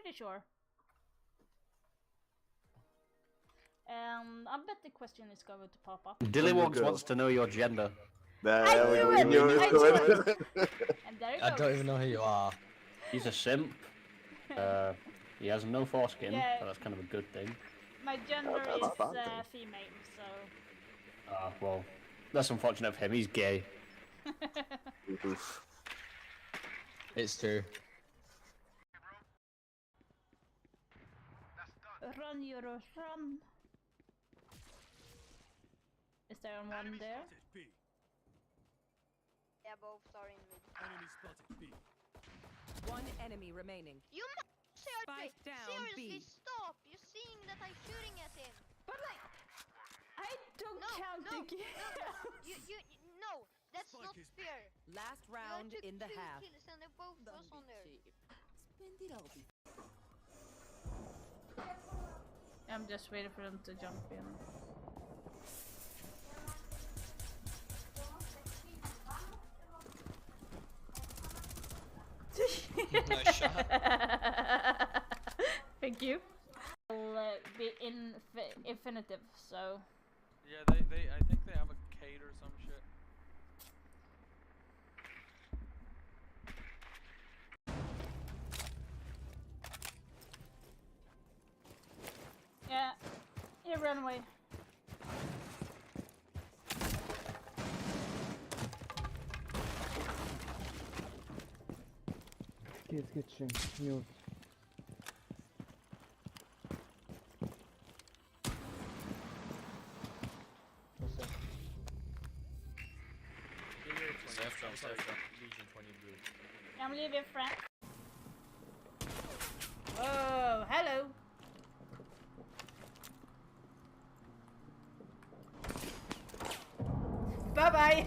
pretty sure. I bet the question is going to pop up. Dillywogs wants to know your gender. I knew it! knew I knew it! And there it goes. I don't even know who you are. He's a simp. He has no foreskin, Yeah. so that's kind of a good thing. My gender that's is a bad thing. female, so... Well, that's unfortunate for him. He's gay. It's true. Run, Euros, run! Is there one there? Yeah, both are in mid. Enemy spotted B. One enemy remaining. You Spike down seriously B. stop! You're seeing that I'm shooting at him. But like... I don't No, count no, the no, that's Spike not is- fair. Last You round took in the 2 half. kills and they both was on there. I'm just waiting for them to jump in. Nice shot. Thank you. Will be infinitive, so... Yeah, I think they have a Kate or some shit. Yeah, he ran away. Kids kitchen, news. What's that? Legion 20 blue. I'm leaving, friend. Oh, hello. Bye bye.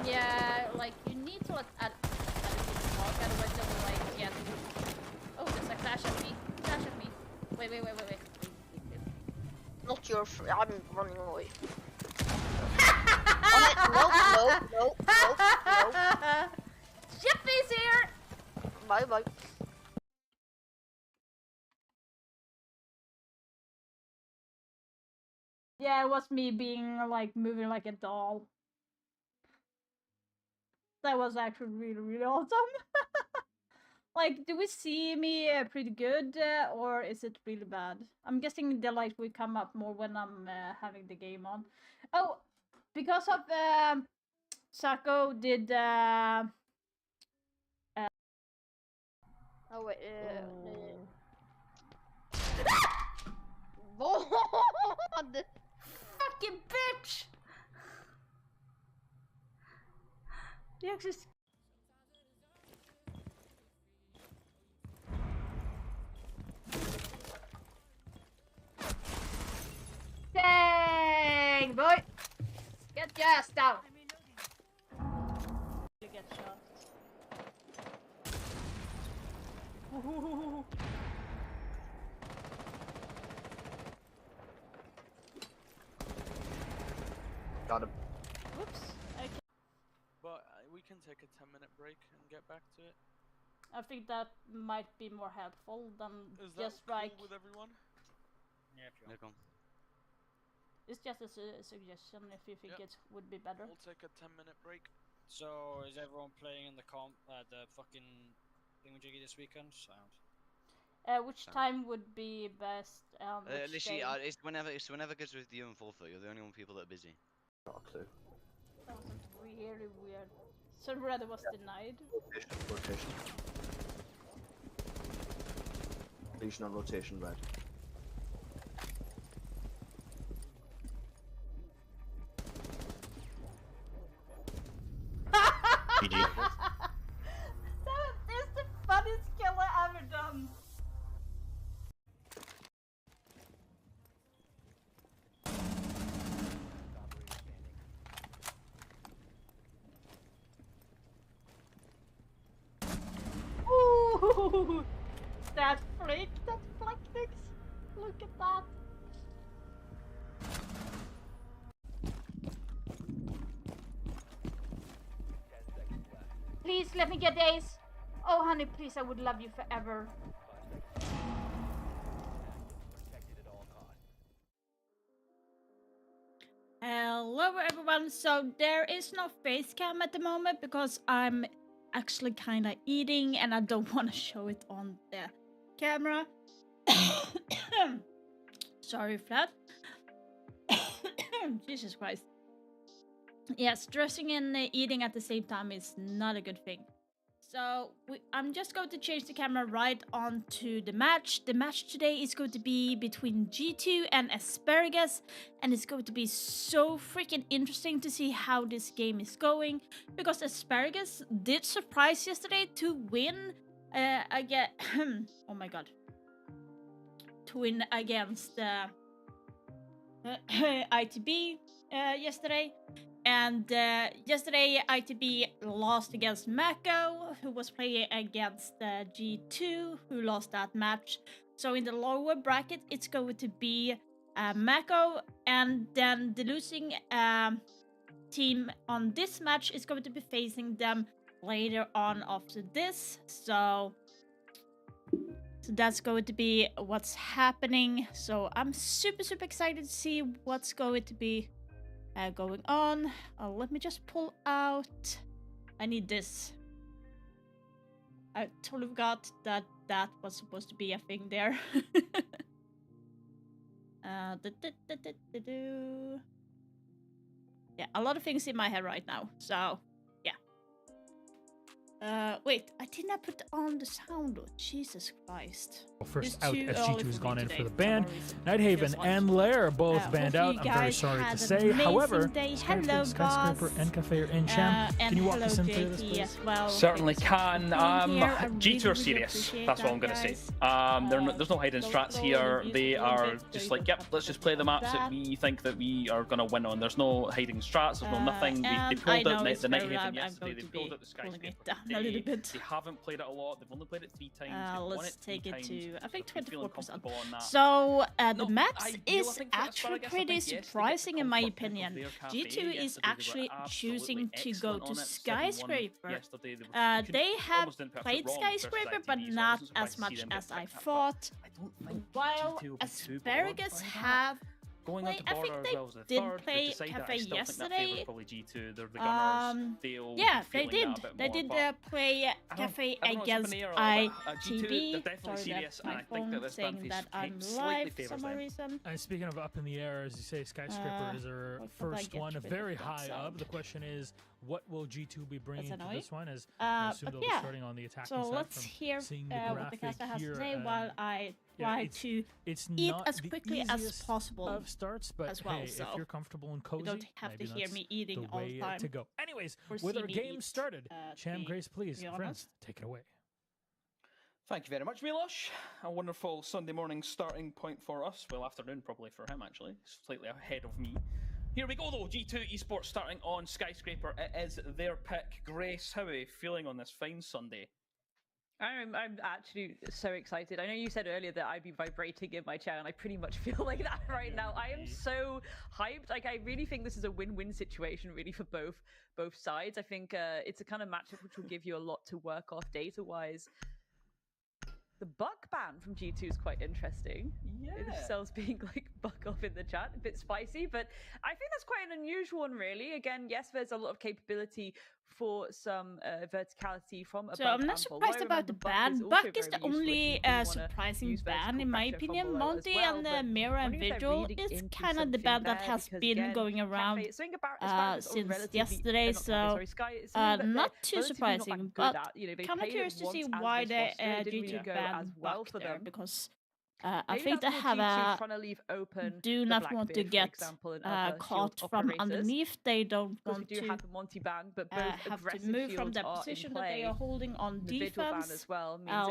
Yeah, like you need to let other people walk, otherwise they will like get. Oh, there's a clash at me. Clash at me. Wait. Not your I'm running away. No. Jiffy's here. Bye bye. Yeah, it was me being like moving like a doll. That was actually really awesome. Like, do we see me pretty good or is it really bad? I'm guessing the light will come up more when I'm having the game on. Oh, because of Sako did Oh wait, God! fucking bitch! You actually dang, boy! Get your ass down! You get shot. Ooh. Got him. Whoops. Okay. But we can take a 10-minute break and get back to it. I think that might be more helpful than Is that just cool like... with everyone? Yeah, if you want. It's just a suggestion if you think it would be better. We'll take a 10-minute break. So is everyone playing in the the fucking thingamajiggy this weekend? Sound. Which time would be best? Which Literally, day? it's whenever goes with you and Fulfer. You're the only one people that are busy. Not a clue. That was really weird. So rather was denied. Rotation. Legion on rotation, red. GG. That is the funniest kill I ever done. Ooh, that flick, look at that. please let me get the ace. Oh, honey, please, I would love you forever. Hello everyone, so there is no face cam at the moment because I'm actually kind of eating and I don't want to show it on the camera. Sorry for that. Jesus Christ. Yes, dressing and eating at the same time is not a good thing. So I'm just going to change the camera right onto the match. The match today is going to be between G2 and Asparagus, and it's going to be so freaking interesting to see how this game is going, because Asparagus did surprise yesterday to win oh my god, to win against ITB yesterday. And yesterday, ITB lost against Mako, who was playing against G2, who lost that match. So in the lower bracket, it's going to be Mako, and then the losing team on this match is going to be facing them later on after this. So that's going to be what's happening. So I'm super excited to see what's going to be going on. Let me just pull out. I need this. I totally forgot that that was supposed to be a thing there. Yeah, a lot of things in my head right now. So, yeah. Wait, I did not put on the sound. Jesus Christ. First out as G2 has gone in for the ban. Nighthaven and Lair both banned out. I'm very sorry to say. However, Skyscraper and Cafe are in Cham. Can you walk us into this, please? Certainly can. G2 are serious. That's what I'm going to say. There's no hidden strats here. They are just like, yep, let's just play the maps that we think that we are going to win on. There's no hiding strats. There's no nothing. They pulled out the Nighthaven yesterday. They pulled out the Skyscraper. They haven't played it a lot. They've only played it 3 times. Let's take it to, I think, 24%. So the maps is actually pretty surprising in my opinion. G2 is actually choosing to go to Skyscraper. They have played Skyscraper, but not as much as I thought. While Asparagus have Going on to I think they did play Cafe yesterday. Yeah, they did. They did play Cafe against ITB. Sorry, that's my phone saying that I'm live for some reason. And speaking of up in the air, as you say, Skyscraper is our first one, very high up. The question is, what will G2 be bringing to this one? As I assume they'll be starting on the attacking side. So let's hear what the caster has to say while I try to eat as quickly as possible. Of starts, but as well, hey, so if you're comfortable and cozy, you don't have to hear me eating the all way the time. to go. Anyways, with our game started, Cham, Grace, please, friends, take it away. Thank you very much, Milosh. A wonderful Sunday morning starting point for us. Well, afternoon probably for him, actually. Slightly ahead of me. Here we go, though. G2 Esports starting on Skyscraper. It is their pick. Grace, how are you feeling on this fine Sunday? I'm actually so excited. I know you said earlier that I'd be vibrating in my chair, and I pretty much feel like that right now. I am so hyped. Like, I really think this is a win-win situation, really, for both sides. I think it's a kind of matchup which will give you a lot to work off data-wise. The buck ban from G2 is quite interesting. Yeah. Themselves being like buck off in the chat, a bit spicy, but I think that's quite an unusual one, really. Again, yes, there's a lot of capability for some verticality from a so I'm not surprised about the ban. Buck is the only surprising ban in my opinion. Monty and the Mirror and Vigil is kind of the ban that has been going around since yesterday, so not too surprising, but kind of curious to see why the G2 ban Buck there, because I think they have a do not want to get caught from underneath. They don't want to have to move from the position that they are holding on defense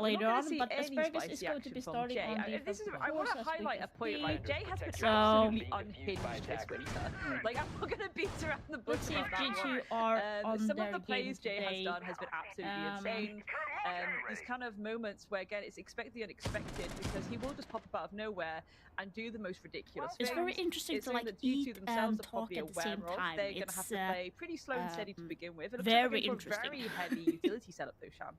later on. But Asparagus is going to be starting on defense. I want to highlight a point, right? Jay has been absolutely unhinged this winter. Like, I'm not going to beat around the bush. Let's see if G2 are on some their of the plays Jay has today. done has been absolutely insane. These kind of moments where, again, it's expect the unexpected, because he will just pop up out of nowhere and do the most ridiculous It's things. very interesting It's to something like that G2 eat themselves and are talk probably at the aware same of. time. They're going to have to play pretty slow and steady to begin with. It looks very like they're going for a interesting. very heavy utility setup though, Sham.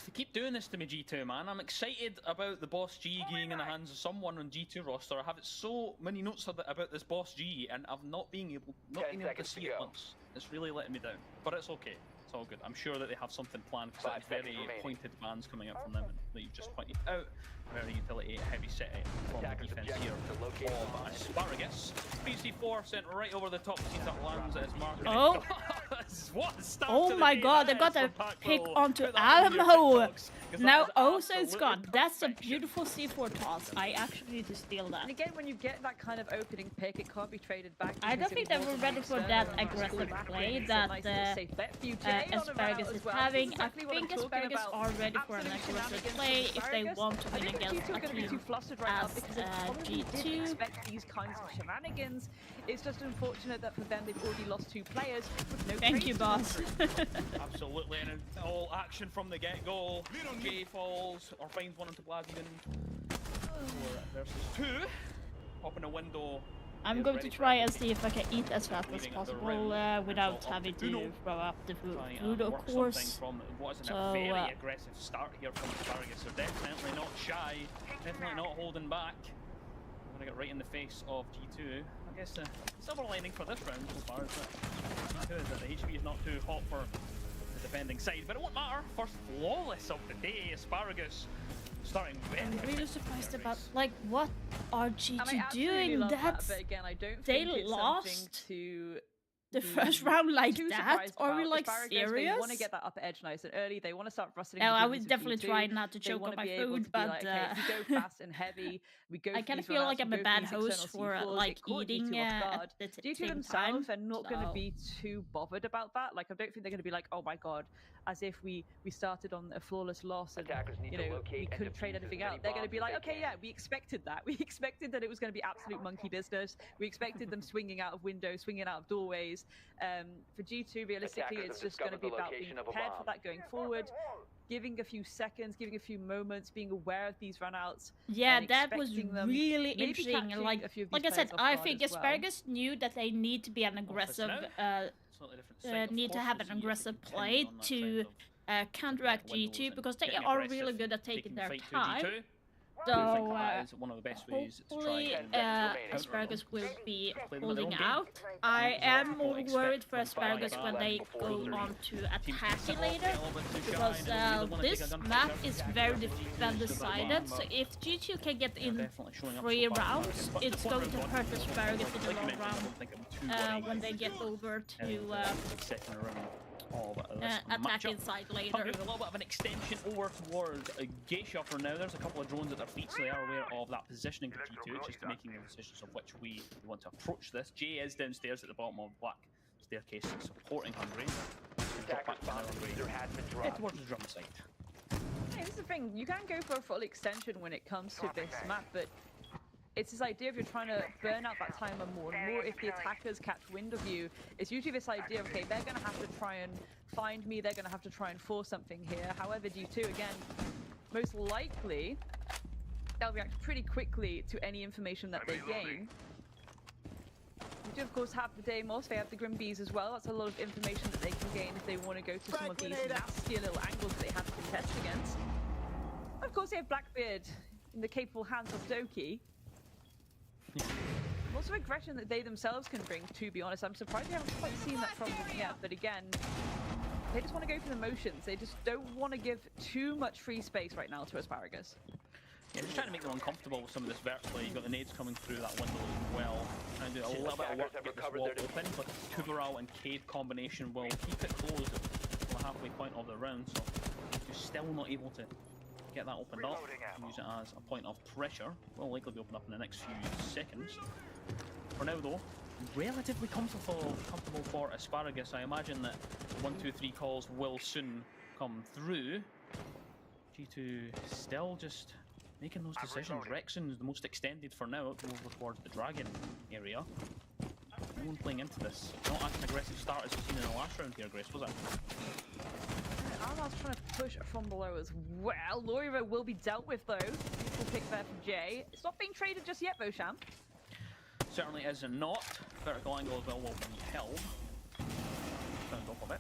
They keep doing this to me, G2, man. I'm excited about the Boss G being in the hands of someone on G2 roster. I have so many notes about this Boss G, and I've not been able to see it once. It's really letting me down, but it's okay. It's all good. I'm sure that they have something planned because it's very pointed bans coming up from them that you've just pointed out. Very utility heavy set from the defense here of Asparagus. BC4 sent right over the top, sees that lands as Mark. Oh. What a start Oh to the my day god, that they got is a from pick Packroll. onto Put that in your Alamo. TikToks, 'cause that Now is also it's absolute gone. That's a perfection. beautiful C4 toss. I actually need to steal that. And again, when you get that kind of opening pick, it can't be traded back. I don't think they were ready for that aggressive play that Asparagus is having. I think Asparagus are ready for an aggressive play if they want to win against a team as G2. Expect these kinds of shenanigans. It's just unfortunate that for them they've already lost 2 players with no Thank you, trades. boss. Absolutely, and all action from the get-go. Jay falls or finds one into Blazden. 4 versus 2. Popping a window. I'm going to try and see if I can eat as fast as possible without having to throw up the food, of course. From what is a So, very aggressive start here from Asparagus. They're definitely not shy, definitely not holding back. I'm gonna get right in the face of G2. I guess the silver lining for this round so far is that G2 is that the HP is not too hot for the defending side, but it won't matter. First flawless of the day, Asparagus. Starting I'm really surprised about like what are G2 doing? Love That's that, but again, I don't they think it's lost to the first round like too that. surprised Are we about. like Asparagus, serious? They want to get that upper edge nice and early. They want to start rustling. No, I the would games definitely with G2. try not to They choke wanna on my be able food, to be but like, okay, if we go fast and heavy, we go. I kind of feel like I'm a bad host for like eating at the G2 same themselves time. are not going to so- be too bothered about that. Like, I don't think they're going to be like, oh my god, as if we started on a flawless loss and you know we couldn't trade anything out. They're going to be like, okay, yeah, we expected that. We expected that it was going to be absolute monkey business. We expected them swinging out of windows, swinging out of doorways. For G2, realistically, it's just going to be about being prepared for that going forward. Giving a few seconds, giving a few moments, being aware of these runouts. Yeah, and that was expecting them, really maybe interesting. catching Like a few of I these said, players off I guard think as well. Asparagus knew that they need to be an aggressive, need to have an aggressive play to counteract G2 because they are really good at taking their time. So one of the best ways to try hopefully and Asparagus will be play them in their holding own game. out. I am more worried for Asparagus when they go on to attacking later because this map is very defender-sided. So if G2 can get in 3 rounds, it's going to hurt Asparagus in the long run when they get over to attack inside later. A little bit of an extension over towards Geisha for now. There's a couple of drones at their feet, so they are aware of that positioning for G2. It's just making the decisions of which way we want to approach this. Jay is downstairs at the bottom of Black Staircase, supporting Hungry. Head towards the drum site. Hey, this is the thing. You can go for a full extension when it comes to this map, but it's this idea of you're trying to burn out that timer more and more. If the attackers catch wind of you, it's usually this idea of, okay, they're going to have to try and find me, they're going to have to try and force something here. However, G2, again, most likely, they'll react pretty quickly to any information that they gain. We do, of course, have the Deimos, they have the Grim Bees as well. That's a lot of information that they can gain if they want to go to some of these nastier little angles that they have to contest against. Of course, they have Blackbeard in the capable hands of Doki. Lots of aggression that they themselves can bring, to be honest. I'm surprised we haven't quite seen that from them yet, but again, they just want to go through the motions. They just don't want to give too much free space right now to Asparagus. Yeah, just trying to make them uncomfortable with some of this vertically. You've got the nades coming through that window as well. Trying to do a little bit of work to get this wall open, but Tuberal and Cade combination will keep it closed at the halfway point of the round, so you're still not able to get that opened up. Use it as a point of pressure. Will likely be opened up in the next few seconds. For now though, relatively comfortable for Asparagus. I imagine that 1, 2, 3 calls will soon come through. G2 still just making those decisions. Rexon's the most extended for now, over towards the Dragon area. No one playing into this. Not as an aggressive start as we've seen in the last round here, Grace, was it? Alma's trying to push from below as well. Loira will be dealt with though. Beautiful pick there from Jay. It's not being traded just yet, Beauchamp. Certainly is not. Vertical angle as well will be held. Turns off a bit.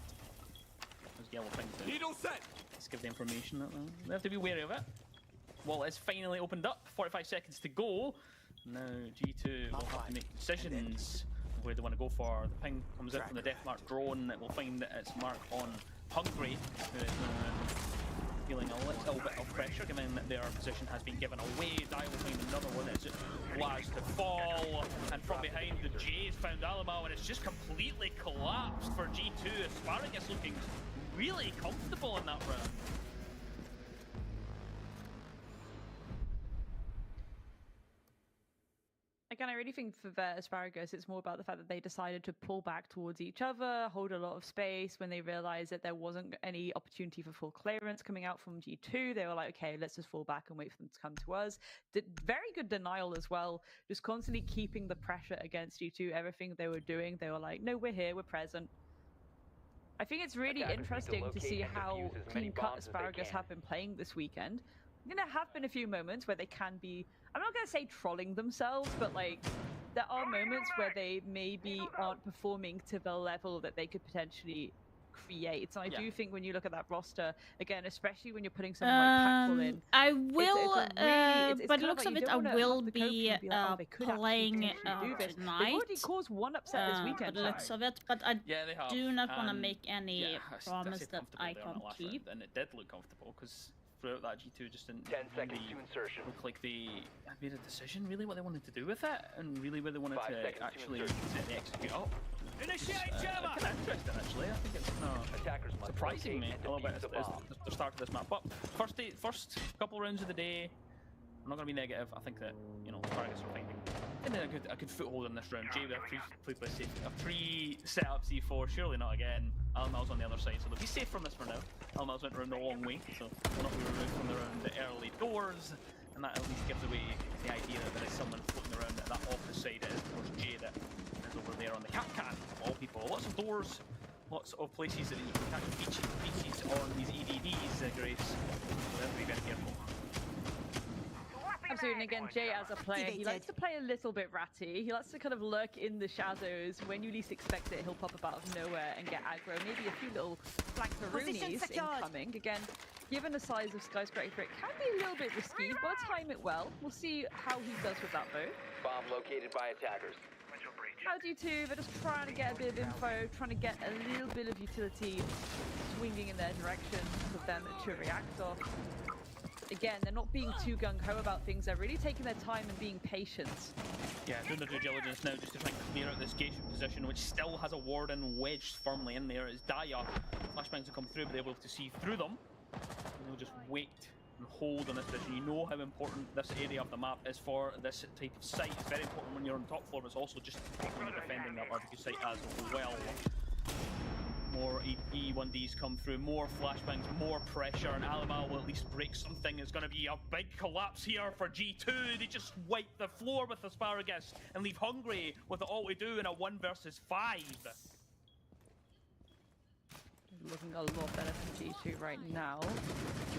There's yellow things there. Needle set! Let's give the information that they have to be wary of it. Wall is finally opened up. 45 seconds to go. Now G2 will have to make decisions where they want to go for. The ping comes out from the death mark drone. It will find that it's marked on Hungry, who is feeling a little bit of pressure given that their position has been given away. Dai will find another one as it flags to fall, and from behind the Jays found Alamo, and it's just completely collapsed for G2. Asparagus looking really comfortable in that round. Again, I really think for Asparagus, it's more about the fact that they decided to pull back towards each other, hold a lot of space. When they realized that there wasn't any opportunity for full clearance coming out from G2, they were like, okay, let's just fall back and wait for them to come to us. Very good denial as well, just constantly keeping the pressure against G2. Everything they were doing, they were like, no, we're here, we're present. I think it's really interesting to see how clean-cut Asparagus have been playing this weekend. There have been a few moments where they can be, I'm not going to say trolling themselves, but like there are moments where they maybe aren't performing to the level that they could potentially create. So I do think when you look at that roster, again, especially when you're putting someone like Packful in, I will, but looks of it, I will be playing tonight. They've already caused one upset this weekend. Looks of it, but I do not want to make any promise that I can keep. And it did look comfortable because throughout that G2 just didn't really look like they had made a decision really what they wanted to do with it, and really where they wanted to actually execute. Oh, initiate Java! Kind of interesting actually. I think it's surprising me a little bit as the start of this map. But first couple rounds of the day, I'm not going to be negative. I think that, you know, Targets are finding a good foothold in this round. Jay with a pre-set up C4, surely not again. Almal's on the other side, so they'll be safe from this for now. Almal's went around the long way, so will not be removed from around the early doors, and that at least gives away the idea that there is someone floating around at that opposite side. It is, of course, Jay that is over there on the Cap-Can, of all people. Lots of doors, lots of places that you can catch features on these EDDs, Grace, so they have to be very careful. Absolutely, and again, Jay as a player, he likes to play a little bit ratty. He likes to kind of lurk in the shadows. When you least expect it, he'll pop up out of nowhere and get aggro. Maybe a few little flankeroonies incoming. Again, given the size of Skyscraper, it can be a little bit risky, but time it well. We'll see how he does with that though. Bomb located by attackers. How do you two? They're just trying to get a bit of info, trying to get a little bit of utility swinging in their direction for them to react off. Again, they're not being too gung-ho about things. They're really taking their time and being patient. Yeah, doing their due diligence now just to try and clear out this gate position, which still has a warden wedged firmly in there. It's Daya. Flashbangs will come through, but they'll be able to see through them. And they'll just wait and hold on this position. You know how important this area of the map is for this type of site. It's very important when you're on top floor, but it's also just when you're defending that barbecue site as well. More E1Ds come through, more flashbangs, more pressure, and Alama will at least break something. It's going to be a big collapse here for G2. They just wipe the floor with Asparagus and leave Hungry with it all to do in a 1 versus 5. Looking a lot better from G2 right now.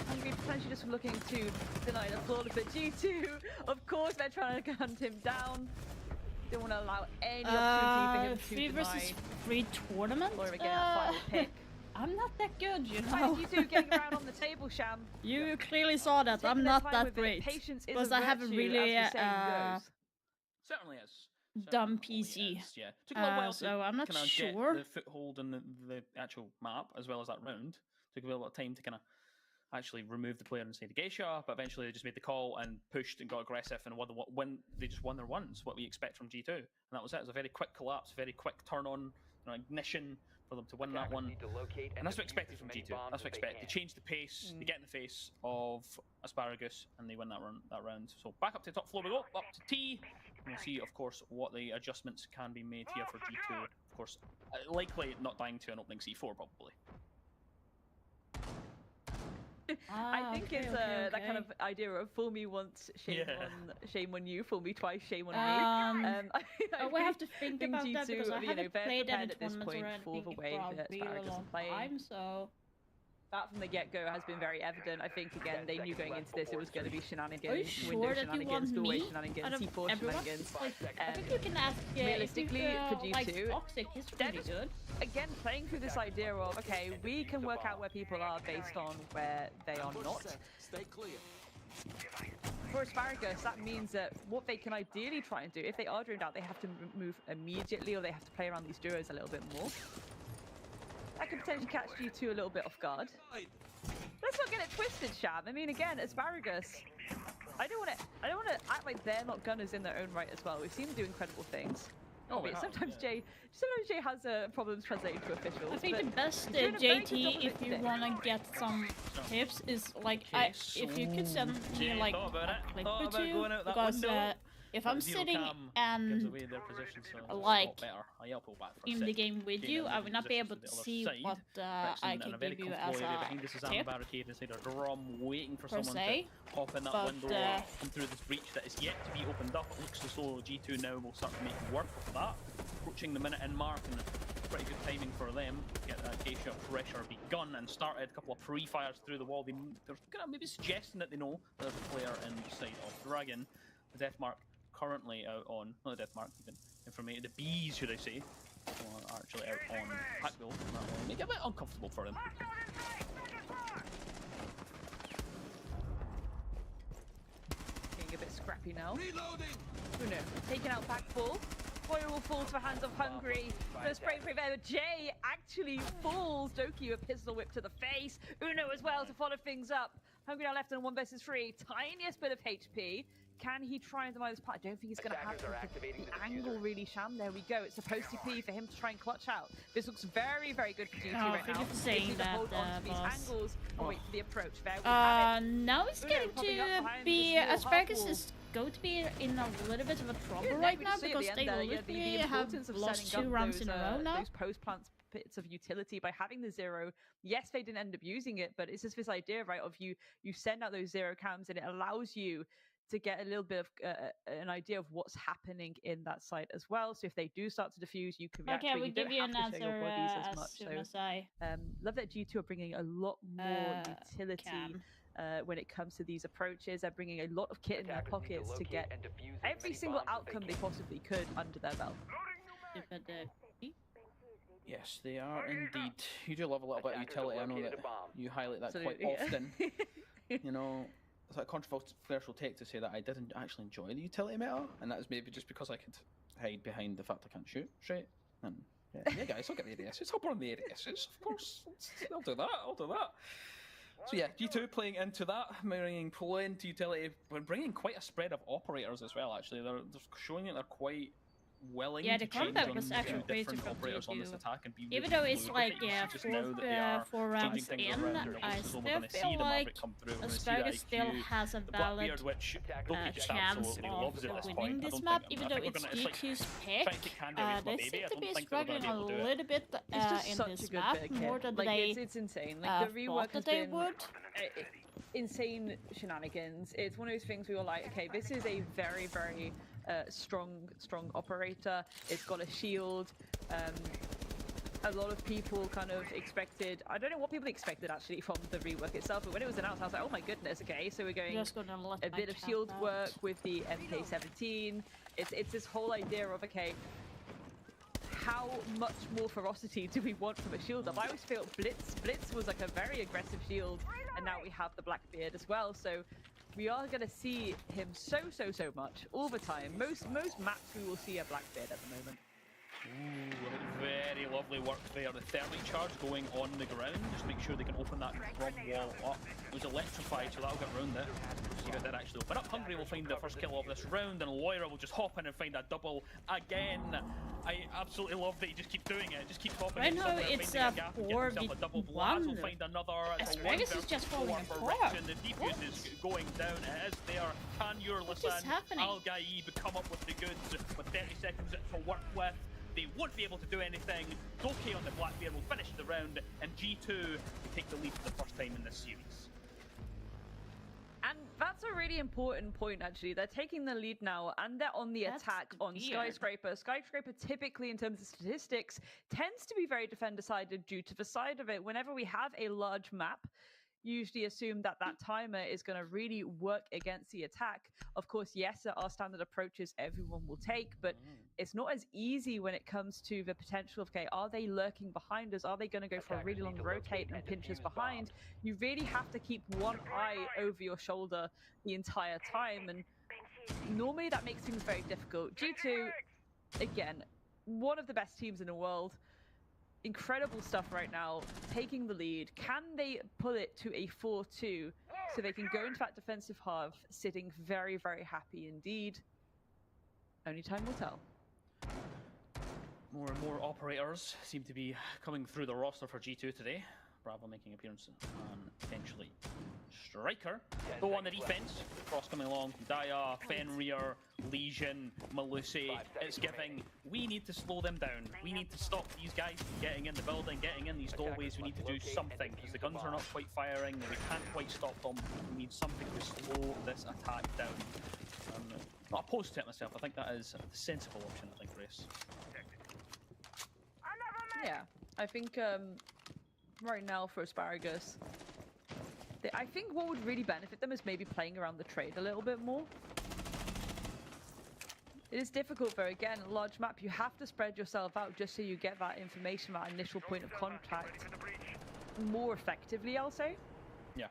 Hungry potentially just looking to deny the floor, but G2, of course, they're trying to hunt him down. Don't want to allow any opportunity for him to 3 versus 3 tournament? Or again, a final pick. I'm not that good, you know. How you two getting around on the table, Sham? You clearly saw that. I'm not that great. Because I haven't really certainly is. Dumb PC. Yeah. Took a little while so I'm not sure. Get the foothold in the actual map as well as that round. Took a little bit of time to kind of actually remove the player inside the geisha, but eventually they just made the call and pushed and got aggressive and they just won their ones, what we expect from G2. And that was it. It was a very quick collapse, very quick turn on, ignition for them to win that one. And that's what expected from G2. That's what expected. They changed the pace, they get in the face of Asparagus, and they win that round. So back up to the top floor we go, up to T. And we'll see, of course, what the adjustments can be made here for G2. Of course, likely not dying to an opening C4, probably. I think it's that kind of idea of fool me once, shame on you, fool me twice, shame on me. We have to think about that because I haven't played any at this point for the way that Asparagus is playing. So That from the get-go has been very evident. I think, again, they knew going into this it was going to be shenanigans, Are you sure window that you want shenanigans, doorway me shenanigans, out of C4 everyone? shenanigans. Like, I think you can ask Realistically, for G2, like Toxic is they're pretty just, good. again, playing through this idea of, okay, we can work out where people are based on where they are not. Stay clear. For Asparagus, that means that what they can ideally try and do, if they are droned out, they have to move immediately, or they have to play around these duos a little bit more. That could potentially catch G2 a little bit off guard. Let's not get it twisted, Sham. I mean, again, Asparagus. I don't want to act like they're not gunners in their own right as well. We've seen them do incredible things. Oh, But yeah, sometimes yeah. Jay has problems translating to officials. I think but the best he's doing a very good job JT, of if it you today. want to get some tips, is like Okay, if you could send me like thought about it. a clip Thought or about two, going out that because window. if I'm Zero sitting cam gives and away their position, so it's a like, lot better. I'll pull back for a in the sec. game with Getting you, in I would not be able position to the see other side. what That's I in a can very give you comfortable as area a behind the Susanna tip. barricade inside a drum, waiting for per someone se, to hop in that but, window or come through this breach that is yet to be opened up. It looks as though G2 now will start to make work of that. Approaching the minute in mark, and pretty good timing for them. Get that K-shot pressure begun and started. A couple of pre-fires through the wall. They're kind of maybe suggesting that they know there's a player inside of Dragon. The death mark currently out on, not the death mark, even information. The bees, should I say, are actually out on Hackbill. That will make it a bit uncomfortable for them. Getting a bit scrappy now. Uno taken out back full. Boyer will fall to the hands of Hungry. The spray there. Jay actually falls. Doki a pistol whip to the face. Uno as well to follow things up. Hungry now left on 1 versus 3. Tiniest bit of HP. Can he try and deny this part? I don't think he's going to have the angle really, Sham. There we go. It's supposed to be for him to try and clutch out. This looks very, very good for G2 right now. Saying They need to that, hold on to these boss. angles and wait for the approach. There we have it. Now it's Uno getting popping up to behind be the small Asparagus half is going to be in a little bit of a trouble Yeah, right we now just see at because the they end there, literally the have importance of lost setting 2 up rounds those, in a row now. Those post-plant bits of utility by having the zero. Yes, they didn't end up using it, but it's just this idea, right, of you send out those zero cams and it allows you to get a little bit of an idea of what's happening in that site as well. So if they do start to defuse, you can react. Okay, we'll you give don't you have an to answer show your bodies as as much. soon So as I love that G2 are bringing a lot more utility can. when it comes to these approaches. They're bringing a lot of kit in their pockets to get every single outcome they possibly could under their belt. Yes, they are indeed. You do love a little bit of utility. I know that you highlight that quite Absolutely, yeah. often. You know, it's a controversial take to say that I didn't actually enjoy the utility meta, and that is maybe just because I could hide behind the fact I can't shoot straight. And yeah guys, I'll get the ADSs. Hop on the ADSs, of course. I'll do that. So yeah, G2 playing into that, bringing pull into utility, but bringing quite a spread of operators as well. Actually, they're showing that they're quite willing Yeah, to the change combat on was actually two different creative from operators on this G2. attack and be Even really though it's fluid like with it. Just now that they are 4 rounds changing things in, around, it I looks as though still we're going to see feel the like Maverick come through. We're going to see the Asparagus still IQ, has a the valid Blackbeard, which Doki just chance absolutely loves at of this winning point. I this don't map, think, even I though think we're it's gonna, like, G2's trying pick. to take Candy away from They my baby. seem I to don't be think that we're struggling going to a be able to do it. little bit It's just in such this a good map, bit of more kit. than Like they it's insane. Like the rework thought has that they been would. insane shenanigans. It's one of those things we were like, okay, this is a very, very strong operator. It's got a shield. A lot of people kind of expected, I don't know what people expected actually from the rework itself, but when it was announced I was like, oh my goodness, okay, so we're going a bit of shield work with the MK17. It's this whole idea of, okay, how much more ferocity do we want from a shield up? I always feel Blitz was like a very aggressive shield, and now we have the Blackbeard as well, so we are going to see him so much all the time. Most maps we will see a Blackbeard at the moment. Ooh, very lovely work there. The thermite charge going on the ground. Just make sure they can open that drum wall up. It was electrified, so that'll get around it. See if that actually open up. Hungry will find the first kill of this round, and Loira will just hop in and find a double again. I absolutely love that he just keeps doing it. Just keeps hopping in somewhere, it's finding a gap and getting himself a double. Blaz will find another. Asparagus is just falling apart. The defuse is going down. It is there. Can your Al-Gaib come up with the goods with 30 seconds to work with? They won't be able to do anything. Doki on the Blackbeard will finish the round, and G2 take the lead for the first time in this series. And That's a really important point, actually. They're taking the lead now, and they're on the attack on weird. Skyscraper. Skyscraper, typically, in terms of statistics, tends to be very defender-sided due to the side of it. Whenever we have a large map, usually assume that that timer is going to really work against the attack. Of course, yes, there are standard approaches everyone will take, but it's not as easy when it comes to the potential of, okay, are they lurking behind us? Are they going to go for a really long rotate and pinch us behind? You really have to keep one eye over your shoulder the entire time, and normally that makes things very difficult. G2, again, one of the best teams in the world. Incredible stuff right now, taking the lead. Can they pull it to a 4-2 so they can go into that defensive half sitting very, very happy indeed? Only time will tell. More and more operators seem to be coming through the roster for G2 today. Bravo making appearance on potentially Striker. Though on the defense, Cross coming along, Daya, Fenrir, Legion, Malusi. It's giving, we need to slow them down. We need to stop these guys from getting in the building, getting in these doorways. We need to do something because the guns are not quite firing. We can't quite stop them. We need something to slow this attack down. I'm not opposed to it myself. I think that is a sensible option, I think, Grace. Yeah, I think right now for Asparagus, I think what would really benefit them is maybe playing around the trade a little bit more. It is difficult though, again, large map, you have to spread yourself out just so you get that information, that initial point of contact more effectively, I'll say. Yeah.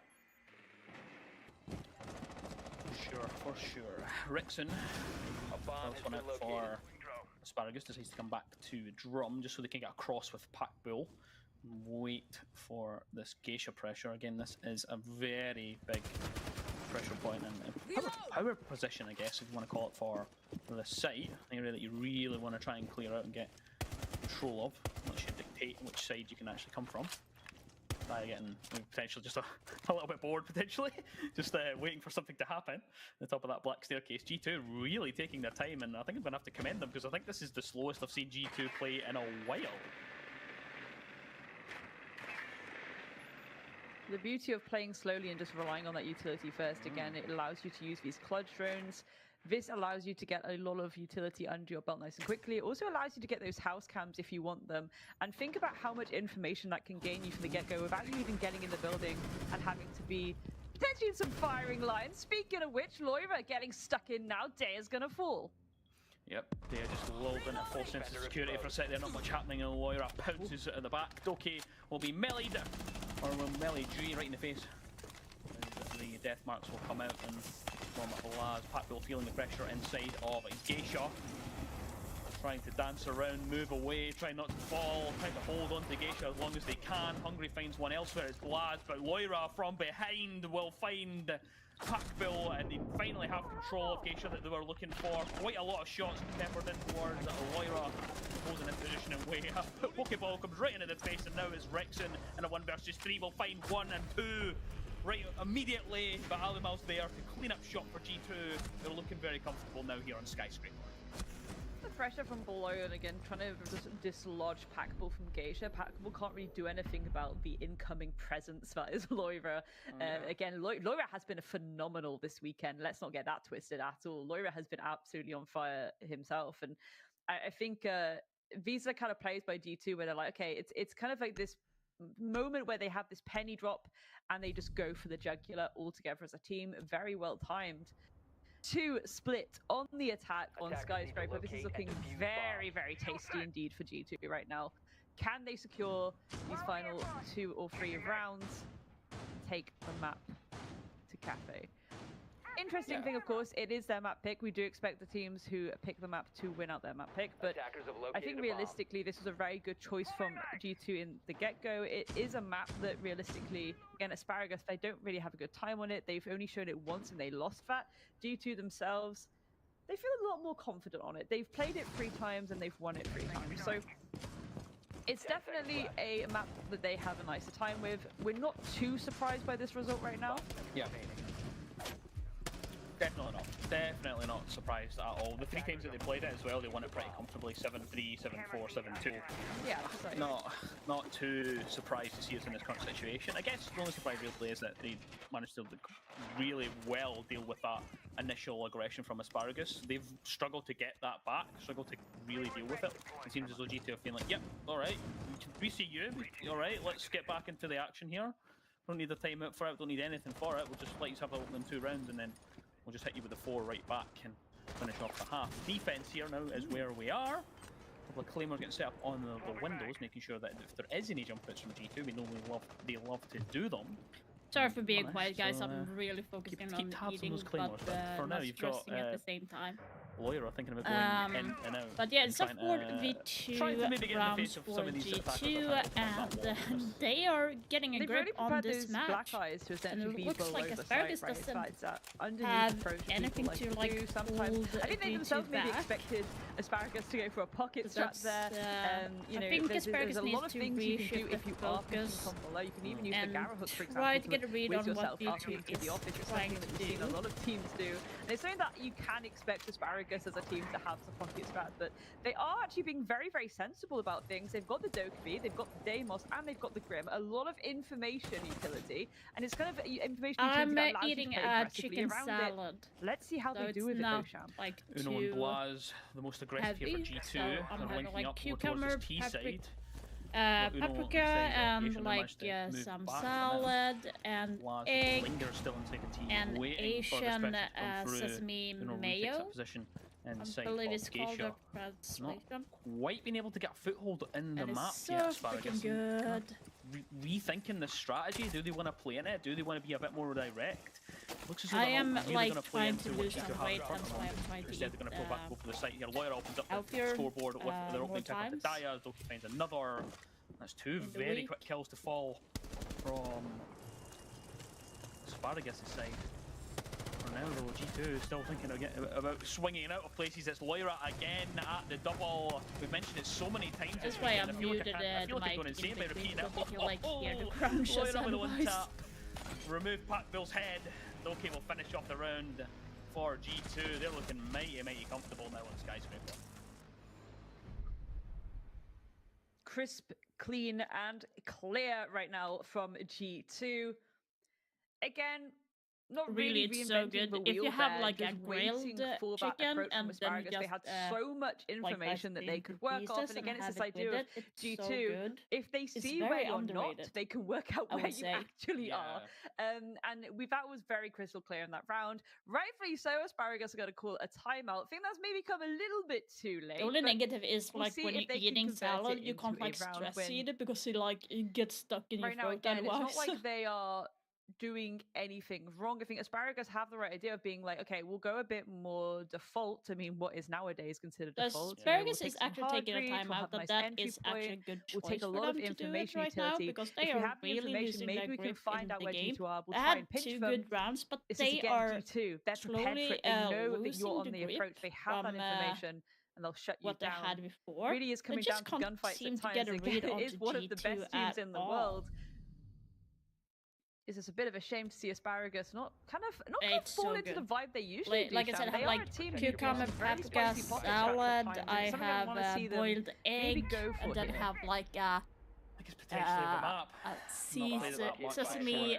For sure. Rickson, first one out for Asparagus, decides to come back to Drum just so they can get across with Pack Bull. Wait for this Geisha pressure. Again, this is a very big pressure point and power position, I guess, if you want to call it, for the site. An area that you really want to try and clear out and get control of, which should dictate which side you can actually come from. Getting potentially just a little bit bored, potentially, just waiting for something to happen at the top of that black staircase. G2 really taking their time, and I think I'm going to have to commend them because I think this is the slowest I've seen G2 play in a while. The beauty of playing slowly and just relying on that utility first, again, it allows you to use these clutch drones. This allows you to get a lot of utility under your belt nice and quickly. It also allows you to get those house cams if you want them. And think about how much information that can gain you from the get-go without you even getting in the building and having to be potentially in some firing lines. Speaking of which, Loira getting stuck in now. Daya's gonna fall. Yep, they are just lulled into a false sense of security for a sec there. Not much happening, and Loira pounces at the back. Doki will be meleeed, or will melee G right in the face. And the death marks will come out and form a blast. Packbill feeling the pressure inside of his Geisha. Trying to dance around, move away, trying not to fall, trying to hold on to Geisha as long as they can. Hungry finds one elsewhere, it's Blaz, but Loira from behind will find Packbill, and they finally have control of Geisha that they were looking for. Quite a lot of shots peppered in towards Loira, holding in position and way. A Pokeball comes right into the face, and now it's Rexon in a 1 versus 3. Will find 1 and 2 right immediately, but Alimal's there to clean up shop for G2. They're looking very comfortable now here on Skyscraper. The pressure from below, and again trying to just dislodge Packable from Geisha. Packable can't really do anything about the incoming presence that is Loira. Again, Loira has been phenomenal this weekend. Let's not get that twisted at all. Loira has been absolutely on fire himself, and I think these are kind of plays by G2 where they're like, okay, it's kind of like this moment where they have this penny drop and they just go for the jugular all together as a team. Very well timed. To split on the attack on Skyscraper. This is looking very, very tasty indeed for G2 right now. Can they secure these final 2 or 3 rounds? Take the map to Cafe. Interesting thing, of course, it is their map pick. We do expect the teams who pick the map to win out their map pick, but I think realistically this was a very good choice from G2 in the get-go. It is a map that realistically, again, Asparagus, they don't really have a good time on it. They've only shown it once and they lost that. G2 themselves, they feel a lot more confident on it. They've played it 3 times and they've won it 3 times. So it's definitely a map that they have a nicer time with. We're not too surprised by this result right now. Yeah. Definitely not surprised at all. The 3 times that they played it as well, they won it pretty comfortably. 7-3, 7-4, 7-2. Yeah, that's right. Not too surprised to see us in this current situation. I guess the only surprise really is that they managed to really well deal with that initial aggression from Asparagus. They've struggled to get that back, struggled to really deal with it. It seems as though G2 are feeling like, yep, alright, we see you, alright, let's get back into the action here. Don't need the timeout for it, don't need anything for it, we'll just let you have them 2 rounds and then we'll just hit you with the 4 right back and finish off the half. Defense here now is where we are. A couple of claymores getting set up on the windows, making sure that if there is any jump outs from G2, we know they love to do them. Sorry for being quiet, guys. I'm really focusing on eating, but for now, not you've got, stressing at the same time. Loira thinking about going in and out. But yeah, it's a 4v2 rounds for G2, and they are getting a grip on this match. Black eyes to essentially and it looks like Asparagus doesn't have anything to like sometimes. I think they themselves maybe expected Asparagus to go for a pocket strat there. You know, I think there's a lot of things you can do if you are focus below. You can even use the Garrow hook, for example, try to get a read on yourself what up G2 into the office. It's something that we've seen a lot of teams do, and it's something that you can expect Asparagus as a team to have some pocket strat, but they are actually being very, very sensible about things. They've got the Dokkaebi, they've got the Deimos, and they've got the Grim. A lot of information utility, and it's kind of information utility that allows eating you to a chicken salad. Let's see how they do with it, though, Sham. Like Uno and Blaz, the most aggressive here for G2. So I'm having linking like up cucumber, T side. paprika, and like some salad, and egg, and Asian sesame mayo. I believe it's called a translation. Quite been able to get a foothold in the map so yet, Asparagus. Good. Rethinking the strategy. Do they want to play in it? Do they want to be a bit more direct? Looks as though I am really like trying to lose some weight, that's why I'm trying to Instead, they're going to pull back over the site here. Loira opens up the scoreboard with their opening pick on the Daya. Doki finds another. That's 2 very quick kills to fall from Asparagus' side. For now, though, G2 is still thinking about swinging out of places. It's Loira again at the double. We've mentioned it so many times. That's why I muted the mic in between, so they can like hear the crunches and voice. Remove Packbill's head. Loki will finish off the round for G2. They're looking mighty comfortable now on Skyscraper. Crisp, clean, and clear right now from G2. Again, not really it's so good. If you have like a grilled chicken and then just they had so much information that they could work off, and again, it's this idea of G2. If they see where you're not, they can work out where you actually are. And that was very crystal clear in that round. Rightfully so, Asparagus are going to call a timeout. I think that's maybe come a little bit too late. The only negative is like when you're eating salad, you can't like stress eat it because it gets stuck in your throat. It's not like they are doing anything wrong. I think Asparagus have the right idea of being like, okay, we'll go a bit more default. I mean, what is nowadays considered default? Asparagus is actually taking a time out, but that is actually a good choice. We'll take a lot of information utility because they are really losing their grip in the game. They had 2 good rounds, but they are they're slowly losing the grip they have that information. And they'll shut you what down. They had before. Really is coming down to gunfights at times. It is one of the best teams in the world. Is this a bit of a shame to see Asparagus not fall into the vibe they usually do? Like I said, I have like cucumber, paprika, salad. I have boiled egg, and then have like sesame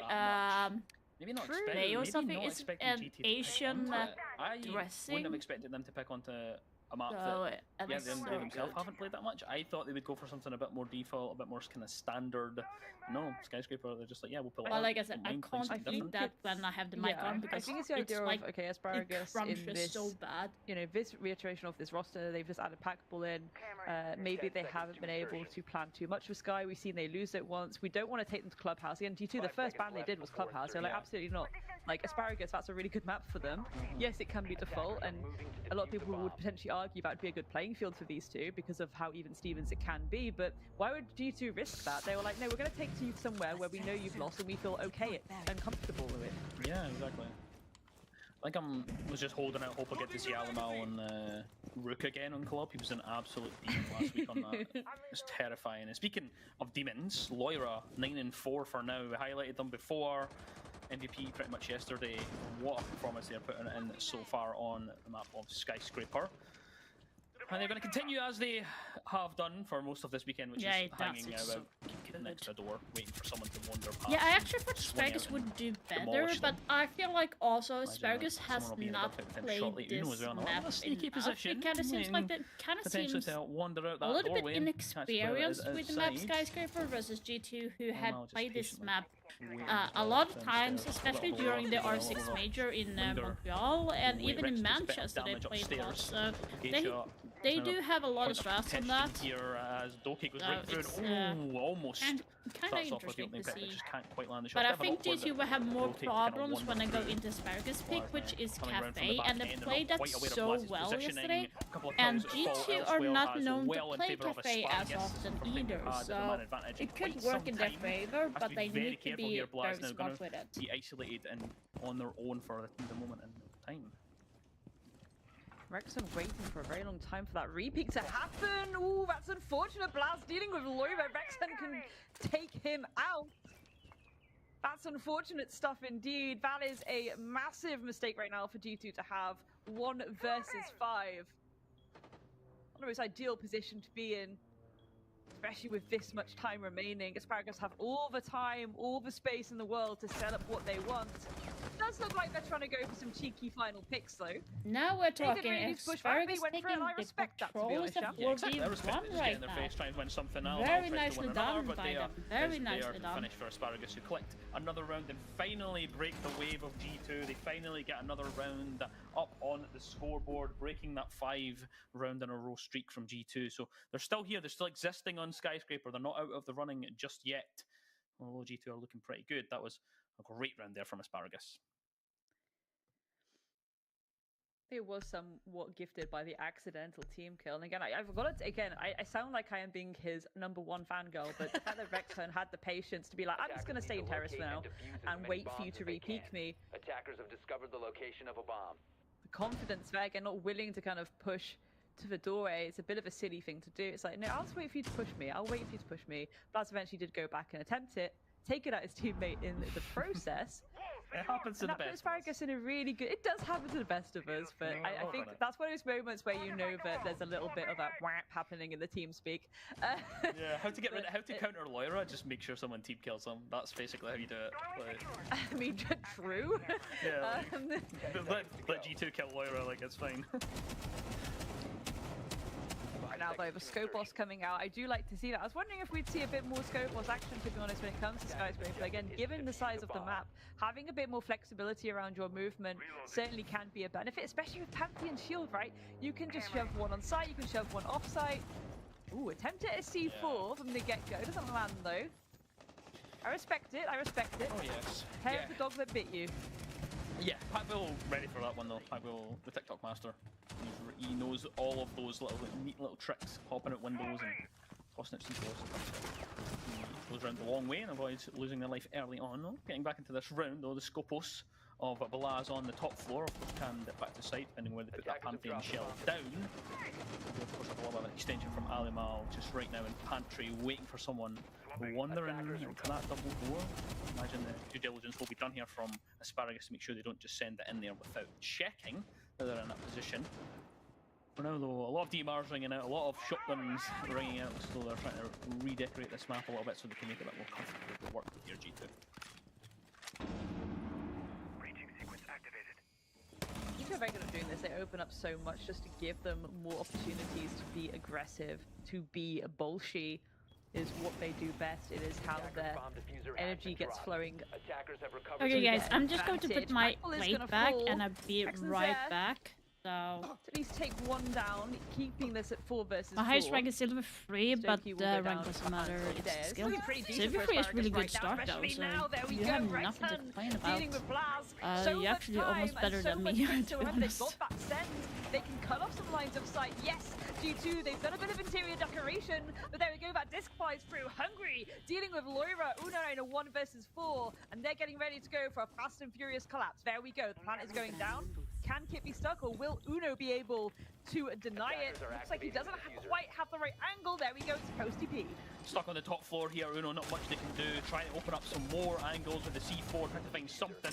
maybe not mayo or something. It's an Asian dressing. I wouldn't have expected them to pick onto a map that they themselves haven't played that much. I thought they would go for something a bit more default, a bit more kind of standard. No, Skyscraper, they're just like, yeah, we'll pull it out. Well, like I said, I can't eat that when I have the mic on because I think it's the idea like, of, okay, Asparagus in this, so bad. You know, this reiteration of this roster, they've just added Packball in. Maybe they haven't been able to plan too much with Sky. We've seen they lose it once. We don't want to take them to Clubhouse. Again, G2, the first ban they did was Clubhouse. So, like, absolutely not. Like, Asparagus, that's a really good map for them. Yes, it can be default, and a lot of people would potentially argue that would be a good playing field for these two because of how even Stevens it can be, but why would G2 risk that? They were like, no, we're going to take you somewhere where we know you've lost and we feel okay and comfortable with it. Yeah, exactly. I think I was just holding out hope I get to see Alamal and Rook again on Club. He was an absolute demon last week on that. It's terrifying. And speaking of demons, Loira 9-4 for now. We highlighted them before. MVP pretty much yesterday. What a performance they're putting in so far on the map of Skyscraper. And they're going to continue as they have done for most of this weekend, which is hanging out next to the door, waiting for someone to wander past. Yeah, I actually thought Asparagus would do better, but I feel like also Asparagus has not played this map enough. It kind of seems like that kind of seems a little bit inexperienced with the map Skyscraper versus G2, who had played this map a lot of times, especially during the R6 major in Montreal, and even in Manchester they played a lot, so they do have a lot of trust on that. Here as Doki goes right through and almost starts off with the opening pick, but just can't quite land the shot. But I think G2 will have more problems when they go into Asparagus pick, which is Cafe, and they played that so well yesterday. And G2 are not known to play Cafe as often either, so it could work in their favor, but they need to be very smart with it. Be isolated and on their own for the moment in time. Rexon waiting for a very long time for that repeat to happen. Ooh, that's unfortunate. Blast dealing with Loiva. Rexon can take him out. That's unfortunate stuff indeed. That is a massive mistake right now for G2 to have 1 versus 5. Not the most ideal position to be in, especially with this much time remaining. Asparagus have all the time, all the space in the world to set up what they want. It does look like they're trying to go for some cheeky final picks, though. Now we're talking Asparagus taking the controls of 4v1 right now. Very nicely done by them. Very nicely done. Finish for Asparagus, who collect another round and finally break the wave of G2. They finally get another round up on the scoreboard, breaking that 5-round-in-a-row streak from G2. So they're still here. They're still existing on Skyscraper. They're not out of the running just yet. Although G2 are looking pretty good. That was a great round there from Asparagus. It was somewhat gifted by the accidental team kill. And again, I've got it again. I sound like I am being his #1 fangirl, but the fact that Rexon had the patience to be like, I'm just going to stay in terrace for now and wait for you to re-peek me. Attackers have discovered the location of a bomb. The confidence there, again, not willing to kind of push to the doorway. It's a bit of a silly thing to do. It's like, no, I'll just wait for you to push me. I'll wait for you to push me. Blaz eventually did go back and attempt it, take it out his teammate in the process. It happens to the best. Asparagus in a really good. It does happen to the best of us, but I think that's one of those moments where you know that there's a little bit of that whap happening in the team speak. Yeah, how to counter Loira? Just make sure someone team kills them. That's basically how you do it. Like, I mean, true. Yeah. Let G2 kill Loira. Like it's fine. Now though, the Scopos coming out, I do like to see that. I was wondering if we'd see a bit more Scopos action, to be honest, when it comes to Skyscraper. Again, given the size of the map, having a bit more flexibility around your movement certainly can be a benefit, especially with Pantheon Shield, right? You can just shove one on site, you can shove one off site. Ooh, attempt at a C4 from the get-go. Doesn't land though. I respect it, I respect it. Oh yes. Hair of the dog that bit you. Yeah, Packbill ready for that one though. Packbill, the TikTok master. He knows all of those neat little tricks, hopping out windows and tossing it C4. He goes around the long way and avoids losing their life early on. Though. Getting back into this round though, the Scopos of Balaz on the top floor can get back to site, depending where they put that Pantheon shell down. Of course, have a lot of extension from Alimal, just right now in pantry, waiting for someone wandering into that double door. Imagine the due diligence will be done here from Asparagus to make sure they don't just send it in there without checking that they're in that position. For now though, a lot of DMRs ringing out, a lot of shotguns ringing out, so they're trying to redecorate this map a little bit so they can make it a bit more comfortable to work with your G2. If you're very good at doing this, they open up so much just to give them more opportunities to be aggressive, to be bolshy. Is what they do best. It is how their energy gets flowing. Okay guys, I'm just going to put my plate back and I'll be right back. So at least take one down, keeping this at 4 versus 4. My highest rank is Silver 3, but the rank doesn't matter. It's skill. Silver 3 is really good start though, so you have nothing to complain about. You're actually almost better than me, to be honest. They can cut off some lines of sight. Yes, G2, they've done a bit of interior decoration, but there we go, that disc flies through. Hungry, dealing with Loira, Uno in a 1 versus 4, and they're getting ready to go for a fast and furious collapse. There we go, the planet is going down. Can Kit be stuck, or will Uno be able to deny it? Looks like he doesn't quite have the right angle. There we go, it's Posty P. Stuck on the top floor here, Uno, not much they can do. Trying to open up some more angles with the C4, trying to find something.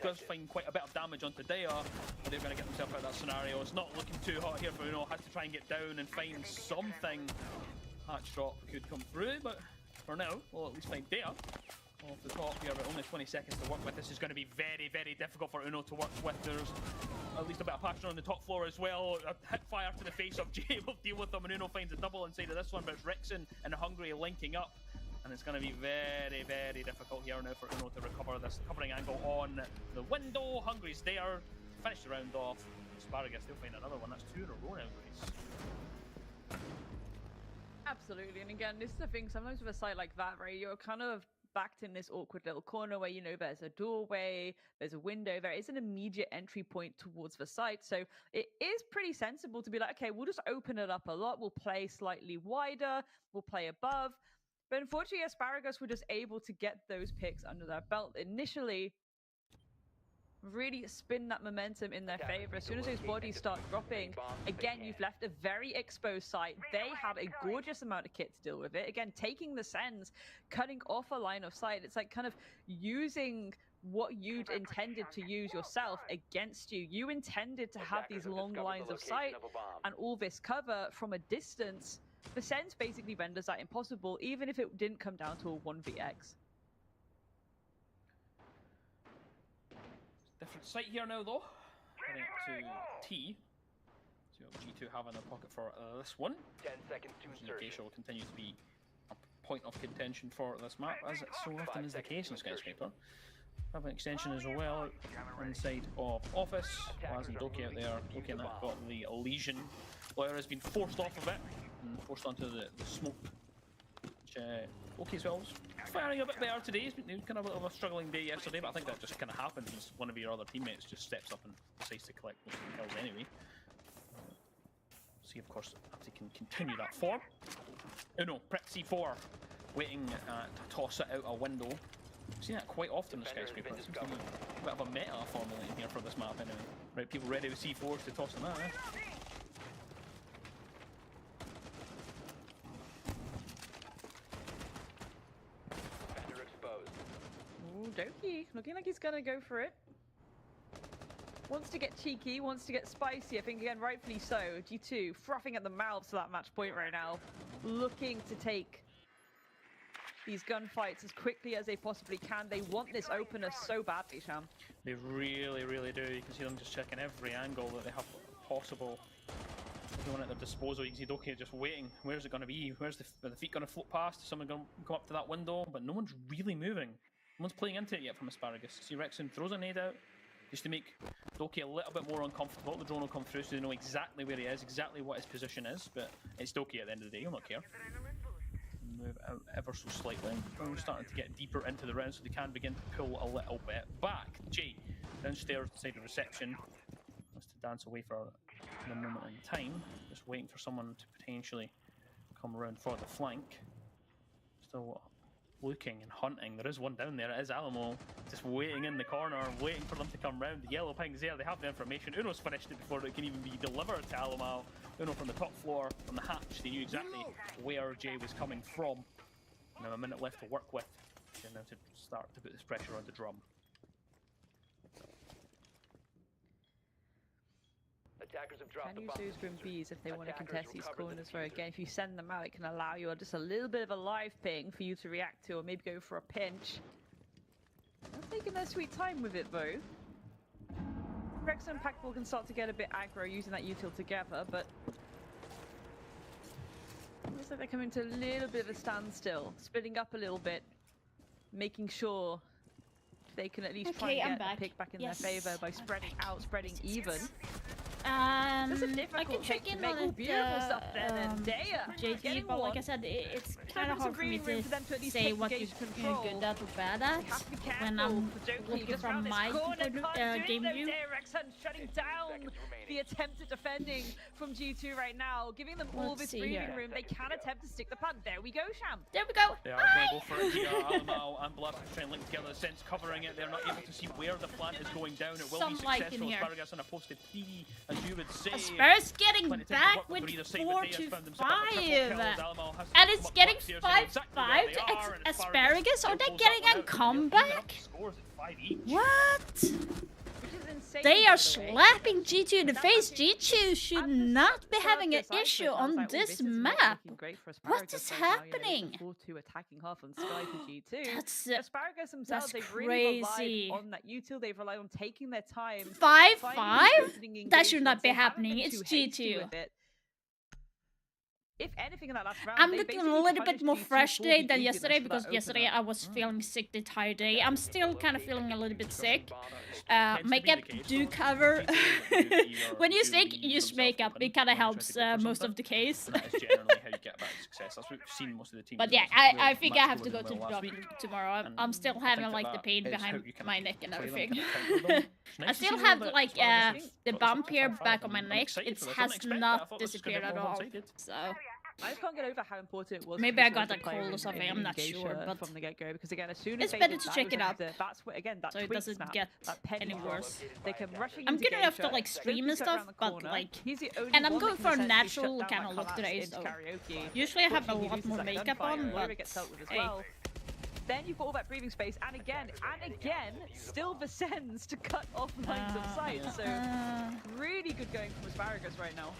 Does find quite a bit of damage onto Dea, but they're going to get themselves out of that scenario. It's not looking too hot here for Uno. Has to try and get down and find something. Hatch drop could come through, but for now, we'll at least find Dea off the top here, but only 20 seconds to work with. This is going to be very, very difficult for Uno to work with. There's at least a bit of passion on the top floor as well. A hit fire to the face of Jay will deal with them, and Uno finds a double inside of this one, but it's Rixon and Hungry linking up, and it's going to be very, very difficult here now for Uno to recover this covering angle on the window. Hungry's there, finish the round off. Asparagus, they'll find another one. That's 2 in a row now, guys. Absolutely, and again, this is the thing, sometimes with a site like that, right, you're kind of backed in this awkward little corner where, you know, there's a doorway, there's a window, there is an immediate entry point towards the site, so it is pretty sensible to be like, okay, we'll just open it up a lot, we'll play slightly wider, we'll play above, but unfortunately Asparagus were just able to get those picks under their belt initially, really spin that momentum in their favor. As soon as those bodies start dropping, again, you've left a very exposed site. They have a gorgeous amount of kit to deal with it. Again, taking the sends, cutting off a line of sight. It's like kind of using what you'd intended to use yourself against you. You intended to have these long lines of sight and all this cover from a distance. The sends basically renders that impossible, even if it didn't come down to a 1vx. Different site here now, though. Heading to T. See what G2 have in their pocket for this one. 10 seconds to insertion. Geisha will continue to be a point of contention for this map, as it so often is the case in Skyscraper. Have an extension as well inside of Office. Laz and Doki out there. Doki and that got the Legion. Blair has been forced off of it and forced onto the smoke. Which, Doki as well was faring a bit better today. He's been kind of a struggling day yesterday, but I think that just kind of happens when one of your other teammates just steps up and decides to collect most of the kills anyway. See, of course, if they can continue that form. Uno, prep C4, waiting to toss it out a window. I've seen that quite often in Skyscraper. It seems to be a bit of a meta formula in here for this map anyway. Right, people ready with C4s to toss them out, eh? Ooh, Doki, looking like he's gonna go for it. Wants to get cheeky, wants to get spicy, I think again, rightfully so. G2 frothing at the mouths to that match point right now. Looking to take these gunfights as quickly as they possibly can. They want this opener so badly, Sham. They really, really do. You can see them just checking every angle that they have possible. Everyone at their disposal. You can see Doki just waiting. Where's it going to be? Are the feet going to float past? Is someone going to come up to that window? But no one's really moving. No one's playing into it yet from Asparagus. See Rexon throws a nade out just to make Doki a little bit more uncomfortable. The drone will come through so they know exactly where he is, exactly what his position is. But it's Doki at the end of the day. He'll not care. Move out ever so slightly. We're starting to get deeper into the round so they can begin to pull a little bit back. Jay, downstairs inside the reception. Wants to dance away for the moment in time. Just waiting for someone to potentially come around for the flank. Still looking and hunting. There is one down there. It is Alamo. Just waiting in the corner, waiting for them to come round. The yellow ping's there. They have the information. Uno's finished it before it can even be delivered to Alamo. Uno from the top floor, from the hatch. They knew exactly where Jay was coming from. Now a minute left to work with. And now to start to put this pressure on the drum. Attackers have dropped Can use those Grim Bees if they want to contest these corners, where again, if you send them out, it can allow you just a little bit of a live ping for you to react to, or maybe go for a pinch. They're taking their sweet time with it though. Rex and Packball can start to get a bit aggro using that util together, but it looks like they're coming to a little bit of a standstill, splitting up a little bit, making sure they can at least try and get a pick back in their favor by spreading out, spreading even. That's a I difficult can check take to in make on all it, beautiful stuff then, and JT, getting but like I one. said, it's There's kind of some hard for me breathing room for them to at to least say take the what gauge you're control. good at or bad You at have to be careful when I'm for Joki looking just from round this my corner, point of can't do game it, view. though. Rexon shutting down the attempt at defending from G2 right now, giving them all Let's this see breathing here. room. They can attempt to stick the plant. There we go, Sham. There we go. They are going to go for it here. Alamo and Blood trying to link together, since covering it. They're not able to see where the plant is going down. It will Some be light in successful. here. Asparagus on a posted P, as you would say. Asparagus getting Plenty of time to back work with for either side, 4 but they to have found themselves a 5, triple kill. Alamo has to and come it's up getting clutch here, so they know 5-5 exactly where to they are, and Asparagus. Are they pulls getting that a one out. They're comeback? even up the scores at 5 each. What? Which is insane, They by are the way. slapping G2 in the That's face. actually- G2 should at the not be start having of an this ice issue break, I was on like, oh, this is not map. looking great for What Asparagus is right now, you know, happening? it's a 4-2 attacking half on Sky for G2. That's Asparagus themselves, that's they've really crazy. relied on that util. They've relied on taking their time. 5-5? finding opening That should not engagements. be They haven't happening. been It's too hasty G2. with it. If anything in that last round, I'm they looking a basically little bit punished more G2 fresh for today the than eagerness yesterday for because that yesterday opener. I was feeling sick the entire day. I'm still kind of feeling a little bit sick. Tends to be Makeup the case, do though. cover. Either When you're do sick, leave use themselves makeup. open It kind of when they're helps trying to go for most of something. the case. And that is generally how you get back to success. That's what we've seen most of the teams. But do. yeah, It's I real think I match have to scoring go to the well last doctor week. tomorrow. And I'm still I having think like that the pain is how behind you kind my of neck and play them, everything. kind of counter them. It's nice I to see still though have that like Asparagus the got bump something here for back five. on my I'm neck. excited It for this. I has didn't expect that. I not thought this was gonna disappeared be at more all. one-sided. So I just can't get over how important it was. maybe for I the got source a of player cold or in something. I'm not engage sure, but from the get-go, because again, as soon as it's they better did to that, check was it out that's what again that so it twig doesn't snap, get that penny any drop. worse. They came rushing I'm into good enough to Geisha, like stream Joki's and cut stuff, around the but corner. like, He's the only and I'm one going that for a can essentially shut natural down kind that of look collapse today. into So karaoke. usually I have a Fortunately, lot loses more that makeup gunfight, on, and but Moira gets dealt with as hey. well. Then you've got all that breathing space, and again, still Sens to cut off lines of sight. So really good going from Asparagus right now.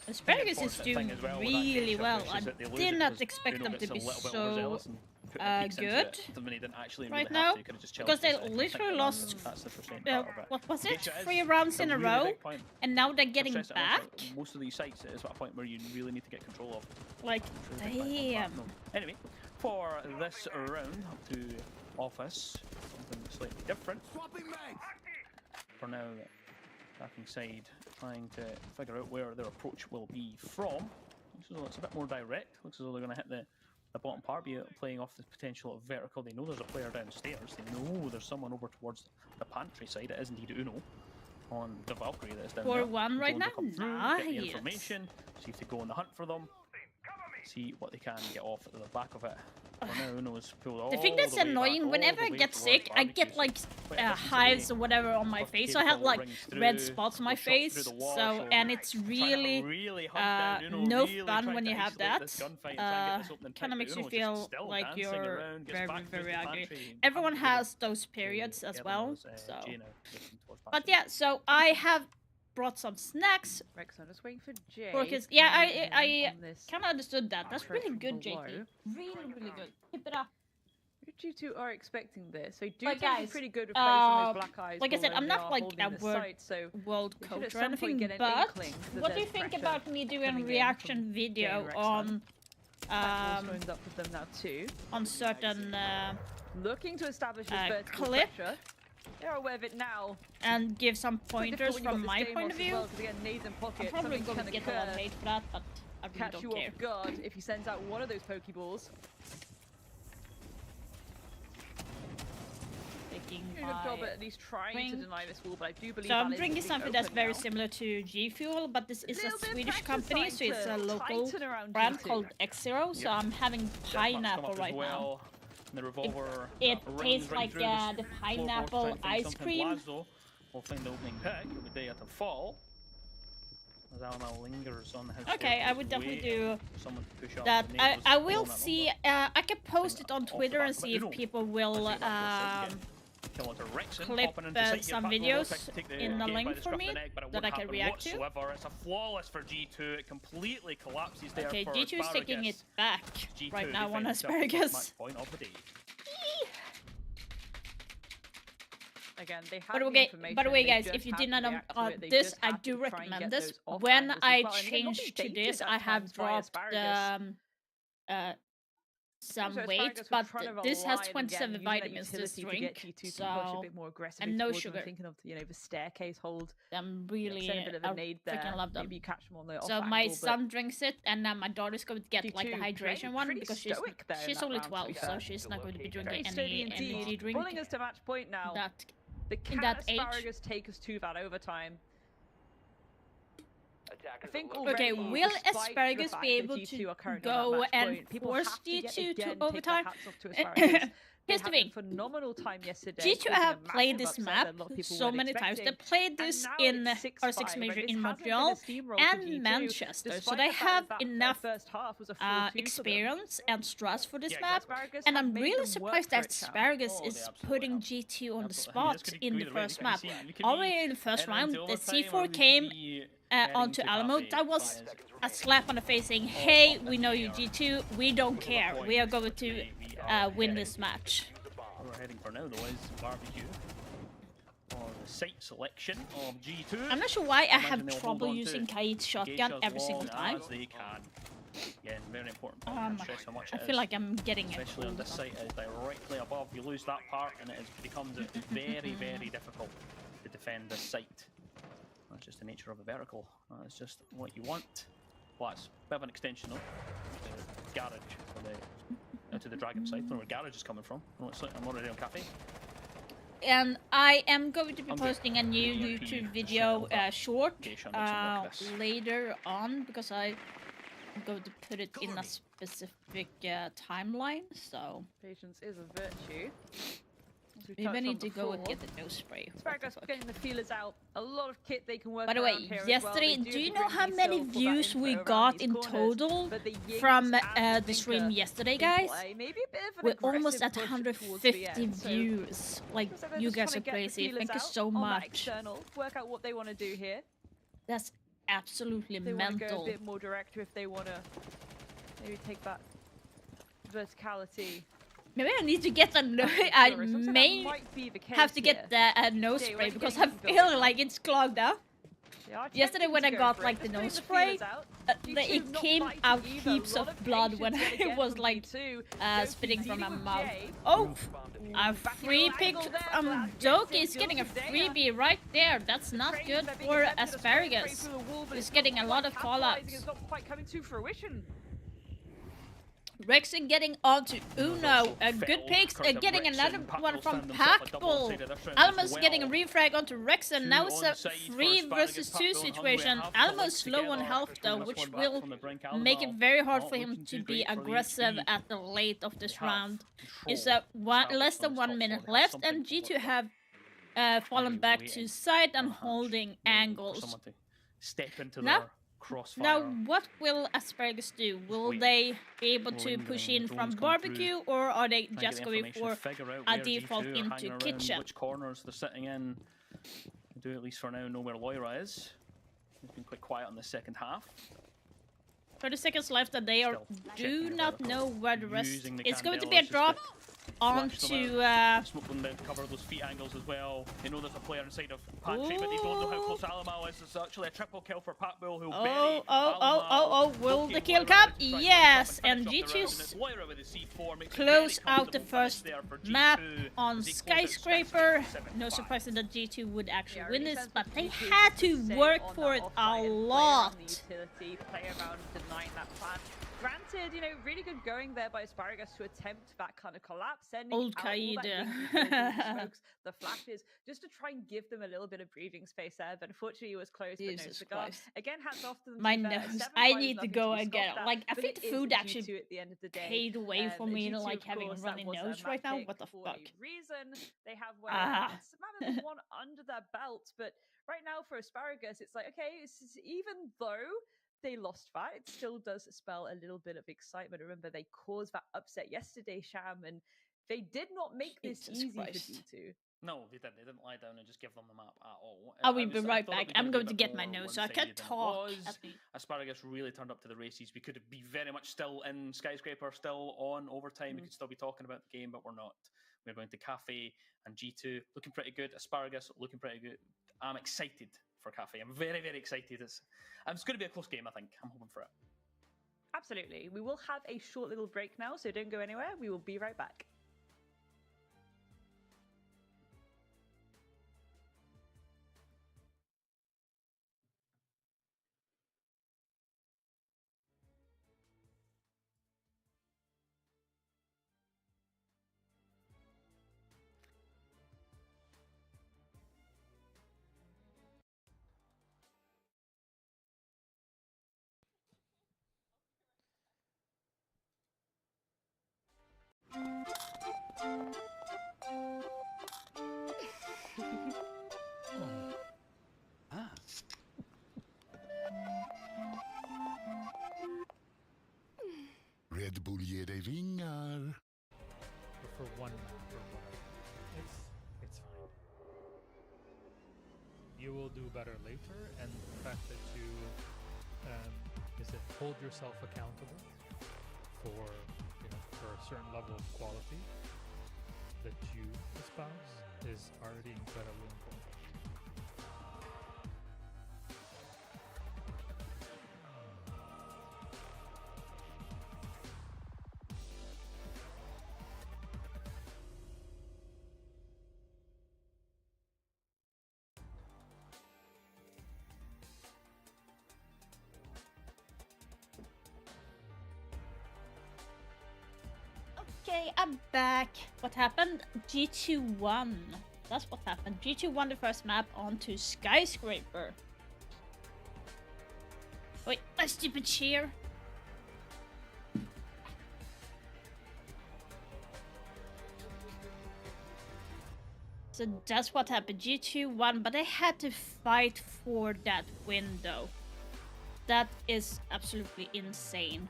Asparagus is doing really well. I did not expect them to be so good right now because they literally lost what was it, 3 rounds in a row, and now they're getting back. Most of these sites is at a point where you really need to get control of. Like, damn. Anyway, for this round up to office, something slightly different. For now, attacking side trying to figure out where their approach will be from. Looks as though it's a bit more direct. Looks as though they're going to hit the bottom part, be playing off the potential of vertical. They know there's a player downstairs. They know there's someone over towards the pantry side. It is indeed Uno on the Valkyrie that is down there. 4-1 right now. Get the Nice. information. See if they go on the hunt for them. See what they can get off at the back of it. For now, Uno's pulled all The thing that's the way annoying, back, whenever all I the way get towards sick, I get barbecue. like Quite a distance hives or away. whatever on my face. So I have like red spots on my face. So, and it's really no fun when you have that. Kind of makes you feel like you're very ugly. Everyone has those periods as well. So, but yeah, so I have brought some snacks. Rexon just waiting for Jay. Because yeah, I kind of understood that. That's really good, JT. Really good. Keep it up. G2 are expecting this. They do But tend to be guys, pretty good with placing those black eyes. like I said, when I'm they not are like holding a the site, so world we should coach at or some point anything, get an but inkling that what do you there's think pressure about me doing a coming in reaction from video Jay on Rexon. Up with them now too. on certain looking to establish his vertical clip pressure. They're aware of it now. and give some pointers from my point of view? Well, again, nades in pocket, I'm probably something going to can get a lot of occur. hate for that, but I really Catch don't you care. off guard if he sends out one of those Pokeballs. Taking Good job at least trying to deny this wall, but I do believe So I'm that is drinking the something that's open very now. similar to G Fuel, but this is a Little bit of Swedish pressure company, so it's a starting to local tighten around brand G2. called X0. So I'm having pineapple right now. The revolver It that tastes runs like right through the this pineapple floorboard, trying to ice find cream. something Blasdo will find the opening pick. It would be at the fall. As Alma lingers on the house. Okay, I would definitely do someone to push up that. the I neighbours will on that see. I can post it on Twitter and see if people will clip some videos in the link for me that I can react to. It's a flawless for G2. It completely collapses there. Okay, for G2 is taking it back G2 right now on defends Asparagus. match point of the day. Again, they have By the way, guys, if you did not know this, I do recommend this. When I changed to this, I have dropped some So weight, Asparagus were but trying to this rely has on, 27 again, using that vitamins, this utility to get drink, G2 to push a so, bit more aggressively and no towards them. sugar. I'm thinking of, you know, the staircase hold. I'm Send really, a bit of a I nade freaking there. love them. Maybe you catch them on the off So angle, my but son drinks it, and my daughter's going to get like the G2 hydration one pretty because stoic there in she's that only round, to 12, be so fair. she's not going to be very drinking steady any indeed. energy drink. Pulling us to match point now. That Can that age. Asparagus take us to that overtime? I think Okay, already, will despite the Asparagus fact be that able G2 to are currently on that go match and point, people force have to get, G2 to again, take overtime? their hats off to Asparagus. They Here's the had thing. a phenomenal time yesterday. G2 causing a have played massive this upset map that a lot of people so weren't many times. They expecting. played And this now in it's 6-5, R6 Major and in this hasn't been a Montreal steamroll for and G2, Manchester, so despite they the fact have that enough first half was a 4-2 for them. experience and trust for this Yeah, map. Asparagus And have I'm made really them work surprised for that it, Cham. Asparagus Oh, they is absolutely putting have. G2 on the Absolutely. I mean, this spot could in go the either way. first We map. can see- we could be Already in the first heading round, into the overtime, or C4 we could came be heading onto to Alamo. Cafe. That was a slap on the face saying, hey, we know you G2, we don't care. We are going to win this match. Where we're heading for now, though, is barbecue. Or the site selection of G2. I'm not sure why I have Imagine they'll trouble hold on using to Kaid's shotgun Geisha every as single long time. as they can. Again, very important point. Can't stress how much I it feel is. like I'm getting it. Especially on this site, is directly above. You lose that part, and it becomes very, very difficult to defend this site. That's just the nature of a vertical. That's just what you want. Well, it's a bit of an extension, though. The garage for the to the Dragon site. I don't know where garage is coming from. Oh, it's like I'm already on cafe. And I am going to be I'm posting a new good. YouTube video short Geisha makes them look this. later on because I'm going to put it in a specific timeline. So Patience is a virtue. maybe I need to go and get the nose spray. Asparagus getting the feelers out. A lot of kit they can work By the way, around here yesterday, as well. do you know how many views we got in total from the stream yesterday, guys? We're almost at 150 views. Like, you guys are crazy. Thank you so much. Work out what they want to do here. That's absolutely They want to go mental. a bit more direct if they want to maybe take that verticality. Maybe I need to get a nose. I may have to get the nose Okay, spray we're because getting I'm feeling like it's clogged up. They are Yesterday attempting when to I go got for like it. the Just nose putting the spray, feelers out. it G2 not came biting out either. heaps Lot of blood when patience I yet was again like from G2. spitting from my Dealing with mouth. Jay. Oh, a Back in free the pick angle there, from Vlad Doki gets is it, getting a goes to freebie right there. That's not Crazy good by being for attempted, a straight Asparagus. through the wall, but He's it's getting not a lot quite of capitalizing, call-outs. It's not quite coming to fruition. Rexon getting onto Uno, good picks, getting another one from Packbull. Almost getting a refrag onto Rexon. Now it's a 3 versus 2 situation. Almost low on health though, which will make it very hard for him to be aggressive at the late of this round. It's less than 1 minute left, and G2 have fallen back to side and holding angles. Step into Now, their crossfire. Now, what will Asparagus do? Will they be able to push in from barbecue, or are they just going for a default into kitchen? Which corners they're sitting in. I do at least for now know where Loira is. It's been quite quiet on the second half. 30 seconds left, and they do not know where the rest. It's going to be a Candelas drop just onto. smoke them down to cover those feet angles as well. They know there's a player inside of Pantry, but they don't know how close Alamo is. It's actually a triple kill for Packbull, who'll bury Oh, will the kill come? Yes, and G2 close out the first map on Skyscraper. No surprise that G2 would actually win this, but they had to work for it a lot. Play around denying that plan. Granted, you know, really good going there by Asparagus to attempt that kind of collapse, sending Old out all that Kaida. the smokes, the flashes, just to try and give them a little bit of breathing space there. But unfortunately, it was close. But no Jesus cigar. Christ. Again, hats off to them. My to be fair. nose. 7-5 I is need to nothing go be and get scoffed at, like I but think it the is food G2 actually at the end of the day. paid away for me, G2, like of having course, runny that was a nose right now. map What the pick for fuck? a reason. They have Ah. one under their belt, but right now for Asparagus, it's like, okay, even though they lost that, it still does spell a little bit of excitement. Remember, they caused that upset yesterday, Sham, and they did not make this easy for G2. No, they didn't. They didn't lie down and just give them the map at all. I will be right back. I'm going to get my nose so I can talk. Asparagus really turned up to the races. We could be very much still in Skyscraper, still on overtime. We could still be talking about the game, but we're not. We're going to Cafe and G2 looking pretty good. Asparagus looking pretty good. I'm excited for Cafe. I'm very, very excited. It's going to be a close game, I think. I'm hoping for it. Absolutely. We will have a short little break now, so don't go anywhere. We will be right back. Red Bull ger dig vingar. For one map or whatever. It's fine. You will do better later, and the fact that you hold yourself accountable for for a certain level of quality that you espouse is already incredibly important. Okay, I'm back. What happened? G2 won. That's what happened. G2 won the first map onto Skyscraper. Wait, a stupid cheer. So that's what happened. G2 won, but they had to fight for that window. That is absolutely insane.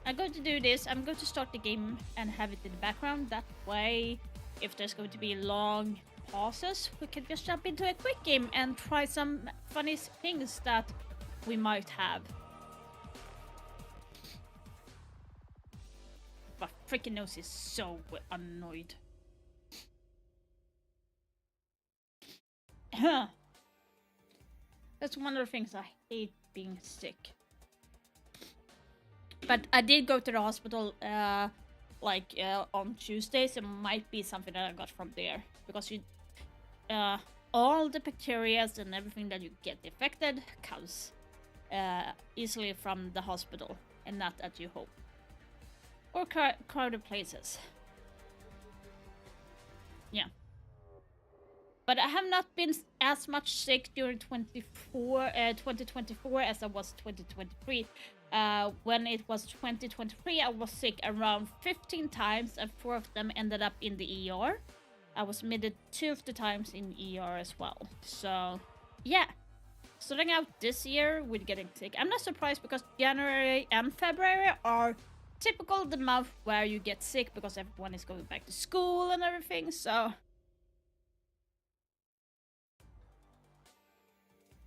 I'm going to do this. I'm going to start the game and have it in the background. That way, if there's going to be long pauses, we can just jump into a quick game and try some funny things that we might have. But freaking nose is so annoyed. That's one of the things I hate being sick. But I did go to the hospital on Tuesday, so it might be something that I got from there. Because all the bacteria and everything that you get infected comes easily from the hospital and not at your home. Or crowded places. Yeah. But I have not been as much sick during 2024 as I was 2023. When it was 2023, I was sick around 15 times, and 4 of them ended up in the ER. I was admitted 2 of the times in ER as well. So, yeah. Starting out this year with getting sick. I'm not surprised because January and February are typical the month where you get sick because everyone is going back to school and everything, so...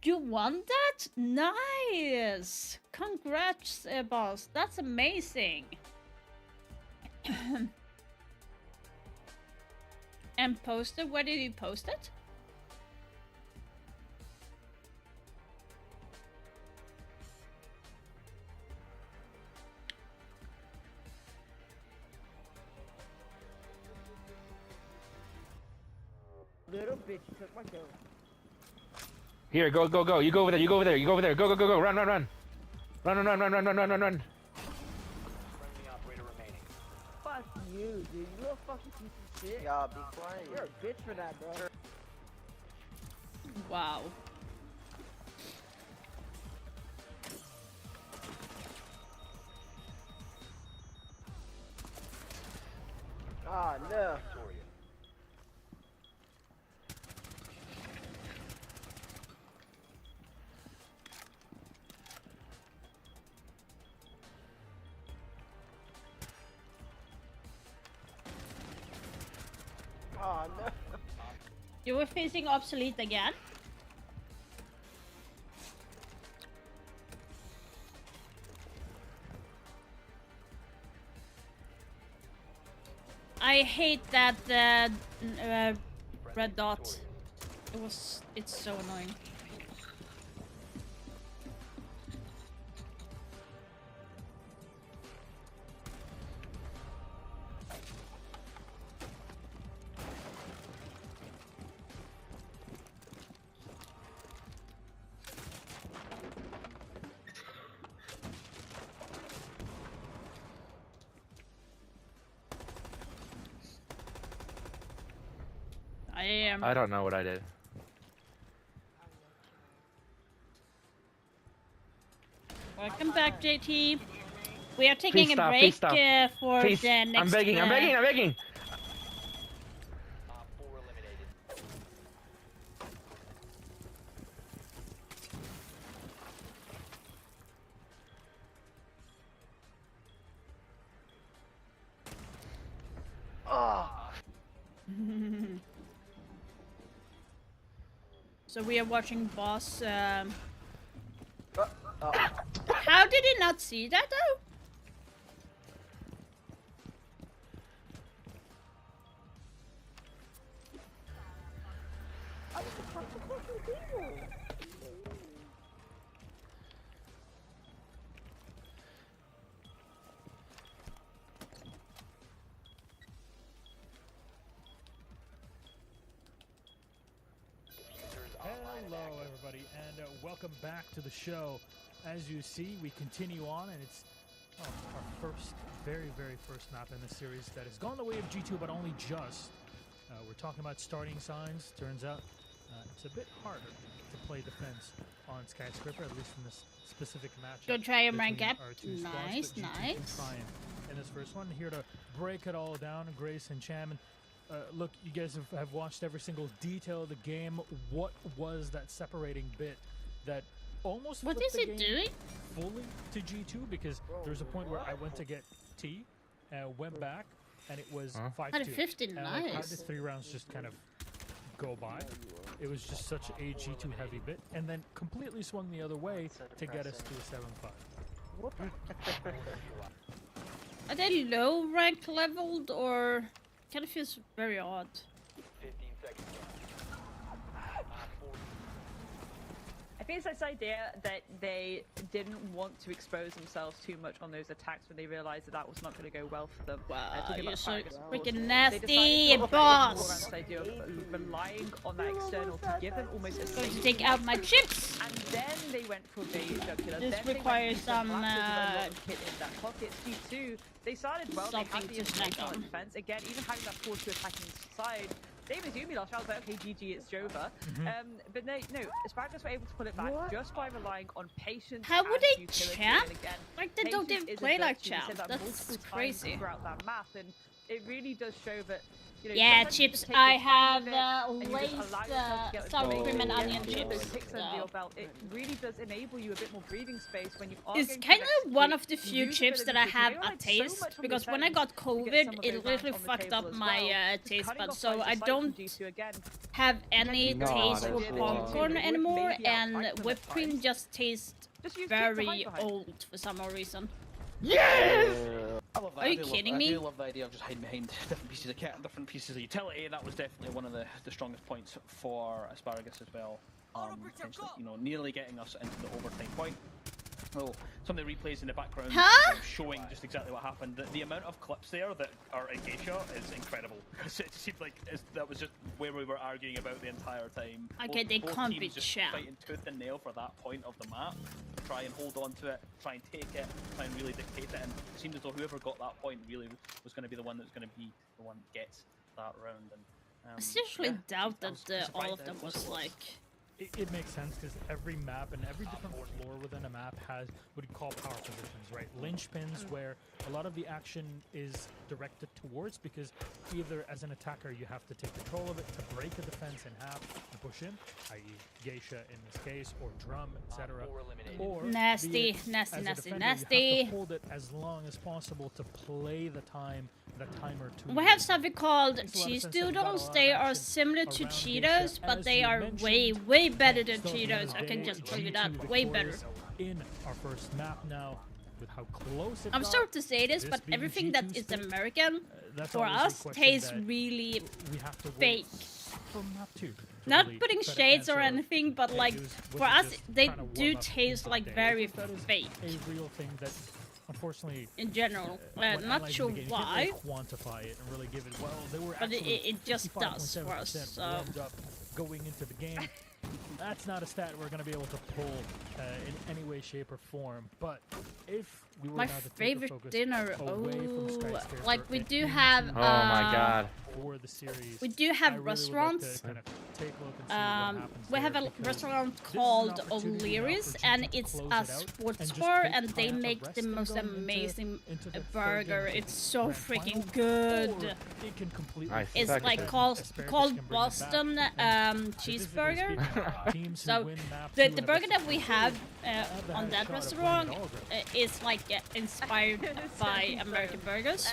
You won that? Nice! Congrats, boss. That's amazing. And posted? Where did you post it? Little bitch took my kill. Here, go, go, go. You go over there, you go over there, you go over there. Go, go, go, go. Run, run, run. Run, run, run, run, run, run, run, run, run. Fuck you, dude. You a fucking piece of shit. Yeah, be quiet. You're a bitch for that, bro. Wow. Ah, no. Oh, no. You were facing obsolete again? I hate that red dot. It's so annoying. I am. I don't know what I did. Welcome back, JT. We are taking Please a stop, break please stop. for Please. the next. I'm begging, I'm begging, I'm begging! So we are watching boss. How did he not see that though? Hello, everybody, and welcome back to the show. As you see, we continue on, and it's our very first map in the series that has gone the way of G2, but only just. We're talking about starting signs. Turns out it's a bit harder to play defense on Skyscraper, at least in this specific match. Go try and rank up. Nice. In this first one, here to break it all down, Grace and Cham. Look, you guys have watched every single detail of the game. What was that separating bit that almost what flipped is the it game doing fully to G2? Because there was a point where I went to get T, went back, and it was 5-2. 150, and nice. how did 3 rounds just kind of go by? It was just such a G2 heavy bit, and then completely swung the other way to get us to a 7-5. Are they low rank leveled or kind of feels very odd? 15 seconds. I think it's this idea that they didn't want to expose themselves too much on those attacks when they realized that that was not going to go well for them. Wow, talking you're about so Fargus, of course, freaking they nasty, decided to boss! more around this idea of relying on that external to give them almost a Going to safe take out my chips. And then they went for the jugular. This then requires they went some kit in that pocket. G2, they started well. They had something the to snack information on on. defense. Again, even having that force to attacking side. Same as Yumi last round, I was like, okay, GG, it's Jova. But no, Asparagus were able to pull it back just by relying on patience. How would and they utility. champ? And again, Like they don't patience even is a play like virtue. We said champ. that That's multiple times crazy. throughout that map, and it really does show that. You know, Yeah, sometimes you chips. just take I your time have with it, and you just laced allow yourself to get sour those cream and goals, onion get those chips. kicks under your belt. It really does enable you a bit more breathing space when you are It's going to kind of execute. one of the You few use a chips bit of that I the have you a relied so taste much on because when I defense got to get some COVID, of it those literally rounds on the fucked table up as my well. Just taste cutting buds. off So lines of I sight from don't G2 again. have any No, taste that's for cool. popcorn It would anymore, maybe and outfight them whipped at cream times. just tastes Just use chips to very hide behind. old for some odd reason. Yes! I love that. Are you kidding me? I do love the idea of just hiding behind different pieces of kit and different pieces of utility. That was definitely one of the strongest points for Asparagus as well. Potentially, you know, nearly getting us into the overtime point. Oh, some of the replays in the background showing just exactly what happened. The amount of clips there that are in Geisha is incredible. Because it seemed like that was just where we were arguing about the entire time. Okay, they both can't teams be just champ. fighting tooth and nail for that point of the map. Try and hold on to it, try and take it, try and really dictate it. And it seemed as though whoever got that point really was going to be the one that's going to be the one that gets that round. And I seriously doubt that all of surprised them that was like. It makes sense because every map and every different floor within a map has what you call power positions, right? Linchpins, where a lot of the action is directed towards, because either as an attacker you have to take control of it to break a defense in half and push in, i.e. Geisha in this case, or Drum, etc. Or Nasty, as nasty, a nasty, defender, nasty. You have to hold it as long as possible to play the timer to We have something called Makes a lot of cheese sense that we've got a doodles. lot of They are action similar to around Cheetos, Geisha, but as they you are mentioned. way better than So at the end Cheetos. of I the can day, just tell you G2 that. Way better. victorious in our first map now, with how close it I'm got, sorry to say this, but being everything that G2's is fault, American that's for always a us question tastes that really we have to fake. wait for map 2 to Not really putting try to shades or answer. anything, but like Was for it us, just they trying to warm do up taste that like day? very That is fake a real thing that, unfortunately, in general. when Not analyzing sure the game, you why, can't really quantify it and really give it. Well, they were but actually it just does for us. 55.7% So. warmed up going into the game. That's not a stat we're going to be able to pull in any way, shape, or form. But if we were My now to take the favorite focus dinner. away from Skyscraper Like we and do into have. Oh my god. for the series. We do I have really would restaurants. Like to kind of take a look and see what happens We have there, a because restaurant this is an called opportunity now O'Leary's, for and GT to it's close a it out sports and just bar, take and they time off make rest the and most going into amazing the third game burger. of the It's so grand freaking final, good. or it can completely Nice. It's Exactly. like called Boston cheeseburger. So the burger that we have on that restaurant is like inspired by American burgers.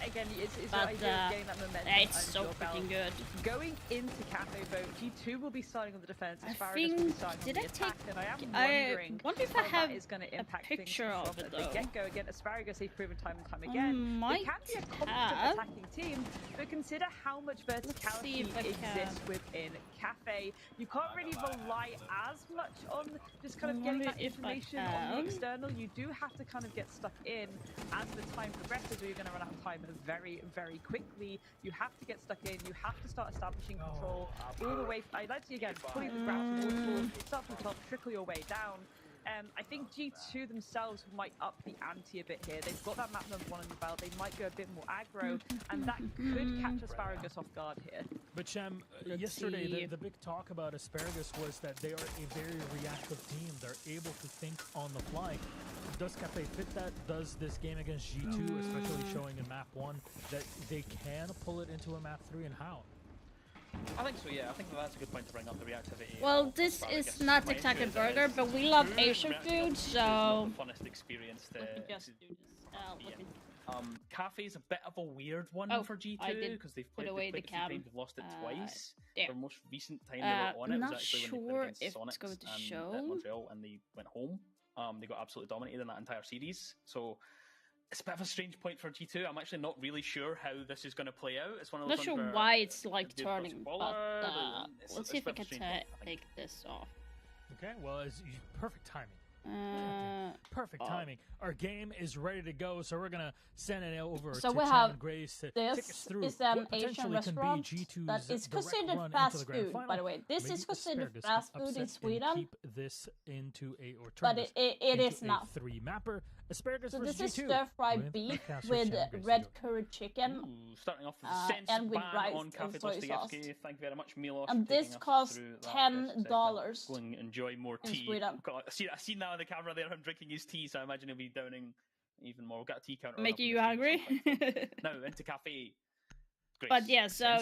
Again, it's But getting that momentum. it's so freaking good. Going into Cafe Boat, G2 will be starting on the defense. I Asparagus will be think starting did on I the take? attack, and I am wondering wonder if I how have that is going to impact a picture things of it from though. the get-go. Again, Asparagus, they've proven time and time again. Might They can be a competent have. attacking team, but consider how much verticality exists within Cafe. You can't really rely as much on just kind of getting that information on the external. You do have to kind of get stuck in as the time progresses, or you're going to run out of time very, very quickly. You have to get stuck in. You have to start establishing control all the way. I'd like to see again, pulling the grab towards start from the top, trickle your way down. I think G2 themselves might up the ante a bit here. They've got that map number 1 on the belt. They might go a bit more aggro, and that could catch Asparagus off guard here. But Shem, yesterday the big talk about Asparagus was that they are a very reactive team. They're able to think on the fly. Does Cafe fit that? Does this game against G2, especially showing in map 1, that they can pull it into a map 3, and how? I think so, yeah. I think that's a good point to bring up, the reactivity. Well, this is not exactly a burger, but we love Asian food, so... The funnest experience to... Let me just do this. Cafe's a bit of a weird one for G2, because they've played away the cam. They've lost it twice. There. Their most recent time they were on it was actually when they played against if Sonics it's going to and show. Montreal, and they went home. They got absolutely dominated in that entire series. So it's a bit of a strange point for G2. I'm actually not really sure how this is going to play out. It's one of those not sure why it's like turning, but let's see if I can take this off. Okay, well, it's perfect timing. Perfect timing. Our game is ready to go, so we're gonna send it over to we Chan have and Grace to this take us through is an what Asian potentially restaurant can be G2's that is direct considered run fast into the grand food, final. by the way. This Maybe is considered Asparagus fast can food in upset and Sweden, keep this into a, or turn but this it into is not. a 3-mapper. Asparagus So versus this is G2 stir-fried beef with red curry chicken. Starting off with a sense and with ban rice on Cafe and soy sauce. Dostoevsky. Thank you very much, Milos. And this costs $10. Go and enjoy more tea. Sweden. I've seen now on the camera there him drinking his tea, so I imagine he'll be downing even more. We've got a tea counter. Making you hungry? Now into Cafe. Grace. But yeah, so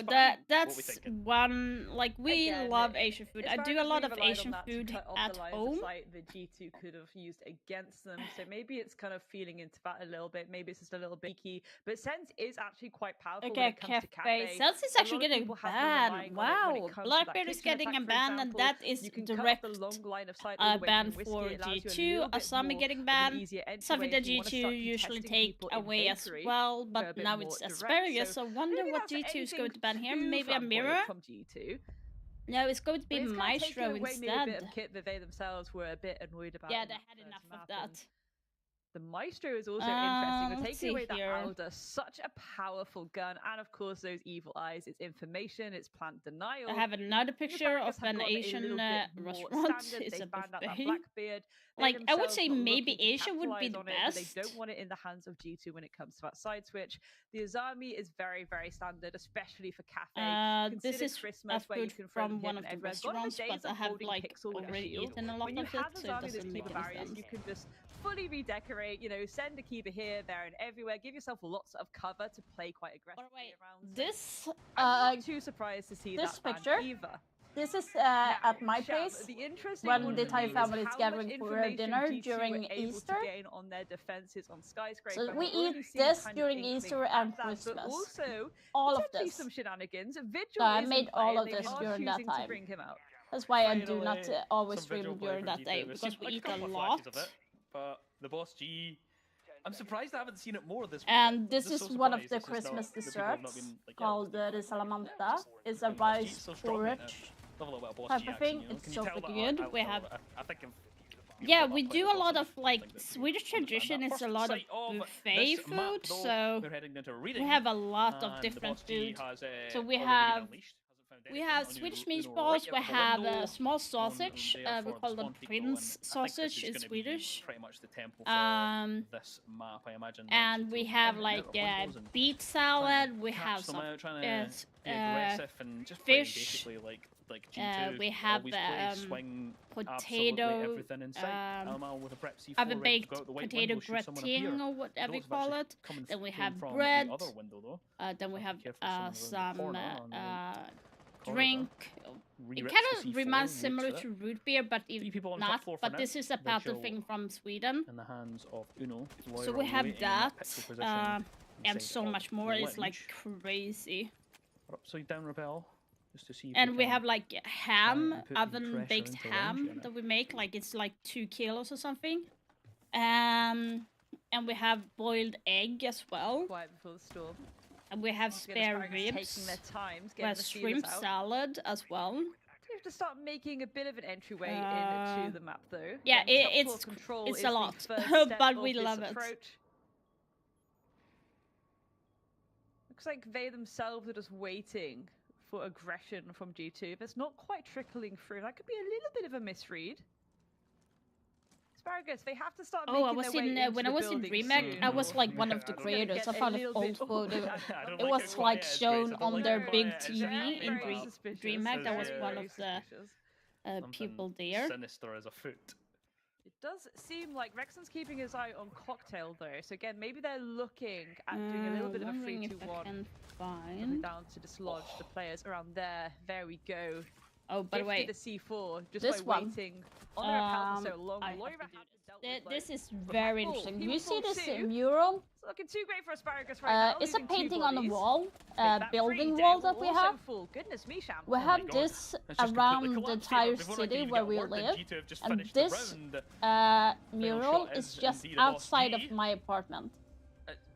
that's one, like, we love Asian food. I do a lot of Asian food at home. The G2 could have used against them, so maybe it's kind of feeling into that a little bit. Maybe it's just a little bit key, but Sense is actually quite powerful when it comes to Cafe. Sense is actually getting banned. Wow, Blackbeard is getting a ban, and that is direct ban for G2. Asami getting banned, something that G2 usually take away as well, but now it's Asparagus, so wonder what G2 is going to ban here. Maybe a mirror? From G2. No, it's going to be Maestro instead. Maybe a bit of kit that they themselves were a bit annoyed about. Yeah, they had enough of that. The Maestro is also interesting. We're taking away the here. Alda, such a powerful gun, and of course those evil eyes. It's information, it's plant denial. I have another picture of an Asian restaurant. It's a buffet. Blackbeard. Like, I would say maybe Asia would be the best. They don't want it in the hands of G2 when it comes to that side switch. The Azami is very, very standard, especially for Cafe. This is Christmas, a food from one of the restaurants, but I have like already eaten a lot of it, so it doesn't make any sense. You can just fully redecorate, you know, send a Kiba here, there, and everywhere. Give yourself lots of cover to play quite aggressively around. This, I'm not too surprised to see this that picture. Either. This is at my place when the Thai family is gathering for dinner during Easter. On their defenses on Skyscraper. So we eat this during Easter and Christmas. Also, all of this. Some shenanigans. So I made all of this during that time. That's why I do not always stream during that day, because we eat a lot. But the Boss G, I'm surprised I haven't seen it more this week. And this is one of the Christmas desserts called the Salamanta. It's a rice porridge type of thing. It's so freaking good. We have... Yeah, we do a lot of, like, Swedish tradition is a lot of buffet food, so we have a lot of different food. So we have We have Swedish meatballs. We have a small sausage. We call them Prince sausage in Swedish. Pretty much the tempo Um, for this map, I imagine. and we have like beet salad. We have some aggressive and just fish. basically like G2. We have swing potato. everything in sight. With a prep C4 Have a baked go out the white potato window, shoot someone up here. gratin or whatever you Those call actually it. coming Then we came have from bread. the other window, though. Then we have Careful, someone's around the some corner on the drink. It Re-rips kind the of C4, reminds rips similar it. to root beer, but people on not. top floor for But now. this is a They pattern chill thing from Sweden. in the hands of Uno. So Loira we have waiting in that that, pixel position and inside so of much more. It's like Lynch. crazy. Upside down Rebel, just to see if And we can have like ham, and put the oven pressure baked into ham Lynch, you know. that we make. Like it's like 2 kilos or something. And we have boiled egg as well. Quiet before the storm. And we have Once again, spare Asparagus ribs. taking their time to We get have the feelers shrimp out. salad as well. We have to start making a bit of an entryway into the map, though. Yeah, Getting top floor control it's is a the lot, first step but of we this love it. approach. Looks like they themselves are just waiting for aggression from G2. That's not quite trickling through. That could be a little bit of a misread. Asparagus, they have to start making I was their way in into when the I was in building DreamHack, soon. I was like one of the creators. I found an old photo. It was like shown on their big TV in DreamHack. That was one of the people there. Sinister as a foot. It does seem like Rexon's keeping his eye on Cocktail, though. So again, maybe they're looking at doing a little bit of a 3-2-1. Coming down to dislodge the players around there. There we go. Oh, by the way, the C4 just this by one, waiting on their account for so long. This is very interesting. You see this too. mural? It's looking too great for Asparagus right now. It's a losing 2 painting on the bodies. wall, building free. wall that we Also have. full. Goodness me, Sham. We have this around the entire city where we live, and this mural is just outside of my apartment.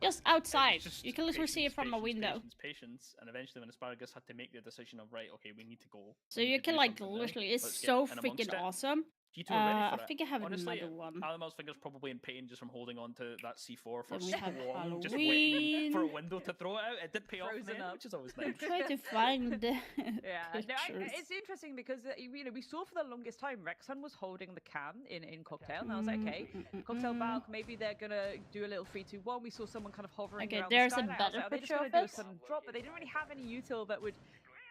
Just outside. You can literally see it from a window. Patience, and eventually when Asparagus had to make the decision of, right, okay, we need to go. So you can like literally, it's so freaking awesome. G2 are ready for I think I have Honestly, another one. Alamel's fingers probably in pain just from holding on to that C4 for Then we so have long, just Halloween. waiting for a window to throw it out. It did pay off in the end, which is always nice. Try to find the Yeah, no, pictures. it's interesting because you know we saw for the longest time Rexon was holding the cam in Cocktail, and I was like, okay, Cocktail Balk, maybe they're gonna do a little 3-2-1. We saw someone kind of hovering Okay, around there's the a sky. And I was better like, are they just picture gonna of do a it. sudden drop? But they didn't really have any util that would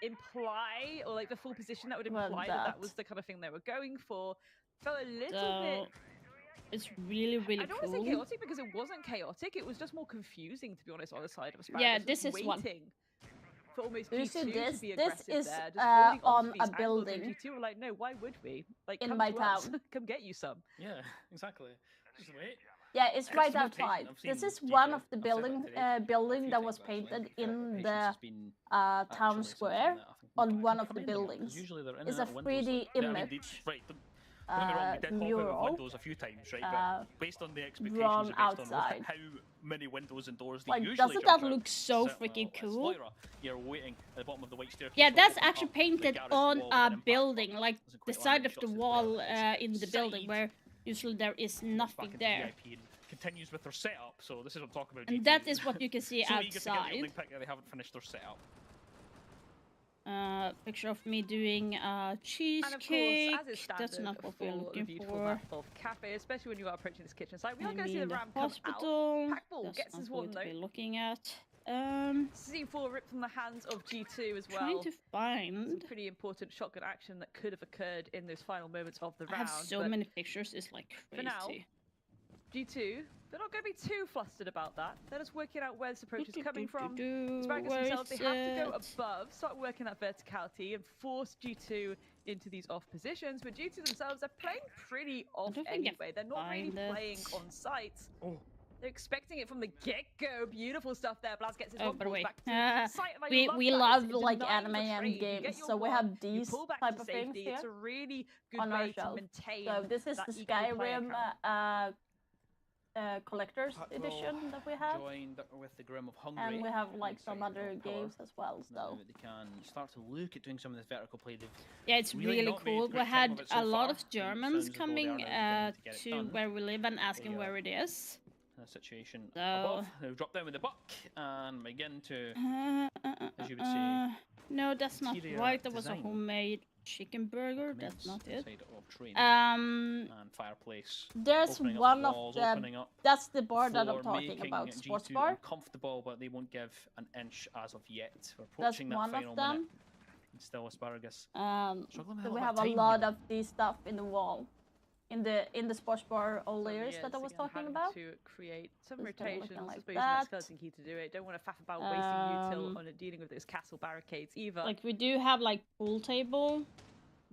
imply, or like the full position that would Well, imply that that. was the kind of thing they were going for. Felt a little bit. It's really, really I don't cool. want to say chaotic because it wasn't chaotic. It was just more confusing, to be honest, on the side of Asparagus. Yeah, Just this is one. waiting for almost Do you G2 see this? to be This aggressive is there, just holding on to these a angles, and building G2 were like, no, why would we? Like, in come my to us. town. Come get you some. Yeah, exactly. Just wait. Yeah, it's right Excellent outside. rotation. I've This seen is one G2. of the I've said that building today that a was few times, painted actually. in Patience the has been town actually square something that I think on one can of come the in here, 'cause buildings. usually they're in It's and a out of windows, 3D yeah, I mean, image. right, don't get me wrong, we did pop out of mural windows a few times, right? But based on the expectations drawn and based on outside. how many windows and doors they Like, usually doesn't jump that out, look so certainly freaking as cool? Loira, you're waiting at the bottom of the white staircase. Yeah, for that's opening actually up the painted garage on wall a with an building, impact like doesn't the quite land side any of the shots as wall well. in the building, Side where usually there is back nothing into there. VIP and continues with their setup. So this is what I'm talking about. And GT. that is what you can see so eager to get the outside. opening pick that they haven't finished their setup. Picture of me doing cheesecake. And of course, as is standard That's not what we're for the looking beautiful for. map of Cafe, especially when you are approaching this kitchen site. We are going to Maybe see the in the ram come out. hospital. Packball That's gets not his what one to be though. looking at. C4 ripped from the hands of G2 as well. Trying to find. Some pretty important shotgun action that could have occurred in those final moments of the I round. have so but many pictures. It's like for now, crazy. G2, they're not going to be too flustered about that. They're just working out where this approach is coming from. Asparagus Where themselves, they is have to go it? above, start working that verticality, and force G2 into these off positions. But G2 themselves, they're playing pretty off don't think I anyway. They're not really find it. playing on site. Oh. They're expecting it from the get-go. Beautiful stuff there. Blaz gets his Oh, one by the balls way, back to sight, and I we that. love It's like denying anime the and trade. You get games, your so we one, have you these pull back type to of things safety. here It's a really good on our way to shelf. maintain So this is that the equal player Skyrim count. collector's edition that we have, Joined with the Grim of Hungry. and we have like Looks some like other they've got power. games as well. Now So they can start to look at doing some of this vertical play. They've yeah, it's really not made cool. good We time had of it so a lot far, of and Germans sounds as though they coming are now beginning to get it to done. where we live and asking They, where it is. in a situation So- above. They've dropped down with the buck and begin to, as you would say, No, that's not Interior right. That was a design. homemade chicken burger. That's not it. Inside of train Um, and fireplace. there's Opening up one walls, of the. opening up That's the bar that floor, I'm talking making about. Sports G2 bar. uncomfortable, but they won't give an inch as of yet. We're That's approaching that one final of them. minute. And still asparagus. So Struggling with we little have bit a of time lot here. of these stuff in the wall, in the sports bar all layers yeah, that I was again, talking having about. to create some It's kinda rotations, looking like suppose that that. skeleton key to do it. Don't want to faff about wasting util on dealing with those castle barricades either. Like we do have like pool table.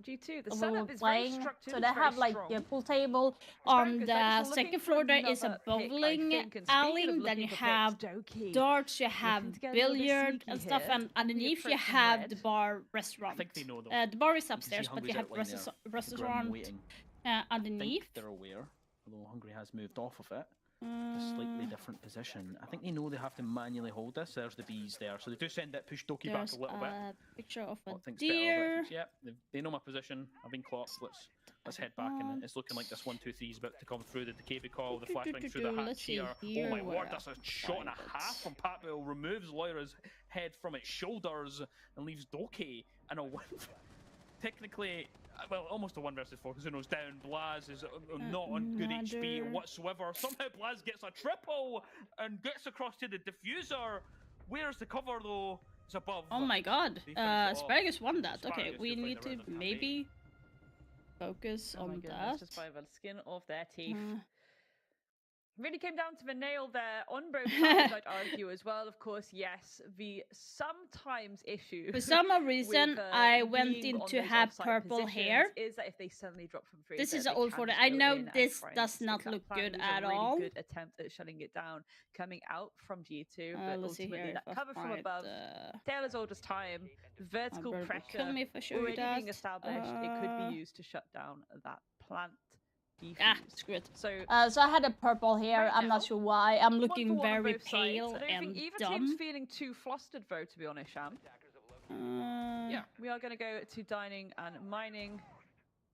G2, the we were setup is very playing, structured. so it's they very have like strong. a pool table. On Asparagus, the like, just looking second for floor there is a another pick, I bowling think, and speaking of alley. Then looking you for picks, have Doki, darts, you have looking to get a little bit billiard and sneaky stuff, here. and underneath you approaching have red. the bar restaurant. I think they know though. The bar is You can see upstairs, but you Hungry's have outline there, the grim restaurant waiting. I underneath. think they're aware, although Hungry has moved off of it. A slightly different position. I think they know they have to manually hold this. There's the bees there, so they do send it, push Doki back There's a little bit. a picture of a What thinks better of deer. it. Yep, they know my position. I've been clocked. Let's head back, and it's looking like this 1-2-3 is about to come through the decay call, the flashbang through the hatch Let's see here. here Oh my where word, that's a shot and a half from Patbill. Removes Lyra's head from its shoulders and leaves Doki in a win. Technically, well, almost a 1 versus 4 because Uno's down. Blaz is not on good HP whatsoever. Somehow Blaz gets a triple and gets across to the diffuser. Where's the cover though? It's above. Oh my god, Asparagus won that. Okay, Asparagus we to play need the to round of maybe focus Oh my on goodness, that. just by the skin of their teeth. Really came down to the nail there on both sides, I'd argue as well. Of course, yes, the sometimes issue. For some reason, with, I went being in on to those have offside purple positions hair. Is that if they suddenly drop from free, This that is they old can for just I go know in and this try and does stick not that look plan. good It was at a really all. good attempt at shutting it down, coming out from G2, but Let's see ultimately here that if I cover from find, above. Taylor's all just time. Vertical Bird will pressure kill me if I show you already being that. established. It could be used to shut down that plant. Screw it. So I had a purple hair. I'm not sure why. I'm one looking for one on very both sides. pale I don't and think either team's dumb. feeling too flustered, though, to be honest, Sham. Yeah. We are going to go to dining and mining.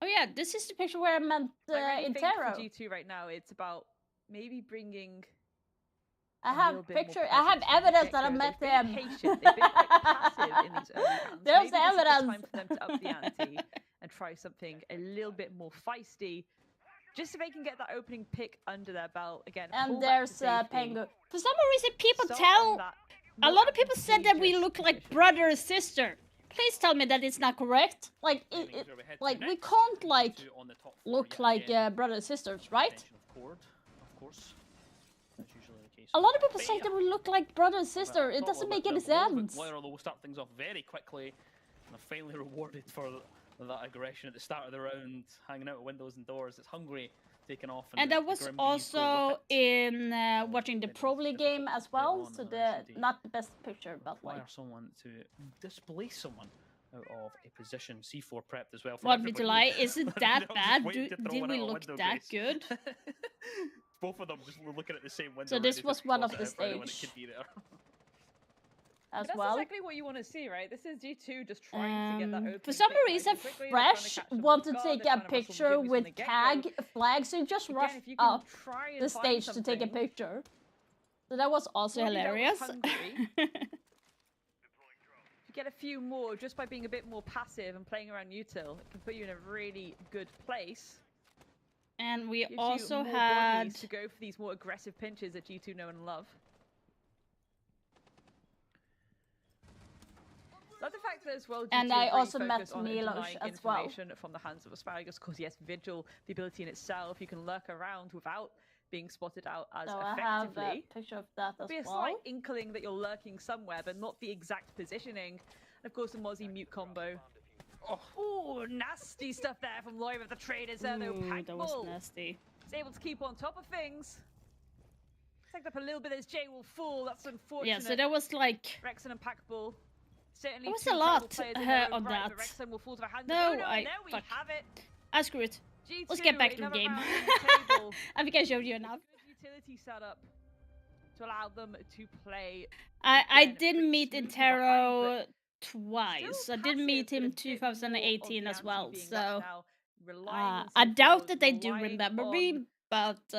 Oh yeah, this is the picture where I meant I really in think tarot. for G2 right now, it's about maybe bringing. I a have little bit more picture. I have presence from the evidence that I get-go. met They've them. been patient. They've been quite passive in these early rounds. There's Maybe the this is the evidence. time for them to up the ante and try something a little bit more feisty, just so they can get that opening pick under their belt again. And there's Pengu. For some reason, people Start tell. on that A lot of people said that we look like brother and sister. Please tell me that it's not correct. Like, like we can't like look like brother and sisters, right? Of course. That's usually the case. A lot of people say that we look like brother and sister. It doesn't make any sense. Lyra will start things off very quickly, and are finally rewarded for that aggression at the start of the round, hanging out of windows and doors. It's Hungry taking off. And I was also in watching the Pro League game as well, so not the best picture, but like. Require someone to displace someone out of a position. C4 prepped as well. What me to lie? Isn't that bad? Did we look that good? Both of them just looking at the same window. So this ready to was one toss of it the out for anyone that stage. could be there. As That's well. exactly what you want to see, right? This is G2 just trying to get that open. For some pick nice reason, and quickly. They're trying to Fresh catch them wanted off to guard. take They're a trying to rustle picture Jimmy from with the get-go. tag flag, so he just Again, rushed if you can up try and the find stage to take a something. picture. So that was also Already dealt with hilarious. Hungry. You get a few more just by being a bit more passive and playing around util. It can put you in a really good place. And we Gives also you more had. bodies to go for these more aggressive pinches that G2 know and love. Love the fact that as well, G2 And I really also met focus on Milos denying as well. information from the hands of Asparagus. Because yes, Vigil, the ability in itself, you can lurk around without being spotted out as So I have effectively. a picture of that as Be a well. slight inkling that you're lurking somewhere, but not the exact positioning. And of course, the Mozzie mute combo. Oh, nasty stuff there from Lloyd with the traders there, though. Ooh, that was nasty. He's able to keep on top of things. Tagged up a little bit as Jay will fall. That's unfortunate. Yeah, so that was like. Rexon and Packball. Certainly There was two a lot incredible players in their own on right, that. but Rexon will fall to the hands No, of Uno, I. and there we Fuck. have it. I screw it. Let's G2, get back to the another game. round on the table. I think I showed you enough. Good utility setup to allow them to play. I again, did pretty meet smoothly Intero behind, twice. still I did meet passive, him but a bit more of 2018 the as well, ante being so left now, relying on I doubt C4s, that they do relying remember on me, but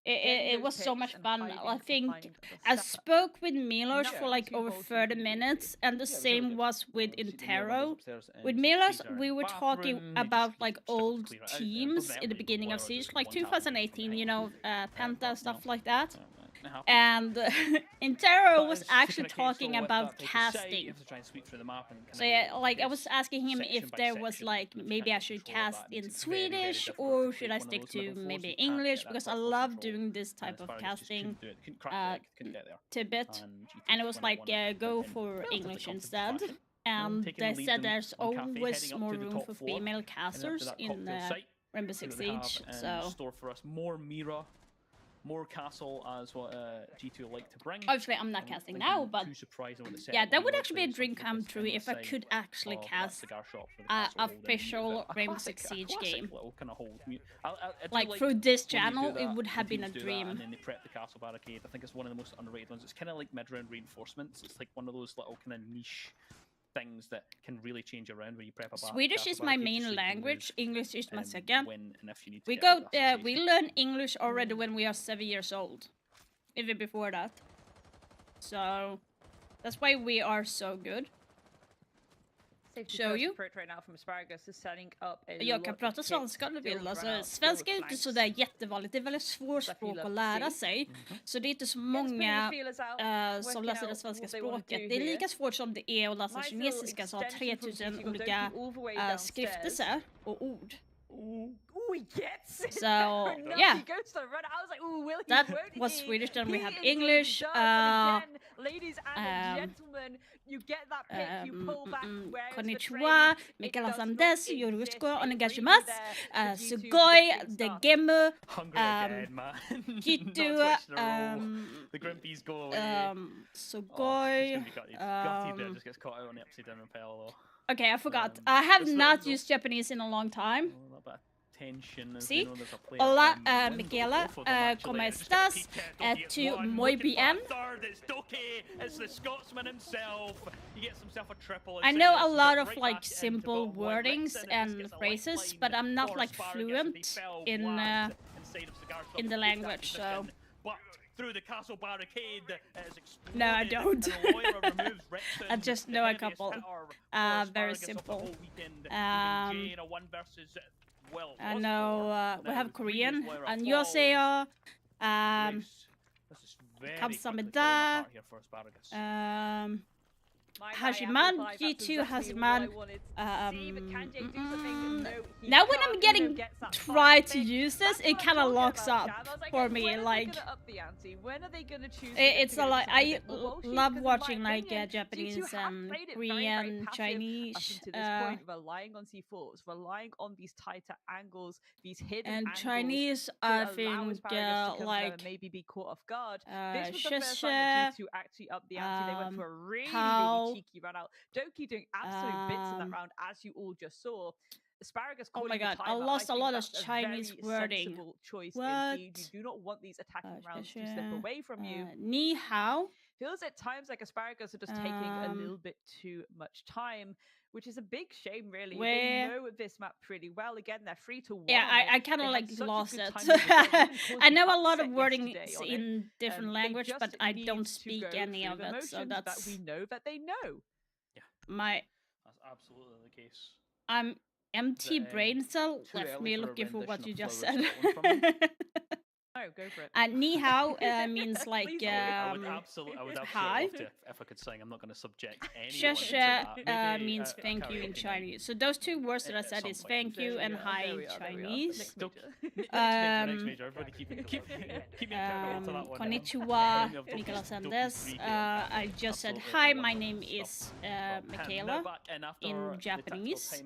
It was so much fun. I think I spoke with Milos for like over 30 minutes, and the same was with Intero. With Milos, we were talking about like old teams in the beginning of Siege, like 2018, you know, Penta, stuff like that. And Intero was actually talking about casting. So yeah, like I was asking him if there was like maybe I should cast in Swedish or should I stick to maybe English, because I love doing this type of casting tidbit. And it was like go for English instead. And they said there's always more room for female casters in Rainbow Six Siege. So store for us more Mira, more castle as what G2 like to bring. Obviously, I'm not casting now, but yeah, that would actually be a dream come true if I could actually cast an official Rainbow Six Siege game. Like through this channel, it would have been a dream. And then they prep the castle barricade. I think it's one of the most underrated ones. It's kind of like mid-round reinforcements. It's like one of those little kind of niche things that can really change around when you prep a Swedish is my main language. English is my second. We learn English already when we are 7 years old, even before that. So that's why we are so good. Show you. Jag kan prata svenska om du vill. Alltså, svenska är inte sådär jättevanligt. Det är väldigt svårt språk att lära sig. Så det är inte så många som läser det svenska språket. Det är lika svårt som det är att läsa kinesiska, som har 3000 olika skriftelser och ord. So yeah, that was Swedish. Then we have English. Ladies and gentlemen, you get that pick, you pull back. Konnichiwa, Mikaela Sandes, Yorushko, onegaishimasu, sugoi, degemu, kitu, the Grimpies go away. Sugoi, just gets caught out on the upside down rappel. Okay, I forgot. I have not used Japanese in a long time. Sí, hola, Mikaela, ¿cómo estás? To muy bien. I know a lot of like simple wordings and phrases, but I'm not like fluent in the language, so. Through the castle barricade is exploded. No, I don't. I just know a couple. Very simple. I know we have Korean. 안녕하세요. 감사합니다. Hajiman, G2 Hajiman. Now when I'm getting try to use this, it kind of locks up for me. Like it's a lot. I love watching like Japanese and Korean, Chinese, relying on C4s, relying on these tighter angles, these hidden and angles Chinese. I think like maybe be caught off guard. This was the first time G2 actually up the ante. They went for a really cheeky run out. Doki doing absolute bits in that round, as you all just saw. Asparagus. Oh my god, I lost a lot of Chinese wording. Choice what? Indeed. You do not want these attacking rounds to slip away from you. Ni hao. Feels at times like Asparagus are just taking a little bit too much time, which is a big shame, really. They know this map pretty well. Again, they're free to win. Yeah, I kind of like lost it. I know a lot of wording in different language, but I don't speak any of it, so that's that we know that they know. Yeah. That's absolutely the case. I'm empty brain cell left me looking for what you just said. No, go for it. Ni hao means like I would absolutely hi. love to if I could sing. I'm not going to subject anyone Sheshe means thank you in Chinese. So those two words that I said is thank you and hi in Chinese. Konnichiwa, Mikaela Sandes. I just said hi, my name is Mikaela in Japanese.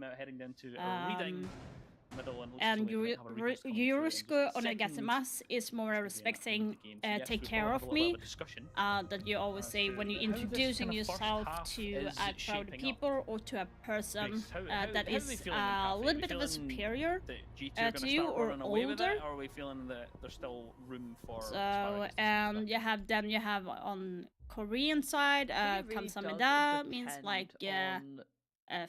And Yurushku onegaishimasu is more respecting, take care of me, that you always say when you're introducing yourself to a crowd of people or to a person that is a little bit of a superior to you or older. Or are we feeling that there's still room for so, and you have on Korean side, kamsahamnida means like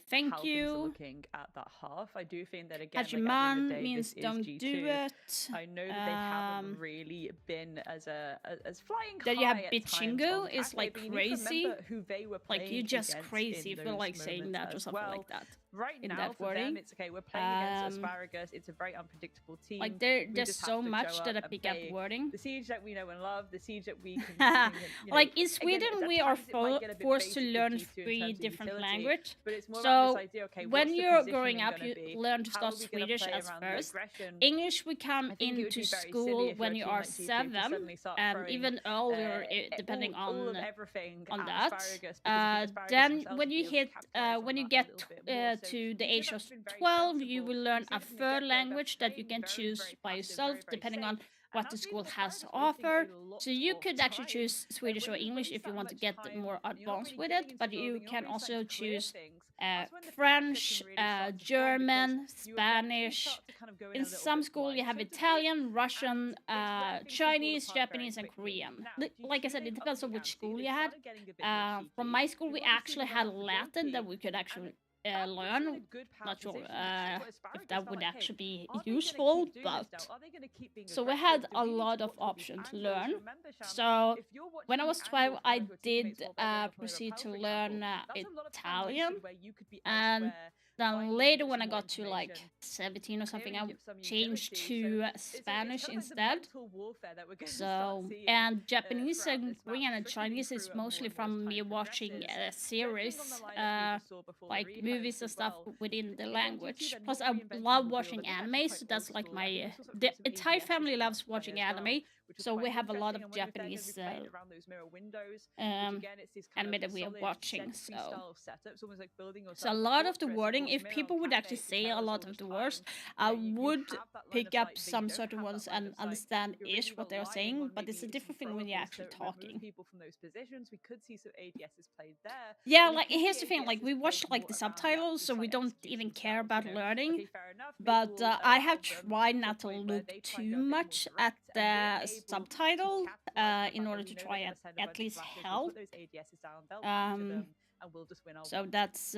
thank how you. things are looking at that half. I do think that again, like, Hajiman at the end of the day, means this don't is G2. do it. I know that they haven't really been as flying That you high have at times Bichingo on is Cafe, like but you need to crazy. remember who they were playing Like you're just against crazy in for those like saying moments that or as something well. like that. Right in now, that for wording. them, it's okay. We're playing against Asparagus. It's a very unpredictable team. Like We there's just have so to much show that I up and pick up play wording. the Siege that we know and love, the Siege that we can like in Sweden, again, we at are times it might get a bit forced to basic with learn G2 in 3 terms of different utility, languages. but it's more So about this idea, okay, when what's the you're growing positioning up, gonna you be? learn to How start are we gonna Swedish play as around the first. aggression? English we come I think it would into be very silly school if when you're you a team are like G2 to 7, suddenly start and throwing, even earlier, depending all of on everything on at that. Asparagus, because Asparagus Then themselves when would you be able to hit, capitalize on when you that a get little bit more. So to the G2 age of have been very 12, you sensible. will You learn see a it from the third get-go, they're language that you playing can very, choose very by passive, yourself, very, very depending safe. on what the That's school been has to Asparagus wasting offer. a lot So you of could actually time. choose Swedish or When English you if you spend want to that get much time, more you're not advanced really with getting it, into but you building, you're can not really starting also to clear choose things. That's when the pressure French, can really start to form, German, because you eventually Spanish. start to kind of go in In a little some bit school you have blind, so to speak, Italian, Russian, and it's where things can fall Chinese, apart very Japanese, and quickly. Korean. Now, Like I said, it G2 depends upped on the which ante. school They you had. started getting a bit more From cheeky. my school, They we wanted to actually see had more of the Latin game that we could team, actually and learn. in a good power Not sure position. That's what if Asparagus that felt would like, hey, actually be are they gonna useful, keep doing but this now? Are they gonna keep being so we aggressive? had Do a we need lot to of watch all these options to angles? learn. Remember, Sham, So if you're watching when I the was 12, angles I where your did teammates will then go for a proceed to rappel, for learn example, that's a lot of Italian, translation where you could be and elsewhere, then finding later when I some more got to like information, 17 or something, I clearing some changed utility. to So Spanish it's kind of like the instead. mental warfare that we're going to So, start seeing and Japanese throughout and this map, Korean and trickling Chinese is through more mostly and more as from me time watching progresses. series, Reflecting on the lineup we just saw before the like rehouse movies and as stuff well. within the Again, language. G2, they're Plus, not I reinventing love the wheel, watching but they're anime, actually so quite that's old like school. I think my we saw some the use of entire ADS family as loves counterplay watching as well, anime. which was So quite we have a lot interesting. of And wonder if they're going to Japanese be playing around those mirror windows, which again, it's this kind anime of that we are solid watching. sentry So, style setup. It's almost like building so a yourself lot of the fortress. wording, Of course, if mirror people on would actually cafe, say a Terra's lot all of just the fine. words, I You would have that line pick of up sight. They some don't certain have ones that line and of sight. understand You're ish really what they're relying saying, on but it's a maybe different some thing when you're throwables actually to remove talking. people from those positions. We could see some ADSs played there. Yeah, but we like could here's see the thing, like ADSs we watch played like more the around the subtitles, so actual we site don't even execution care itself, about you know? learning. Okay, fair enough. Maybe But we'll I have evolve them tried to a not to point where look they try too and go a bit more much at direct, and we're the able to subtitle capitalize on the in fact order that to we know try they're and gonna send a at bunch of least flashes. We'll help. put those ADSs down, they'll capture them, and we'll just win our So one. that's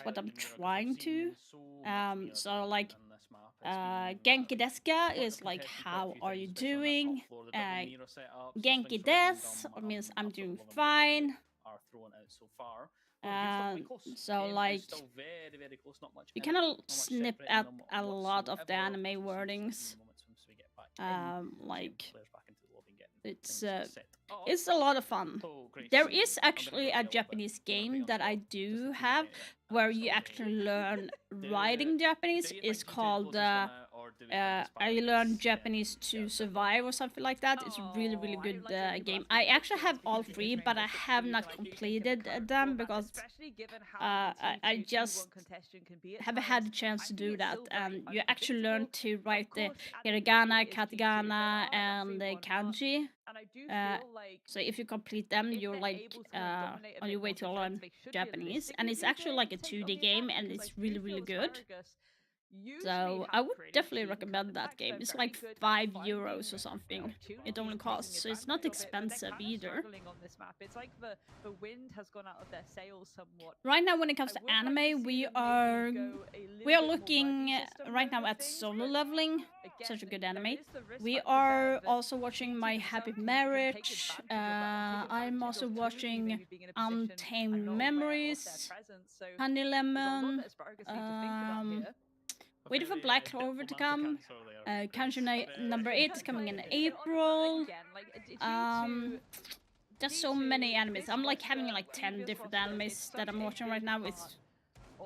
what I'm trying to. So like Genki Deska is like how are you doing? Genki Des means I'm doing fine. So like you kind of snip at a lot of the anime wordings. Like it's a lot of fun. There is actually a Japanese game that I do have where you actually learn writing Japanese. It's called I learned Japanese to survive or something like that. It's a really, really good game. I actually have all 3, but I have not completed them because I just haven't had the chance to do that. And you actually learn to write the hiragana, katakana, and the kanji. So if you complete them, you're like on your way to learn Japanese. And it's actually like a 2D game, and it's really, really good. So I would definitely recommend that game. It's like €5 or something. It only costs, so it's not expensive either. It's like the wind has gone out of their sails somewhat. Right now, when it comes to anime, we are looking right now at Solo Leveling. Such a good anime. We are also watching My Happy Marriage. I'm also watching Untamed Memories, Honey Lemon. Waiting for Black Clover to come. Country number 8 is coming in April. There's so many animes. I'm like having like 10 different animes that I'm watching right now. It's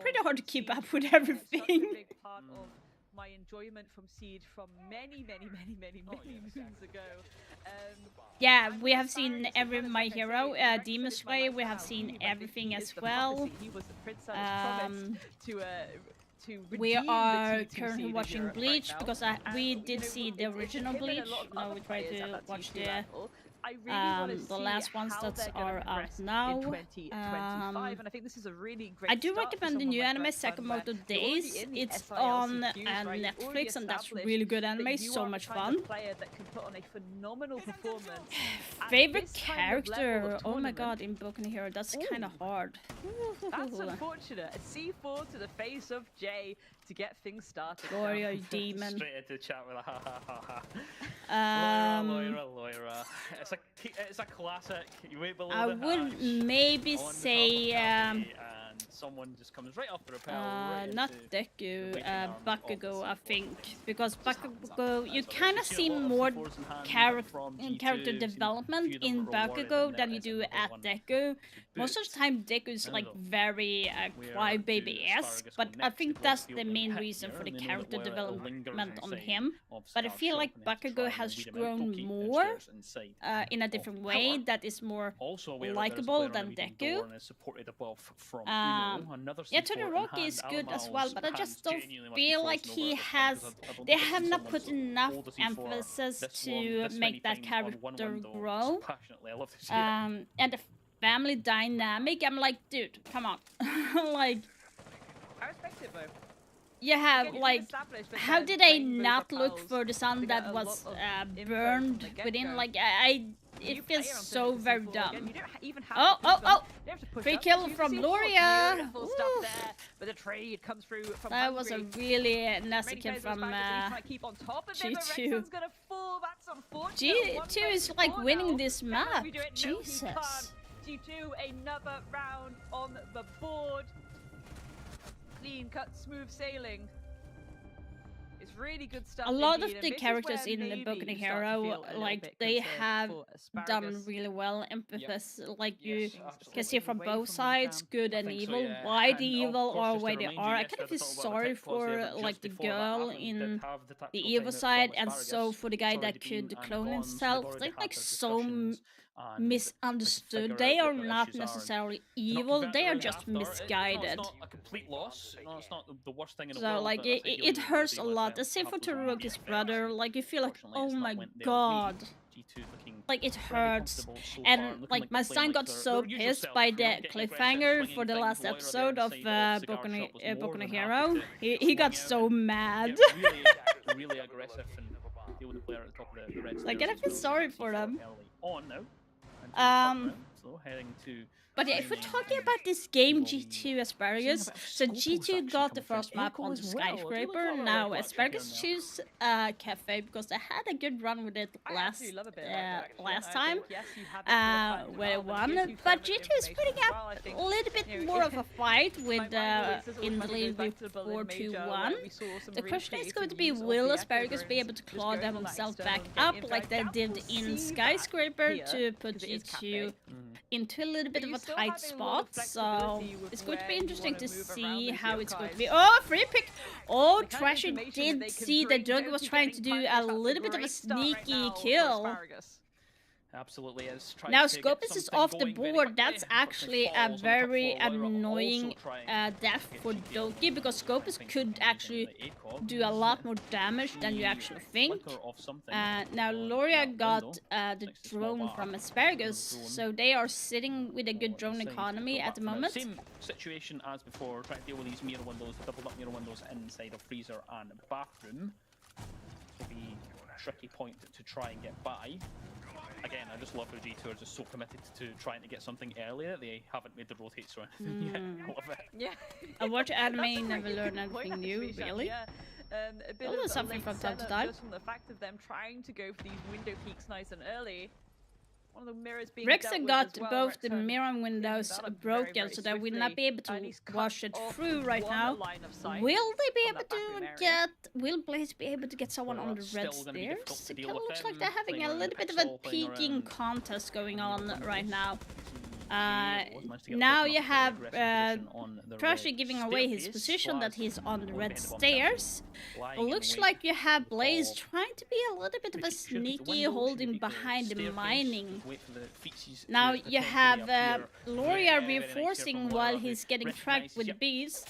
pretty hard to keep up with everything. My enjoyment from Siege from many moons ago. Yeah, we have seen every My Hero, Demon Slayer. We have seen everything as well. We are currently watching Bleach because we did see the original Bleach. Now we try to watch the I really want to see the last ones how that they're gonna are out progress now. in 2025, and I think this is a really great I do start for recommend the someone new like anime Red Sun, where Sakamoto you're already Days. in the It's SI on LCQs, right? You've already Netflix, and that's established really good that anime. you So are much the kind fun. of player that can put on a phenomenal performance. at Favorite this kind of level character? of Oh my tournament. god, in Boku no Hero, that's kind of hard. That's unfortunate. A C4 to the face of Jay to get things started. Gloria, demon. Straight into chat with a ha ha ha ha. Loira. It's a classic. You wait below I the would hatch, maybe on the say top of Cafe, and someone just comes right off the rappel. Right not into Deku, the waiting arm of the Bakugo, I C4. think, because Bakugo, you That's kind of what see a lot of more C4s in hand character from G2. character We've seen a development few of them in rewarded Bakugo in than there you as do number at one Deku. Most of boost. the time, Deku is like Another very where crybaby-esque, do but I next think to that's Blackfield the and main Pet reason here, for the and they know that character Loira lingers development on inside him. of But I Scar's feel shop, like and they have to Bakugo try and has weed him out. grown Doki more upstairs inside in a of different the way tower. that is more Also aware that likable there's a player on than the medium Deku. door and is supported above from Uno, another Yeah, C4 in Todoroki hand. is good as well, Alamal's but I just hands don't genuinely must be feel like frozen he over at this point, has. 'cause I don't They think I've have seen not someone put so enough hold a C4 emphasis this long, to this many make that times on one character window grow. so passionately. I love to see it. And the family dynamic, I'm like, dude, come on. Like, I respect it, though. you have, Again, like, established that how they're did I playing those not look rappels for the son to get that a was lot of info from burned the within, get-go. like, New it feels player on so 30 very C4 dumb. again. You don't even have Oh, to push them. You don't have to push free up. kill Use from C4. Gloria. Beautiful stuff there, but the trade comes through from That was a Hungry. really nasty Many kill players from back, but he's trying to keep on top of it, but G2. Rexon's gonna fall. That's unfortunate. G2 is like winning this Can map. we do it? No, he Jesus. can't. G2, another round on the board. Clean cut, smooth sailing. It's really good stuff. A lot indeed, of and the this is characters where in the maybe Boku no you start to Hero, feel a little like, bit they concerned have for done Asparagus. really well. Emphasis, like, you Yes, can see from Away both from the sides, jam. good I and think so, evil. yeah. Why And the of evil course, or just why to they remind you, are. I yes, kind of we feel talked about the sorry tech pause there, for, but like, just the before that girl happened, in did have the tactical the time evil out side, from and so Asparagus. for the guy It's that already been could and clone gone. himself. They've They're already like had their so discussions and misunderstood. figure They out are what the not issues are. necessarily They're not evil, too bad they are really just after. misguided. It's not a complete loss. No, it's not the worst thing in the So, world. like, but that's it ideally hurts a what lot. The have same for those immediate Todoroki's effects. brother. Like, you feel like, Unfortunately, oh it's not my went their god. way. G2 looking Like, it very hurts. comfortable so far, And, looking like, my they're playing son like got their so usual pissed self, by you know, the getting aggressive, cliffhanger swinging for the things. last Loira episode there of inside Cigar Boku Shop was more no than Hero. happy to He got swing so out and mad. get really aggressive and deal with the player at the top of the red Like, stairs I as feel well. sorry C4 for them. early on now. And so heading to But yeah, if we're talking about this game, G2 Asparagus, so G2 got the first map on the skyscraper. Now Asparagus choose Cafe because they had a good run with it last time, where they won. But G2 is putting up a little bit more of a fight with in the lead with 4-2-1. The question is going to be, will Asparagus be able to claw themselves back up like they did in skyscraper to put G2 into a little bit of a tight spot? So it's going to be interesting to see how it's going to be. Oh, free pick! Oh, Trasher did see that Doug was trying to do a little bit of a sneaky kill. Absolutely is. Now Scopus is off the board. That's actually a very annoying death for Doki, because Scopus could actually do a lot more damage than you actually think. Now Loria got the drone from Asparagus, so they are sitting with a good drone economy at the moment. Same situation as before, trying to deal with these mirror windows, doubled up mirror windows inside of freezer and bathroom. This will be a tricky point to try and get by. Again, I just love how G2 are just so committed to trying to get something early that they haven't made the rotates or anything yet. I love it. Yeah. I watch anime, never learn anything new, really. Yeah. A bit Well, of something late from time to setup time. just from the fact of them trying to go for these window peaks nice and early. One of the mirrors being Rexon got both the mirror windows broken, so they will not be able to wash it through right now. Will they be able to get? Will Blaze be able to get someone on the red stairs? It kind of looks like they're having a little bit of a peeking contest going on right now. Now you have Trashy giving away his position that he's on the red stairs. It looks like you have Blaze trying to be a little bit of a sneaky holding behind the mining. Now you have Loria reinforcing while he's getting tracked with bees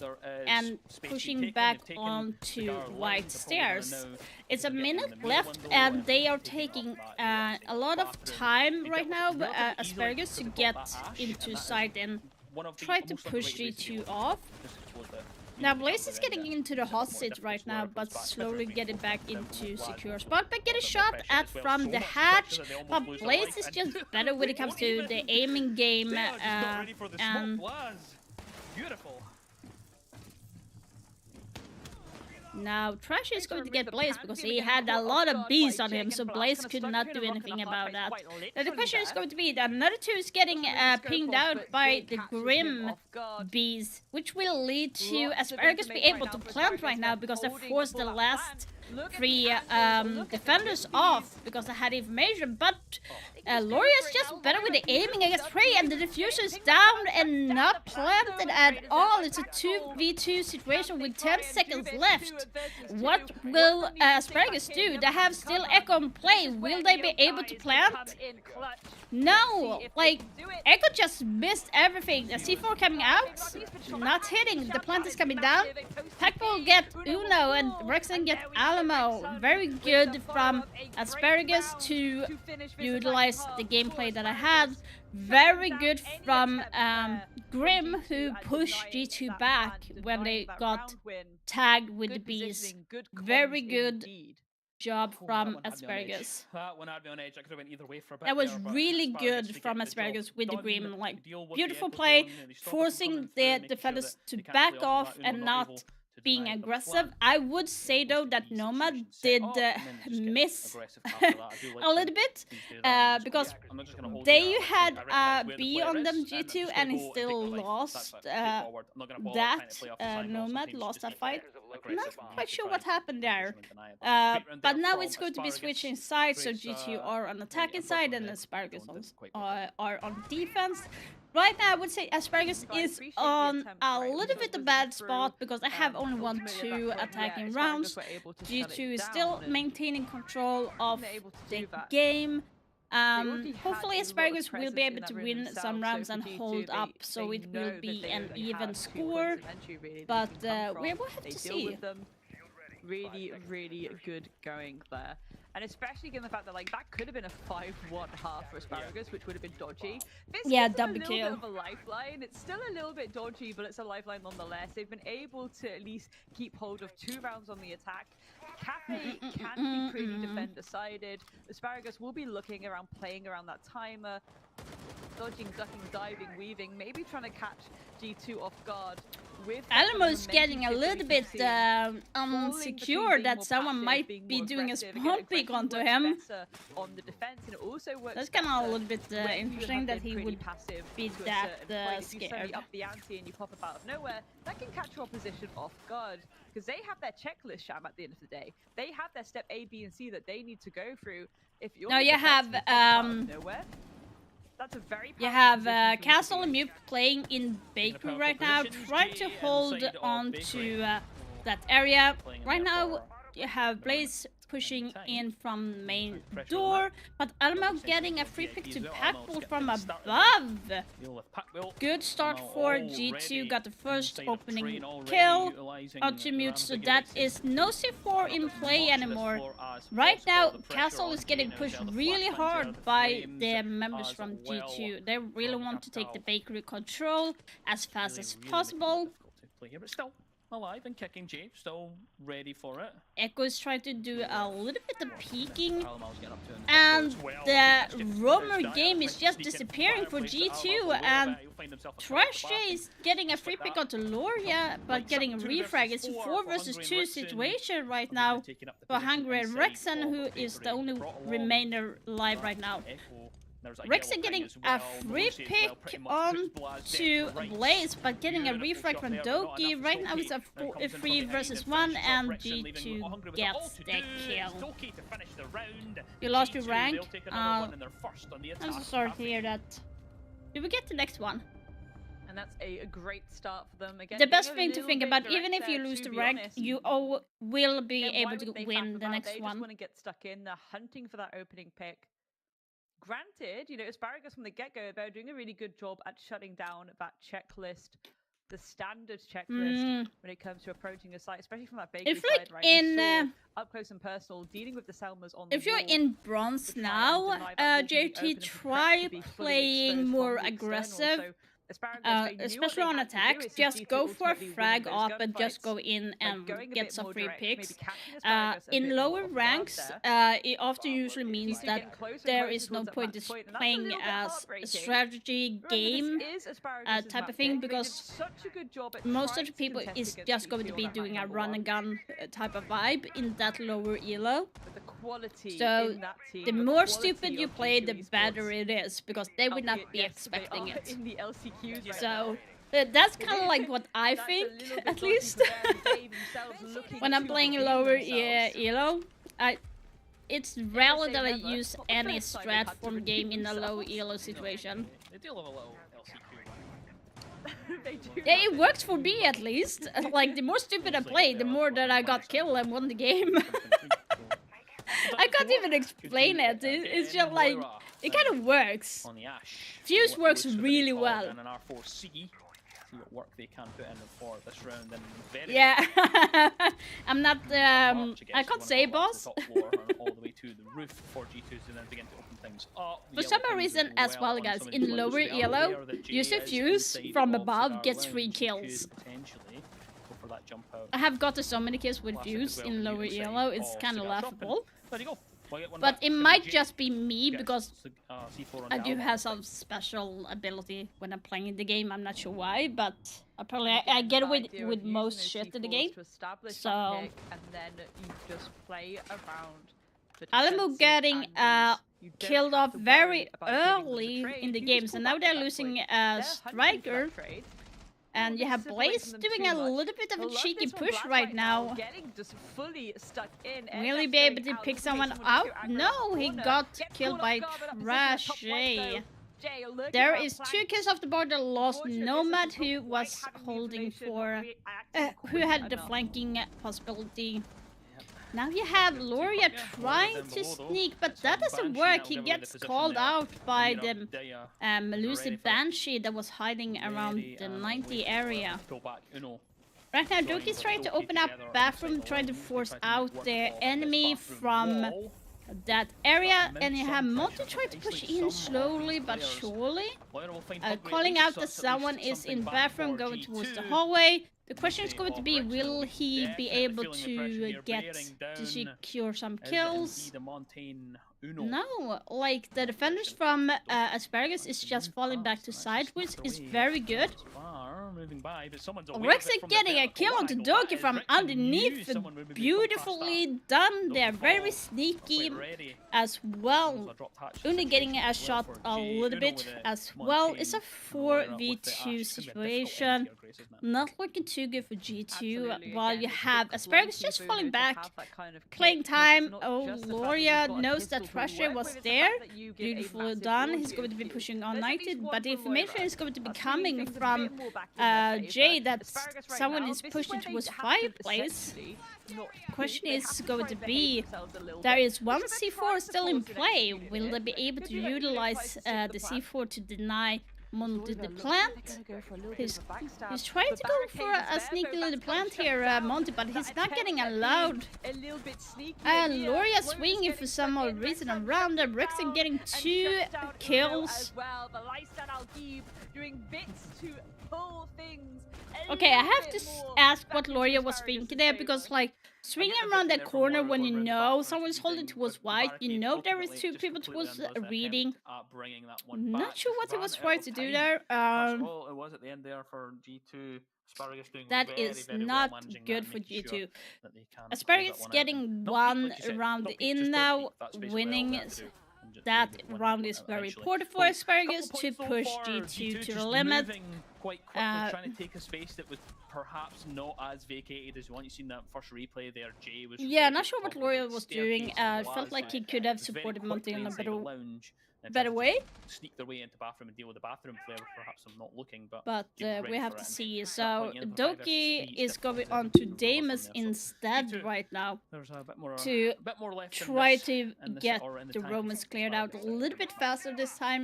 and pushing back onto white stairs. It's a minute left and they are taking a lot of time right now, Asparagus, to get into sight and try to push G2 off. Now Blaze is getting into the hot seat right now, but slowly getting back into secure spot, but get a shot at from the hatch. But Blaze is just better when it comes to the aiming game, and beautiful. Now Trash is going to get Blaze because he had a lot of bees on him, so Blaze could not do anything about that. Now the question is going to be that another two is getting pinged out by the Grim bees, which will lead to Asparagus be able to plant right now because they forced the last three defenders off because they had information, but Loria is just better with the aiming against Prey, and the diffuser is down and not planted at all. It's a 2v2 situation with 10 seconds left. What will Asparagus do? They have still Echo in play. Will they be able to plant? No! Like, Echo just missed everything. The C4 coming out, not hitting. The plant is coming down. Pack will get Uno and Rexen get Alamo. Very good from Asparagus to utilize the gameplay that I had. Very good from Grim, who pushed G2 back when they got tagged with the bees. Very good job from Asparagus. That was really good from Asparagus with the Grim. Like, beautiful play, forcing the defenders to back off and not being aggressive. I would say though that Nomad did miss a little bit because they had a B on them G2 and he still lost that. Nomad lost that fight. I'm not quite sure what happened there, but now it's going to be switching sides, so G2 are on attacking side and Asparagus are on defense. Right now, I would say Asparagus is on a little bit of a bad spot because I have only won 2 attacking rounds. G2 is still maintaining control of the game. Hopefully Asparagus will be able to win some rounds and hold up, so it will be an even score. But we will have to see. Really good going there. And especially given the fact that, like, that could have been a 5-1 half for Asparagus, which would have been dodgy. This is double a little kill. bit of a lifeline. It's still a little bit dodgy, but it's a lifeline nonetheless. They've been able to at least keep hold of 2 rounds on the attack. Cafe can be pretty defend-decided. Asparagus will be looking around, playing around that timer. Dodging, ducking, diving, weaving, maybe trying to catch G2 off guard. Alamo's getting a little bit unsecure that someone might be doing a spawn pick onto him. On the defense, and it also works. That's kind of a little bit interesting that he would be that scared. If you up the ante and you pop up out of nowhere, that can catch your opposition off guard because they have their checklist, Sham. At the end of the day, they have their step A, B, and C that they need to go through. If you're now you have nowhere. That's a very you have Castle and Mute playing in Bakery right now, trying to hold on to that area. Right now you have Blaze pushing in from the main door, but Alamo getting a free pick to Packball from above. Good start for G2, got the first opening kill onto Mute, so that is no C4 in play anymore. Right now, Castle is getting pushed really hard by the members from G2. They really want to take the Bakery control as fast as possible. Alive and kicking, Jay, still ready for it. Echo is trying to do a little bit of peeking, and the roamer game is just disappearing for G2, and Trash is getting a free pick onto Loria, but getting a refrag. It's a 4 versus 2 situation right now for Hungry and Rexen, who is the only remainder alive right now. Rexen getting a free pick on to Blaze, but getting a refrag from Doki. Right now it's a 3 versus 1, and G2 gets the kill. You lost your rank. I'm so sorry to hear that. Do we get the next one? And that's a great start for them. Again, The best getting thing a to little think bit about, direct even if you there, lose to the be rank, honest. you will be Again, why able to would they win faff the about? next They one. just want to get stuck in. They're hunting for that opening pick. Granted, you know, Asparagus from the get-go about doing a really good job at shutting down that checklist, the standard checklist when it comes to approaching a site, especially from that bakery If like side, right? in We saw up close and personal dealing with the Selmas on the if you're wall. in bronze now, JT, try playing more aggressive. Especially on attacks, just go for a frag up and just go in and get some free picks. In lower ranks, it often usually means that there is no point in playing a strategy game type of thing, because most of the people is just going to be doing a run and gun type of vibe in that lower elo. So the more stupid you play, the better it is, because they would not be expecting it. In the LCQs right So that's kind of like what I think, at least. When I'm playing lower elo, it's rare that I use any strat from game in a low elo situation. They do love a little LCQ. Yeah, it works for me at least. Like, the more stupid I play, the more that I got killed and won the game. I can't even explain it. It's just like, it kind of works. Fuse works really well. And an R4C, see what work they can put in for this round. And very yeah, I'm not. I can't say boss. All the way to the roof for G2s and then begin to open things up. For some reason, as well, guys, in lower elo, using Fuse from above gets 3 kills. I have gotten so many kills with Fuse in lower elo, it's kind of laughable. But it might just be me, because I do have some special ability when I'm playing the game. I'm not sure why, but apparently I get it with most shit in the game. So Alamo getting killed off very early in the game, so now they're losing a striker. And you have Blaze doing a little bit of a cheeky push right now. Will he be able to pick someone out? No, he got killed by Trash J. There is 2 kills off the board. The lost Nomad, who was holding for, who had the flanking possibility. Now you have Loria trying to sneak, but that doesn't work. He gets called out by the Melusi Banshee that was hiding around the 90 area. Right now, Doki's trying to open up bathroom, trying to force out the enemy from that area, and you have Monty trying to push in slowly but surely, calling out that someone is in bathroom going towards the hallway. The question is going to be, will he be able to get to secure some kills? No, like the defenders from Asparagus is just falling back to side, which is very good. Rexa getting a kill on Doki from underneath, beautifully done. They're very sneaky as well. Only getting a shot a little bit as well. It's a 4v2 situation. Not looking too good for G2, while you have Asparagus just falling back, playing time. Oh, Loria knows that pressure was there. Beautifully done. He's going to be pushing on 90, but the information is going to be coming from Jay that someone is pushing towards fireplace. Question is going to be, there is one C4 still in play. Will they be able to utilize the C4 to deny Monty the plant? He's trying to go for a sneaky little plant here, Monty, but he's not getting allowed. And Loria swinging for some odd reason around there. Rexon getting 2 kills. Okay, I have to ask what Loria was thinking there, because like swinging around that corner when you know someone's holding towards white, you know there is 2 people towards reading. Not sure what he was trying to do there. It was at the end there for G2. Asparagus doing that is not good for G2. Asparagus getting 1 round in now, winning. That round is very important for Asparagus to push G2 to the limit. quite quickly trying to take a space that was perhaps not as vacated as you want. You seen that first replay there. Jay was not sure what L'Oreal was doing. Felt like he could have supported Monty in a better way. Sneak their way into bathroom and deal with the bathroom player. Perhaps I'm not looking, but we have to see. So Doki is going on to Damus instead right now to try to get the Romans cleared out a little bit faster this time,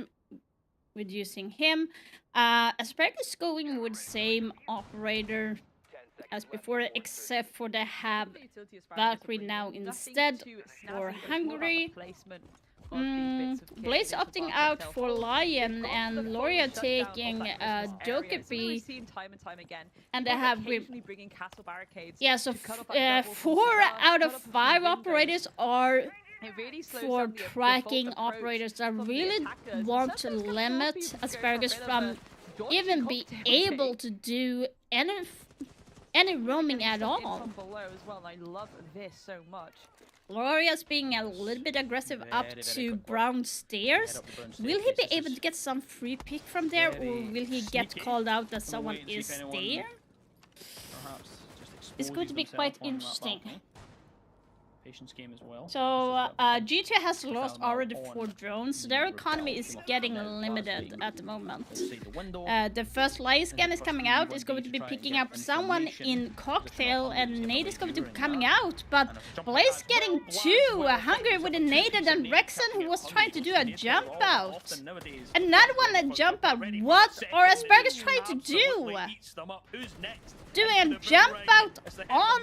reducing him. Asparagus going with same operator as before, except for they have Valkyrie now instead for Hungary. Blaze opting out for Lion and Loria taking Dokkaebi, and they have yeah, so 4 out of 5 operators are for tracking operators that really want to limit Asparagus from even be able to do any roaming at all. I love this so much. Gloria's being a little bit aggressive up to Brown Stairs. Will he be able to get some free pick from there, or will he get called out that someone is there? It's going to be quite interesting. Patience game as well. So G2 has lost already 4 drones, so their economy is getting limited at the moment. The first light scan is coming out, is going to be picking up someone in Cocktail, and Nade is going to be coming out, but Blaze getting 2, Hungry with a Nade, and Rexon who was trying to do a jump out. Another one a jump out. What are Asparagus trying to do? Doing a jump out on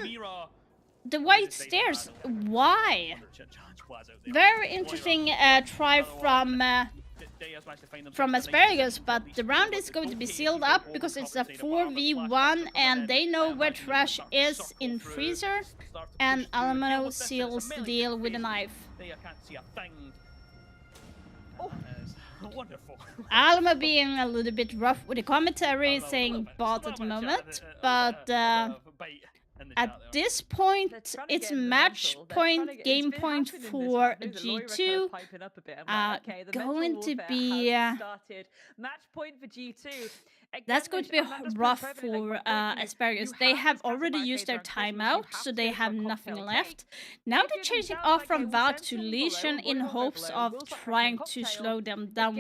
the white stairs. Why? Very interesting try from Asparagus, but the round is going to be sealed up because it's a 4v1 and they know where Trash is in freezer, and Alamo seals the deal with a knife. Wonderful. Alamo being a little bit rough with the commentary, saying bot at the moment, but at this point, it's match point, game point for G2. Going to be match point for G2. That's going to be rough for Asparagus. They have already used their timeout, so they have nothing left. Now they're changing off from Valk to Legion in hopes of trying to slow them down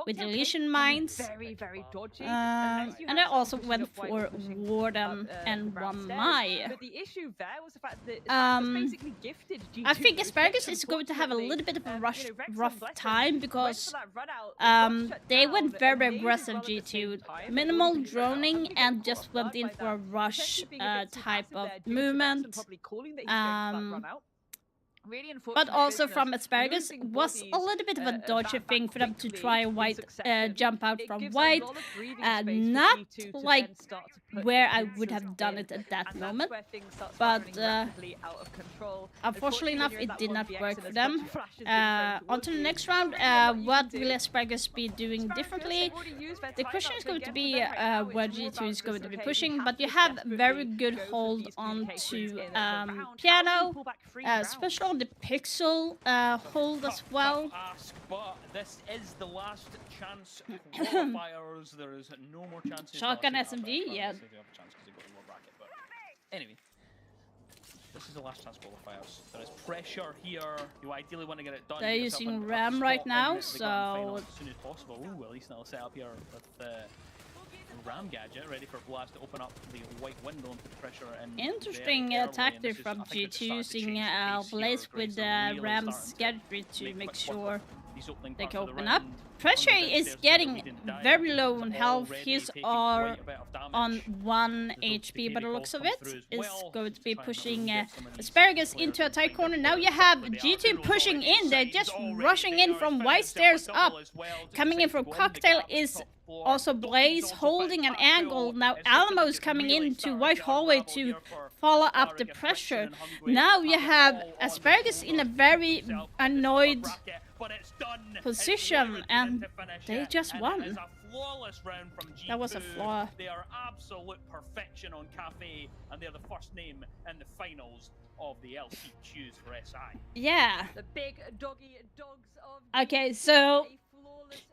with the Legion mines. Very dodgy. And I also went for Warden and 1 Mai. But the issue there was the fact that basically gifted G2. I think Asparagus is going to have a little bit of a rough time because they went very aggressive G2. Minimal droning and just went in for a rush type of movement. But also from Asparagus was a little bit of a dodgy thing for them to try a white jump out from white. Not like where I would have done it at that moment, but unfortunately enough it did not work for them. On to the next round. What will Asparagus be doing differently? The question is going to be where G2 is going to be pushing, but you have very good hold onto Piano, especially on the Pixel hold as well. But this is the last chance qualifiers. There is no more chances. Shotgun SMG, yeah. Anyway, this is the last chance qualifiers. There is pressure here. You ideally want to get it done. They're using RAM right now, so as soon as possible. Ooh, at least that'll set up here with the RAM gadget ready for Blast to open up the white window and put pressure in. Interesting tactic from G2 using Blaze with Ram's gadget to make sure they can open up. Pressure is getting very low on health. He's on 1 HP by the looks of it. Is going to be pushing Asparagus into a tight corner. Now you have G2 pushing in. They're just rushing in from white stairs up. Coming in from Cocktail is also Blaze holding an angle. Now Alamo is coming into white hallway to follow up the pressure. Now you have Asparagus in a very annoyed position, and they just won. That was a flaw. They are absolute perfection on Cafe, and they're the first name in the finals of the LCQs for SI. Yeah. The big doggy dogs of okay, so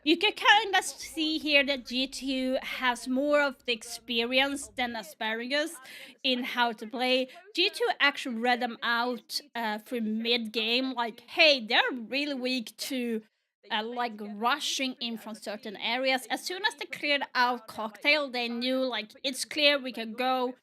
You can kind of see here that G2 has more of the experience than Asparagus in how to play. G2 actually read them out for mid-game, like, hey, they're really weak to like rushing in from certain areas. As soon as they cleared out Cocktail, they knew like it's clear we can go,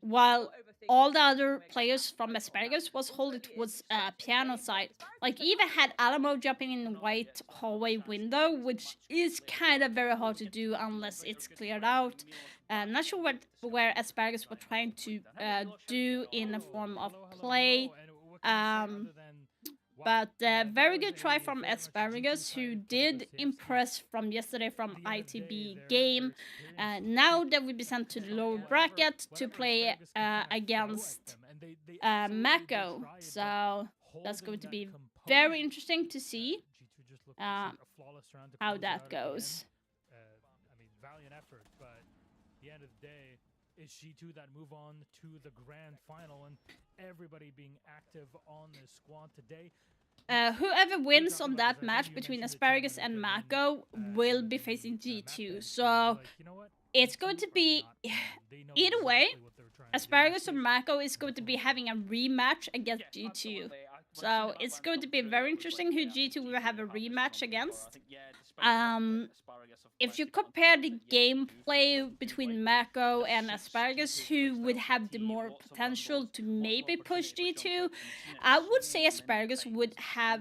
while all the other players from Asparagus was holding towards piano side. Like even had Alamo jumping in the white hallway window, which is kind of very hard to do unless it's cleared out. Not sure where Asparagus were trying to do in a form of play. But very good try from Asparagus, who did impress from yesterday from ITB game. Now they will be sent to the lower bracket to play against Mako. So that's going to be very interesting to see how that goes. I mean, valiant effort, but at the end of the day, it's G2 that move on to the grand final, and everybody being active on this squad today. Whoever wins on that match between Asparagus and Mako will be facing G2. So it's going to be, either way, Asparagus or Mako is going to be having a rematch against G2. So it's going to be very interesting who G2 will have a rematch against. If you compare the gameplay between Mako and Asparagus, who would have the more potential to maybe push G2, I would say Asparagus would have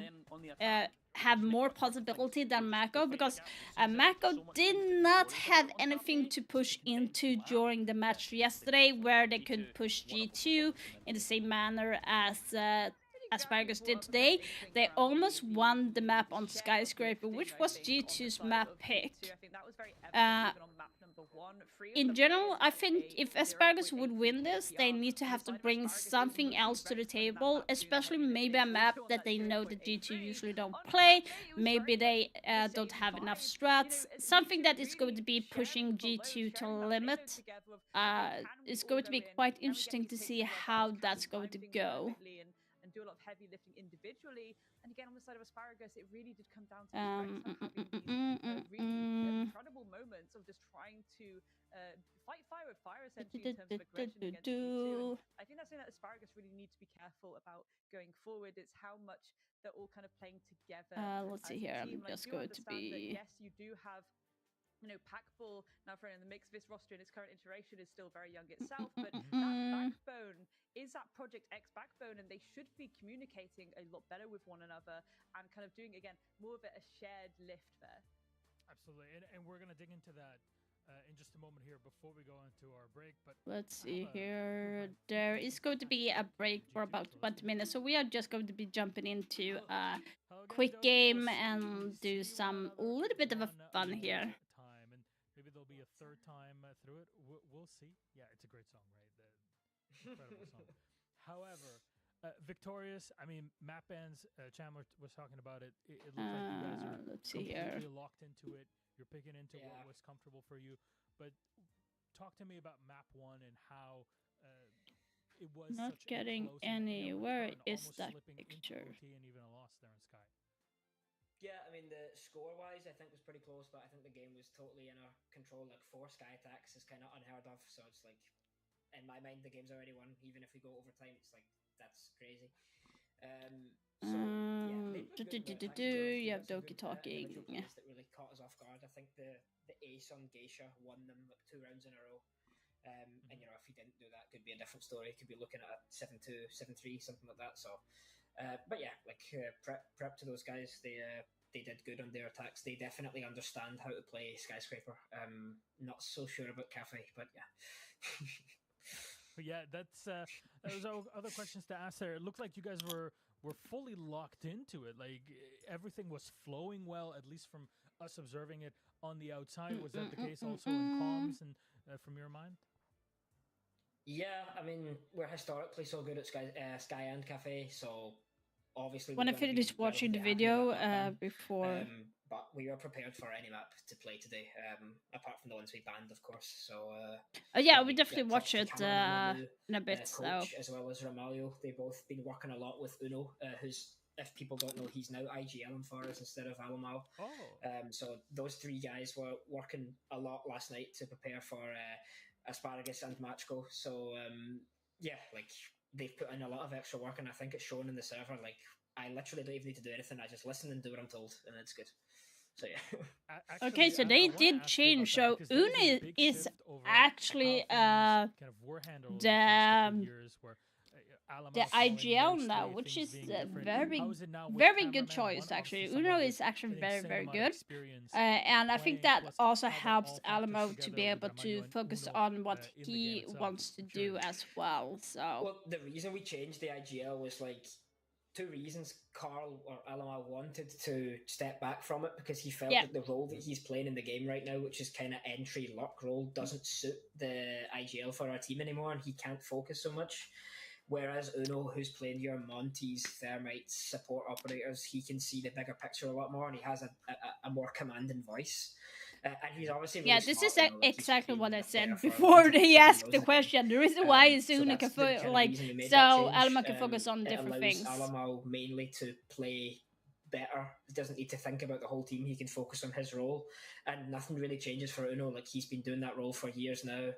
more possibility than Mako, because Mako did not have anything to push into during the match yesterday, where they could push G2 in the same manner as Asparagus did today. They almost won the map on Skyscraper, which was G2's map pick. In general, I think if Asparagus would win this, they need to have to bring something else to the table, especially maybe a map that they know that G2 usually don't play. Maybe they don't have enough strats. Something that is going to be pushing G2 to a limit. It's going to be quite interesting to see how that's going to go. And do a lot of heavy lifting individually. And again, on the side of Asparagus, it really did come down to really incredible moments of just trying to fight fire with fire, essentially, in terms of aggression against G2. I think that's something that Asparagus really need to be careful about going forward. It's how much they're all kind of playing together. Let's see here. I'm just going to be... Yes, you do have Packball now thrown in the mix. This roster in its current iteration is still very young itself, but that backbone is that Project X backbone, and they should be communicating a lot better with one another and kind of doing, again, more of a shared lift there. Absolutely, and we're going to dig into that in just a moment here before we go into our break. But let's see here. There is going to be a break for about 20 minutes, so we are just going to be jumping into a quick game and do some little bit of a fun here. Maybe there'll be a third time through it. We'll see. Yeah, it's a great song, right? Incredible song. However, Victorious, I mean, map bands, Chandler was talking about it. It looks like you guys are completely locked into it. You're picking into what was comfortable for you. But talk to me about map 1 and how it was not such getting anywhere. Is that picture? And even a loss there in Sky. Yeah, I mean, the score-wise, I think was pretty close, but I think the game was totally in our control. Like 4 Sky attacks is kind of unheard of, so it's like, in my mind, the game's already won. Even if we go overtime, it's like, that's crazy. You have Doki talking. That really caught us off guard. I think the ace on Geisha won them like 2 rounds in a row. And if he didn't do that, it could be a different story. Could be looking at a 7-2, 7-3, something like that. So. But yeah, like prep to those guys. They did good on their attacks. They definitely understand how to play Skyscraper. Not so sure about Cafe, but yeah. But yeah, that's those are other questions to ask there. It looked like you guys were fully locked into it. Like everything was flowing well, at least from us observing it on the outside. Was that the case also in comms and from your mind? Yeah, I mean, we're historically so good at Sky and Cafe, so obviously... When I finished watching the video before... but we are prepared for any map to play today, apart from the ones we banned, of course, so... yeah, we definitely watch it in a bit, Coach, as well as Ramalho, they've both been working a lot with Uno, who's if people don't know, he's now IGL in Forest instead of Alamau. So those three guys were working a lot last night to prepare for Asparagus and Matchgo. So yeah, like they've put in a lot of extra work, and I think it's shown in the server. Like I literally don't even need to do anything. I just listen and do what I'm told, and it's good. So yeah. Okay, so they did change. So Una is actually the IGL now, which is a very good choice actually. Uno is actually very good, and I think that also helps Alamo to be able to focus on what he wants to do as well. So well, the reason we changed the IGL was like two reasons. Carl or Alama wanted to step back from it because he felt that the role that he's playing in the game right now, which is kind of entry lock role, doesn't suit the IGL for our team anymore, and he can't focus so much. Whereas Uno, who's playing your Monties, Thermites, support operators, he can see the bigger picture a lot more, and he has a more commanding voice. And he's obviously really this smart, is like exactly what I said before he asked the question. The reason why is Una can Alma can focus on different things. Alamo mainly to play better. He doesn't need to think about the whole team. He can focus on his role, and nothing really changes for Uno. Like he's been doing that role for years now.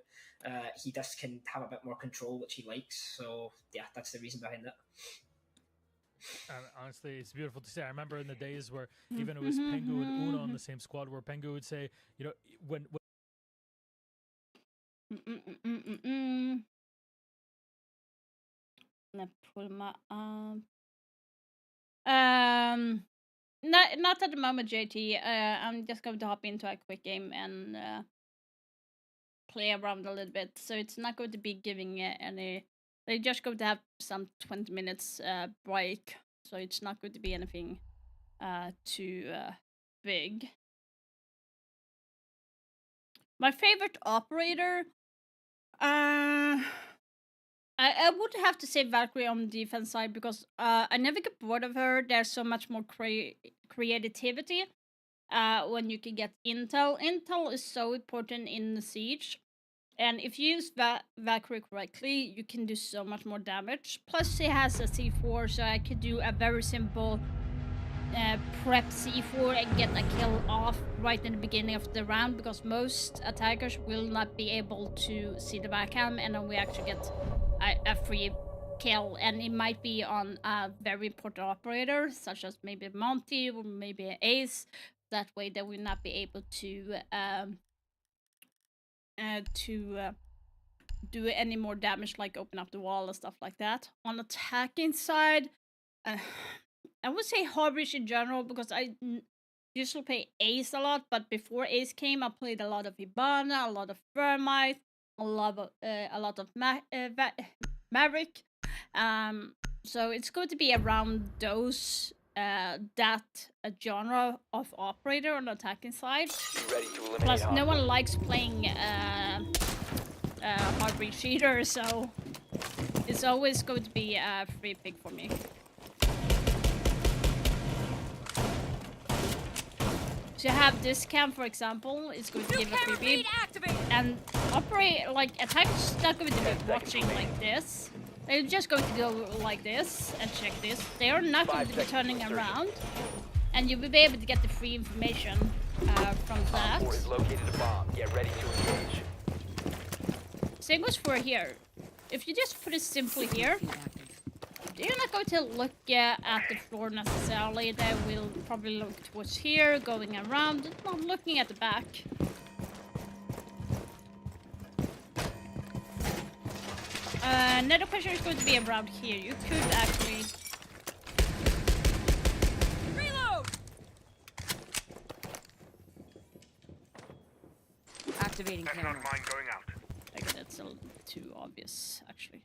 He just can have a bit more control, which he likes. So yeah, that's the reason behind that. Honestly, it's beautiful to say. I remember in the days where even it was Pengu and Uno on the same squad, where Pengu would say, you know, when pull my not at the moment, JT. I'm just going to hop into a quick game and play around a little bit. So it's not going to be giving any. They're just going to have some 20 minutes break. So it's not going to be anything too big. My favorite operator, I would have to say Valkyrie on the defense side because I never get bored of her. There's so much more creativity when you can get intel. Intel is so important in the siege. And if you use Valkyrie correctly, you can do so much more damage. Plus, she has a C4, so I could do a very simple prep C4 and get a kill off right in the beginning of the round, because most attackers will not be able to see the backhand, and then we actually get a free kill. And it might be on a very important operator, such as maybe Monty or maybe Ace. That way, they will not be able to do any more damage, like open up the wall and stuff like that. On attacking side, I would say Harvich in general, because I usually play Ace a lot, but before Ace came, I played a lot of Hibana, a lot of Thermite, a lot of Maverick. So it's going to be around those that genre of operator on the attacking side. Plus, no one likes playing Harvey cheater, so it's always going to be a free pick for me. So you have this cam, for example, it's going to give a freebie, and operate like attackers not going to be watching like this. They're just going to go like this and check this. They are not going to be turning around, and you will be able to get the free information from that. Get ready to engage. Same goes for here. If you just put it simply here, you're not going to look at the floor necessarily. They will probably look towards here, going around, not looking at the back. Another question is going to be around here. You could actually... Reload! Activating camera. Mine going out. Okay, that's a little too obvious, actually.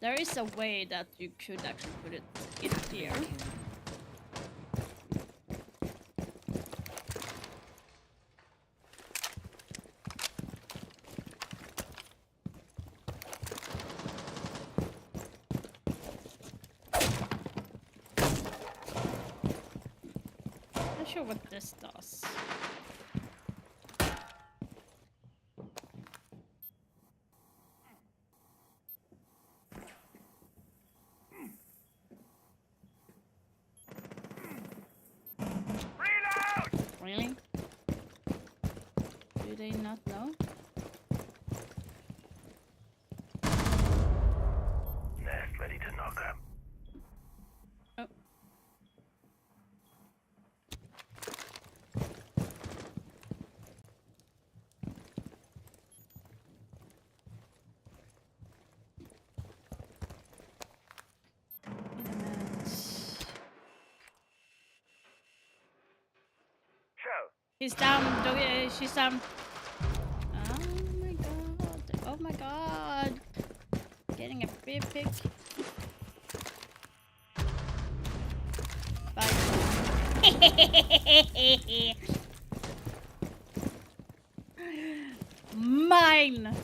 There is a way that you could actually put it in here. Not sure what this does. they not know? Nest ready to knock up. Oh. He's down. She's down. Oh my god. Oh my god. Getting a free pick. Bye. Mine.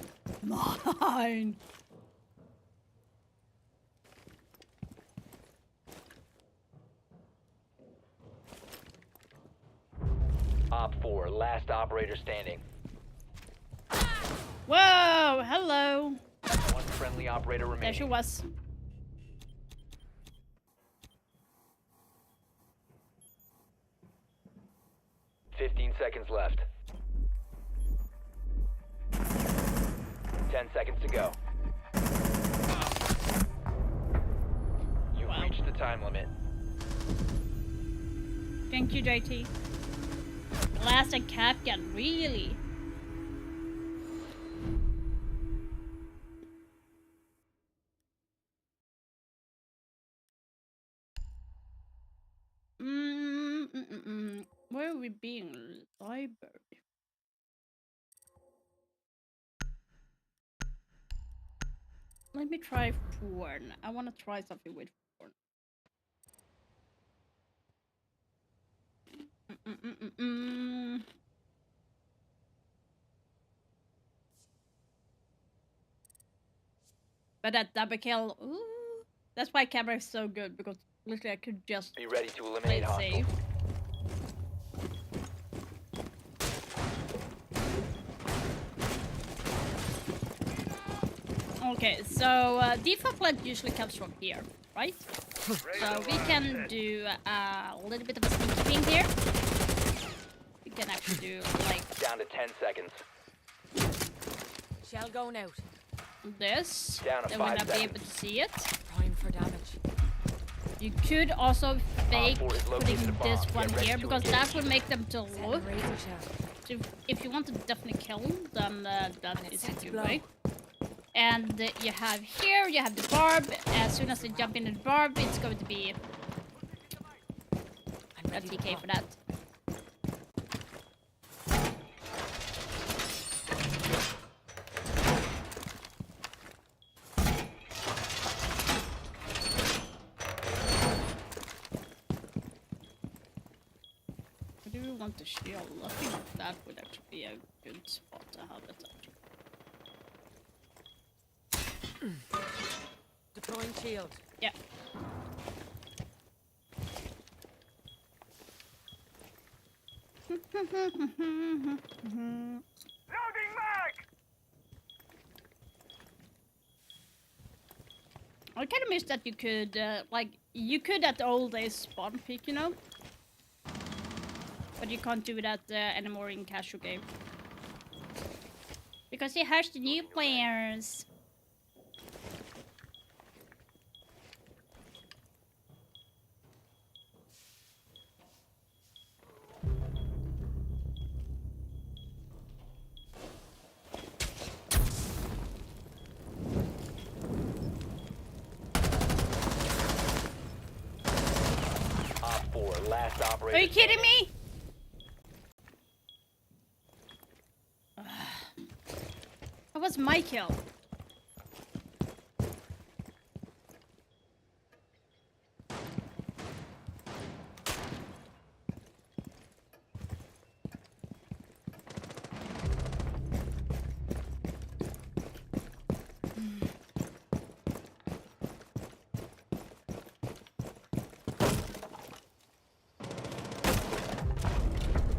Mine. Op 4, last operator standing. Whoa, hello. One friendly operator remaining. There she was. $15 seconds left. 10 seconds to go. You've reached the time limit. Thank you, JT. Last and Capcan, really? Where are we being? Library. Let me try porn. I want to try something with porn. But that double kill, ooh, that's why camera is so good, because literally I could just be ready to play eliminate it safe. Okay, so default light usually comes from here, right? So we can do a little bit of a sneaky thing here. We can actually do like down to 10 seconds. Shell going out. This. Down to then 5 we'll not be seconds. able to see it. Prime for damage. You could also fake Op 4 is putting located a bomb. this Get one ready here, to because engage. that will make them to look. Razor shell. So if you want to definitely kill, then that is set a to good blow. way. And you have here, you have the barb. As soon as they jump in the barb, it's going to be a TK for that. Where do we want the shield? I think that would actually be a good spot to have it. Deploying shield. Yeah. I kind of miss that you could, like, you could at the old days spawn peek, you know? But you can't do that anymore in casual game. Because it has the new players. Op 4, last operator. Are you kidding me? That was my kill.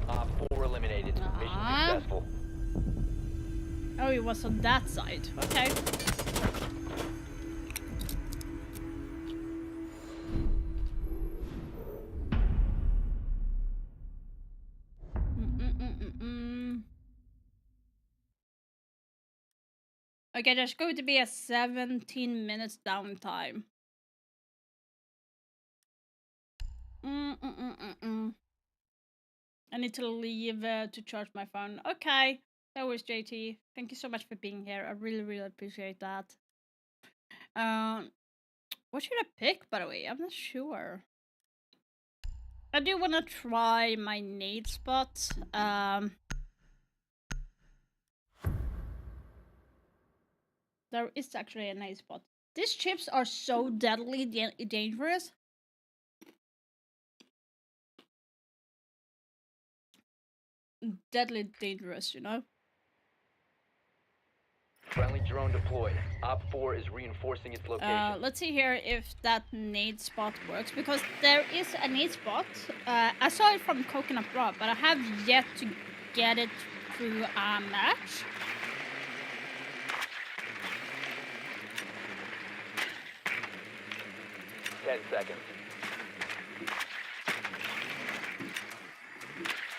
Op 4 eliminated. Mission successful. Oh, it was on that side. Okay. Okay, there's going to be a 17 minutes downtime. I need to leave to charge my phone. Okay, that was JT. Thank you so much for being here. I really, really appreciate that. What should I pick, by the way? I'm not sure. I do want to try my nade spot. There is actually a nade spot. These chips are so deadly dangerous. Deadly dangerous, you know? Friendly drone deployed. Op 4 is reinforcing its location. Let's see here if that nade spot works, because there is a nade spot. I saw it from Coconut Raw, but I have yet to get it through a match. Ten seconds.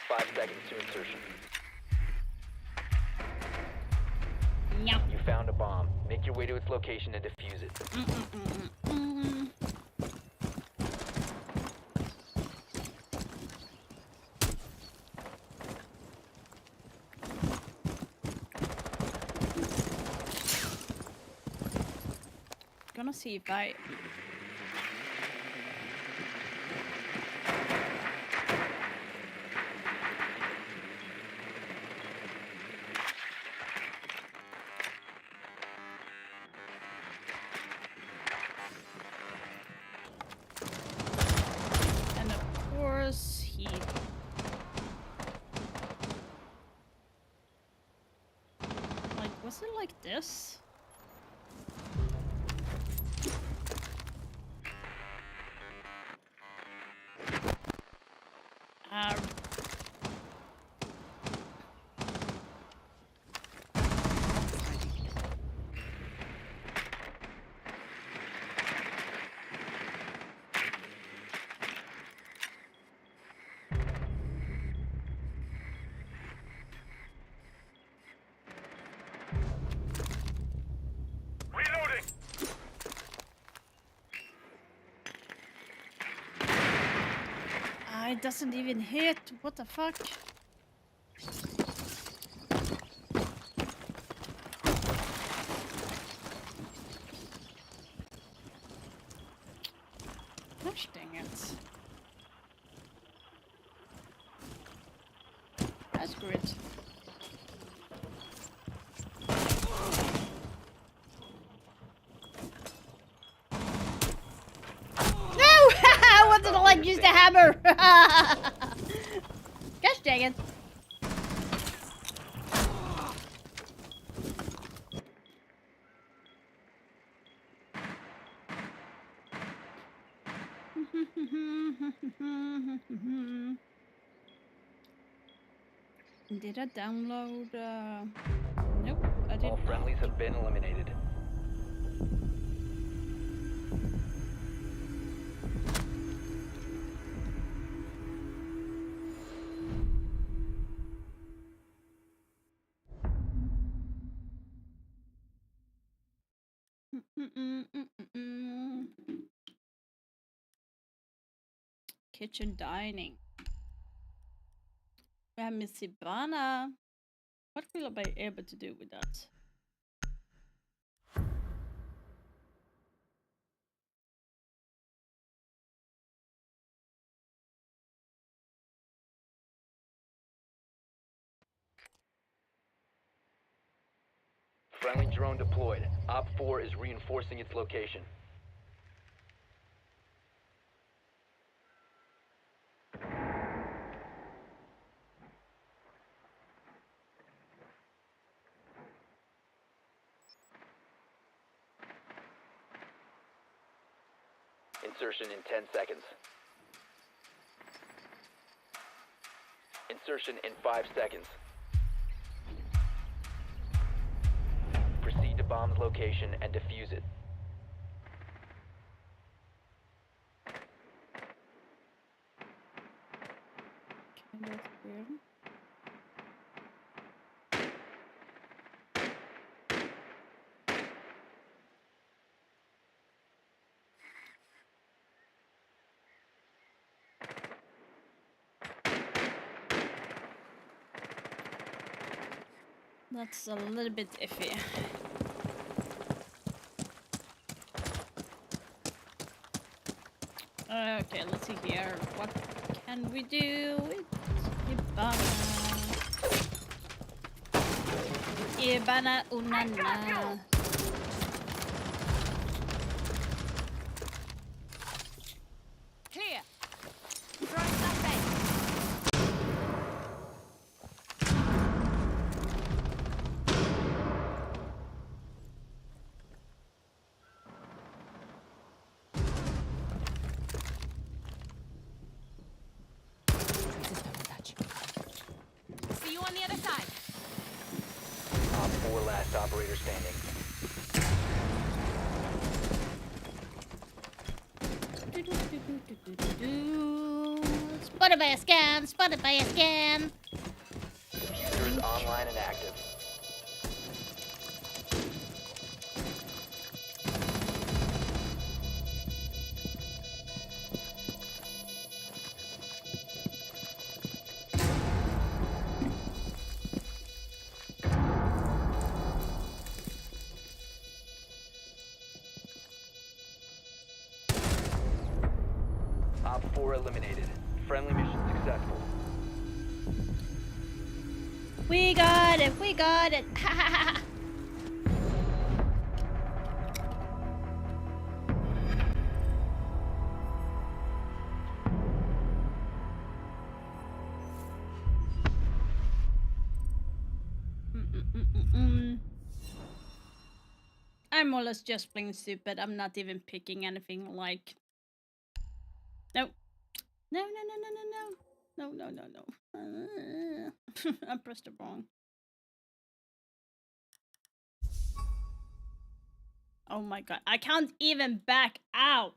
5 seconds to insertion. Yeah. You found a bomb. Make your way to its location and defuse it. Gonna see if I... And of course, he... Like, was it like this? It doesn't even hit. What the fuck? Gosh dang it. That's good. No! I wanted to like use the hammer! Gosh dang it. Did I download? Nope, I didn't. All friendlies have been eliminated. Kitchen dining. We have Miss Sibana. What will I be able to do with that? Friendly drone deployed. Op 4 is reinforcing its location. Insertion in 10 seconds. Insertion in 5 seconds. Proceed to bomb's location and defuse it. Okay, that's weird. That's a little bit iffy. Okay, let's see here. What can we do with Ibana? Ibana Unana. Clear. Throwing something. See you on the other side. Op 4 last operator standing. Spotted by a scan, spotted by a scan. Diffuser is online and active. Op 4 eliminated. Friendly mission successful. We got it, we got it. Ha ha ha. I'm more or less just playing stupid. I'm not even picking anything like. No. No, no, no, no, no, no. No, no, no, no. I pressed it wrong. Oh my god. I can't even back out.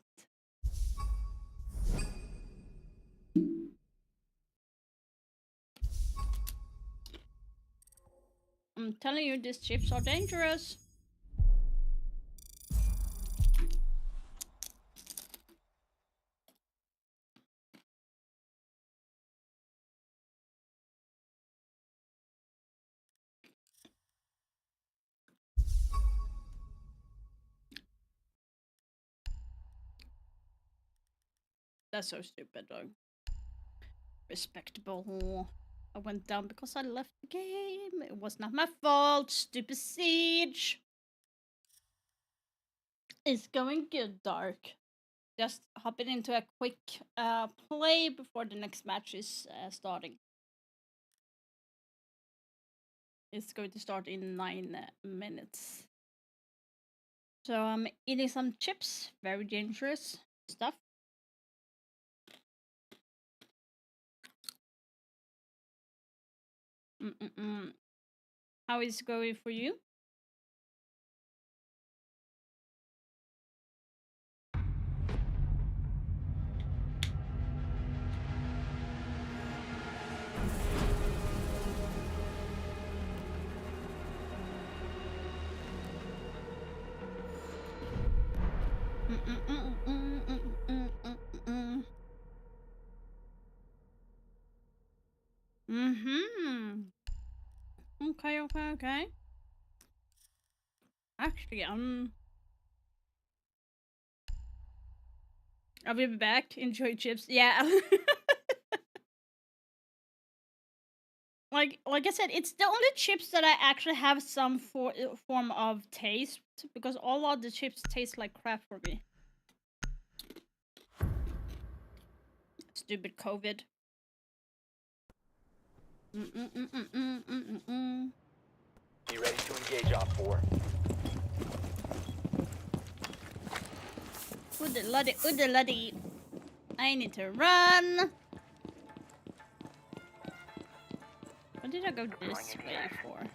I'm telling you, these chips are dangerous. That's so stupid, though. Respectable. I went down because I left the game. It was not my fault. Stupid siege. It's going good, Dark. Just hopping into a quick play before the next match is starting. It's going to start in 9 minutes. So I'm eating some chips. Very dangerous stuff. How is it going for you? Okay, okay, okay. Actually, I'll be back. Enjoy chips. Yeah. like I said, it's the only chips that I actually have some form of taste, because all of the chips taste like crap for me. Stupid COVID. Be ready to engage Op 4. Oodaluddy. I need to run. What did I go this way for?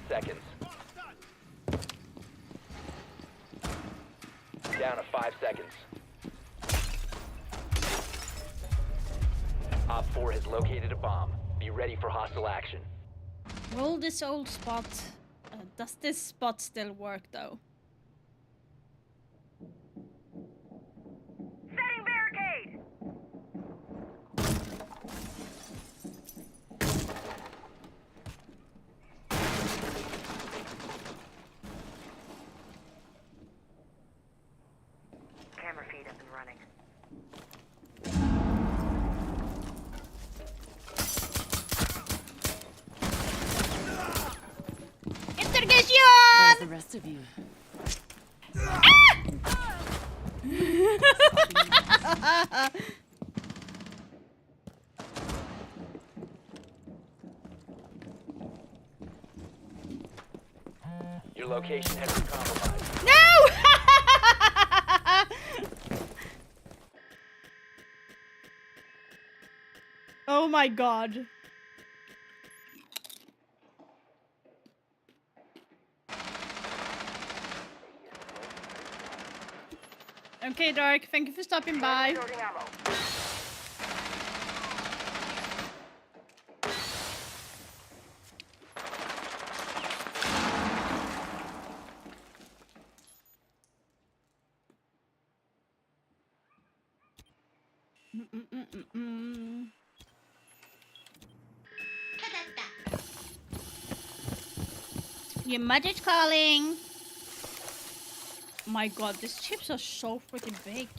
Seconds. Down to 5 seconds. Op 4 has located a bomb. Be ready for hostile action. Will this old spot... does this spot still work, though? Setting barricade! rest of you. Your location has been compromised. No! Oh my god. Okay, Dark, thank you for stopping by. Your mother's calling. My god, these chips are so freaking big.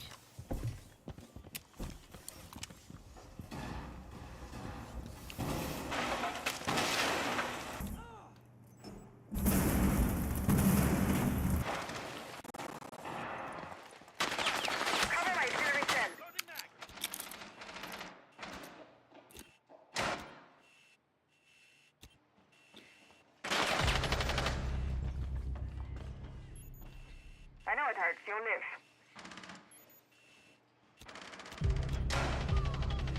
I know it hurts. You'll live.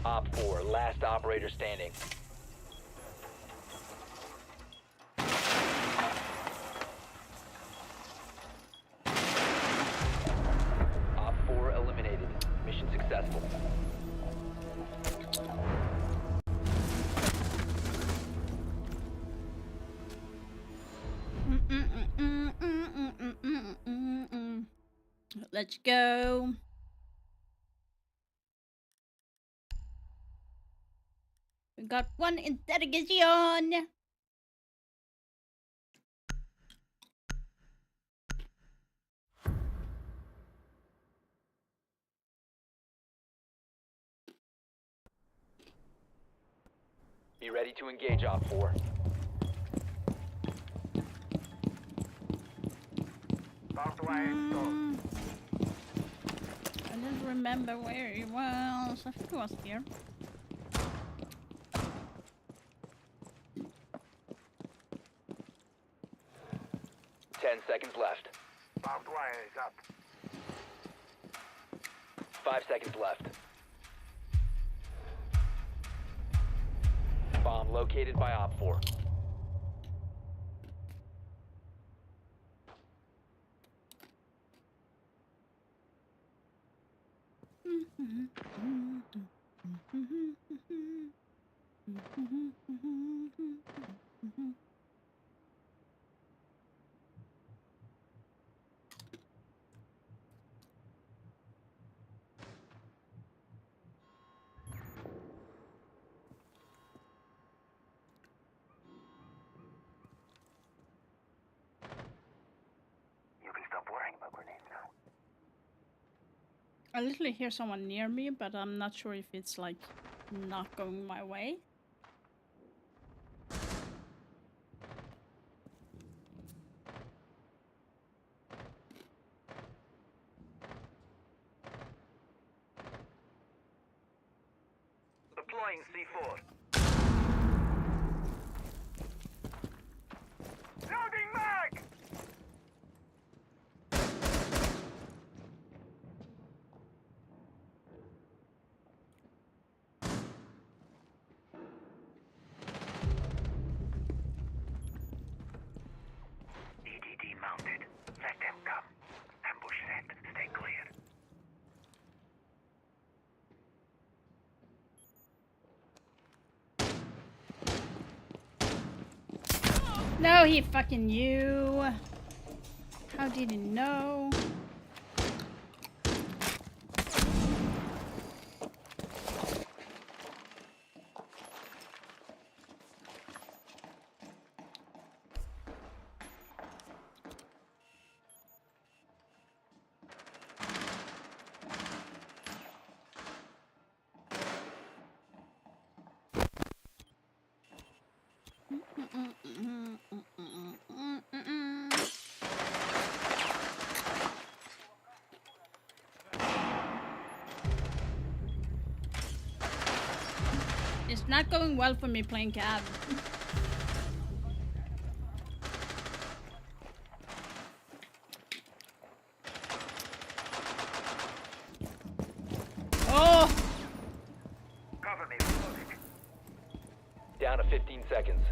Op 4, last operator standing. Op 4 eliminated. Mission successful. Let's go. We got one interrogation. Be ready to engage Op 4. I don't remember where he was. I think he was here. Ten seconds left. Barbed wire is up. 5 seconds left. Bomb located by Op 4. You can stop worrying about grenades now. I literally hear someone near me, but I'm not sure if it's like not going my way. Deploying C4. Loading mag! EDD mounted. Let them come. Ambush set. Stay clear. No, he fucking knew. How did he know? not going well for me playing cab. Oh! Cover me, reloading. Down to 15 seconds.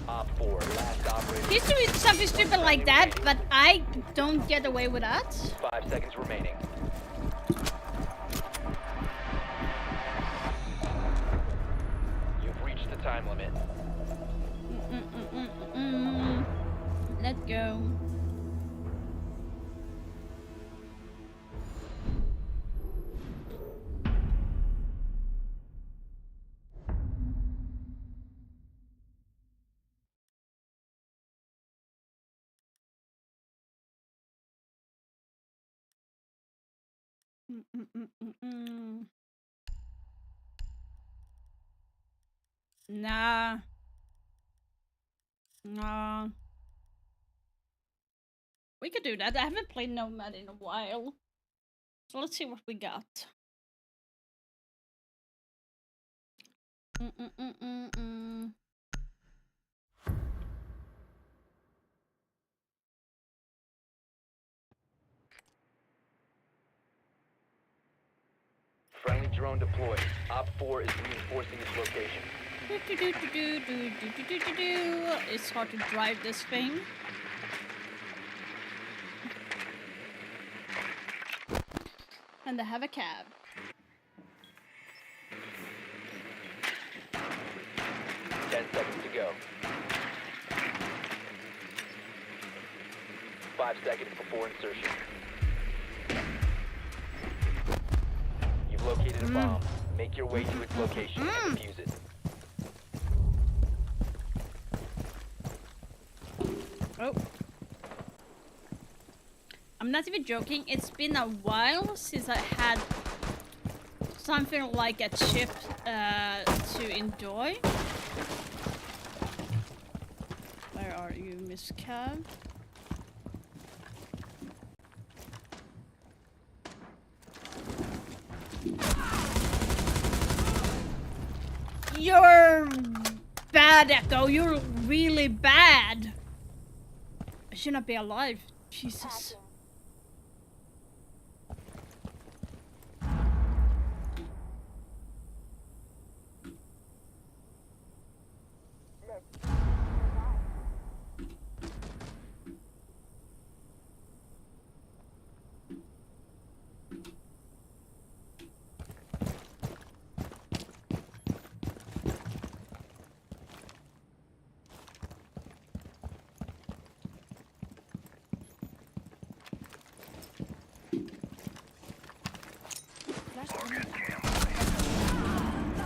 Op 4, last operator. He's doing something stupid like that, but I don't get away with that. 5 seconds remaining. You've reached the time limit. Let's go. Nah. Nah. We could do that. I haven't played Nomad in a while. So let's see what we got. Friendly drone deployed. Op 4 is reinforcing its location. It's hard to drive this thing. And they have a cab. Ten seconds to go. 5 seconds before insertion. You've located a bomb. Make your way to its location and defuse it. Oh. I'm not even joking, it's been a while since I had something like a chip to enjoy. Where are you, Miss Cab? You're bad, Echo. You're really bad. I should not be alive. Jesus.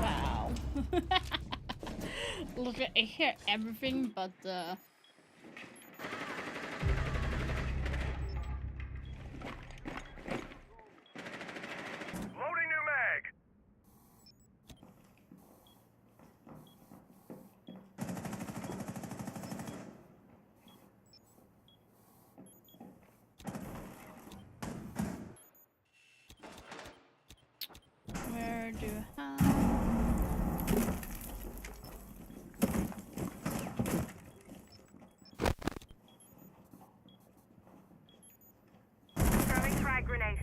Wow. Look, I hear everything, but Loading new mag. where do I have? Throwing frag grenade.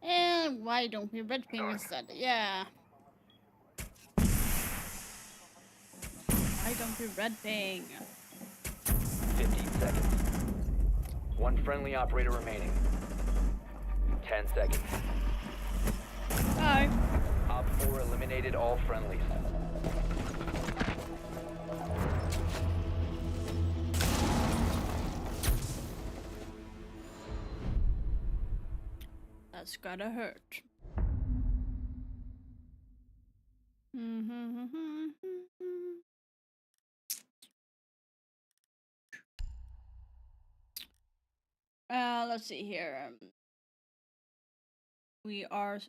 And why don't we red ping instead? Yeah. Why don't we red ping? 15 seconds. One friendly operator remaining. 10 seconds. Bye. Op 4 eliminated all friendlies. That's gotta hurt. Let's see here. We are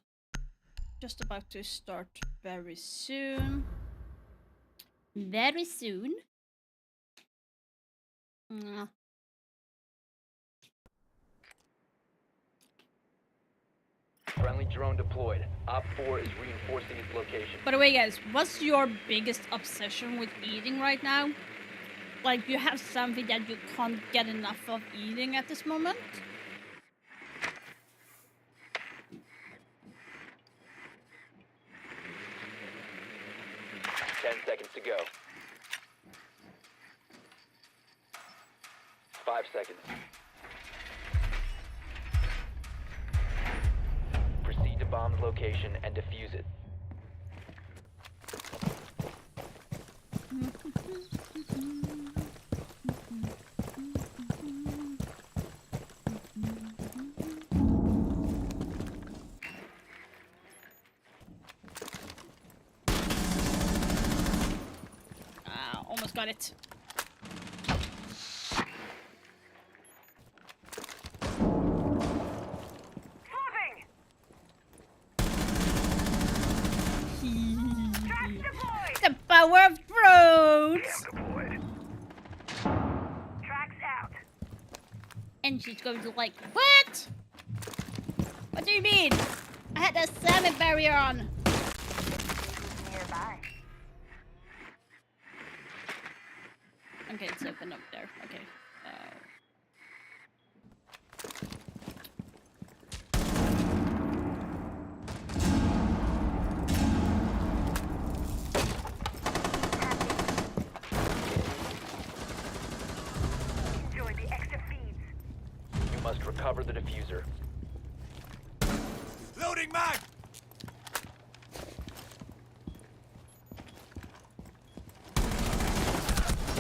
just about to start very soon. Very soon. Friendly drone deployed. Op 4 is reinforcing its location. By the way, guys, what's your biggest obsession with eating right now? Like, you have something that you can't get enough of eating at this moment? 10 seconds to go. 5 seconds. Proceed to bomb's location and defuse it. Almost got it. The power of drones! Tracks out. And she's going to like, what? What do you mean? I had a salmon barrier on. Nearby. Okay, it's open up there. Okay. Enjoy the extra feeds. You must recover the diffuser. Loading mag!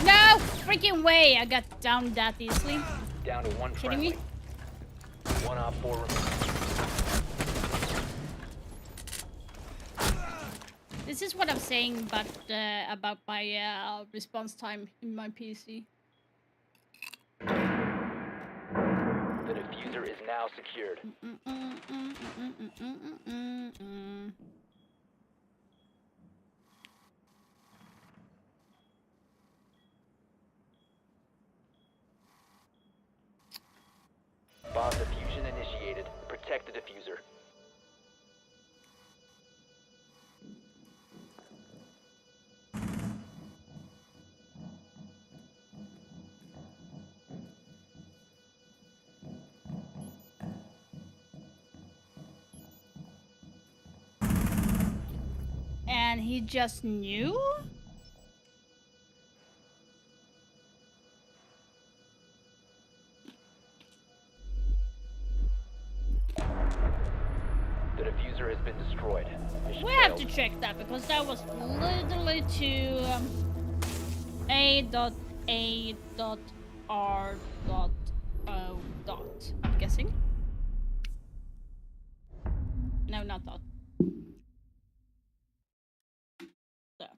No freaking way! I got down that easily. Down to one Kidding friendly. me? One Op 4 remaining. This is what I'm saying, but about my response time in my PC. The diffuser is now secured. Bomb diffusion initiated. Protect the diffuser. And he just knew? The diffuser has been destroyed. Mission We have to failed. check that because that was literally to A.A.R.O. I'm guessing. No, not that. That.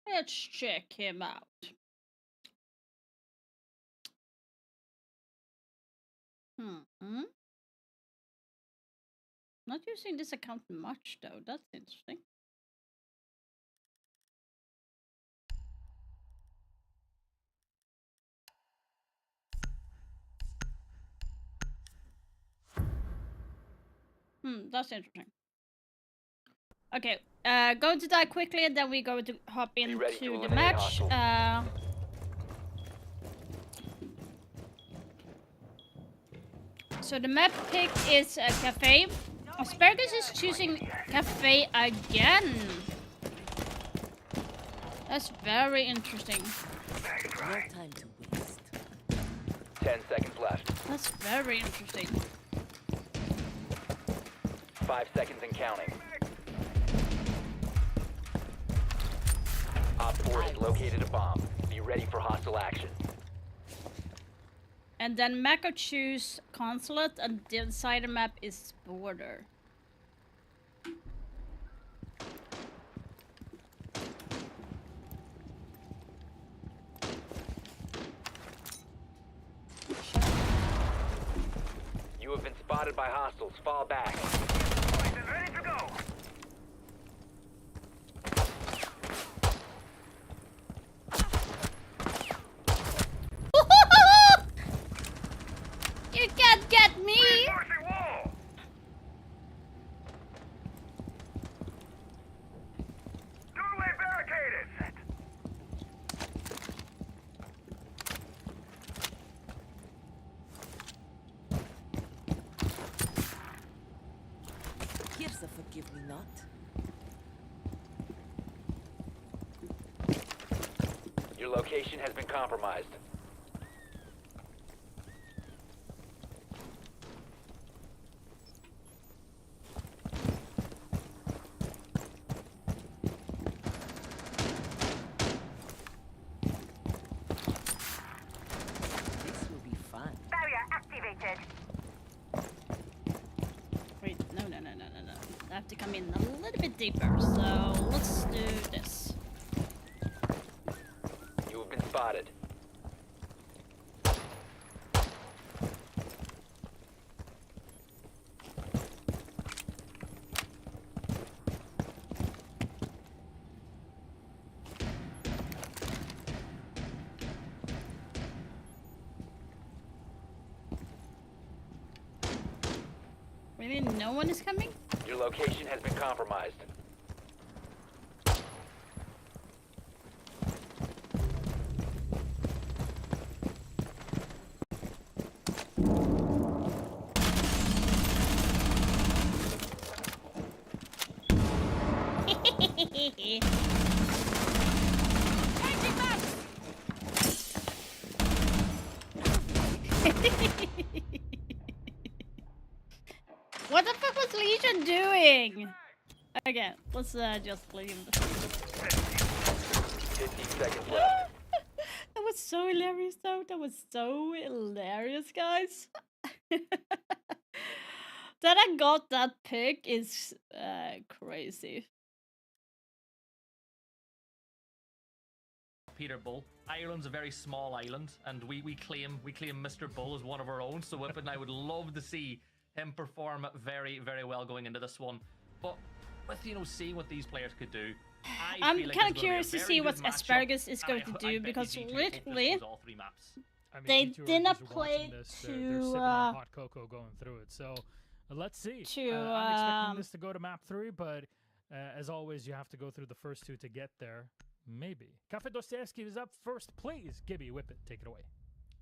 Let's check him out. Not using this account much though, that's interesting. That's interesting. Okay, going to die quickly and then we're going to hop into the match. So the map pick is a cafe. Asparagus is choosing cafe again. That's very interesting. No time to waste. 10 seconds left. That's very interesting. 5 seconds and counting. Op 4 has located a bomb. Be ready for hostile action. And then Mako choose consulate and the other side of the map is border. spotted by hostiles. Fall back. Ready to go. You can't get me! Reinforcing wall. Doorway barricaded. Set. Here's a forgive-me-not. Your location has been compromised. This will be fun. Barrier activated. Wait, no. I have to come in a little bit deeper, so let's do this. You have been spotted. Really, no one is coming? Your location has been compromised. What the fuck was Legion doing? Okay, let's just leave. 15 seconds left. That was so hilarious though. That was so hilarious, guys. That I got that pick is crazy. Peter Bull. Ireland's a very small island, and we claim Mr. Bull as one of our own. So Whippet and I would love to see him perform very, very well going into this one. But with seeing what these players could do, I'm kind of curious to see what Asparagus is going to do, because literally they didn't play they're sitting on hot cocoa going through it. So let's see. I'm expecting this to go to map 3, but as always, you have to go through the first 2 to get there. Maybe. Cafe Dostoevsky is up first, please. Gibby, Whippet, take it away.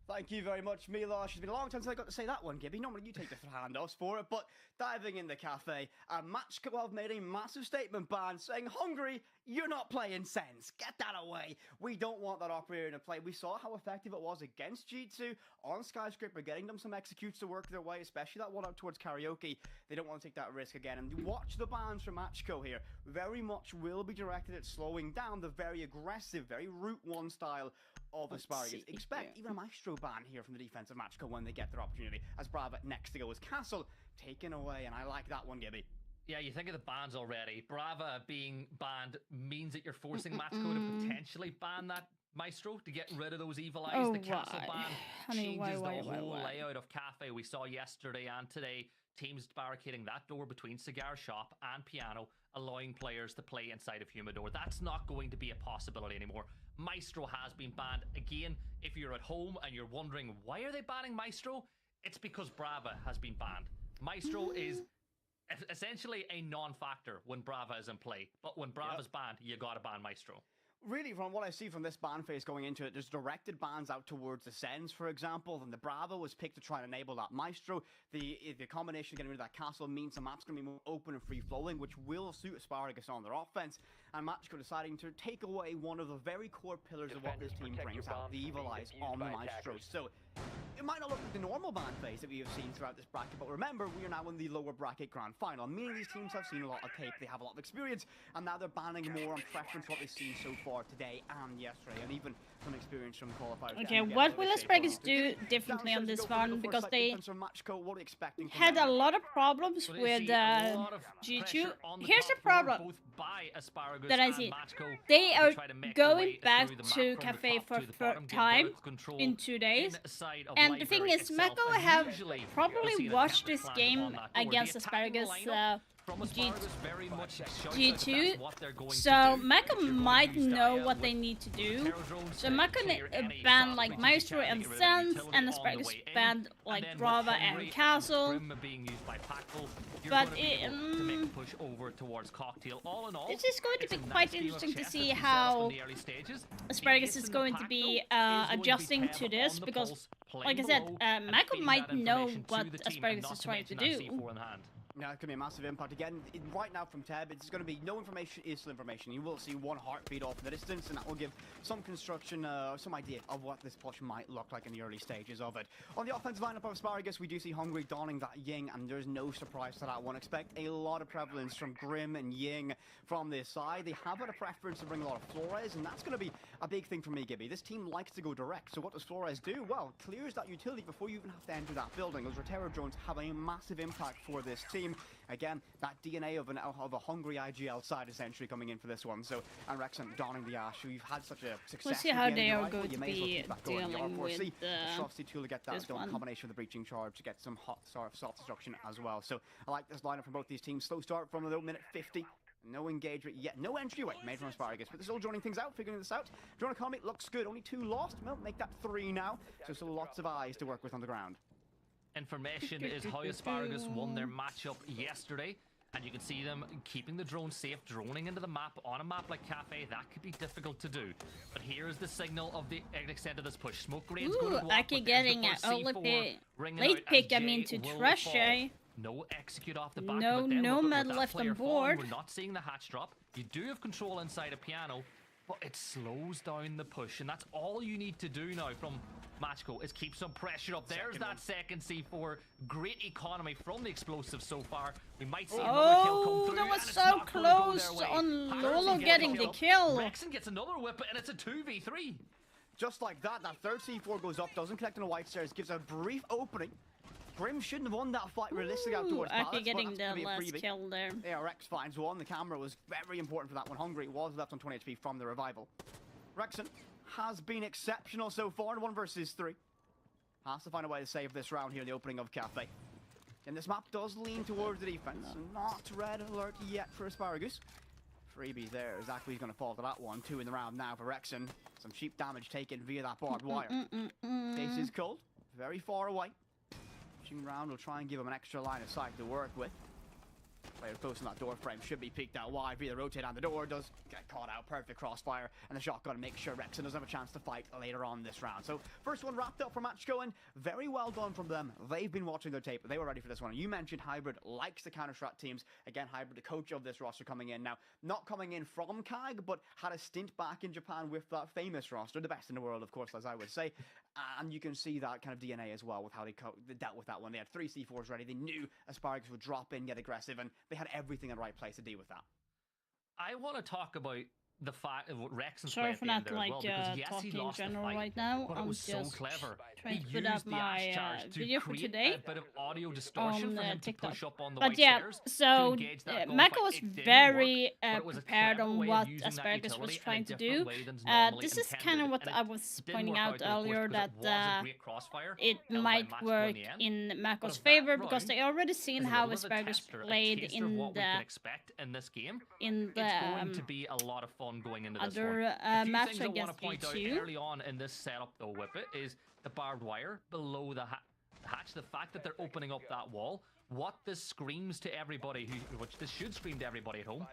Thank you very much, Milosh. It's been a long time since I got to say that one, Gibby. Normally you take the handoffs for it, but diving in the cafe, Matchco have made a massive statement ban saying, Hungary, you're not playing sense. Get that away. We don't want that operator to play. We saw how effective it was against G2 on Skyscraper, getting them some executes to work their way, especially that one up towards Karaoke. They don't want to take that risk again. And watch the bans from Matchco here. Very much will be directed at slowing down the very aggressive, very Route 1 style of Asparagus. Expect even a Maestro ban here from the defensive Matchco when they get their opportunity, as Brava next to go is Castle taken away, and I like that one, Gibby. Yeah, you think of the bans already. Brava being banned means that you're forcing Matchco to potentially ban that Maestro to get rid of those evil eyes. Oh, the Castle ban changes why? the whole layout of Cafe. We saw yesterday and today teams barricading that door between Cigar Shop and Piano, allowing players to play inside of Humidor. That's not going to be a possibility anymore. Maestro has been banned. Again, if you're at home and you're wondering why are they banning Maestro, it's because Brava has been banned. Maestro is essentially a non-factor when Brava is in play, but when Brava's banned, you gotta ban Maestro. Really, from what I see from this ban phase going into it, there's directed bans out towards the Sens, for example, and the Bravo was picked to try and enable that Maestro. The combination of getting rid of that Castle means the map's going to be more open and free-flowing, which will suit Asparagus on their offense, and Matchco deciding to take away one of the very core pillars of what this team brings out, the Evil Eyes on the Maestro. So, it might not look like the normal ban phase that we have seen throughout this bracket, but remember, we are now in the lower bracket grand final. Many of these teams have seen a lot of tape, they have a lot of experience, and now they're banning more on preference what they've seen so far today and yesterday, and even ton of experience from qualifiers. Okay, what will Asparagus do differently on this one? Because they had a lot of problems with G2. Here's the problem that I see. They are going back to Cafe for third time in 2 days. And the thing is, Mako have probably watched this game against Asparagus G2, so Mako might know what they need to do. So Mako banned like Maestro and Sense, and Asparagus banned like Brava and Castle. But this is going to be quite interesting to see how Asparagus is going to be adjusting to this, because, like I said, Mako might know what Asparagus is trying to do. Yeah, it could be a massive impact. Again, right now from Teb, it's going to be no information is still information. You will see one heartbeat off the distance, and that will give some construction, some idea of what this push might look like in the early stages of it. On the offensive lineup of Asparagus, we do see Hungry donning that Ying, and there's no surprise to that one. Expect a lot of prevalence from Grim and Ying from this side. They have had a preference to bring a lot of Flores, and that's going to be a big thing for me, Gibby. This team likes to go direct, so what does Flores do? Well, clears that utility before you even have to enter that building. Those Rotero drones have a massive impact for this team. Again, that DNA of a hungry IGL side essentially coming in for this one. So, and Wrexham donning the Ash. We've had such a success. We'll see how they are going to be dealing with the Shropsy tool to get that done. Combination of the breaching charge to get some hot soft destruction as well. So, I like this lineup from both these teams. Slow start from the minute 50. No engagement yet. No entryway made from Asparagus, but they're still joining things out, figuring this out. Drone economy looks good. Only 2 lost. Well, make that 3 now. So, still lots of eyes to work with on the ground. Information is how Asparagus won their matchup yesterday, and you can see them keeping the drone safe, droning into the map. On a map like Cafe, that could be difficult to do. But here's the signal of the extent of this push. Smoke Grade's going to go up, Aki getting an late pick, I mean, to Trashy. No execute off the back. No med left on board. We're not seeing the hatch drop. You do have control inside a piano, but it slows down the push, and that's all you need to do now from Matchco is keep some pressure up. There's that second C4. Great economy from the explosives so far. We might see another kill come through. That was so close on Lolo getting the kill. Rexon gets another whip, and it's a 2v3. Just like that, that third C4 goes up, doesn't collect on the white stairs, gives a brief opening. Grim shouldn't have won that fight realistically out towards Palace, getting the last kill there. ARX finds one. The camera was very important for that one. Hungry was left on 20 HP from the revival. Rexon has been exceptional so far in 1 versus 3. Has to find a way to save this round here in the opening of Cafe. And this map does lean towards the defense. Not red alert yet for Asparagus. Freebie there. Zachary's going to fall to that one. 2 in the round now for Rexon. Some cheap damage taken via that barbed wire. Case is cold. Very far away. Round will try and give him an extra line of sight to work with. Player close in that door frame should be peeked out wide via the rotate, and the door does get caught out. Perfect crossfire, and the shotgun makes sure Rexon doesn't have a chance to fight later on this round. So first one wrapped up for Matchco, and very well done from them. They've been watching their tape, but they were ready for this one. You mentioned Hybrid likes the counter-strat teams. Again, Hybrid, the coach of this roster, coming in now. Not coming in from CAG, but had a stint back in Japan with that famous roster, the best in the world, of course, as I would say. And you can see that kind of DNA as well with how they dealt with that one. They had 3 C4s ready. They knew Asparagus would drop in, get aggressive, and they had everything in the right place to deal with that. I want to talk about the fact of what Rexon's sorry for not like talking in general right now. But I'm just so clever. Trying to put up my video for today a bit of audio distortion for him TikTok. To push up on the but yeah, so Mako was very work, prepared on what Asparagus was trying to do. This is kind of what I was pointing out earlier, that it might work in Mako's favor, because they already seen how Asparagus played in this game. In the it's going to be a lot of fun going into this other one. match things I want to point G2. out early on in this setup, though, Whippet, is the barbed wire below the hatch. The fact that they're opening up that wall. What this screams to everybody, which this should scream to everybody at home,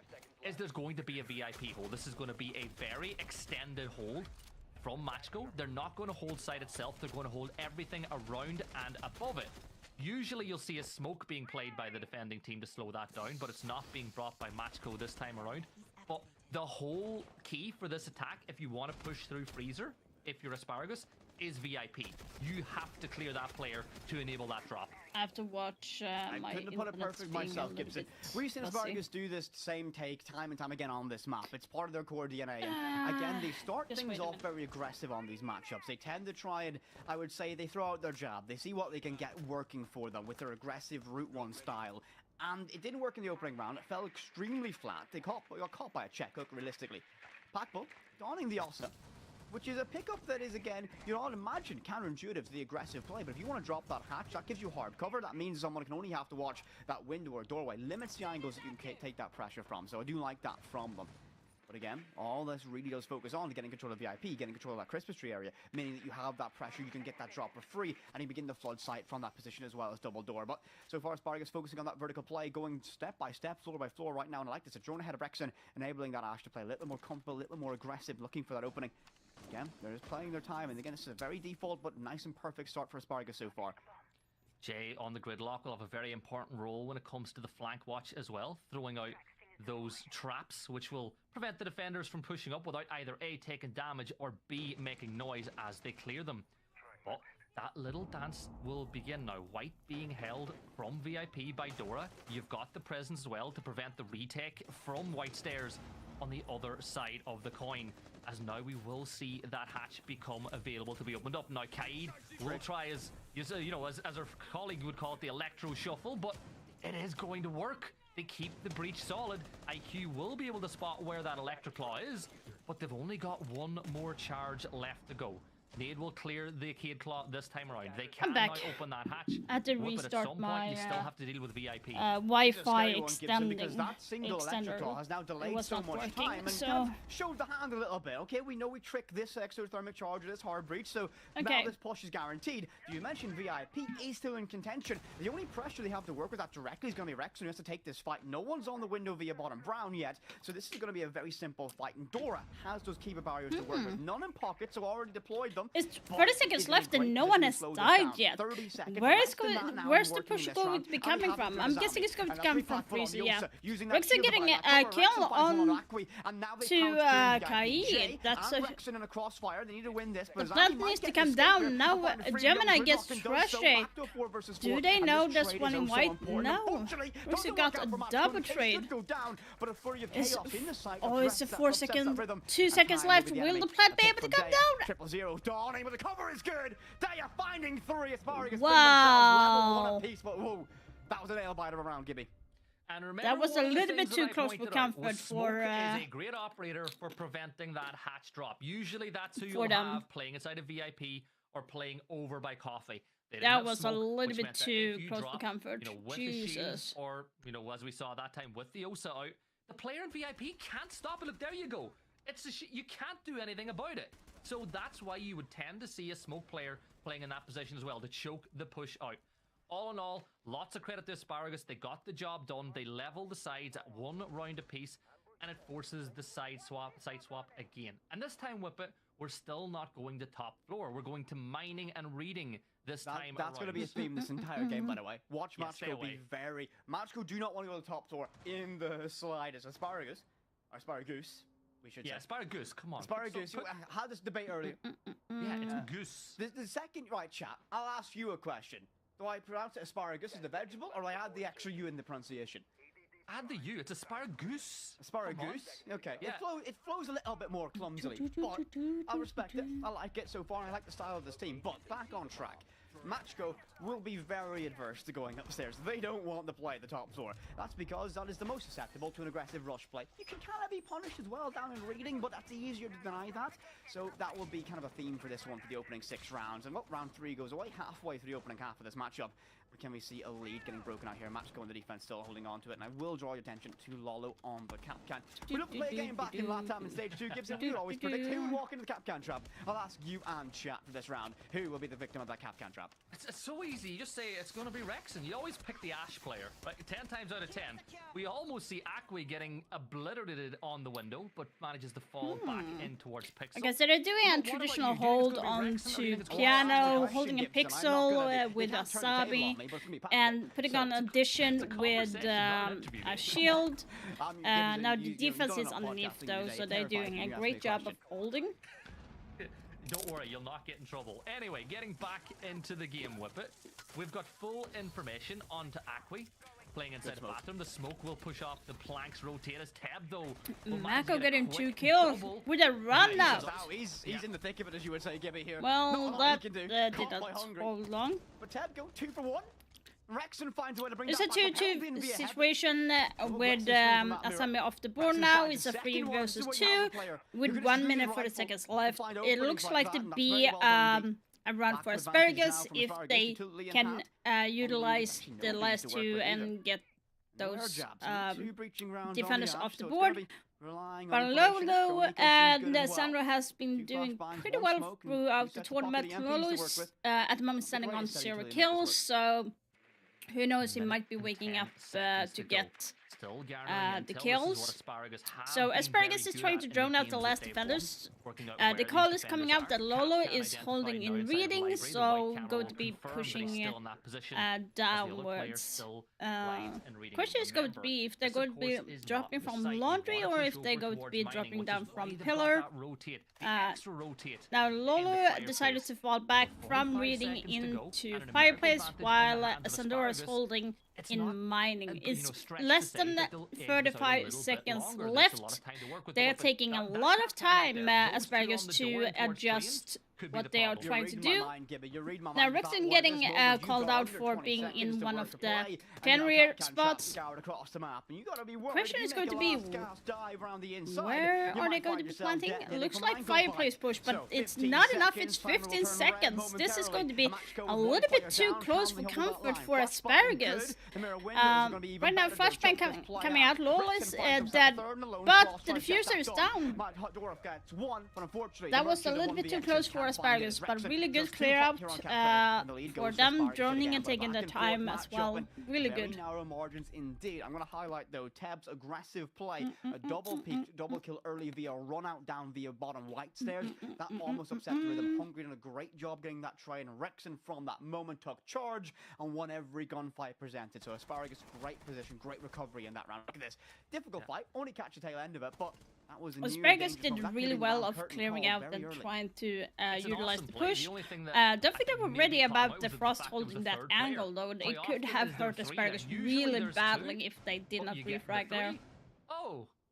is there's going to be a VIP hold. This is going to be a very extended hold from Matchco. They're not going to hold site itself. They're going to hold everything around and above it. Usually you'll see a smoke being played by the defending team to slow that down, but it's not being brought by Matchco this time around. But the whole key for this attack, if you want to push through Freezer, if you're Asparagus, is VIP. You have to clear that player to enable that drop. I have to watch I my couldn't have put it perfect myself, Gibson. We've seen Asparagus do this same take time and time again on this map. It's part of their core DNA. And again, they start things off very aggressive on these matchups. They tend to try and, I would say, they throw out their jab. They see what they can get working for them with their aggressive Route 1 style. And it didn't work in the opening round. It fell extremely flat. They got caught by a check hook, realistically. Packbull donning the Ossa, which is a pickup that is, again, you know, I'd imagine counterintuitive to the aggressive play, but if you want to drop that hatch, that gives you hard cover. That means someone can only have to watch that window or doorway, limits the angles that you can take that pressure from, so I do like that from them. But again, all this really does focus on getting control of VIP, getting control of that Christmas tree area, meaning that you have that pressure, you can get that drop for free, and you begin to flood sight from that position as well as double door. But so far, Asparagus focusing on that vertical play, going step by step, floor by floor right now, and I like this. A drone ahead of Rexon, enabling that Ash to play a little more comfortable, a little more aggressive, looking for that opening. Again, they're just playing their time, and again, this is a very default but nice and perfect start for Asparagus so far. Jay on the gridlock will have a very important role when it comes to the flank watch as well, throwing out those traps which will prevent the defenders from pushing up without either A, taking damage, or B, making noise as they clear them. But that little dance will begin now. White being held from VIP by Dora. You've got the presence as well to prevent the retake from White stairs on the other side of the coin, as now we will see that hatch become available to be opened up. Now Kaid will try, as you know, as our colleague would call it, the electro shuffle, but it is going to work. They keep the breach solid. IQ will be able to spot where that electric claw is, but they've only got one more charge left to go. Nade will clear the arcade claw this time around. They can now open that hatch. I had to but restart at some my point, you still have to deal with VIP. Wi-Fi extending because that single electric claw has now delayed so much time and kind of showed the hand a little bit. Okay, we know we tricked this exothermic charge with this hard breach, so now this push is guaranteed. You mentioned VIP is still in contention. The only pressure they have to work with that directly is going to be Rex, who has to take this fight. No one's on the window via bottom Brown yet, so this is going to be a very simple fight. And Dora has those keeper barriers to work with. None in pocket, so already deployed them. It's 30 seconds left and no one has died yet. Where's the push going to be coming from? I'm guessing it's going to come from Freezer, yeah. Rexon getting a kill on to Kaid. That's a... The plant needs to come down. Now Gemini gets frustrated. Do they know that's one in white? No. Rexon got a double trade. It's a 4 second, 2 seconds left. Will the plant be able to come down? 0-0 dawning, but the cover is good. They are finding 3 Asparagus. Wow. Level 1 apiece, but whoa, that was a nail biter of a round, Gibby. And remember, that was a little bit too close for comfort for. Is a great operator for preventing that hatch drop. Usually, that's who you'll have playing inside of VIP or playing over by Coffee. That was a little bit too close for comfort. Jesus. Or as we saw that time with the Osa out, the player in VIP can't stop it. Look, there you go. It's you can't do anything about it. So that's why you would tend to see a smoke player playing in that position as well, to choke the push out. All in all, lots of credit to Asparagus. They got the job done. They leveled the sides at 1 round apiece, and it forces the side swap again. And this time, Whippet, we're still not going to top floor. We're going to mining and reading this time. That's going to be a theme this entire game, by the way. Watch Matchko be very... Matchko do not want to go to the top floor in the slightest. Asparagus, we should say. Asparagus, come on. Asparagus, I had this debate earlier. Yeah, it's goose. The second, right, chat, I'll ask you a question. Do I pronounce it asparagus as a vegetable, or do I add the extra U in the pronunciation? Add the U, it's asparagus. Asparagus? Okay. Yeah. It flows a little bit more clumsily, but I respect it. I like it so far. I like the style of this team, but back on track. Matchko will be very adverse to going upstairs. They don't want to play the top floor. That's because that is the most susceptible to an aggressive rush play. You can kind of be punished as well down in reading, but that's easier to deny that. So that will be kind of a theme for this one for the opening 6 rounds. And round 3 goes away halfway through the opening half of this matchup. Can we see a lead getting broken out here? Matchko on the defense still holding on to it, and I will draw your attention to Lolo on the Capcan. We look to play a game back in LATAM in stage 2. Gibson, we always predict who would walk into the Capcan trap. I'll ask you and chat for this round. Who will be the victim of that Capcan trap? It's so easy. You just say it's going to be Rexon. You always pick the Ash player. Like 10 times out of 10. We almost see Akwi getting obliterated on the window, but manages to fall back in towards Pixel. Like I said, they're doing a traditional hold onto Piano, holding a Pixel with Asabi, and putting on addition with a shield. Now the defense is underneath though, so they're doing a great job of holding. Don't worry, you'll not get in trouble. Anyway, getting back into the game, Whippet. We've got full information onto Aqui. Playing inside the bathroom, the smoke will push off the planks, rotate as Teb though. Mako getting 2 kills with a run now. He's in the thick of it, as you would say, Gibby here. Well, that didn't hold long. But Teb go 2 for 1. Rexon finds a way to bring It's that a 2-2 situation with Asami off the board now. It's a 3 versus 2 with 1 minute 40 seconds left. It looks like to be a run for Asparagus if they can utilize the last 2 and get those defenders off the board. But Lolo and Sandro has been doing pretty well throughout the tournament. Lolo's at the moment standing on 0 kills, so who knows, he might be waking up to get the kills. So Asparagus is trying to drone out the last defenders. The call is coming out that Lolo is holding in reading, so going to be pushing it downwards. Question is going to be if they're going to be dropping from laundry or if they're going to be dropping down from pillar. Now Lolo decided to fall back from reading into fireplace while Sandora is holding in mining. It's less than 35 seconds left. They're taking a lot of time, Asparagus, to adjust what they are trying to do. Now Rexon getting called out for being in one of the Fenrir spots. Question is going to be, where are they going to be planting? It looks like fireplace push, but it's not enough. It's 15 seconds. This is going to be a little bit too close for comfort for Asparagus. Right now, flashbang coming out. Lola is dead, but the diffuser is down. That was a little bit too close for Asparagus, but really good clear out for them, droning and taking their time as well. Really good. Narrow margins indeed. I'm going to highlight though Teb's aggressive play, a double peek, double kill early via run out down via bottom right stairs. That almost upset the rhythm. Hungry did a great job getting that try, and Rexon from that moment took charge and won every gunfight presented. So Asparagus, great position, great recovery in that round. Look at this. Difficult fight, only catch the tail end of it, but that was a Asparagus did really well of clearing out and trying to utilize the push. Don't think they were ready about the Frost holding that angle though. It could have hurt Asparagus really badly if they did not refrag there.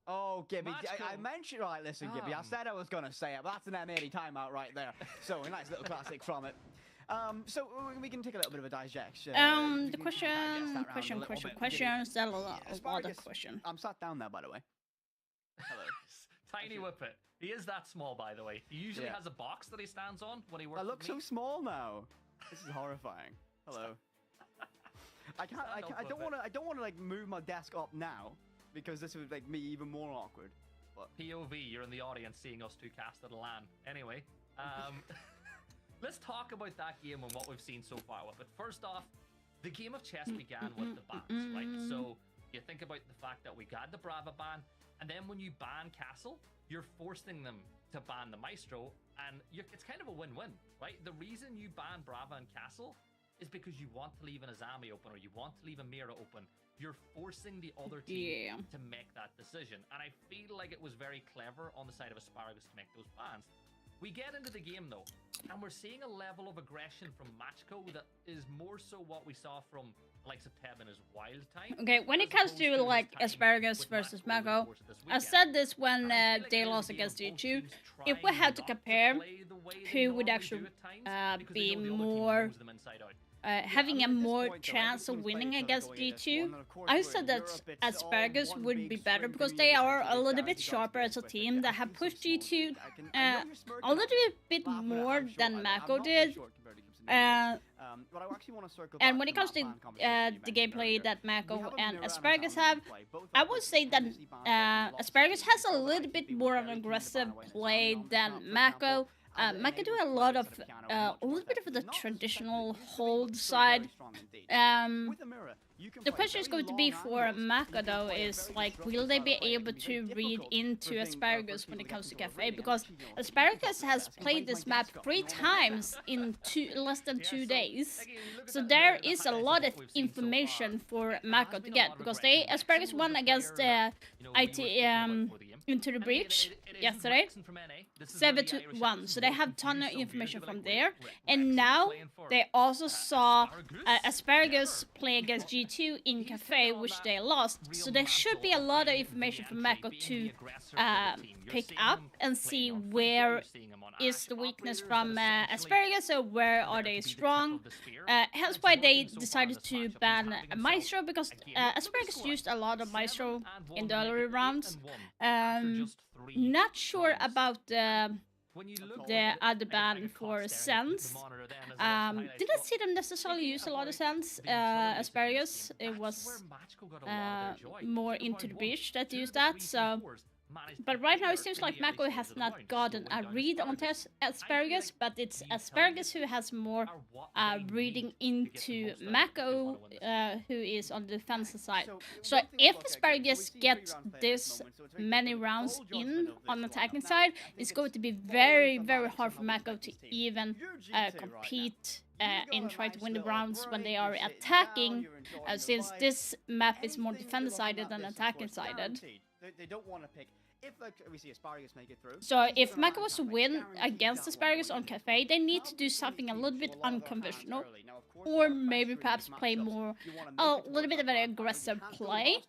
Oh, Gibby, I mentioned, right, listen, Gibby, I said I was going to say it, but that's an M80 timeout right there. So, a nice little classic from it. So, we can take a little bit of a digest. The question, still a lot of question. I'm sat down now, by the way. Hello. Tiny Whippet. He is that small, by the way. He usually has a box that he stands on when he works. I look so small now. This is horrifying. Hello. I don't want to like move my desk up now because this would make me even more awkward. But POV, you're in the audience seeing us two cast at a LAN. Anyway, let's talk about that game and what we've seen so far. But first off, the game of chess began with the bans, right? So you think about the fact that we got the Brava ban. And then when you ban Castle, you're forcing them to ban the Maestro, and it's kind of a win-win, right? The reason you ban Brava and Castle is because you want to leave an Azami open or you want to leave a Mira open. You're forcing the other team to make that decision. And I feel like it was very clever on the side of Asparagus to make those bans. We get into the game though, and we're seeing a level of aggression from Matchco that is more so what we saw from the likes of Teb in his wild time. Okay, when it comes to like Asparagus versus Mako, I said this when they lost against G2. If we had to compare who would actually be more having a more chance of winning against G2, I said that Asparagus would be better because they are a little bit sharper as a team that have pushed G2 a little bit more than Mako did. And when it comes to the gameplay that Mako and Asparagus have, I would say that Asparagus has a little bit more of an aggressive play than Mako. Mako do a little bit of the traditional hold side. The question is going to be for Mako though is like, will they be able to read into Asparagus when it comes to Cafe? Because Asparagus has played this map 3 times in less than 2 days, so there is a lot of information for Mako to get because Asparagus won against into the breach yesterday. 7-1. So they have ton of information from there. And now they also saw Asparagus play against G2 in Cafe, which they lost. So there should be a lot of information from Mako to pick up and see where is the weakness from Asparagus, or where are they strong. Hence why they decided to ban Maestro, because Asparagus used a lot of Maestro in the earlier rounds. Not sure about the other ban for Sense. Didn't see them necessarily use a lot of Sense. Asparagus, it was more into the breach that used that, so... But right now it seems like Mako has not gotten a read on Asparagus, but it's Asparagus who has more reading into Mako, who is on the defensive side. So if Asparagus gets this many rounds in on the attacking side, it's going to be very, very hard for Mako to even compete and try to win the rounds when they are attacking, since this map is more defender-sided than attacking-sided. They don't want to pick. If we see Asparagus make it through. So if Mako was to win against Asparagus on Cafe, they need to do something a little bit unconventional, or maybe perhaps play more, a little bit of an aggressive play.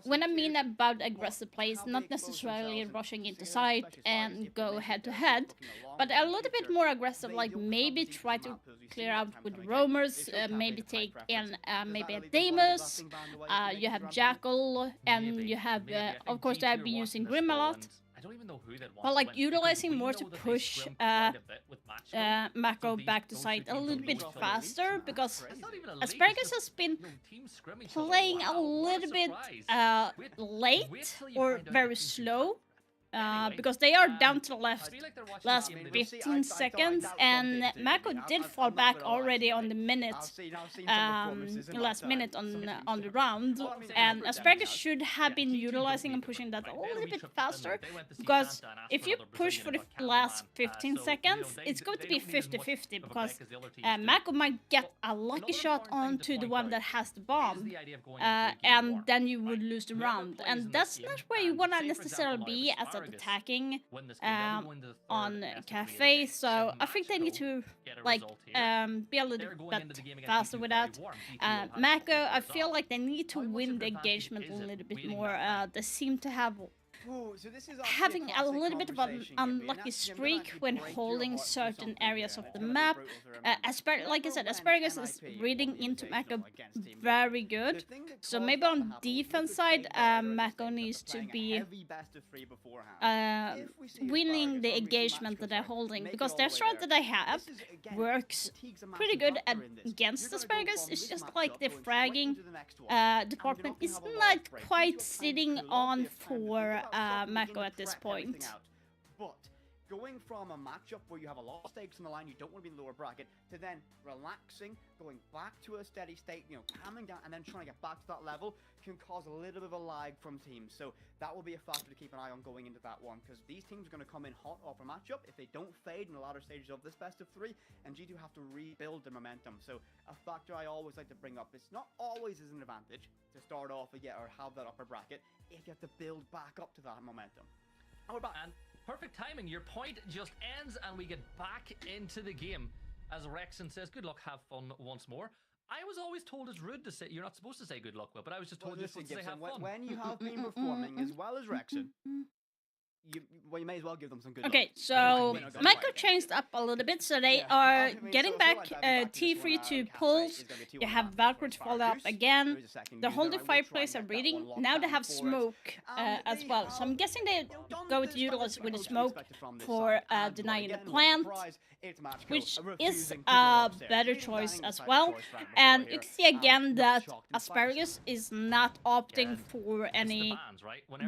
When I mean about aggressive play, it's not necessarily rushing into side and go head to head, but a little bit more aggressive, like maybe try to clear out with roamers, maybe take in maybe a Damus, you have Jackal, and you have, of course, they have been using Grim a lot. But like utilizing more to push Mako back to site a little bit faster, because Asparagus has been playing a little bit late or very slow. Because they are down to the last 15 seconds, and Mako did fall back already on the minute, last minute on the round, and Asparagus should have been utilizing and pushing that a little bit faster, because if you push for the last 15 seconds, it's going to be 50-50, because Mako might get a lucky shot onto the one that has the bomb, and then you would lose the round, and that's not where you want to necessarily be as a attacking on Cafe, so I think they need to like be a little bit faster with that. Mako, I feel like they need to win the engagement a little bit more. They seem to have having a little bit of an unlucky streak when holding certain areas of the map. Like I said, Asparagus is reading into Mako very good. So maybe on defense side, Mako needs to be winning the engagement that they're holding, because their strat that they have works pretty good against Asparagus. It's just like the fragging department is not quite sitting on for Mako at this point. But going from a matchup where you have a lot of stakes on the line, you don't want to be in the lower bracket, to then relaxing, going back to a steady state, calming down, and then trying to get back to that level can cause a little bit of a lag from teams. So that will be a factor to keep an eye on going into that one, because these teams are going to come in hot off a matchup if they don't fade in the latter stages of this best of 3, and G2 have to rebuild their momentum. So a factor I always like to bring up, it's not always is an advantage to start off or have that upper bracket if you have to build back up to that momentum. And we're back. And perfect timing. Your point just ends and we get back into the game. As Rexon says, good luck, have fun once more. I was always told it's rude to say, you're not supposed to say good luck, Will, but I was just told you're supposed to say have fun. When you have been performing as well as Rexon, you may as well give them some good Okay, luck. so Mako changed up a little bit, so they are getting back T3 to pulls. You have Valkyrie to follow up again. The holding fireplace are reading. Now they have smoke as well. So I'm guessing they go to utilize with the smoke for denying the plant, which is a better choice as well. And you can see again that Asparagus is not opting for any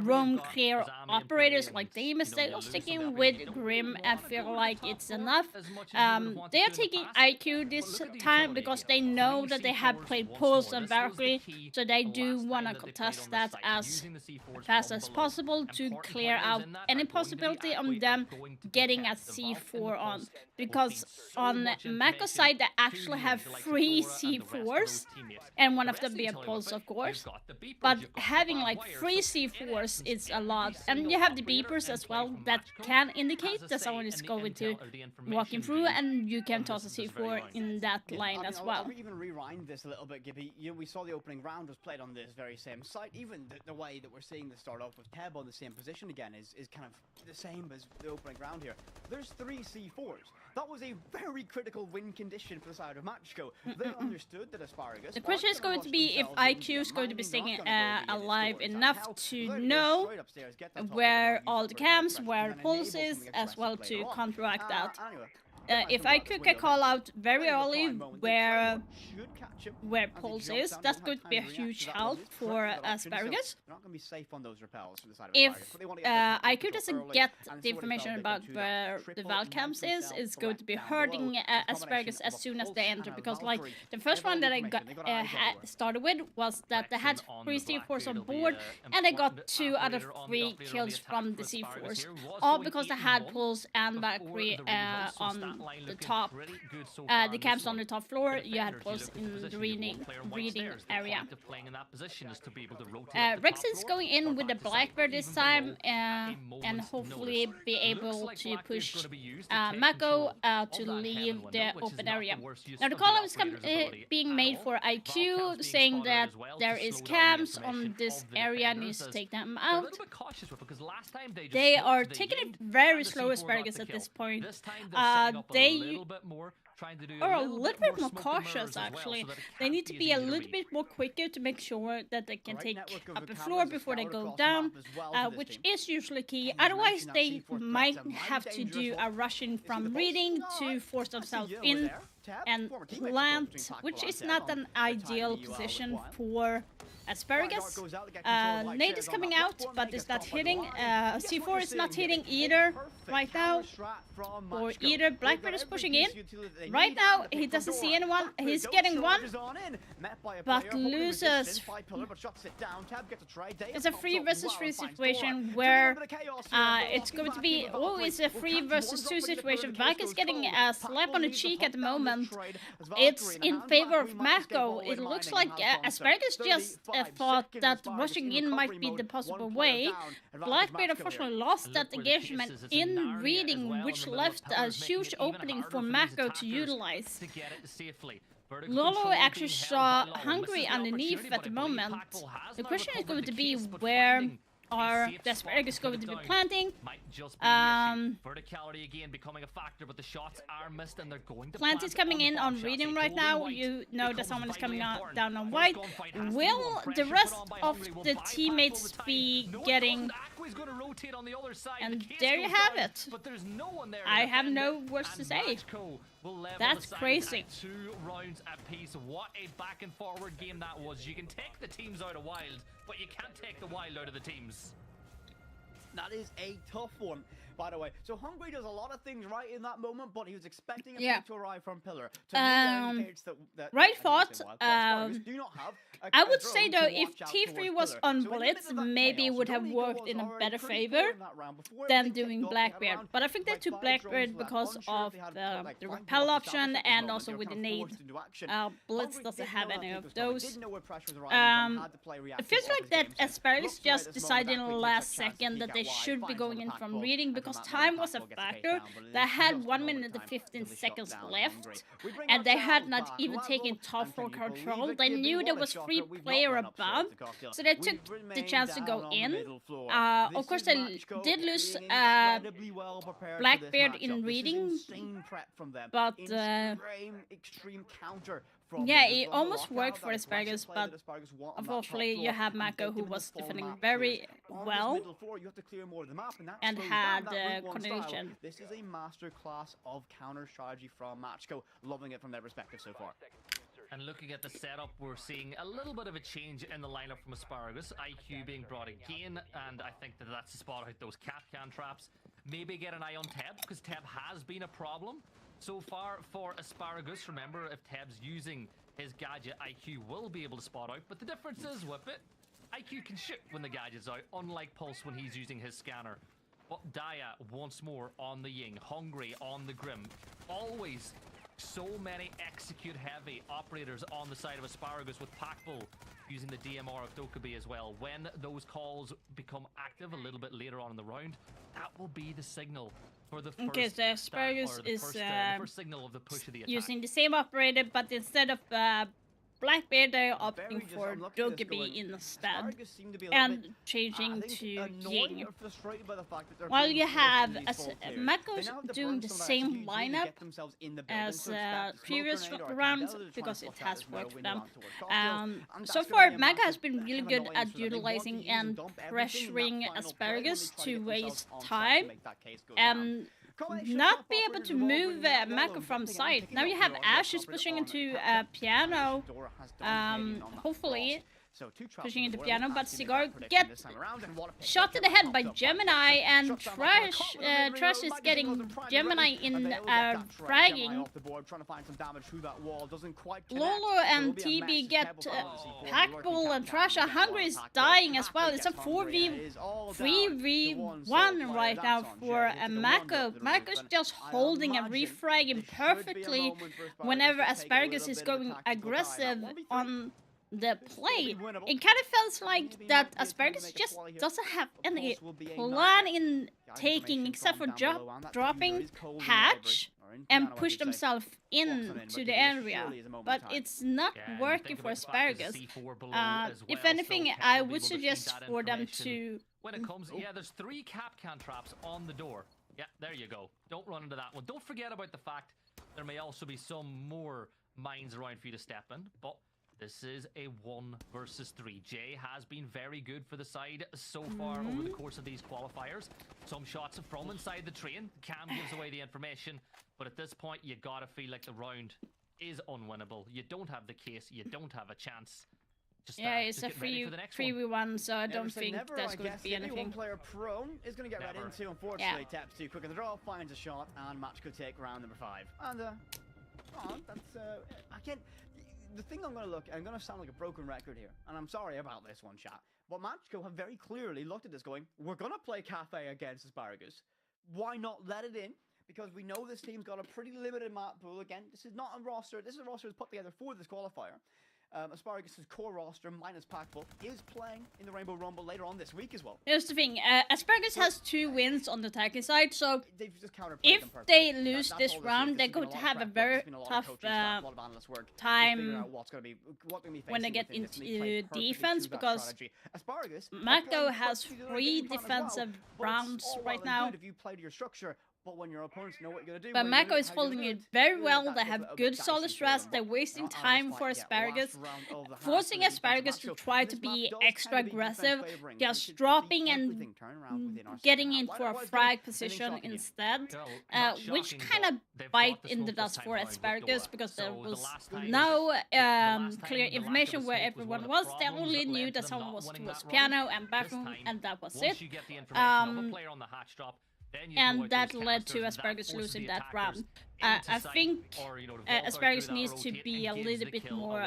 roam clear operators like like the aim is still sticking with Grim and feel like it's enough. They are taking IQ this time because they know that they have played Pulse and Valkyrie, so they do want to contest that as fast as possible to clear out any possibility on them getting a C4 on. Because on Mako's side, they actually have 3 C4s, and one of them be a Pulse, of course. But having like 3 C4s is a lot. And you have the beepers as well that can indicate that someone is going to walking through, and you can toss a C4 in that line as well. I'll even rewind this a little bit, Gibby. We saw the opening round was played on this very same site. Even the way that we're seeing the start off with Teb on the same position again is kind of the same as the opening round here. There's 3 C4s. That was a very critical win condition for the side of Matchco. They understood that Asparagus... The question is going to be if IQ is going to be staying alive enough to know where all the camps, where Pulse is, as well to counteract that. If I could call out very early where Pulse is, that's going to be a huge help for Asparagus. If IQ doesn't get the information about where the Val camps is, it's going to be hurting Asparagus as soon as they enter. Because like the first one that I got started with was that they had 3 C4s on board, and they got 2 out of 3 kills from the C4s, all because they had Pulse and Valkyrie on the top, the camps on the top floor. You had Pulse in the reading area. Rex is going in with the Blackbird this time, and hopefully be able to push Mako to leave the open area. Now the call-out is being made for IQ, saying that there is camps on this area, needs to take them out. They are taking it very slow, Asparagus, at this point. They are a little bit more cautious, actually. They need to be a little bit more quicker to make sure that they can take up the floor before they go down, which is usually key. Otherwise, they might have to do a rushing from reading to force themselves in and plant, which is not an ideal position for Asparagus. Nade is coming out, but is not hitting. C4 is not hitting either right now. Or either. Blackbird is pushing in. Right now, he doesn't see anyone. He's getting one, but loses. It's a 3 versus 3 situation where it's going to be, it's a 3 versus 2 situation. Valk is getting a slap on the cheek at the moment. It's in favor of Mako. It looks like Asparagus just thought that rushing in might be the possible way. Blackbeard unfortunately lost that engagement in reading, which left a huge opening for Mako to utilize. Lolo actually saw Hungry underneath at the moment. The question is going to be where are the Asparagus going to be planting? Verticality again becoming a factor, but the shots are missed and they're going to Plant is coming in on reading right now. You know that someone is coming down on white. Will the rest of the teammates be getting... And there you have it. I have no words to say. That's crazy. 2 rounds apiece. What a back and forward game that was. You can take the teams out of Wild, but you can't take the Wild out of the teams. That is a tough one, by the way. So Hungry does a lot of things right in that moment, but he was expecting a pick to arrive from Pillar. Right thought. I would say though, if T3 was on Blitz, maybe it would have worked in a better favor than doing Blackbeard. But I think they took Blackbeard because of the repel option and also with the nade. Blitz doesn't have any of those. It feels like that Asparagus just decided in the last second that they should be going in from reading because time was a factor. They had 1 minute and 15 seconds left, and they had not even taken top floor control. They knew there was 3 player above, so they took the chance to go in. Of course, they did lose Blackbeard in reading, but yeah, it almost worked for Asparagus, but unfortunately you have Mako who was defending very well and had coordination. This is a master class of counter strategy from Matchco. Loving it from their perspective so far. And looking at the setup, we're seeing a little bit of a change in the lineup from Asparagus. IQ being brought again, and I think that that's to spot out those Capcan traps. Maybe get an eye on Teb, because Teb has been a problem so far for Asparagus. Remember, if Teb's using his gadget, IQ will be able to spot out, but the difference is with it, IQ can shoot when the gadget's out, unlike Pulse when he's using his scanner. But Daya once more on the Ying, Hungry on the Grim. Always so many execute heavy operators on the side of Asparagus, with Packbull using the DMR of Dokkaebi as well. When those calls become active a little bit later on in the round, that will be the signal for the first. Okay, so Asparagus is the first signal of the push of the attack. using the same operator, but instead of Blackbeard, they're opting for Dokkaebi instead and changing to Ying. While you have Mako's doing the same lineup as previous rounds because it has worked for them. So far, Mako has been really good at utilizing and pressuring Asparagus to waste time and not be able to move Mako from site. Now you have Ash who's pushing into Piano, hopefully pushing into Piano, but Cigar gets shot in the head by Gemini, and Trash is getting Gemini in fragging. Lolo and TB get Packbull, and Trash Hungry is dying as well. It's a 3v1 right now for Mako. Mako's just holding and refragging perfectly whenever Asparagus is going aggressive on the play. It kind of feels like that Asparagus just doesn't have any plan in taking, except for dropping Hatch and push themselves into the area, but it's not working for Asparagus. If anything, I would suggest for them to... When it comes, there's 3 Capcan traps on the door. Yeah, there you go. Don't run into that one. Don't forget about the fact there may also be some more mines around for you to step in, but this is a 1 versus 3. Jay has been very good for the side so far over the course of these qualifiers. Some shots from inside the train. Cam gives away the information, but at this point, you gotta feel like the round is unwinnable. You don't have the case. You don't have a chance. Just, it's just a 3v1, so I don't think that's going to be anything. One player prone is going to get right into, unfortunately, taps too quick in the draw, finds a shot, and match could take round number 5. And, that's, again, the thing I'm going to sound like a broken record here, and I'm sorry about this one, chat, but Matchco have very clearly looked at this going, we're going to play Cafe against Asparagus. Why not let it in? Because we know this team's got a pretty limited map pool. Again, this is not a roster. This is a roster that's put together for this qualifier. Asparagus' core roster minus Packbull is playing in the Rainbow Rumble later on this week as well. Here's the thing, Asparagus has 2 wins on the attacking side, so if they lose this round, they're going to have a very tough time when they get into defense, because Mako has 3 defensive rounds right now. But when your opponents know what you're gonna do, but Mako is holding it very well. They have good solid strats. They're wasting time for Asparagus, forcing Asparagus to try to be extra aggressive, just dropping and getting in for a frag position instead, which kind of bite in the dust for Asparagus, because there was no clear information where everyone was. They only knew that someone was towards Piano and bathroom, and that was it. And that led to Asparagus losing that round. I think Asparagus needs to be a little bit more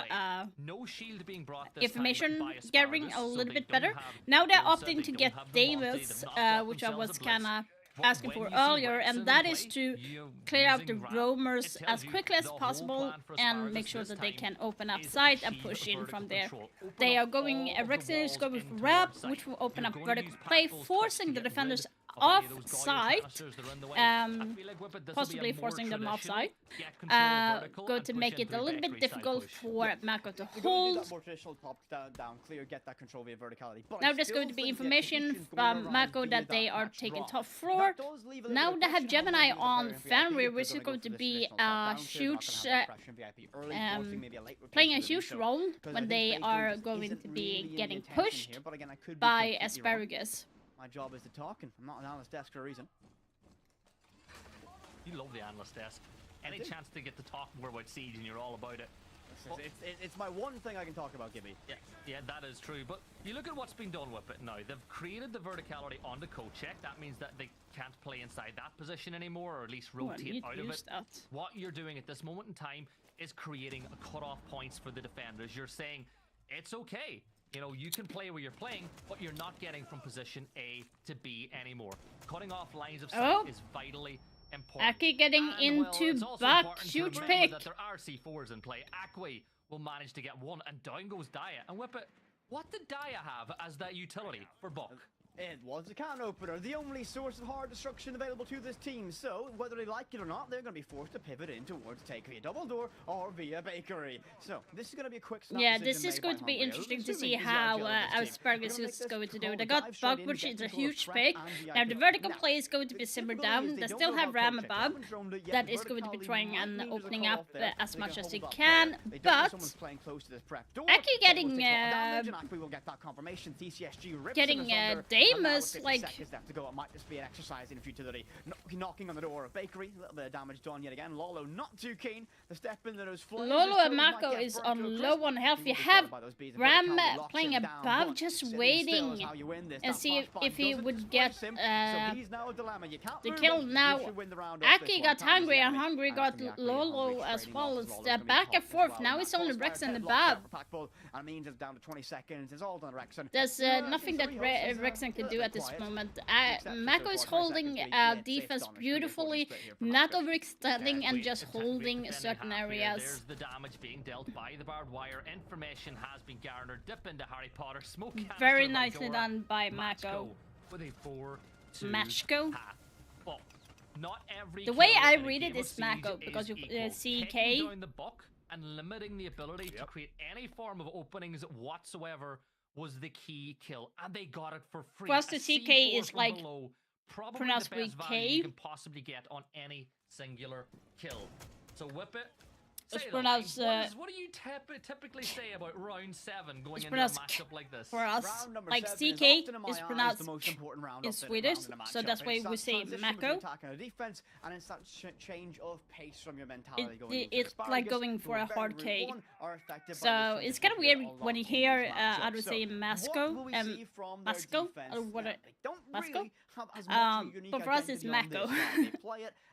information gathering a little bit better. Now they're opting to get Davis, which I was kind of asking for earlier, and that is to clear out the roamers as quickly as possible and make sure that they can open up site and push in from there. They are going, Rexy is going with Rap, which will open up vertical play, forcing the defenders off site, possibly forcing them off site, going to make it a little bit difficult for Mako to hold. Now there's going to be information from Mako that they are taking top floor. Now they have Gemini on Fenrir, which is going to be a huge, playing a huge role when they are going to be getting pushed by Asparagus. My job is to talk, and I'm not an analyst desk for a reason. You love the analyst desk. Any chance to get to talk more about Siege, and you're all about it. It's my one thing I can talk about, Gibby. Yeah, that is true. But you look at what's been done with it now. They've created the verticality on the code check. That means that they can't play inside that position anymore, or at least rotate out of it. What you're doing at this moment in time is creating a cutoff points for the defenders. You're saying it's okay. You know, you can play where you're playing, but you're not getting from position A to B anymore. Cutting off lines of sight is vitally important. Aki getting into back, huge pick. That there are C4s in play. Akwe will manage to get one, and down goes Daya. And Whip It, what did Daya have as that utility for Buck? It was a can opener, the only source of hard destruction available to this team, so whether they like it or not, they're going to be forced to pivot in towards take via double door or via bakery. So this is going to be a quick snap. Yeah, this is going to be interesting to see how Asparagus is going to do. They got Bug, which is a huge pick. Now the vertical play is going to be simmered down. They still have Ram above. That is going to be trying and opening up as much as they can. But Aki getting Damus, like seconds left to go. It might just be an exercise in futility. Knocking on the door of bakery, a little bit of damage done yet again. Lolo not too keen to step into those flames. Lolo and Mako is on low on health. You have Ram playing above, just waiting and see if he would get the kill. Now Aki got Hungry and Hungry got Lolo as well. It's back and forth. Now it's only Rex and above. There's nothing that Rexen can do at this moment. Mako is holding defense beautifully, not overextending and just holding certain areas. There's the damage being dealt by the barbed wire. Information has been garnered. Dip into Harry Potter. Smoke very nicely done by Mako. With a 4-2 Machko. But not every the way I read it is Mako, because you CK down the buck and limiting the ability to create any form of openings whatsoever was the key kill, and they got it for free. Plus the CK is like below, probably pronounced the best with value K. you can possibly get on any singular kill. So Whip It. It's pronounced. What do you typically say about round 7 going into a matchup like this? For us, like CK is pronounced in Swedish, so that's why we say Mako. It's like going for a hard K. So it's kind of weird when you hear others say Masco and Masco or what? Masco. But for us, it's Mako.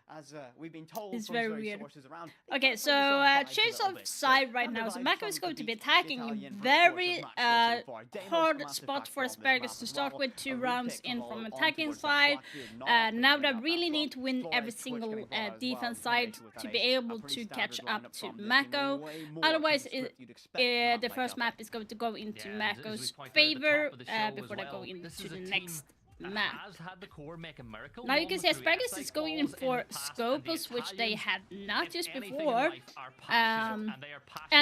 As we've been told it's from very weird. Around. Okay, so change of side right now. So Mako is going to be attacking very hard spot for Asparagus to start with 2 rounds in from attacking side. Now they really need to win every single defense side to be able to catch up to Mako. Otherwise, the first map is going to go into Mako's favor before they go into the next map. Now you can see Asparagus is going in for Scopus, which they have not used before, and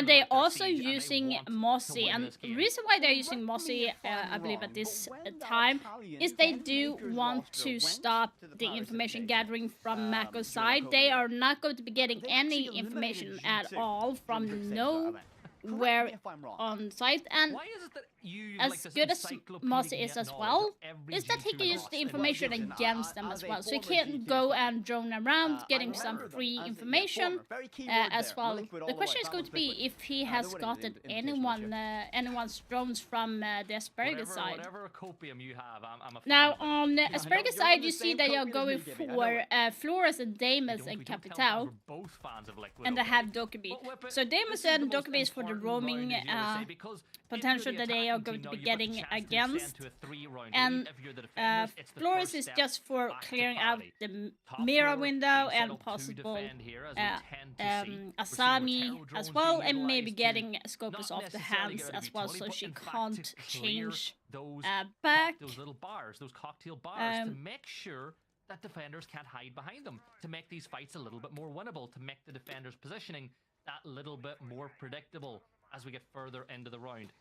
they're also using Mossy. And the reason why they're using Mossy, I believe at this time, is they do want to stop the information gathering from Mako's side. They are not going to be getting any information at all from nowhere on site, and as good as Mossy is as well, is that he can use the information against them as well. So he can go and drone around, getting some free information as well. The question is going to be if he has gotten anyone's drones from the Asparagus side. Now on the Asparagus side, you see they are going for Flores and Damus and Capital, and they have Dokkaebi. So Damus and Dokkaebi is for the roaming potential that they are going to be getting against, and Flores is just for clearing out the mirror window and possible Asami as well, and maybe getting Scopus off the hands as well, so she can't change back. Those little bars, those cocktail bars, to make sure that defenders can't hide behind them, to make these fights a little bit more winnable, to make the defenders' positioning that little bit more predictable as we get further into the round.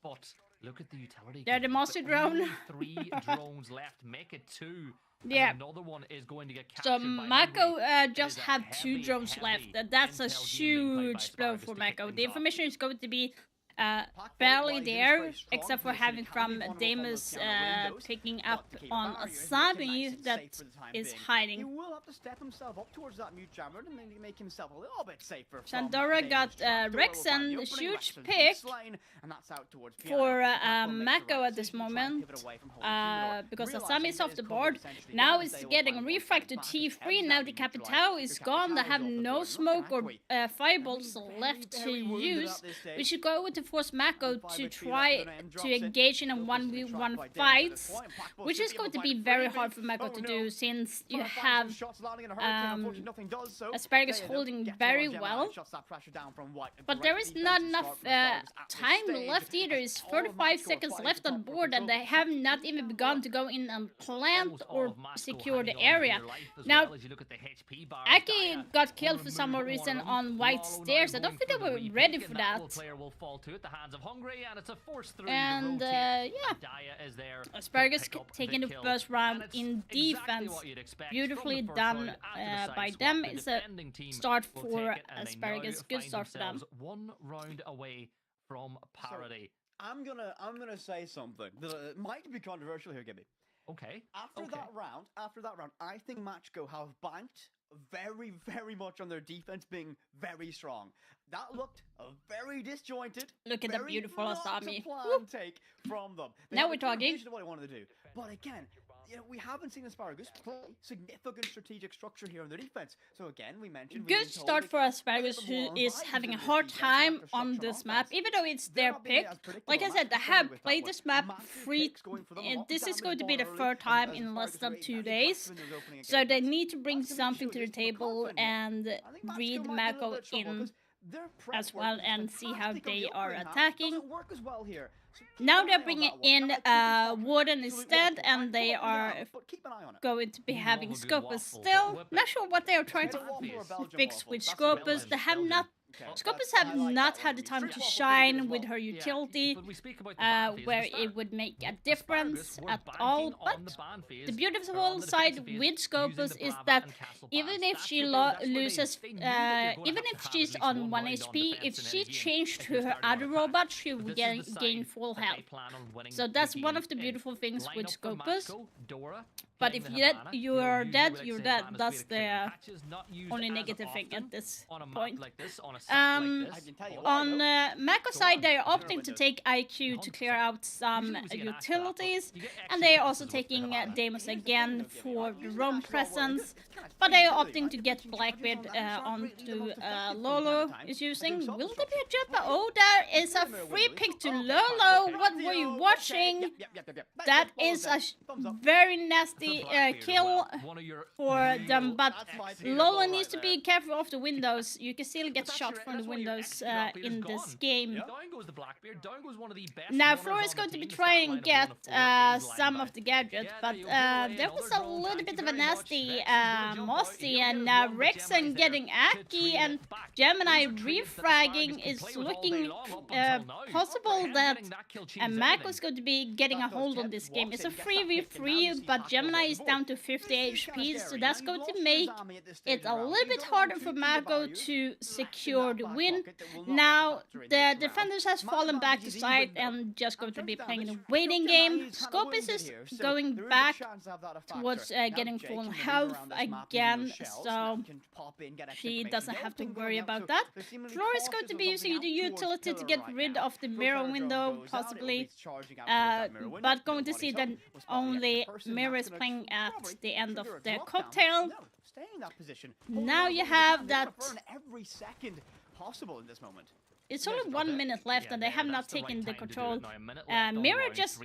But look at the utility. They're the Mossy drone. 3 drones left. Make it 2. Yeah. Another one is going to get captured. So Mako just have 2 drones left. That's a huge blow for Mako. The information is going to be barely there, except for having from Damus picking up on Asami that is hiding. He will have to step himself up towards that mute jammer to make himself a little bit safer. Shandora got Rex and a huge pick for Mako at this moment, because Asami is off the board. Now it's getting refrag to T3. Now the Capitao is gone. They have no smoke or fireballs left to use. We should go with the force Mako to try to engage in a 1v1 fight, which is going to be very hard for Mako to do, since you have Asparagus holding very well. But there is not enough time left either. It's 35 seconds left on board, and they have not even begun to go in and plant or secure the area. Now, Aki got killed for some reason on white stairs. I don't think they were ready for that. And yeah, Asparagus taking the first round in defense. Beautifully done by them. It's a start for Asparagus. Good start for them. One round away from parity. So, I'm gonna say something that might be controversial here, Gibby. Okay. After that round, I think Matchko have banked very, very much on their defense being very strong. That looked very disjointed. Look at the beautiful Asami. Take from them. Now we're talking. What I wanted to do, but again, you know, we haven't seen Asparagus play significant strategic structure here on their defense. So again, we mentioned good start for Asparagus, who is having a hard time on this map, even though it's their pick. Like I said, they have played this map this is going to be the third time in less than 2 days. So they need to bring something to the table and read Mako in as well and see how they are attacking. Now they're bringing in Warden instead, and they are going to be having Scopus still. Not sure what they are trying to fix with Scopus. They have not. Scopus have not had the time to shine with her utility, where it would make a difference at all. But the beautiful side with Scopus is that even if she loses, even if she's on 1 HP, if she changed to her other robot, she would gain full health. So that's one of the beautiful things with Scopus. But if you're dead, you're dead. That's the only negative thing at this point. On Mako's side, they are opting to take IQ to clear out some utilities, and they are also taking Damus again for the roam presence, but they are opting to get Blackbeard onto Lolo is using. Will there be a jumper? Oh, there is a free pick to Lolo. What were you watching? That is a very nasty kill for them, but Lolo needs to be careful of the windows. You can still get shot from the windows in this game. Now Flora is going to be trying to get some of the gadgets, but there was a little bit of a nasty Mossy, and Rexen getting Aki, and Gemini refragging is looking possible that Mako's going to be getting a hold on this game. It's a 3v3, but Gemini is down to 50 HP, so that's going to make it a little bit harder for Mako to secure the win. Now the defenders has fallen back to side and just going to be playing a waiting game. Scopus is going back towards getting full health again, so she doesn't have to worry about that. Flora is going to be using the utility to get rid of the mirror window, possibly, but going to see that only Mirror is playing at the end of the cocktail. Now you have that. Every second possible in this moment. It's only 1 minute left, and they have not taken the control. Mirror just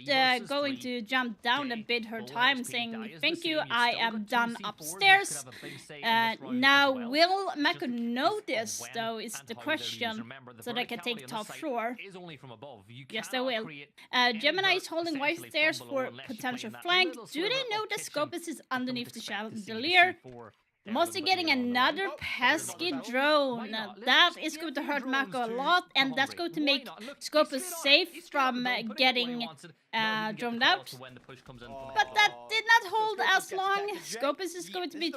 going to jump down and bid her time, saying, "Thank you, I am done upstairs." Now, will Mako know this, though, is the question, so they can take top floor. Yes, they will. Gemini is holding white stairs for potential flank. Do they know that Scopus is underneath the chandelier? Mostly getting another pesky drone. That is going to hurt Mako a lot, and that's going to make Scopus safe from getting droned out. But that did not hold as long. Scopus is going to be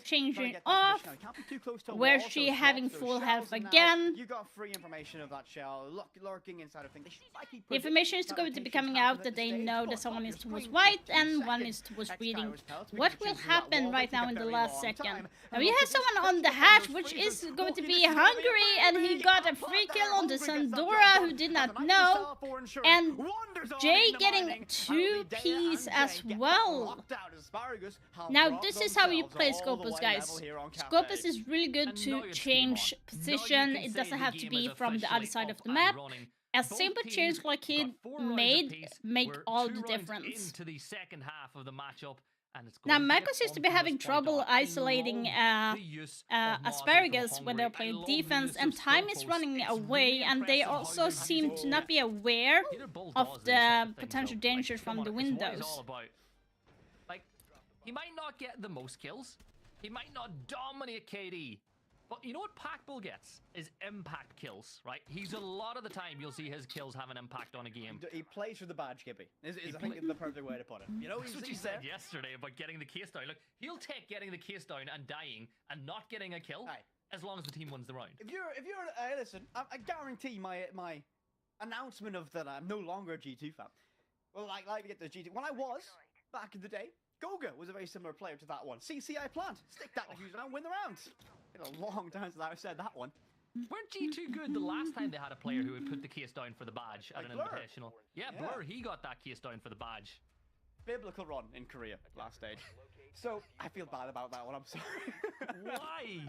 changing off. Where she having full health again. You got free information of that shell lurking inside of things. The information is going to be coming out that they know that someone is towards white and one is towards reading. What will happen right now in the last second? Now you have someone on the hatch, which is going to be Hungary, and he got a free kill on the Sandora, who did not know, and Jay getting 2 Ps as well. Now this is how you play Scopus, guys. Scopus is really good to change position. It doesn't have to be from the other side of the map. A simple change like he made make all the difference. Into the second half of the matchup. Now, Mako seems to be having trouble isolating Asparagus when they're playing defense, and time is running away, and they also seem to not be aware of the potential danger from the windows. Like, he might not get the most kills, he might not dominate KD, but you know what Packbull gets is impact kills, right? He's a lot of the time you'll see his kills have an impact on a game. He plays for the badge, Gibby. I think is the perfect way to put it. You know, that's what you said yesterday about getting the case down. Look, he'll take getting the case down and dying and not getting a kill as long as the team wins the round. If you're listen, I guarantee my announcement of that I'm no longer a G2 fan. Well, like to get the G2. When I was back in the day, Goga was a very similar player to that one. CCI plant, stick that defuse and win the round. It's a long time since I've said that one. Weren't G2 good the last time they had a player who would put the case down for the badge at an invitational? Yeah, Blur, he got that case down for the badge. Biblical run in Korea last stage. So I feel bad about that one. I'm sorry. Why?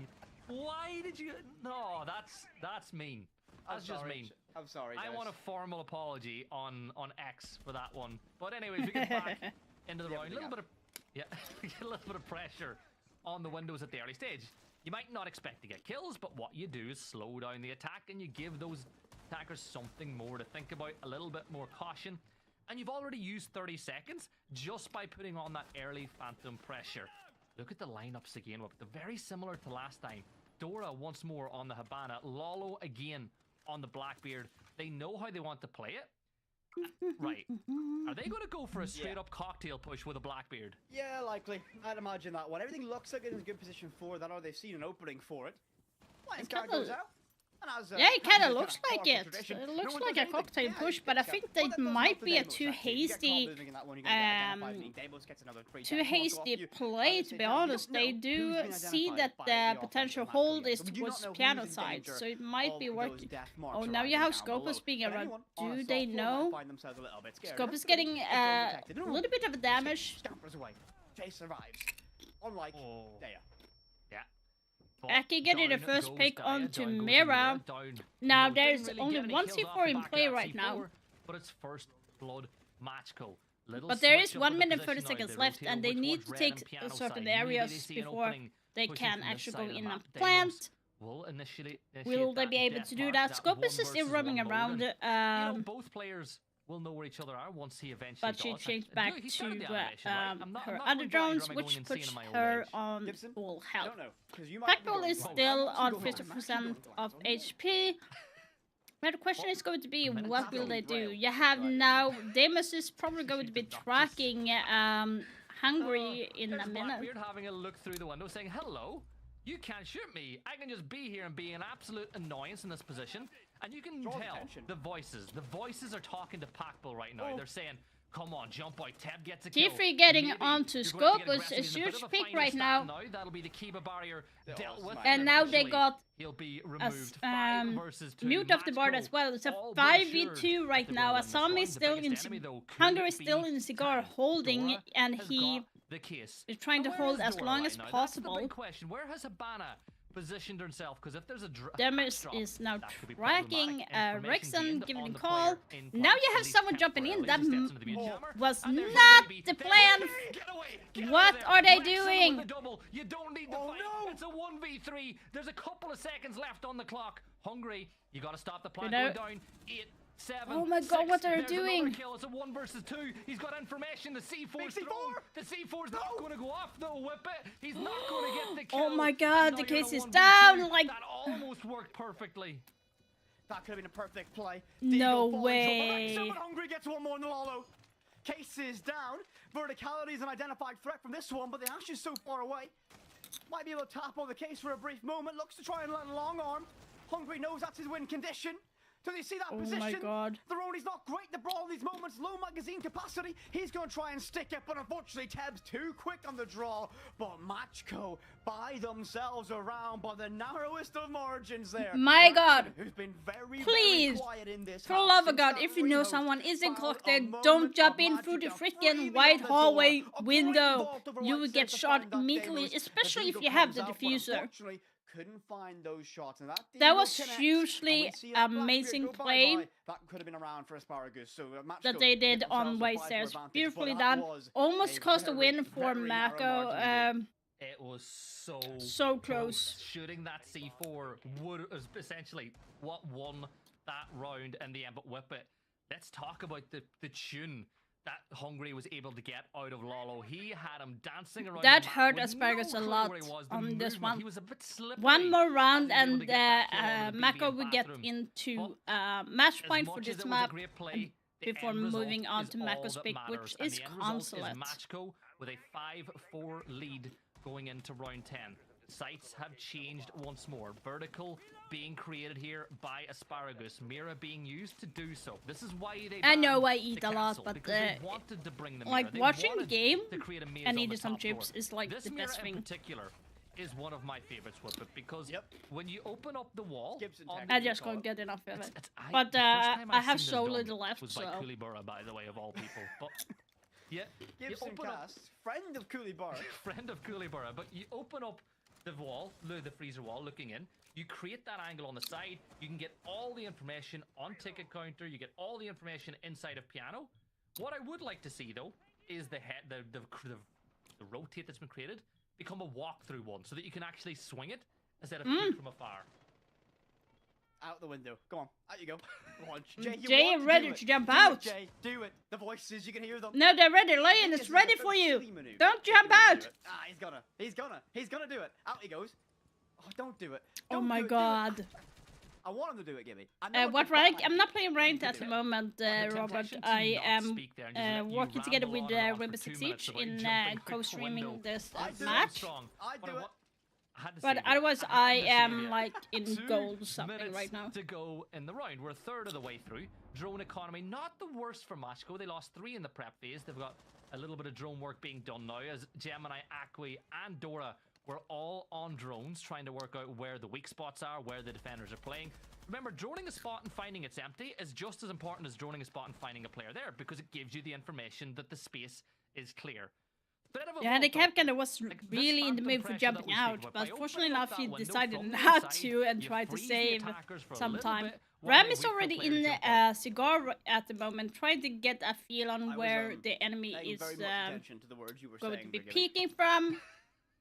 Why did you? No, that's mean. That's just mean. I'm sorry. I want a formal apology on X for that one. But anyways, we get back into the round. A little bit of a little bit of pressure on the windows at the early stage. You might not expect to get kills, but what you do is slow down the attack and you give those attackers something more to think about, a little bit more caution. And you've already used 30 seconds just by putting on that early phantom pressure. Look at the lineups again, they're very similar to last time. Dora once more on the Habana, Lolo again on the Blackbeard. They know how they want to play it. Right. Are they going to go for a straight up cocktail push with a Blackbeard? Yeah, likely. I'd imagine that one. Everything looks like it's in a good position for that, or they've seen an opening for it. When guard goes out. Yeah, it kind of looks like it. It looks like a cocktail push, but I think they might be a too hasty play, to be honest. They do see that the potential hold is towards piano side, so it might be working. Oh, now you have Scopus being around. Do they know? Scopus getting a little bit of damage. Jay survives. Unlike Daya. Aki getting the first pick onto Mira. Now there's only one C4 in play right now. But it's first blood match call. But there is 1 minute 30 seconds left, and they need to take certain areas before they can actually go in and plant. Will they be able to do that? Scopus is still roaming around. Both players will know where each other are once he eventually but she changed back to her other drones, which puts her on full health. Packbull is still on 50% of HP. But the question is going to be, what will they do? You have now, Demus is probably going to be tracking Hungary in a minute. Blackbeard having a look through the window saying, hello, you can't shoot me. I can just be here and be an absolute annoyance in this position. And you can tell the voices are talking to Packbull right now. They're saying, come on, jump out, Teb gets a kill. T3 getting onto Scopus, a huge pick right now. That'll be the Kiba barrier dealt with. And now they got he'll be removed. Mute off the board as well. It's a 5v2 right now. Asami is still in Hungary is still in Cigar holding, and he is trying to hold as long as possible. Big question. Where has Habana positioned herself? Because if there's a Demus is now tracking Rexon giving a call. Now you have someone jumping in. That was not the plan. What are they doing? You don't need to fight. It's a 1v3. There's a couple of seconds left on the clock. Hungry, you got to stop the plan going down. 8 7. Oh my god, 6. what are they There's another doing? Kill. It's a 1 versus 2. He's got information. The C4's thrown. The C4's not going to go off. They'll whip it. He's not going to get the kill. Oh my And god, now the you're in case a is 1v2. down. Like, That almost worked perfectly. That could have been a perfect play. no Deagle falling way. trouble. Hungry gets one more than Lalo. Case is down. Verticality is an identified threat from this one, but the Ash is so far away. Might be able to tap on the Case for a brief moment. Looks to try and land a long arm. Hungry knows that's his win condition. Do you see that position? Oh my god. The Ronnie's not great to brawl these moments. Low magazine capacity. He's going to try and stick it, but unfortunately Teb's too quick on the draw. But Matchco by themselves around by the narrowest of margins there. My god. Who's been very, Please, very quiet in this for the love of God, if you know someone is encloaked, don't jump in through the freaking white hallway window. You will get shot immediately, especially if you have the diffuser. Couldn't find those shots, and that was hugely amazing play that could have been around for Asparagus. So that they did on White Stairs. Beautifully done. Almost cost a win for Mako. It was so close. Shooting that C4 would essentially what won that round in the end. But whip it. Let's talk about the tune that Hungry was able to get out of Lalo. He had him dancing around. That hurt Asparagus a lot on this one. He was a bit slippery. One more round and Mako will get into match point for this map before moving on to Mako's pick, which is Consulate. Matchco with a 5-4 lead going into round 10. Sights have changed once more. Vertical being created here by Asparagus. Mira being used to do so. This is why they I know I eat a lot, but wanted to bring the like Mira. watching the game and eating eat some chips is like this the Mira best thing. In particular is one of my favorites with it because when you open up the wall, I just can't get enough of it. But I have so little left. Was by Coolibura, by the way, of all people. But yeah, Gibson Cast, friend of Coolibura. Friend of Coolibura, but you open up the wall, the freezer wall, looking in. You create that angle on the side. You can get all the information on ticket counter. You get all the information inside of piano. What I would like to see though is the rotate that's been created become a walkthrough one, so that you can actually swing it instead of peek from afar. Out the window. Go on. Out you go. Go on. Jay is ready to jump out. Jay, do it. The voices, you can hear them. No, they're ready. Lion is ready for you. Don't jump out. He's gonna do it. Out he goes. Oh, don't do it. Oh my god. I want him to do it, Gibby. What rank? I'm not playing ranked at the moment, Robert. I am working together with Rainbow Six Siege in co-streaming this match. But otherwise, I am like in gold or something right now. To go in the round. We're a third of the way through. Drone economy, not the worst for Matchco. They lost 3 in the prep phase. They've got a little bit of drone work being done now as Gemini, Akwi, and Dora were all on drones trying to work out where the weak spots are, where the defenders are playing. Remember, droning a spot and finding it's empty is just as important as droning a spot and finding a player there because it gives you the information that the space is clear. Yeah, the Captain was really in the mood for jumping out, but fortunately enough he decided not to and tried to save some time. Ram is already in the cigar at the moment, trying to get a feel on where the enemy is going to be peeking from.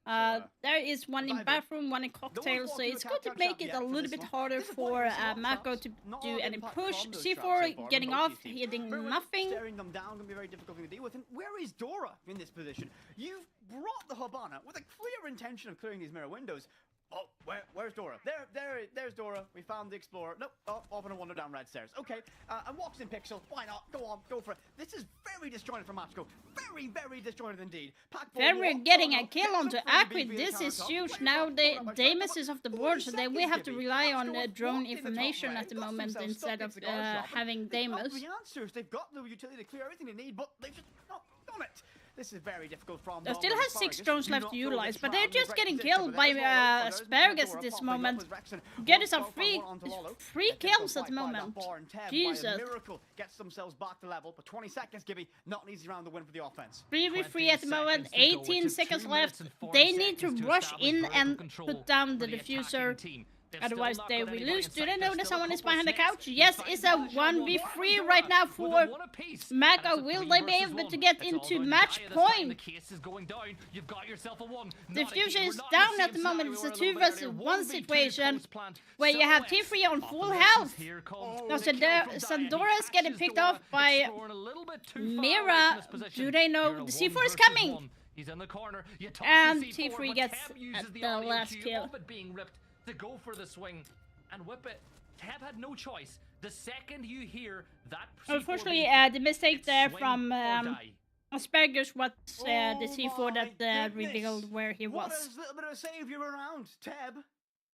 There is one in bathroom, one in cocktail, so it's going to make it a little bit harder for Mako to do any push. C4 getting off, hitting nothing. Staring them down can be a very difficult thing to deal with. And where is Dora in this position? You've brought the Habana with a clear intention of clearing these mirror windows. Oh, where's Dora? There's Dora. We found the Explorer. Nope. Oh, off on a wander down red stairs. Okay. And walks in Pixel. Why not? Go on. Go for it. This is very disjointed from Matchco. Very, very disjointed indeed. Then we're getting a kill onto Akwi. This is huge. Now the Damus is off the board, so then we have to rely on drone information at the moment instead of having Damus. The answers. They've got the utility to clear everything they need, but they've just not done it. This is very difficult from they still have 6 drones left to utilize, but they're just getting killed by Asparagus at this moment. Getting some free kills at the moment. Jesus. Miracle gets themselves back to level, but 20 seconds, Gibby, not an easy round to win for the offense. 3v3 at the moment, 18 seconds left. They need to rush in and put down the diffuser. Otherwise, they will lose. Do they know that someone is behind the couch? Yes, it's a 1v3 right now for Mako. Will they be able to get into match point? The future is down at the moment. It's a 2 versus 1 situation where you have T3 on full health. Now, Sandora is getting picked off by Mira. Do they know the C4 is coming? He's in the corner. And T3 gets the last kill. To go for the swing and whip it. Tab had no choice. The second you hear that, unfortunately, the mistake there from Asparagus was the C4 that revealed where he was. A little bit of a savior around, Tab.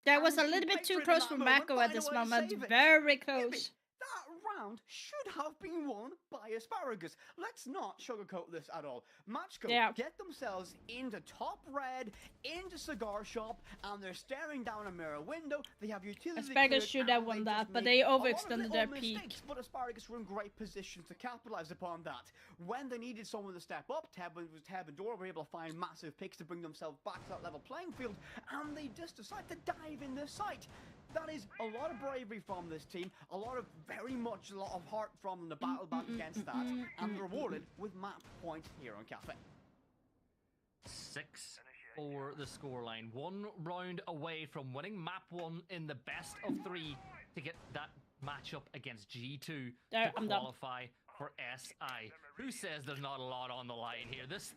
That was a little bit too close for Mako at this moment. Very close. That round should have been won by Asparagus. Let's not sugarcoat this at all. Matchco get themselves into top red, into cigar shop, and they're staring down a mirror window. They have utility. Asparagus should have won that, but they overextended their peak. But Asparagus were in great position to capitalize upon that. When they needed someone to step up, Tab and Dora were able to find massive picks to bring themselves back to that level playing field, and they just decided to dive in this site. That is a lot of bravery from this team, a lot of heart from the battle back against that, and rewarded with map point here on Cafe. 6 for the scoreline. 1 round away from winning map 1 in the best of 3 to get that matchup against G2 to qualify for SI. Who says there's not a lot on the line here? This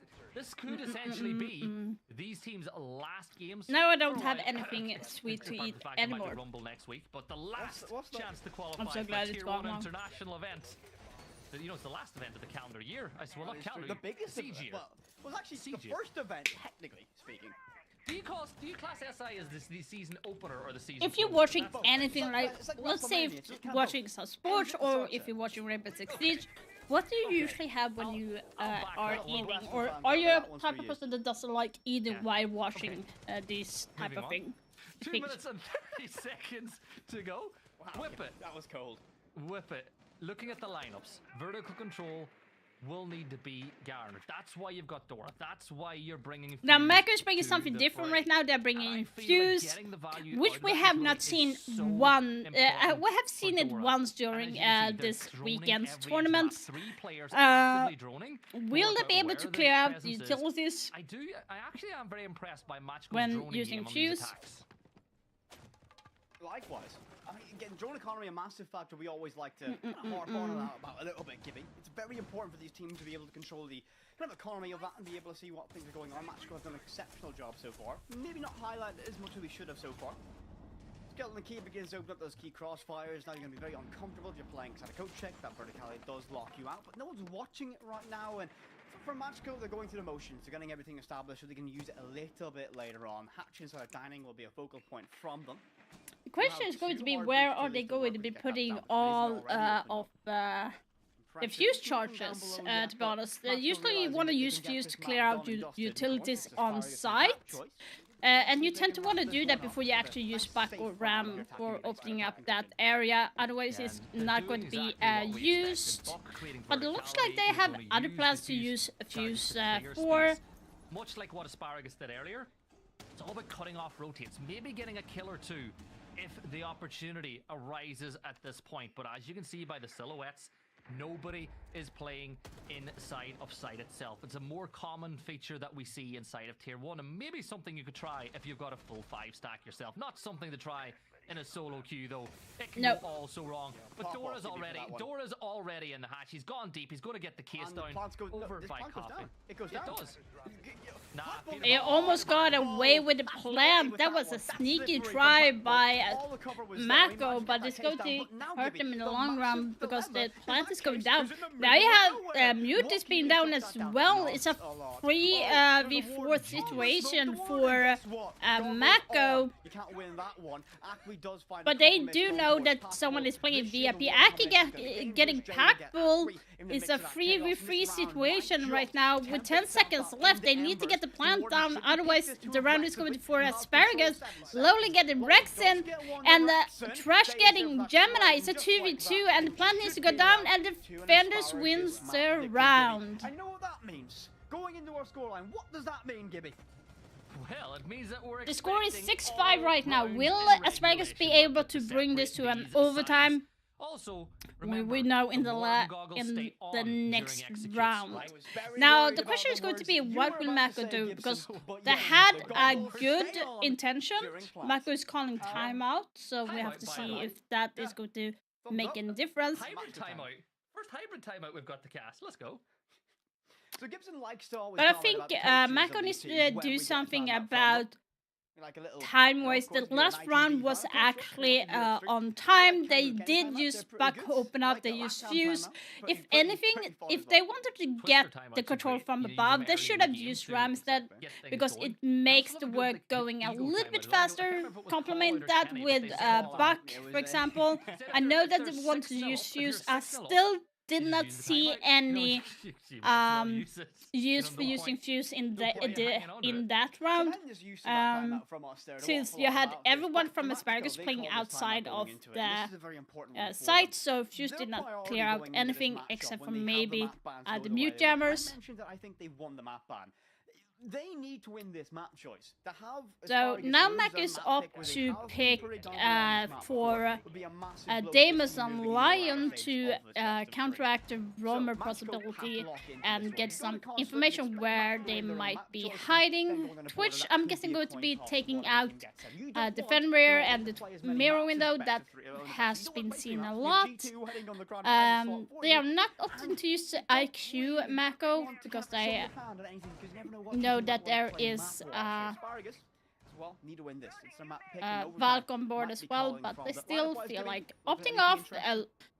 could essentially be these teams' last games. No, I don't have anything sweet to eat anymore. Rumble next week, but the last chance to qualify I'm so glad for it's Tier 1 gone international event. You know, it's the last event of the calendar year. Well, not calendar year. The biggest siege year. Well, it was actually the first event, technically speaking. Do you class SI as the season opener or the season? If you're watching anything like, let's say, if you're watching some sports, or if you're watching Rainbow Six Siege, what do you usually have when you are eating? Or are you a type of person that doesn't like eating while watching these type of thing? 2 minutes and 30 seconds to go. Wow, whip it. That was cold. Whip it. Looking at the lineups, vertical control will need to be garnered. That's why you've got Dora. That's why you're bringing. Now, Mako's bringing something different right now. They're bringing Fuse, which we have not seen one. We have seen it once during this weekend's tournament. Will they be able to clear out the utilities? I actually am very impressed by Matchco's when using Fuse. Likewise. I mean, again, drone economy, a massive factor we always like to harp on about a little bit, Gibby. It's very important for these teams to be able to control the kind of economy of that and be able to see what things are going on. Matchco has done an exceptional job so far. Maybe not highlighted as much as we should have so far. Skeleton Key begins to open up those key crossfires. Now you're going to be very uncomfortable if you're playing inside a coach check. That verticality does lock you out, but no one's watching it right now. And for Matchco, they're going through the motions. They're getting everything established so they can use it a little bit later on. Hatch inside dining will be a focal point from them. The question is going to be, where are they going to be putting all of the fuse charges, to be honest. They usually want to use fuse to clear out utilities on site. And you tend to want to do that before you actually use back or ram for opening up that area. Otherwise, it's not going to be used. But it looks like they have other plans to use fuse for. Much like what Asparagus did earlier, it's all about cutting off rotates, maybe getting a kill or two if the opportunity arises at this point. But as you can see by the silhouettes, nobody is playing inside of site itself. It's a more common feature that we see inside of Tier 1, and maybe something you could try if you've got a full 5 stack yourself. Not something to try in a solo queue, though. It can go all so wrong. But Dora's already in the hatch. He's gone deep. He's going to get the case down over by Coffee. It goes down. It does. Nah, they almost got away with the plant. That was a sneaky try by Mako, but it's going to hurt them in the long run because the plant is going down. Now you have Mutis being down as well. It's a 3v4 situation for Mako. But they do know that someone is playing VIP. Aki getting pack bull is a 3v3 situation right now with 10 seconds left. They need to get the plant down, otherwise the round is going for Asparagus. Slowly getting Rex in, and Trash getting Gemini. It's a 2v2, and the plant needs to go down, and Defenders wins the round. I know what that means. Going into our scoreline, what does that mean, Gibby? Well, it means that we're The score is expecting 6-5 all right now. rounds Will in Asparagus be regulation, able but to to bring this separate to an these sides. overtime? Also, We remember, will know in the the warden goggles in stay the on during next executes, round. right? Now the question is going to be what will Mako do, because they had a good intention. Mako is calling timeout, so we have to see if that is going to make any difference. Hybrid timeout. First hybrid timeout we've got to cast. Let's go. So Gibson likes to always But I comment think about the coaches Mako of needs these teams to when do we get something time out from about them. Like a little, time-wise. of course, The if you're last an round ITV was fan, of course, actually of course, on if time. you're They a Kenny did timeout, use they're pretty back good. open up. Like They the used last fuse. timeout, If pretty anything, fun if as they well. wanted to Twister get timeouts the are control great. from You use above, them they early should in the have game used to rams that get things because going. it makes That's the a good, work like, going a ego little timeout bit as well. I faster. can't remember if it was Complement Pollard or that Kenny, but with they said Pollard. Buck, It was for a- example. Said I if know they're- that if they they're want to 6-0 use if you're fuse. I 6-0 still did you not use the see timeout. any You might as well use it. use No for using point. fuse in No point hanging on to in it. that round. Tremendous use of that timeout from us there. An Since awful you lot had about this, everyone but from for Asparagus Matchco, they playing call this timeout outside going of into it. the This is a very important one for site, them. so Fuse Their did not priority clear out going into this anything matchup except when for they have maybe map bans go the way mute they want. jammers. I mentioned that I think they won the map ban. They need to win this map choice. To have So Asparagus now lose Mac their is map up pick where they to have been pick pretty dominant on this map for would be a massive blow just Damus to on moving Lion around to phase of the best of three. counteract the roamer Matchco possibility have to lock into and this get one. You've some got to constantly information expect where Matchco they in their own might map be choice and then hiding. going on a Twitch, border. That I'm could guessing be a going to coin be toss of taking whatever out team gets it. You don't the want Fenrir to and the play as many mirror maps as window best that of three. You has don't been want to play seen a maps. lot. G2 heading on the ground five slot for They you. are not opting to use IQ Mako because they know that there is well, need to win this. It's a map pick Valk on board as well, but they still feel like opting off.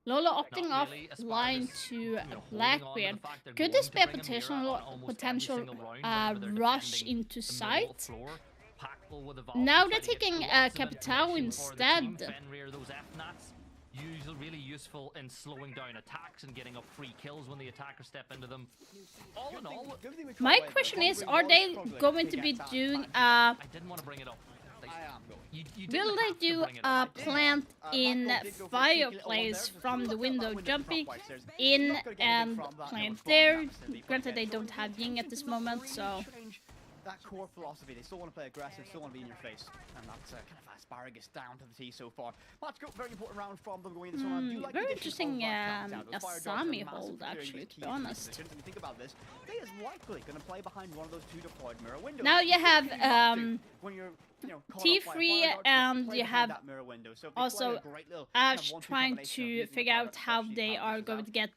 Lola opting off line to Blackbeard. Could this be a potential rush into sight? Now they're taking Capital instead. Really useful in slowing down attacks and getting up free kills when the attackers step into them. All in all, my question is, are they going to be doing I didn't want to bring it up. Will they do a plant in fireplace from the window, jumping in and plant there? Granted, they don't have Ying at this moment, so. That core philosophy, they still want to play aggressive, still want to be in your face, and that's kind of Asparagus down to the T so far. Let's go, very important round from them going into this one. Like very interesting Asami hold, actually, to be honest. When you think about this, they is likely going to play behind one of those two deployed mirror windows. Now you have when you're, T3 and you have also Ash trying to figure out how they are going to get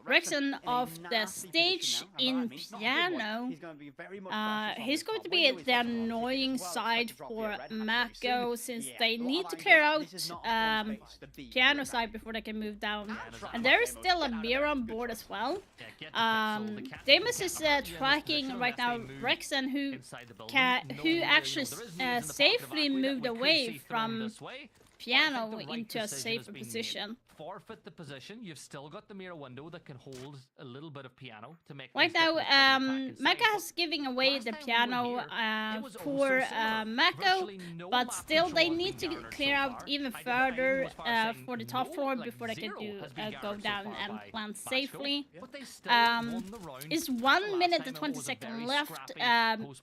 Rexon off the stage in piano. He's going to be the annoying side for Mako since they need to clear out piano side before they can move down. And there is still a mirror on board as well. Damus is tracking right now Rexon, who actually safely moved away from piano into a safer position. Forfeit the position. You've still got the mirror window that can hold a little bit of piano to make. Right now, Maka is giving away the piano for Mako, but still they need to clear out even further for the top floor before they can go down and plant safely. It's 1 minute and 20 seconds left.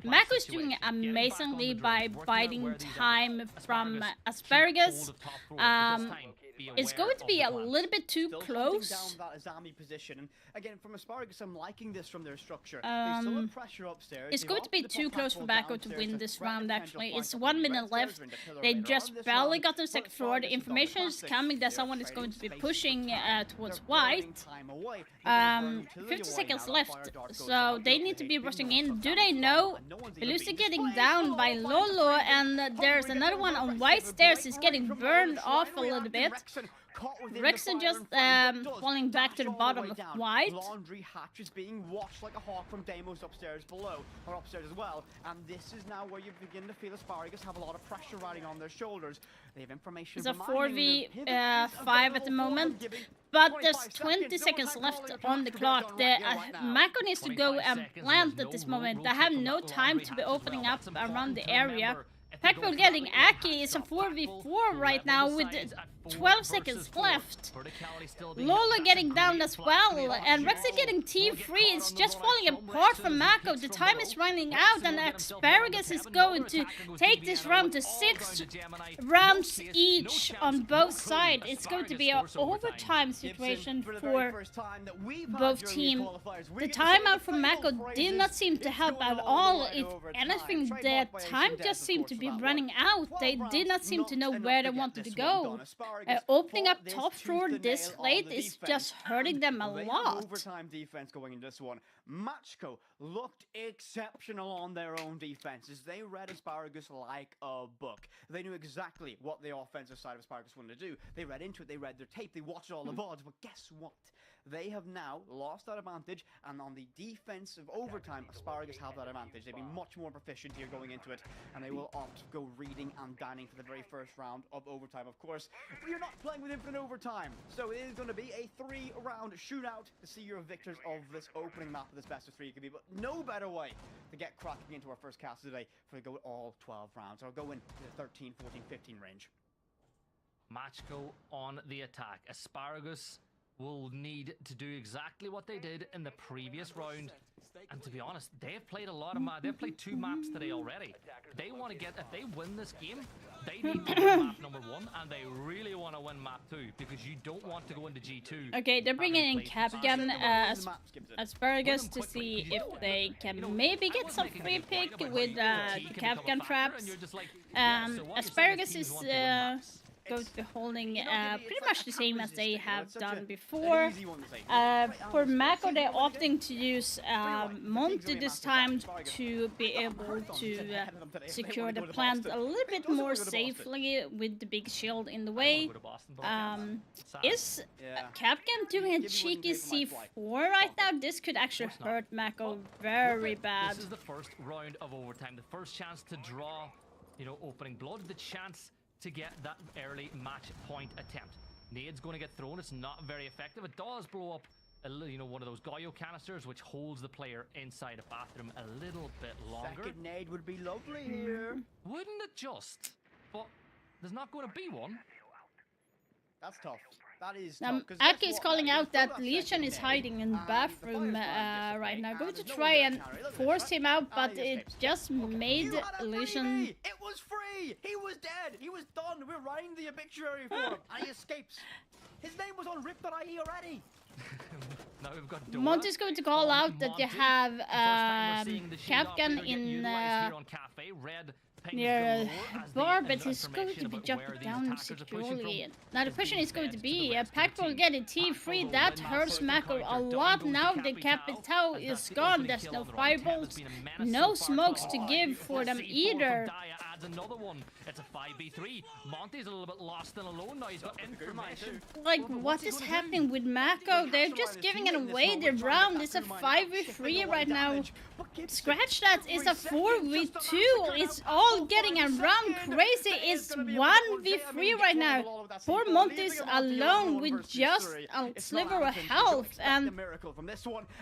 Mako is doing amazingly by biding time from Asparagus. It's going to be a little bit too close. Down that Azami position. And again, from Asparagus, I'm liking this from their structure. They still have pressure upstairs. It's going to be too close for Mako to win this round, actually. It's 1 minute left. They just barely got to the second floor. The information is coming that someone is going to be pushing towards white. 50 seconds left, so they need to be rushing in. Do they know? Belusi getting down by Lolo, and there's another one on white stairs. He's getting burned off a little bit. Rexon just falling back to the bottom of white. Laundry hatch is being watched like a hawk from Deimos upstairs below, or upstairs as well. And this is now where you begin to feel Asparagus have a lot of pressure riding on their shoulders. They have information. It's a 4v5 at the moment, but there's 20 seconds left on the clock. Mako needs to go and plant at this moment. They have no time to be opening up around the area. Packville getting Aki is a 4v4 right now with 12 seconds left. Lola getting down as well, and Rexy getting T3. It's just falling apart from Mako. The time is running out, and Asparagus is going to take this round to 6 rounds each on both sides. It's going to be an overtime situation for both teams. The timeout from Mako did not seem to help at all. If anything, the time just seemed to be running out. They did not seem to know where they wanted to go. Opening up top floor this late is just hurting them a lot. Overtime defense going into this one. Machko looked exceptional on their own defenses. They read Asparagus like a book. They knew exactly what the offensive side of Asparagus wanted to do. They read into it, they read their tape, they watched all the VODs, but guess what? They have now lost that advantage, and on the defensive overtime, Asparagus have that advantage. They've been much more proficient here going into it, and they will opt to go reading and dining for the very first round of overtime. Of course, we are not playing with infinite overtime, so it is going to be a 3-round shootout to see your victors of this opening map of this best of 3 could be, but no better way to get cracking into our first cast today for to go all 12 rounds, or go into the 13, 14, 15 range. Machko on the attack. Asparagus will need to do exactly what they did in the previous round, and to be honest, they've played a lot of they've played 2 maps today already. They want to get, if they win this game, they need to win map number 1, and they really want to win map 2, because you don't want to go into G2. Okay, they're bringing in Capgun Asparagus to see if they can maybe get some free pick with Capgun traps. Asparagus is going to be holding pretty much the same as they have done before. For Mako, they're opting to use Monty this time to be able to secure the plant a little bit more safely with the big shield in the way. Is Capgun doing a cheeky C4 right now? This could actually hurt Mako very bad. This is the first round of overtime, the first chance to draw, you know, opening blood, the chance to get that early match point attempt. Nade's going to get thrown. It's not very effective. It does blow up you know, one of those Goyo canisters, which holds the player inside a bathroom a little bit longer. Second nade would be lovely here. Wouldn't it just? But there's not going to be one. That's tough. That is tough. tough. Aki is calling out that Legion is hiding in the bathroom right now. Going to try and force him out, but it just made Legion... It was free! He was dead! He was done! We're writing the obituary for him, and he escapes. His name was on RIP.ie already! Now we've got Monty's going to call out that you have Capgun in near bar, but he's going to be jumping down securely. Now the question is going to be, Pack will get a T3, that hurts Mako a lot. Now the Capital is gone, there's no fireballs, no smokes to give for them either. Another one. It's a 5v3. Monty's a little bit lost and alone now. He's got information. Like, what is happening with Mako? They're just giving it away. The round is a 5v3 right now. Scratch that, it's a 4v2. It's all getting around crazy. It's 1v3 right now. Poor Monty's alone with just a sliver of health, and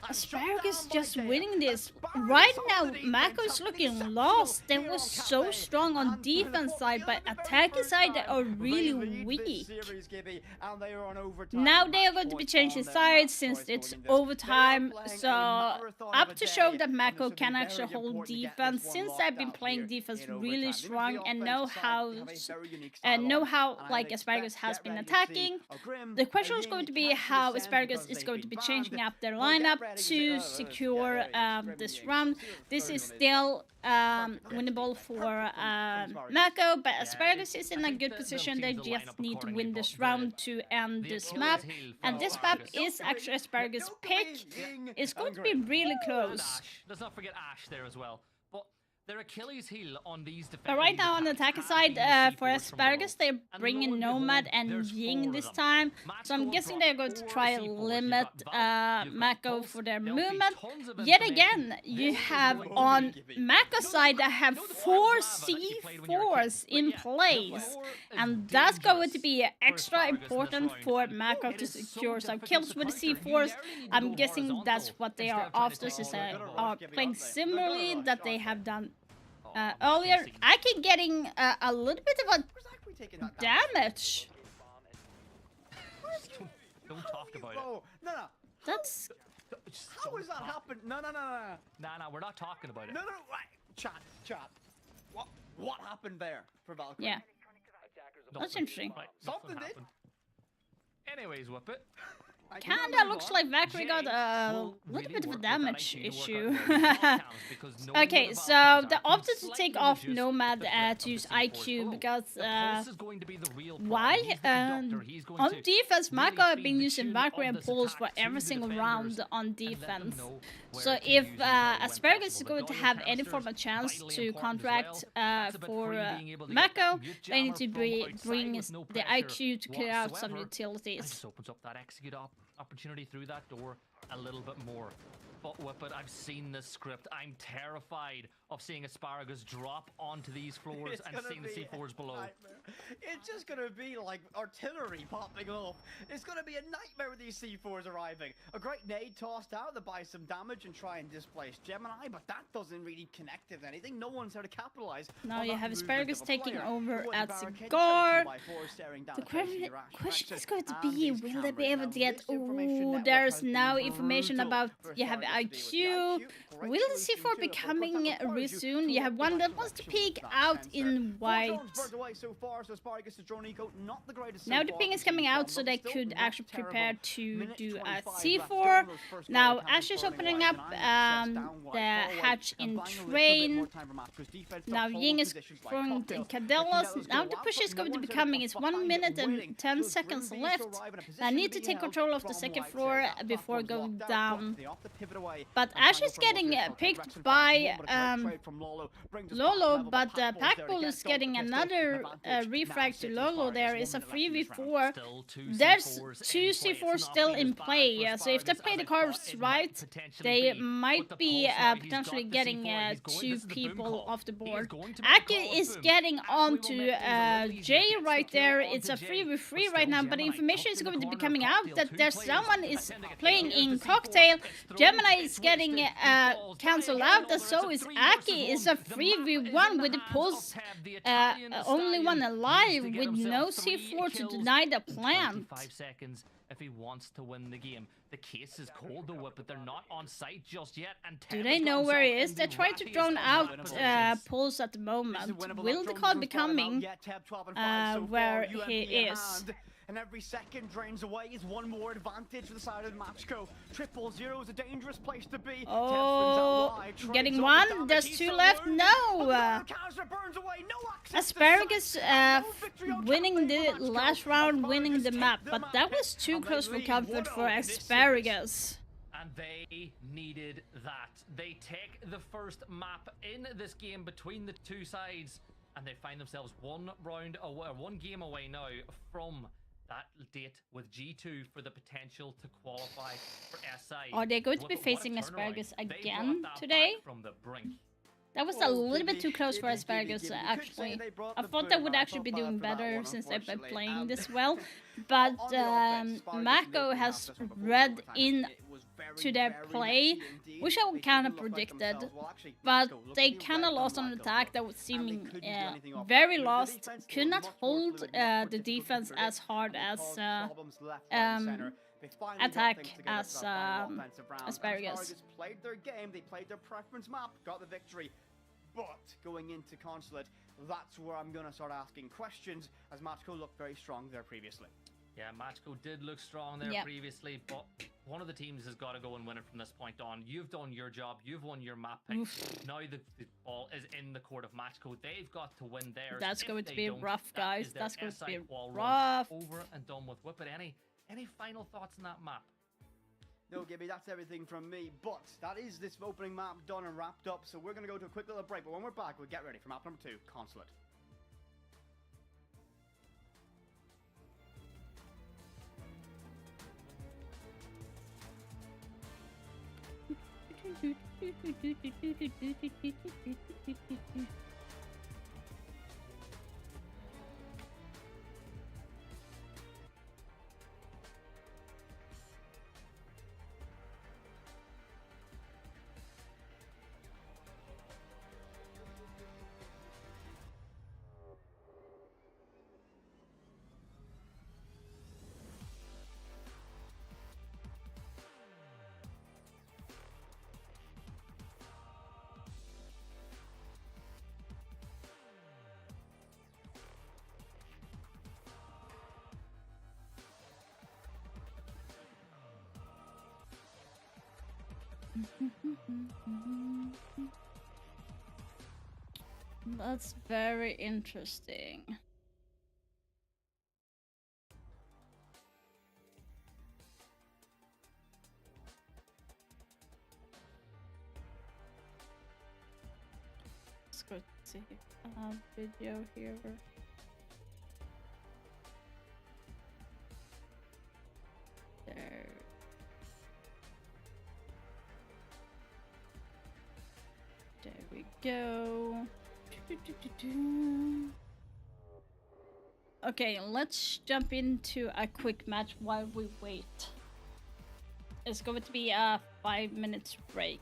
Asparagus just winning this. Right now, Mako is looking lost. They were so strong on defense side, but attacking side they are really weak. Now they are going to be changing sides since it's overtime, so up to show that Mako can actually hold defense, since I've been playing defense really strong and know how like Asparagus has been attacking. The question is going to be how Asparagus is going to be changing up their lineup to secure this round. This is still winnable for Mako, but Asparagus is in a good position. They just need to win this round to end this map, and this map is actually Asparagus' pick. It's going to be really close. Let's not forget Ash there as well. But their Achilles heel on these but right now on the attacker side, for Asparagus, they're bringing Nomad and Ying this time. So I'm guessing they're going to try and limit Mako for their movement. Yet again, you have on Mako's side, I have 4 C4s in place. And that's going to be extra important for Mako to secure some kills with the C4s. I'm guessing that's what they are after, since they are playing similarly that they have done earlier. Aki getting a little bit of a damage. Don't talk about it. Oh, no. That's... How has that happened? No. Nah, we're not talking about it. No, right. Chat. What happened there for Valkyrie? Yeah. That's interesting. Right, Something nothing did. happened. Anyways, whip it. Kinda looks like Valkyrie got a little bit of a damage issue. Okay, so they opted to take off Nomad to use IQ because why? On defense, Mako have been using Valkyrie and Pulse for every single round on defense. So if Asparagus is going to have any form of chance to contract for Mako, they need to bring the IQ to clear out some utilities. This opens up that execute opportunity through that door a little bit more. But Whippet, I've seen this script. I'm terrified of seeing Asparagus drop onto these floors and seeing the C4s below. It's just gonna be like artillery popping off. It's gonna be a nightmare with these C4s arriving. A great nade tossed out to buy some damage and try and displace Gemini, but that doesn't really connect with anything. No one's there to capitalize. Now you have Asparagus taking over at Cigar. The question is going to be, will they be able to get... Oh, there's now information about... You have IQ. Will the C4 be coming really soon? You have one that wants to peek out in white. Now the ping is coming out, so they could actually prepare to do a C4. Now Ash is opening up the hatch in train. Now Ying is throwing the Cadellas. Now the push is going to be coming. It's 1 minute and 10 seconds left. I need to take control of the second floor before going down. But Ash is getting picked by Lolo, but Packbull is getting another refrag to Lolo. There is a 3v4. There's 2 C4s still in play, so if they play the cards right, they might be potentially getting 2 people off the board. Aki is getting onto Jay right there. It's a 3v3 right now, but information is going to be coming out that there's someone is playing in Cocktail. Gemini is getting cancelled out, and so is Aki. It's a 3v1 with the Pulse, only one alive with no C4 to deny the plant. 5 seconds if he wants to win the game. The case is cold though, but they're not on site just yet. And do they know where he is? They try to drone out Pulse at the moment. Will the call be coming where he is? And every second drains away is one more advantage for the side of the Matchco. 000 is a dangerous place to be. Oh, getting one. There's 2 left. No. Asparagus winning the last round, winning the map, but that was too close for comfort for Asparagus. And they needed that. They take the first map in this game between the 2 sides, and they find themselves 1 round away, 1 game away now from that date with G2 for the potential to qualify for SI. Are they going to be facing Asparagus again today? From the brink. That was a little bit too close for Asparagus, actually. I thought they would actually be doing better since they've been playing this well. But Mako has read in to their play, which I kind of predicted. But they kind of lost on an attack that was seeming very lost. Could not hold the defense as hard as attack as Asparagus. Played their game, they played their preference map, got the victory. But going into Consulate, that's where I'm gonna start asking questions, as Matchco looked very strong there previously. Yeah, Matchco did look strong there previously, but one of the teams has got to go and win it from this point on. You've done your job, you've won your map pick. Now the ball is in the court of Matchco. They've got to win theirs. That's going to be rough, guys. That's going to be rough. Over and done with Whippet. Any final thoughts on that map? No, Gibby, that's everything from me. But that is this opening map done and wrapped up. So we're going to go to a quick little break. But when we're back, we'll get ready for map number 2, Consulate. That's very interesting. Let's go see video here. There. There we go. Okay, let's jump into a quick match while we wait. It's going to be a 5 minutes break.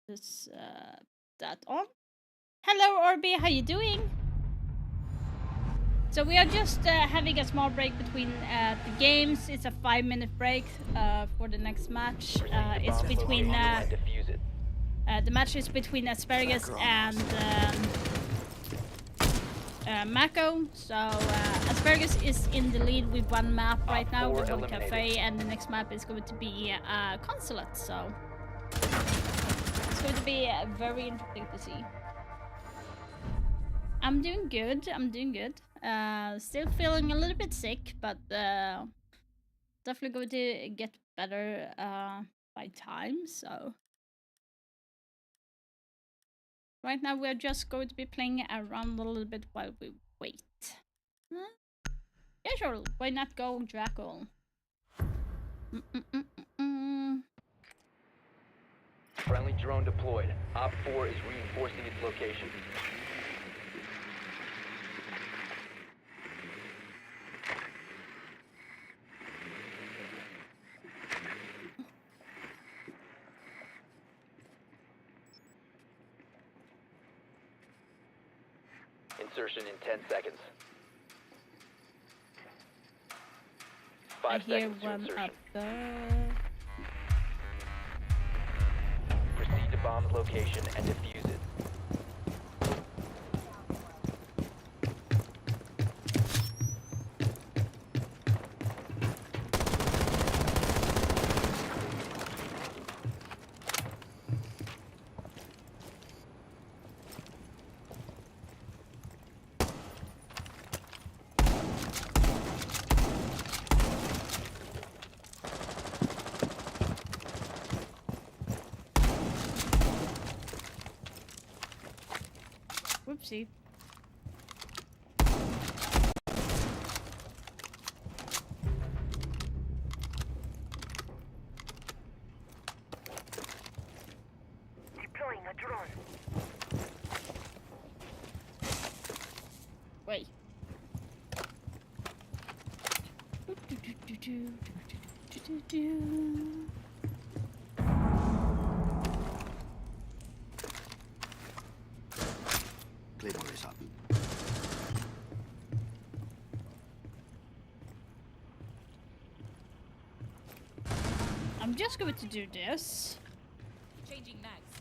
This that on. Hello RB, how you doing? So we are just having a small break between the games. It's a 5-minute break for the next match. It's between the match is between Asparagus and Mako. So Asparagus is in the lead with 1 map right now, with 1 cafe, and the next map is going to be Consulate. So it's going to be very interesting to see. I'm doing good. I'm doing good. Still feeling a little bit sick, but definitely going to get better by time. So right now we're just going to be playing around a little bit while we wait. Huh? Yeah, sure. Why not go Draco? Friendly drone deployed. Op 4 is reinforcing its location. Insertion in 10 seconds. 5 I hear seconds to one insertion. up there. Proceed to bomb's location and defuse it. Whoopsie. Deploying a drone. Wait. Claymore is up. I'm just going to do this. Changing mags.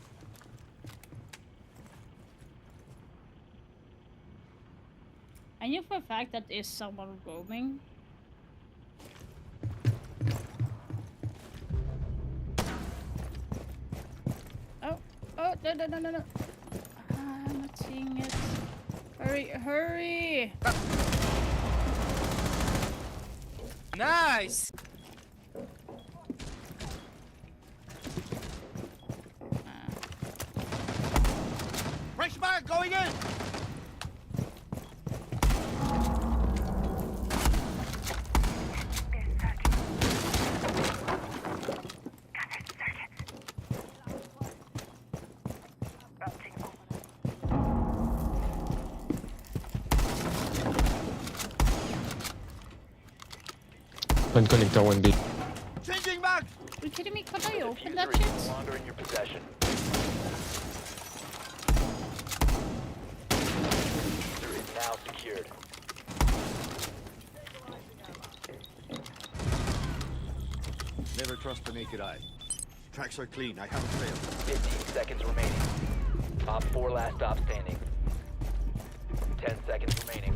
I knew for a fact that there's someone roaming. Oh, no. I'm not seeing it. Hurry! Nice! Fresh mag going in! One connector, 1B. Changing mag! Are you kidding me? Can't I open Diffuser that is shit? no longer in your possession. Diffuser is now secured. Never trust the naked eye. Tracks are clean. I haven't failed. 15 seconds remaining. Op 4 last stop standing. 10 seconds remaining.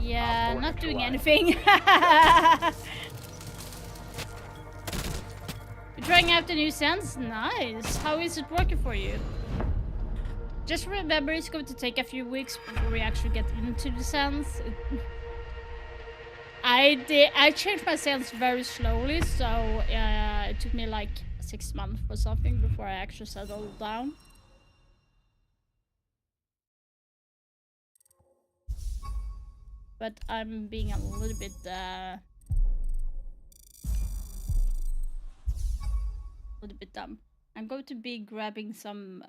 Yeah, Op 4 not doing neutralized. anything. You're trying out the new sense? Nice. How is it working for you? Just remember, it's going to take a few weeks before we actually get into the sense. I changed my sense very slowly, so it took me like 6 months or something before I actually settled down. But I'm being a little bit dumb. I'm going to be grabbing some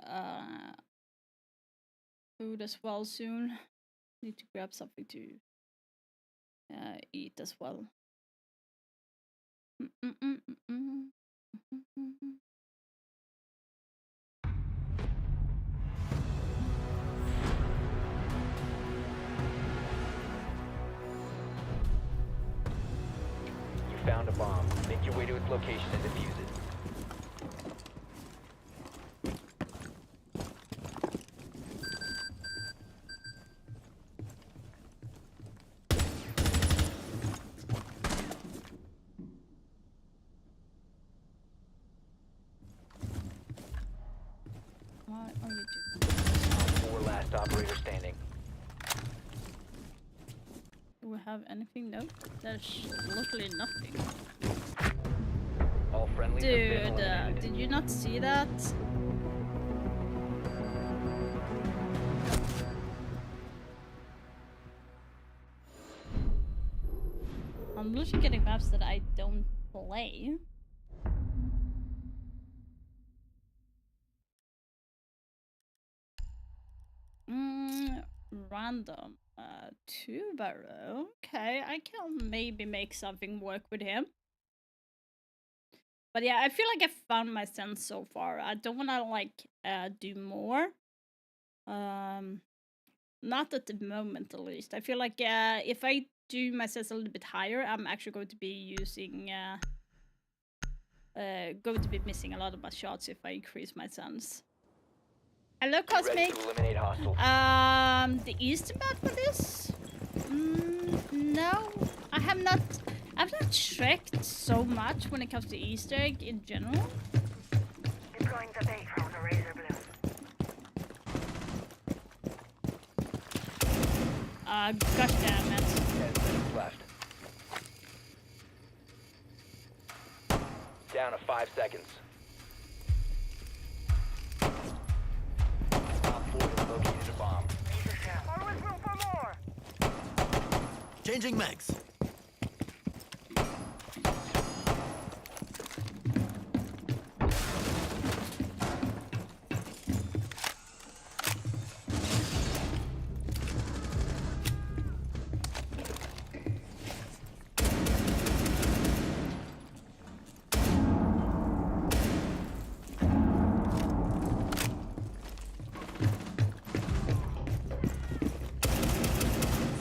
food as well soon. Need to grab something to eat as well. You found a bomb. Make your way to its location and defuse it. What are you doing? 4 last operator standing. Do we have anything? No, there's literally nothing. All friendlies have been Dude, eliminated. did you not see that? I'm literally getting maps that I don't play. Random. 2 barrel. Okay, I can maybe make something work with him. But yeah, I feel like I found my sense so far. I don't want to like do more. Not at the moment, at least. I feel like if I do my sense a little bit higher, I'm actually going to be using going to be missing a lot of my shots if I increase my sense. Hello, Get ready Cosmic. to eliminate hostiles. The Easter bat for this? No, I have not. I've not checked so much when it comes to Easter egg in general. Deploying the bait from the razor blue. Gosh damn it. 10 seconds left. Down to 5 seconds. Op 4 has located a bomb. Always room for more. Changing mags.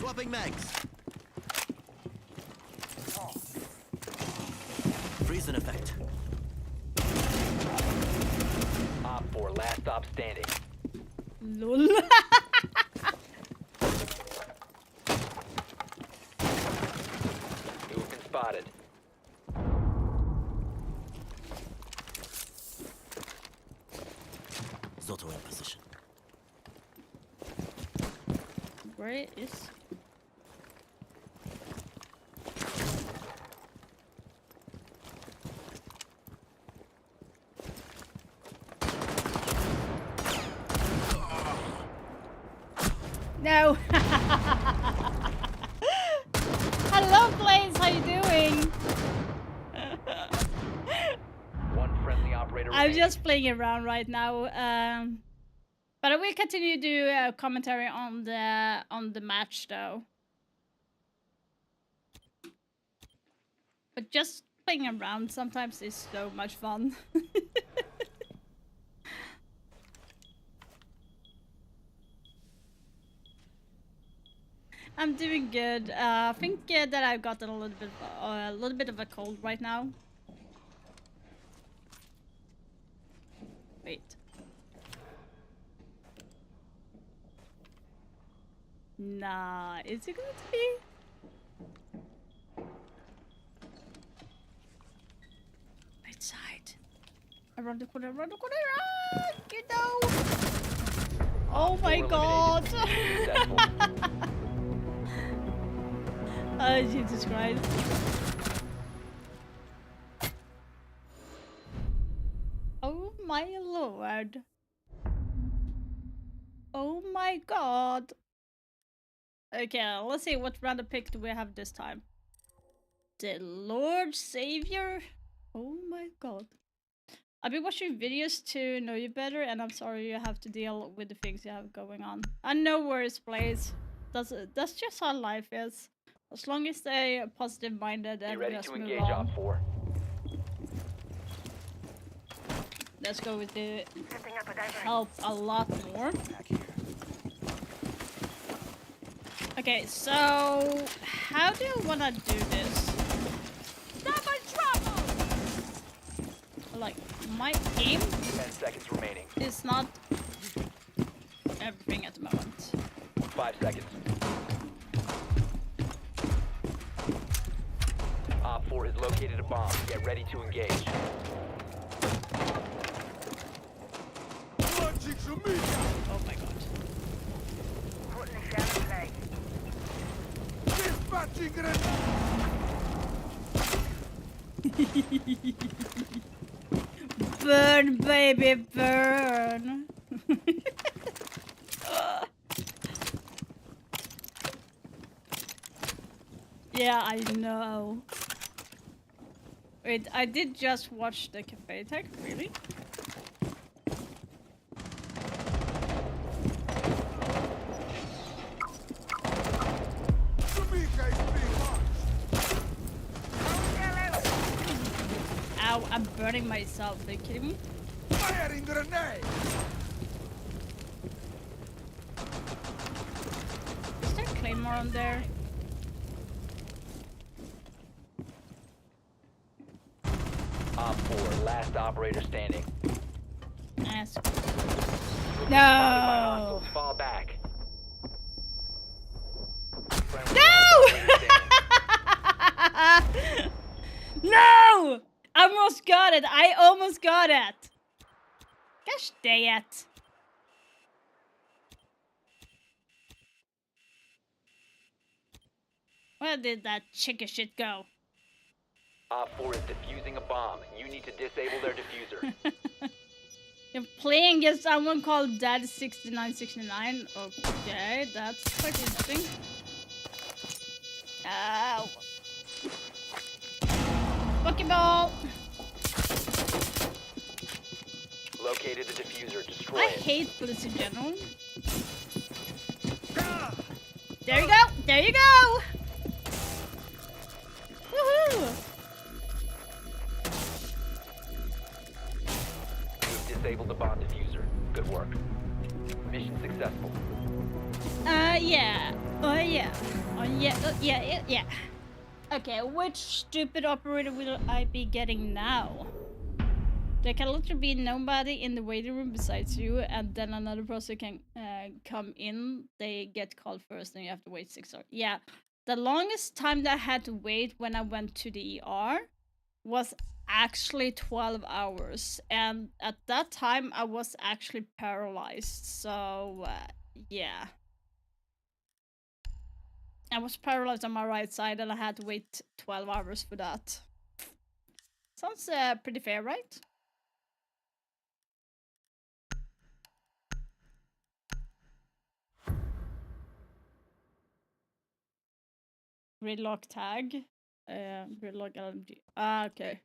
Swapping mags. Freeze in effect. Op 4, last stop standing. Lol. You have been spotted. Zoto in position. Where is? No. Hello, Blaze. How you doing? One friendly operator I'm remaining. just playing around right now. But I will continue to do commentary on the match though. But just playing around sometimes is so much fun. I'm doing good. I think that I've gotten a little bit of a cold right now. Wait. Nah, is it going to be? Right side. Around the corner, around the corner. Ah, you know. Oh my god. Oh, Jesus Christ. Oh my lord. Oh my god. Okay, let's see what random pick do we have this time. The Lord Savior? Oh my god. I've been watching videos to know you better, and I'm sorry you have to deal with the things you have going on. I know worse, Blaze. That's just how life is. As long as they are positive-minded and just move on. Let's go with the help a lot more. Okay, so how do you wanna do this? Like, my aim 10 seconds remaining. is not everything at the moment. 5 seconds. Op 4 has located a bomb. Get ready to engage. Oh my god. Burn, baby, burn. Yeah, I know. Wait, I did just watch the cafe tech, really? Ow, I'm burning myself. Are you kidding me? Firing grenade! Is there a claymore on there? Op 4, last operator standing. Yes. By No! hostiles, fall back. No! I almost got it. I almost got it. Gosh dang it. Where did that chicken shit go? Op 4 is defusing a bomb. You need to disable their diffuser. You're playing against someone called Dad6969. Okay, that's quite interesting. Ow. Pokeball. Located the diffuser. Destroy I it. hate bullets in general. There you go. There you go. Woohoo. You've disabled the bomb diffuser. Good work. Mission successful. Yeah. Oh, yeah. Oh, yeah. Yeah. Okay, which stupid operator will I be getting now? There can literally be nobody in the waiting room besides you, and then another person can come in. They get called first, and you have to wait 6 hours. Yeah, the longest time that I had to wait when I went to the ER was actually 12 hours. And at that time, I was actually paralyzed. So, yeah. I was paralyzed on my right side, and I had to wait 12 hours for that. Sounds pretty fair, right? Gridlock tag. Gridlock LMG. Ah, okay.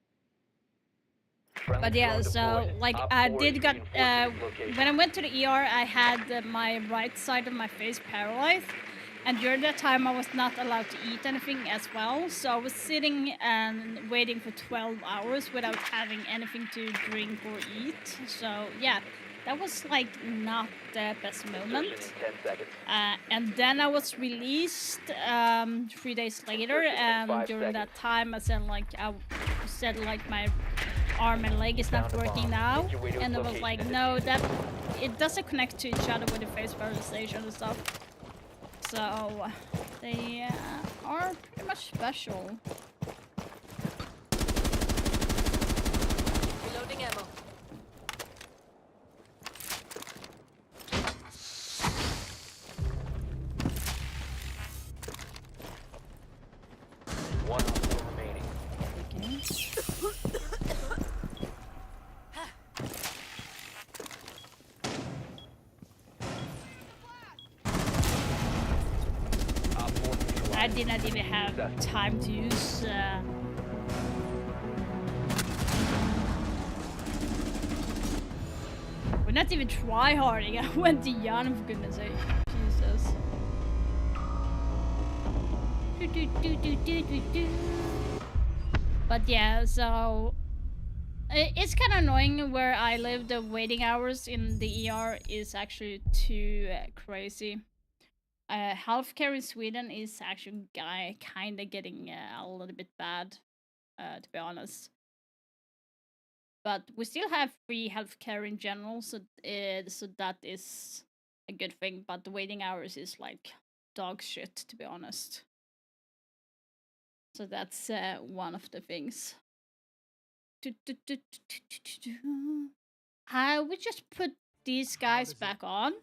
But yeah, so like I did got when I went to the ER, I had my right side of my face paralyzed, and during that time I was not allowed to eat anything as well. So I was sitting and waiting for 12 hours without having anything to drink or eat. So yeah, that was like not the best moment. And then I was released 3 days later, and during that time I said like my arm and leg is not working now, and it was like, no, that it doesn't connect to each other with the face paralyzation and stuff. so they are pretty much special. Reloading ammo. One still remaining. I did not even have time to use. We're not even try harding. I went to Jan for goodness sake. Jesus. But yeah, so it's kind of annoying where I live. The waiting hours in the ER is actually too crazy. Healthcare in Sweden is actually kind of getting a little bit bad, to be honest. But we still have free healthcare in general, so that is a good thing. But the waiting hours is like dog shit, to be honest. So that's one of the things. I would just put these guys back on.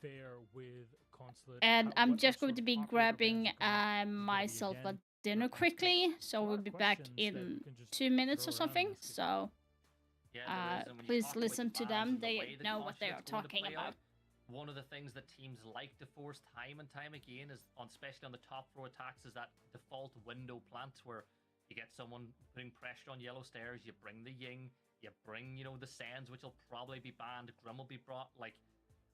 And I'm just going to be grabbing myself a dinner quickly, so we'll be back in 2 minutes or something. So please listen to them. They know what they are talking about. One of the things that teams like to force time and time again is, especially on the top floor attacks, is that default window plant where you get someone putting pressure on yellow stairs, you bring the Ying, you bring, you know, the Sands, which will probably be banned, Grim will be brought. Like,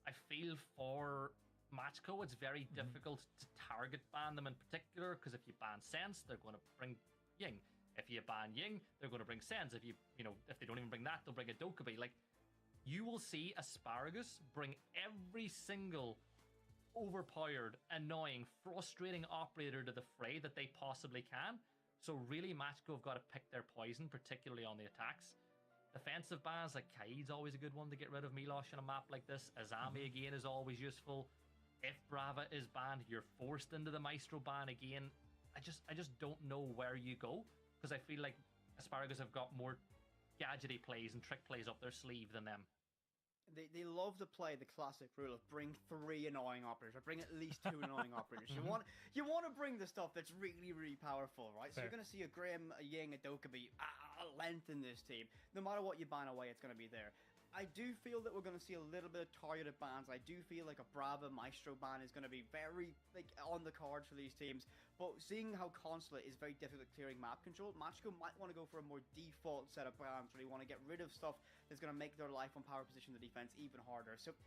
I feel for Matchco, it's very difficult to target ban them in particular, because if you ban Sands, they're going to bring Ying. If you ban Ying, they're going to bring Sands. If they don't even bring that, they'll bring a Dokkaebi. Like, you will see Asparagus bring every single overpowered, annoying, frustrating operator to the fray that they possibly can. So really, Matchco have got to pick their poison, particularly on the attacks. Defensive bans, like Kaid's always a good one to get rid of Milosh on a map like this. Azami again is always useful. If Brava is banned, you're forced into the Maestro ban again. I just don't know where you go, because I feel like Asparagus have got more gadgety plays and trick plays up their sleeve than them. They love to play the classic rule of bring 3 annoying operators, or bring at least 2 annoying operators. You want to bring the stuff that's really, really powerful, right? So you're going to see a Grim, a Ying, a Dokkaebi at length in this team. No matter what you ban away, it's going to be there. I do feel that we're going to see a little bit of targeted bans. I do feel like a Brava Maestro ban is going to be very on the cards for these teams. But seeing how Consulate is very difficult at clearing map control, Matchco might want to go for a more default set of bans where they want to get rid of stuff that's going to make their life on power position the defense even harder. So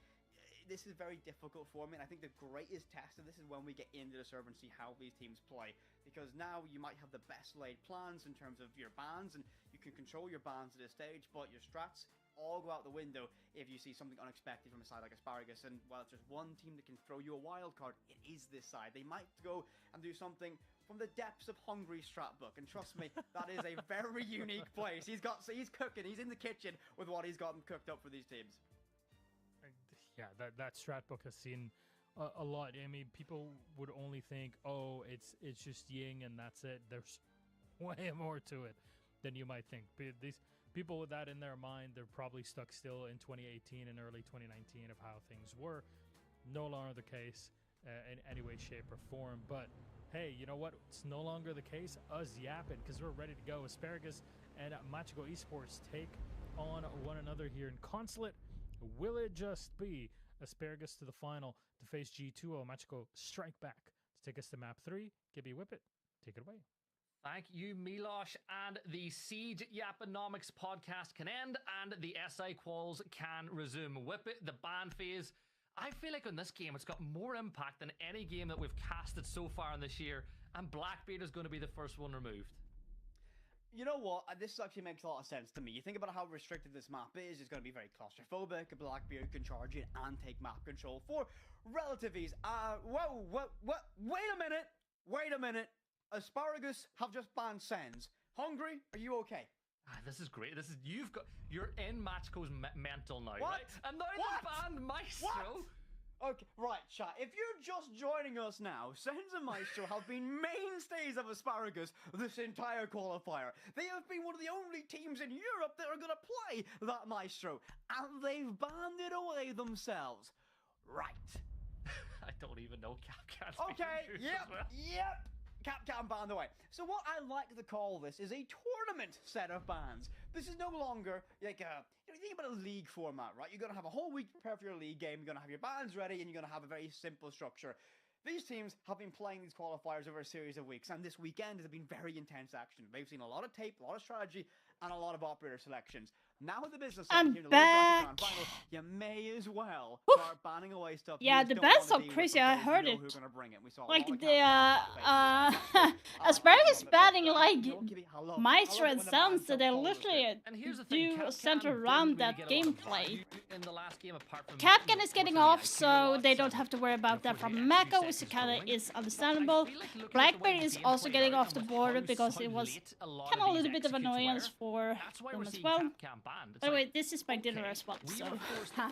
this is very difficult for me, and I think the greatest test of this is when we get into the server and see how these teams play. Because now you might have the best laid plans in terms of your bans, and you can control your bans at this stage, but your strats all go out the window if you see something unexpected from a side like Asparagus. And while it's just one team that can throw you a wild card, it is this side. They might go and do something from the depths of Hungry strat book, and trust me, that is a very unique place. He's cooking, he's in the kitchen with what he's gotten cooked up for these teams. Yeah, that strat book has seen a lot. I mean, people would only think, oh, it's just Ying and that's it. There's way more to it than you might think. These people with that in their mind, they're probably stuck still in 2018 and early 2019 of how things were. No longer the case in any way, shape, or form. But hey, you know what? It's no longer the case. Us yapping, because we're ready to go. Asparagus and Matchco Esports take on one another here in Consulate. Will it just be Asparagus to the final to face G2O? Matchco strike back to take us to map 3. Gibby Whippet, take it away. Thank you, Milosh. And the Siege Yaponomics podcast can end, and the SI quals can resume. Whippet, the ban phase. I feel like on this game, it's got more impact than any game that we've casted so far in this year, and Blackbeard is going to be the first one removed. You know what? This actually makes a lot of sense to me. You think about how restricted this map is. It's going to be very claustrophobic. A Blackbeard can charge it and take map control for relative ease. Whoa, wait a minute. Asparagus have just banned Sens. Hungry, are you okay? This is great. You're in Matchco's mental now, what? right? And now they banned Maestro. Okay, right, chat. If you're just joining us now, Sens and Maestro have been mainstays of Asparagus this entire qualifier. They have been one of the only teams in Europe that are going to play that Maestro, and they've banded away themselves. Right. I don't even know Capcan's Okay, being used as well. yep. Capcan banned away. So what I like to call this is a tournament set of bans. This is no longer like a, you think about a league format, right? You're going to have a whole week to prepare for your league game, you're going to have your bans ready, and you're going to have a very simple structure. These teams have been playing these qualifiers over a series of weeks, and this weekend has been very intense action. They've seen a lot of tape, a lot of strategy, and a lot of operator selections. Now with the business I'm here in the back. Final, you may as well Woo. start banning away stuff. Yeah, you the don't bans wanna are deal with crazy. I because heard you know it. who are gonna bring it. We saw a Like lot of the Asparagus banning like Maestro and Sans, so they literally do center around that gameplay. In the last game, apart from Capcan is getting off, so they don't have to worry about that from Mako, which kinda is understandable. Blackberry is also getting off the board because it was kinda a little bit of annoyance for them as well. By the way, this is my dinner as well, so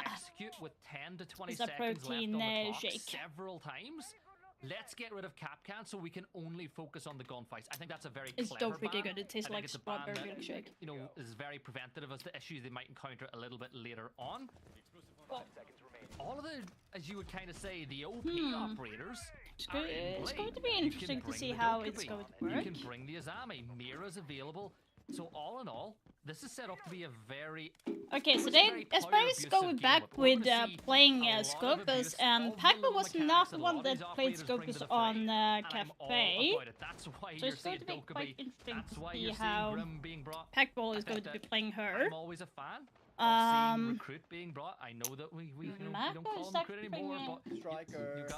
execute with 10 to 20 it's a seconds protein left on the clock shake. several times. Let's get rid of Capcan so we can only focus on the gunfights. I think that's a very It's clever still pretty ban. good. It tastes I think like it's a ban strawberry that, milkshake. you know, is very preventative of the issues they might encounter a little bit later on. Well, all of the, as you would kind of say, the OP operators. It's going to be interesting to see how it's going to work. You can bring the Azami. Mira's available. So all in all, this is set up to be a very... Okay, so they Asparagus going back with playing Scopus, and Pac-Man was not the one that played Scopus on Cafe. So it's going to be quite interesting to see how Pac-Ball is going to be playing her. I'm always a fan. Recruit being brought. I know that we don't call them recruit anymore, but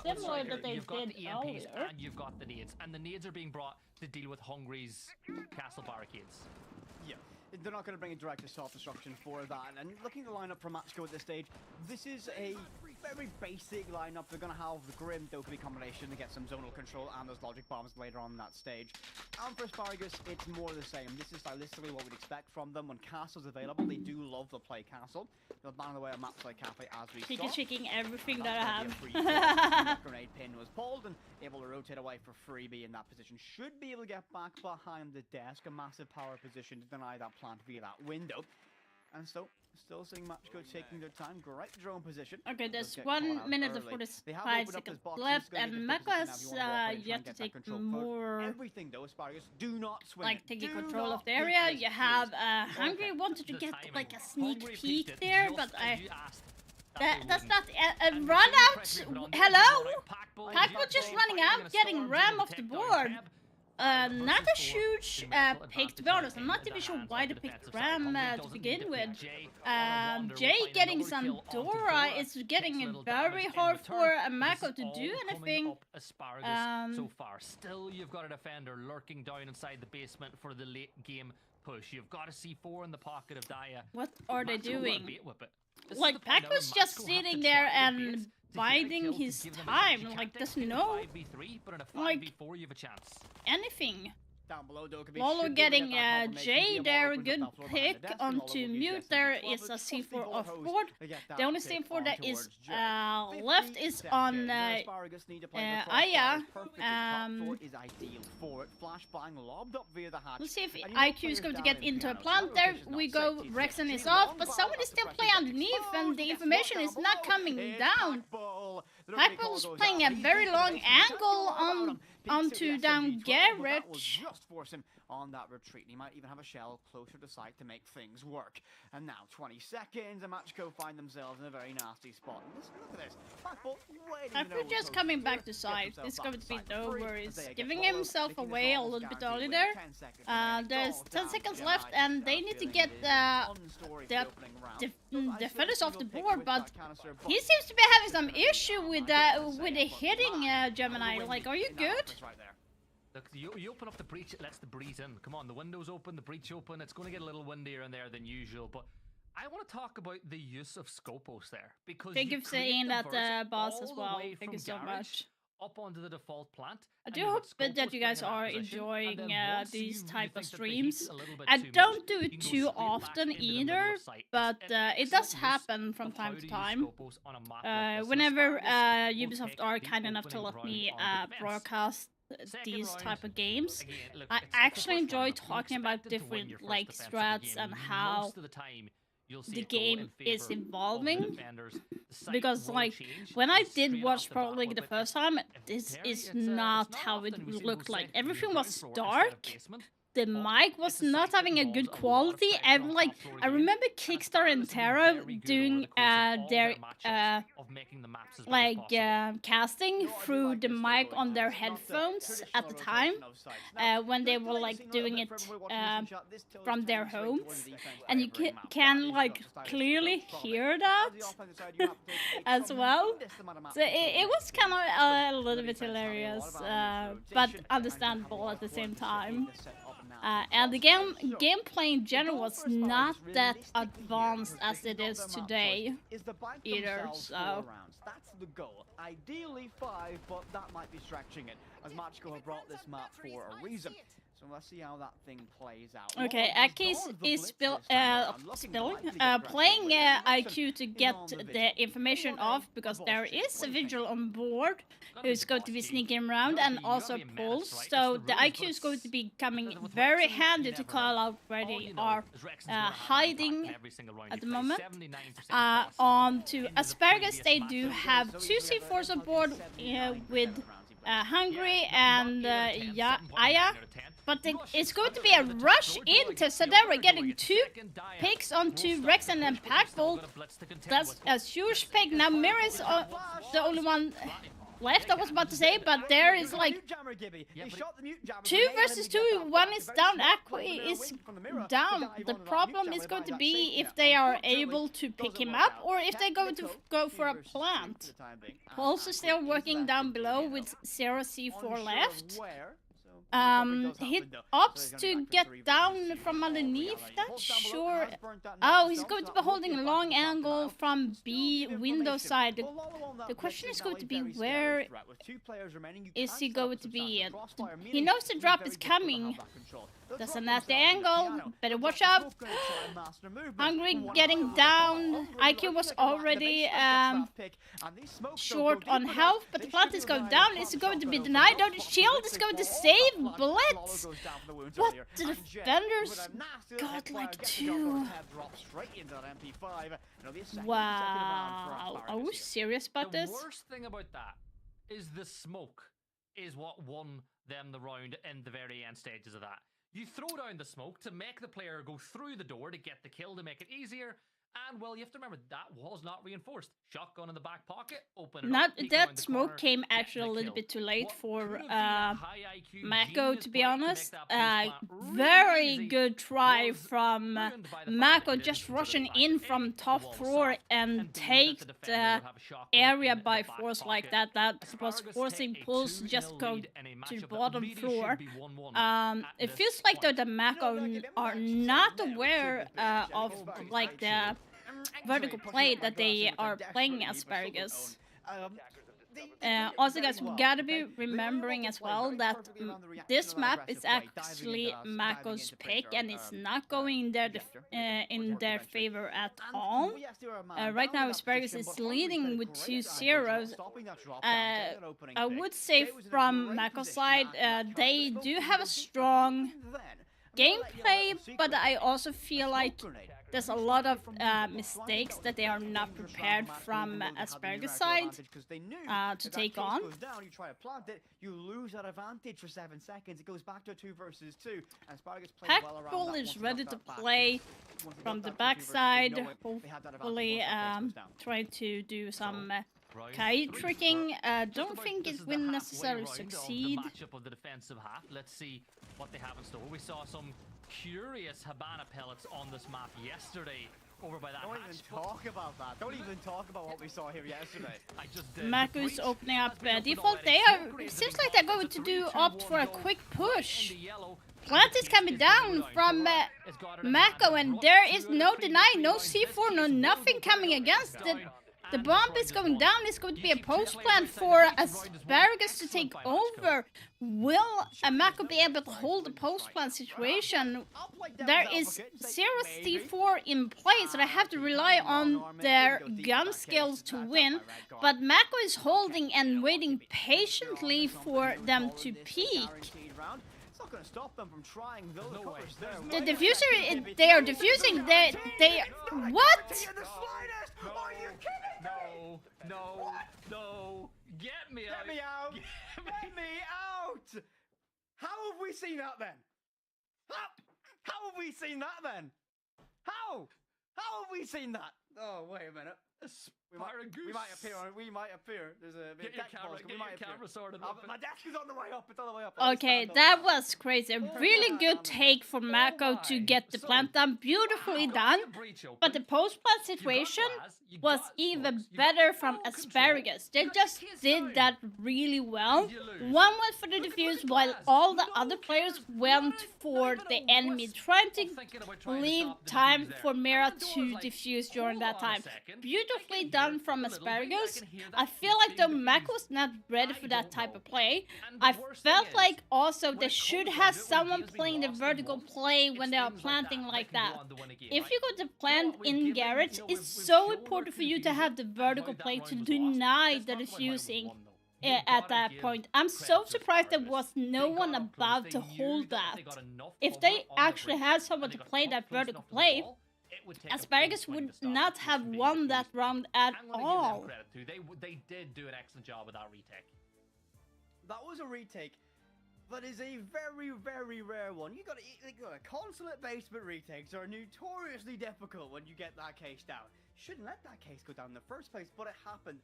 similar that they you've got did the EMPs earlier. and you've got the nades, and the nades are being brought to deal with Hungry's castle barricades. Yeah, they're not going to bring a direct assault destruction for that. And looking at the lineup for Matchco at this stage, this is a very basic lineup. They're going to have the Grim Dokkaebi combination to get some zonal control and those logic bombs later on in that stage. And for Asparagus, it's more the same. This is stylistically what we'd expect from them. When Castle's available, they do love to play Castle. They'll ban away a maps like Cafe as we saw. Shaking everything that I have. The grenade pin was pulled and able to rotate away for freebie in that position. Should be able to get back behind the desk. A massive power position to deny that plant via that window. And so, still seeing Matchco taking their time. Great drone position. Okay, there's 1 minute and 45 seconds left, and Mako has yet to take more, everything though, Asparagus, do not swing like taking control of the area. You have Hungry wanted to get like a sneak peek there, but that's not a run out. Hello, Pac was just running out, getting Ram off the board. Not a huge pick, to be honest. I'm not even sure why they picked Ram to begin with. Jay getting Sandora is getting it very hard for Mako to do anything. So far, still you've got a defender lurking down inside the basement for the late game push. You've got a C4 in the pocket of Daya. What are they doing? Like, Pac was just sitting there and biding his time, like doesn't know, like anything. Down below, Lolo getting Jay there, a good pick onto mute. There is a C4 off board. The only C4 that is left is on Aya. Let's see if IQ is going to get into a plant. There we go, Rexon is off, but someone is still playing underneath and the information is not coming down. Pac-Ball is playing a very long angle onto down Garrett. Just force him on that retreat. He might even have a shell closer to site to make things work. And now 20 seconds, and Matchco find themselves in a very nasty spot. Look at this. Pac-Ball just coming back to site. It's going to be no worries. Giving himself away a little bit early there. There's 10 seconds left, and they need to get the defenders off the board, but he seems to be having some issue with the hitting Gemini. Like, are you good? Look, you open up the breach, it lets the breeze in. Come on, the window's open, the breach open. It's going to get a little windier in there than usual, but I want to talk about the use of Scopos there, because thank you for saying that, boss, as well. Thank you so much. up onto the default plant. I do hope that you guys are enjoying these type of streams. I don't do it too often either, but it does happen from time to time. Whenever Ubisoft are kind enough to let me broadcast these type of games, I actually enjoy talking about different like strats and how the game is evolving, because like when I did watch Pro League the first time, this is not how it looked like. Everything was dark. The mic was not having a good quality. And like I remember Kickstarter and Terra doing their casting through the mic on their headphones at the time, when they were like doing it from their homes, and you can like clearly hear that as well. So it was kind of a little bit hilarious, but understandable at the same time. And the gameplay in general was not that advanced as it is today either, so... That's the goal. Ideally 5, but that might be stretching it, as Machiko have brought this map for a reason. So let's see how that thing plays out. Okay, Aki is playing IQ to get the information off, because there is a vigil on board who's going to be sneaking around, and also Pulse. So the IQ is going to be coming very handy to call out where they are hiding at the moment. On to Asparagus, they do have 2 C4s on board with Hungry and Aya. But it's going to be a rush into Sadera, getting 2 picks onto Rex and then Packball. That's a huge pick. Now Mirror is the only one left, I was about to say, but there is like 2 versus 2, 1 is down, Aqua is down. The problem is going to be if they are able to pick him up, or if they're going to go for a plant. Also still working down below with 0 C4 left. He opts to get down from underneath, not sure. Oh, he's going to be holding a long angle from B window side. The question is going to be, where is he going to be? He knows the drop is coming. Doesn't have the angle. Better watch out. Hungry getting down. IQ was already short on health, but the plant is going down. Is it going to be denied? No, the shield is going to save Blitz. What? The defenders got like 2. Wow. Are we serious about this? The worst thing about that is the smoke is what won them the round in the very end stages of that. You throw down the smoke to make the player go through the door to get the kill, to make it easier. And, well, you have to remember, that was not reinforced. Shotgun in the back pocket, open it up, that smoke came actually a little bit too late for Mako, to be honest. Very good try from Mako, just rushing in from top floor and take the area by force like that. That was forcing Pulse just go to the bottom floor. It feels like though the Mako are not aware of like the vertical play that they are playing Asparagus. Also guys, we gotta be remembering as well that this map is actually Mako's pick, and it's not going in their favor at all. Right now Asparagus is leading with 2 zeros. I would say from Mako's side, they do have a strong gameplay, but I also feel like there's a lot of mistakes that they are not prepared from Asparagus side to take on. You try to plant it, you lose that advantage for 7 seconds. It goes back to 2 versus 2. Packball is ready to play from the backside, hopefully trying to do some kite tricking. Don't think it will necessarily succeed. Matchup of the defensive half. Let's see what they have in store. We saw some curious Habana pellets on this map yesterday over by that hatch. Don't even talk about that. Don't even talk about what we saw here yesterday. I just did. Maku's opening up default. It seems like they're going to opt for a quick push. Plant is coming down from Mako, and there is no deny, no C4, no nothing coming against it. The bomb is going down. It's going to be a post plant for Asparagus to take over. Will Mako be able to hold the post plant situation? There is 0 C4 in place, and I have to rely on their gun skills to win. But Mako is holding and waiting patiently for them to peek. Going to stop them from trying those covers there. The diffuser, they are diffusing. They what? Are you kidding? No. Get me out. Get me out. How have we seen that then? How have we seen that then? How have we seen that? Oh, wait a minute. We might appear. There's a bit Get your camera sorted. My desk is on the way up. It's on the way up. Okay, that was crazy. A really good take for Mako to get the plant done. Beautifully done. But the post-plant situation was even better from Asparagus. They just did that really well. One went for the defuse while all the other players went for the enemy, trying to leave time for Mira to defuse during that time. Beautifully done from Asparagus. I feel like though Mako was not ready for that type of play. I felt like also they should have someone playing the vertical play when they are planting like that. If you go to plant in garage, it's so important for you to have the vertical play to deny the defusing at that point. I'm so surprised there was no one about to hold that. If they actually had someone to play that vertical play, Asparagus would not have won that round at all. They did do an excellent job with that retake. That was a retake. That is a very, very rare one. You got a consulate basement retakes are notoriously difficult when you get that case down. Shouldn't let that case go down in the first place, but it happened.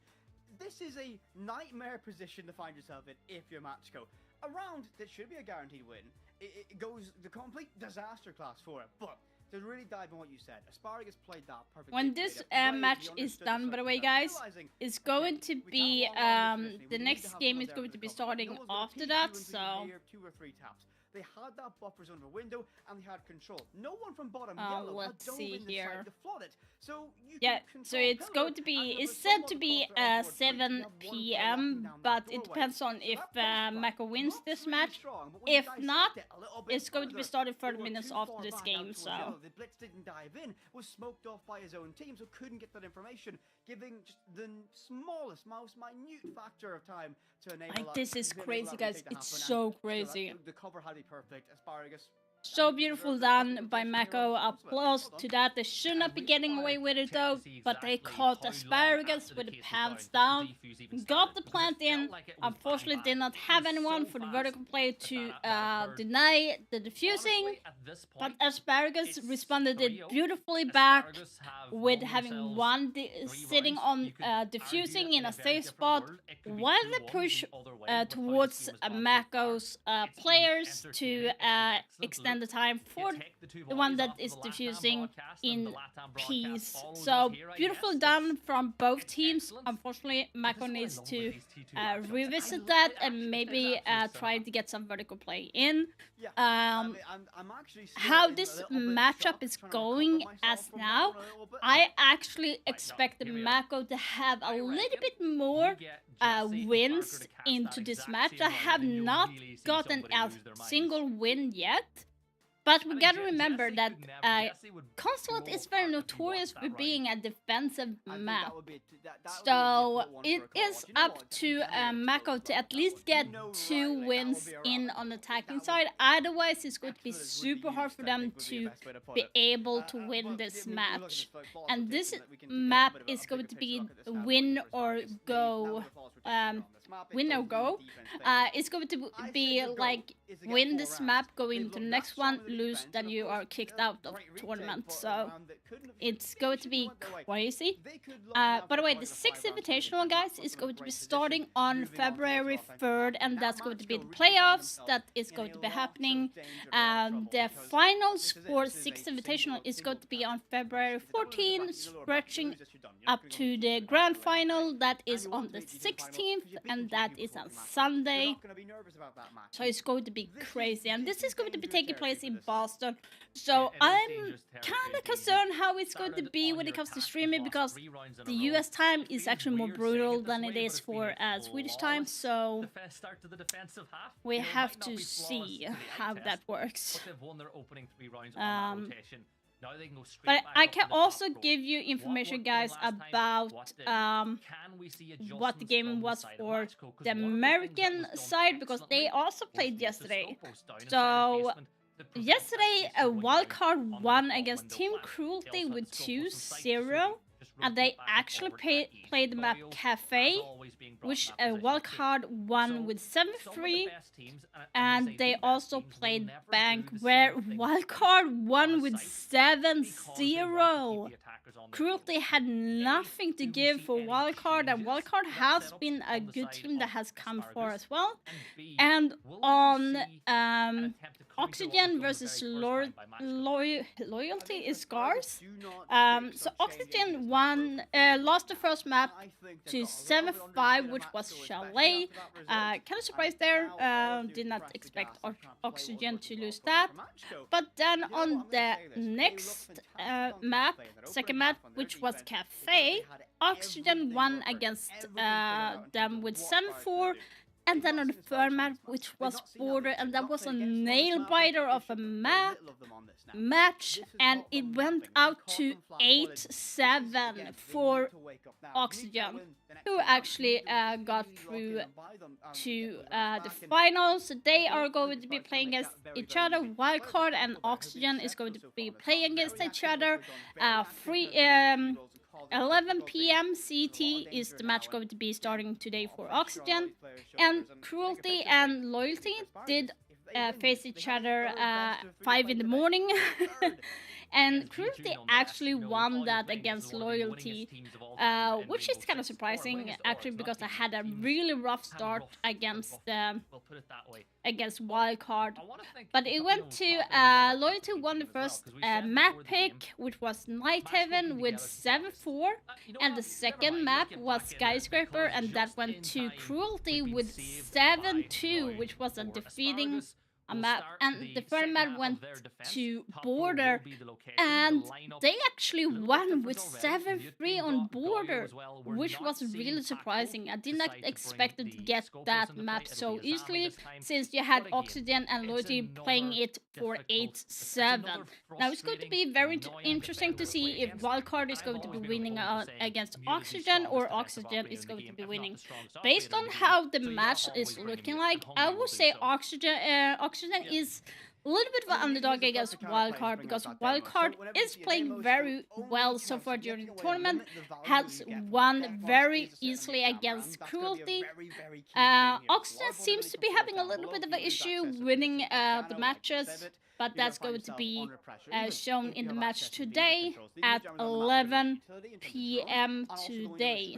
This is a nightmare position to find yourself in if you're Matchco. A round that should be a guaranteed win. It goes the complete disaster class for it, but to really dive on what you said, Asparagus played that perfectly. When this match is done, by the way, guys, it's going to be the next game is going to be starting after that. So 2 or 3 taps. They had that buffer zone of a window and they had control. No one from bottom yellow let's see here. To flood it. So yeah, so it's going to be, it's said to be 7 p.m. but it depends on if Mako wins this match. If not, it's going to be started 30 minutes after this game. So the Blitz didn't dive in, was smoked off by his own team, so couldn't get that information, giving just the smallest, most minute factor of time to enable. Like, this is crazy, guys. It's so crazy. The cover had to be perfect. Asparagus. So beautiful done by Mako. Applause to that. They should not be getting away with it though, but they caught Asparagus with the pants down, got the plant in. Unfortunately, did not have anyone for the vertical play to deny the defusing, but Asparagus responded it beautifully back with having one sitting on defusing in a safe spot while they push towards Mako's players to extend the time for the one that is defusing in peace. So beautiful done from both teams. Unfortunately, Mako needs to revisit that and maybe try to get some vertical play in. How this matchup is going as now, I actually expected Mako to have a little bit more wins into this match. I have not gotten a single win yet. But we gotta remember that Consulate is very notorious for being a defensive map. So it is up to Mako to at least get 2 wins in on the attacking side. Otherwise, it's going to be super hard for them to be able to win this match. And this map is going to be win or go. Win or go. It's going to be like win this map, go into the next one, lose, then you are kicked out of the tournament. So it's going to be crazy. By the way, the 6th Invitational, guys, is going to be starting on February 3rd, and that's going to be the playoffs that is going to be happening. The finals for 6th Invitational is going to be on February 14th, stretching up to the grand final that is on the 16th, and that is on Sunday. So it's going to be crazy, and this is going to be taking place in Boston. So I'm kind of concerned how it's going to be when it comes to streaming, because the US time is actually more brutal than it is for Swedish time. So we have to see how that works. But I can also give you information, guys, about what the game was for the American side, because they also played yesterday. So yesterday, Wildcard won against Team Cruelty with 2-0. And they actually played the map Cafe, which Wildcard won with 7-3. And they also played Bank, where Wildcard won with 7-0. Cruelty had nothing to give for Wildcard, and Wildcard has been a good team that has come far as well. And on Oxygen versus Loyalty is Scars. So Oxygen lost the first map to 7-5, which was Chalet. Kind of surprised there. Did not expect Oxygen to lose that. But then on the next map, second map, which was Cafe, Oxygen won against them with 7-4. And then on the third map, which was Border, and that was a nail-biter of a match, and it went out to 8-7 for Oxygen, who actually got through to the finals. They are going to be playing against each other. Wildcard and Oxygen is going to be playing against each other. 11 p.m. CT is the match going to be starting today for Oxygen. And Cruelty and Loyalty did face each other 5 in the morning. And Cruelty actually won that against Loyalty, which is kind of surprising, actually, because I had a really rough start against Wildcard. But it went to Loyalty won the first map pick, which was Night Heaven with 7-4, and the second map was Skyscraper, and that went to Cruelty with 7-2, which was a defeating a map, and the third map went to Border, and they actually won with 7-3 on Border, which was really surprising. I did not expect to get that map so easily, since you had Oxygen and Loyalty playing it for 8-7. Now it's going to be very interesting to see if Wildcard is going to be winning against Oxygen, or Oxygen is going to be winning. Based on how the match is looking like, I would say Oxygen is a little bit of an underdog against Wildcard, because Wildcard is playing very well so far during the tournament, has won very easily against Cruelty. Oxygen seems to be having a little bit of an issue winning the matches, but that's going to be shown in the match today at 11 p.m. today.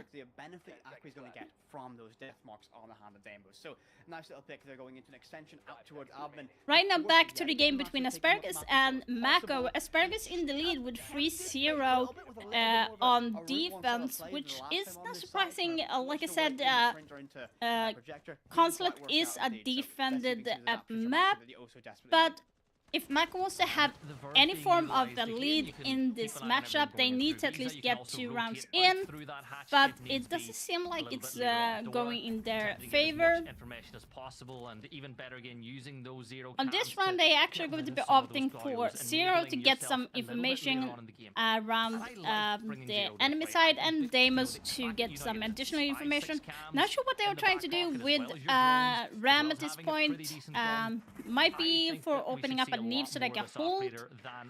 From those death marks on the hand of Dambos. So, nice little pick. They're going into an extension out towards admin. Right now, back to the game between Asparagus and Mako. Asparagus in the lead with 3-0 on defense, which is not surprising. Like I said, Consulate is a defended map, but if Mako wants to have any form of the lead in this matchup, they need to at least get 2 rounds in, but it doesn't seem like it's going in their favor. On this round, they actually going to be opting for 0 to get some information around the enemy side, and Deimos to get some additional information. Not sure what they were trying to do with Ram at this point. Might be for opening up a Neve so they can hold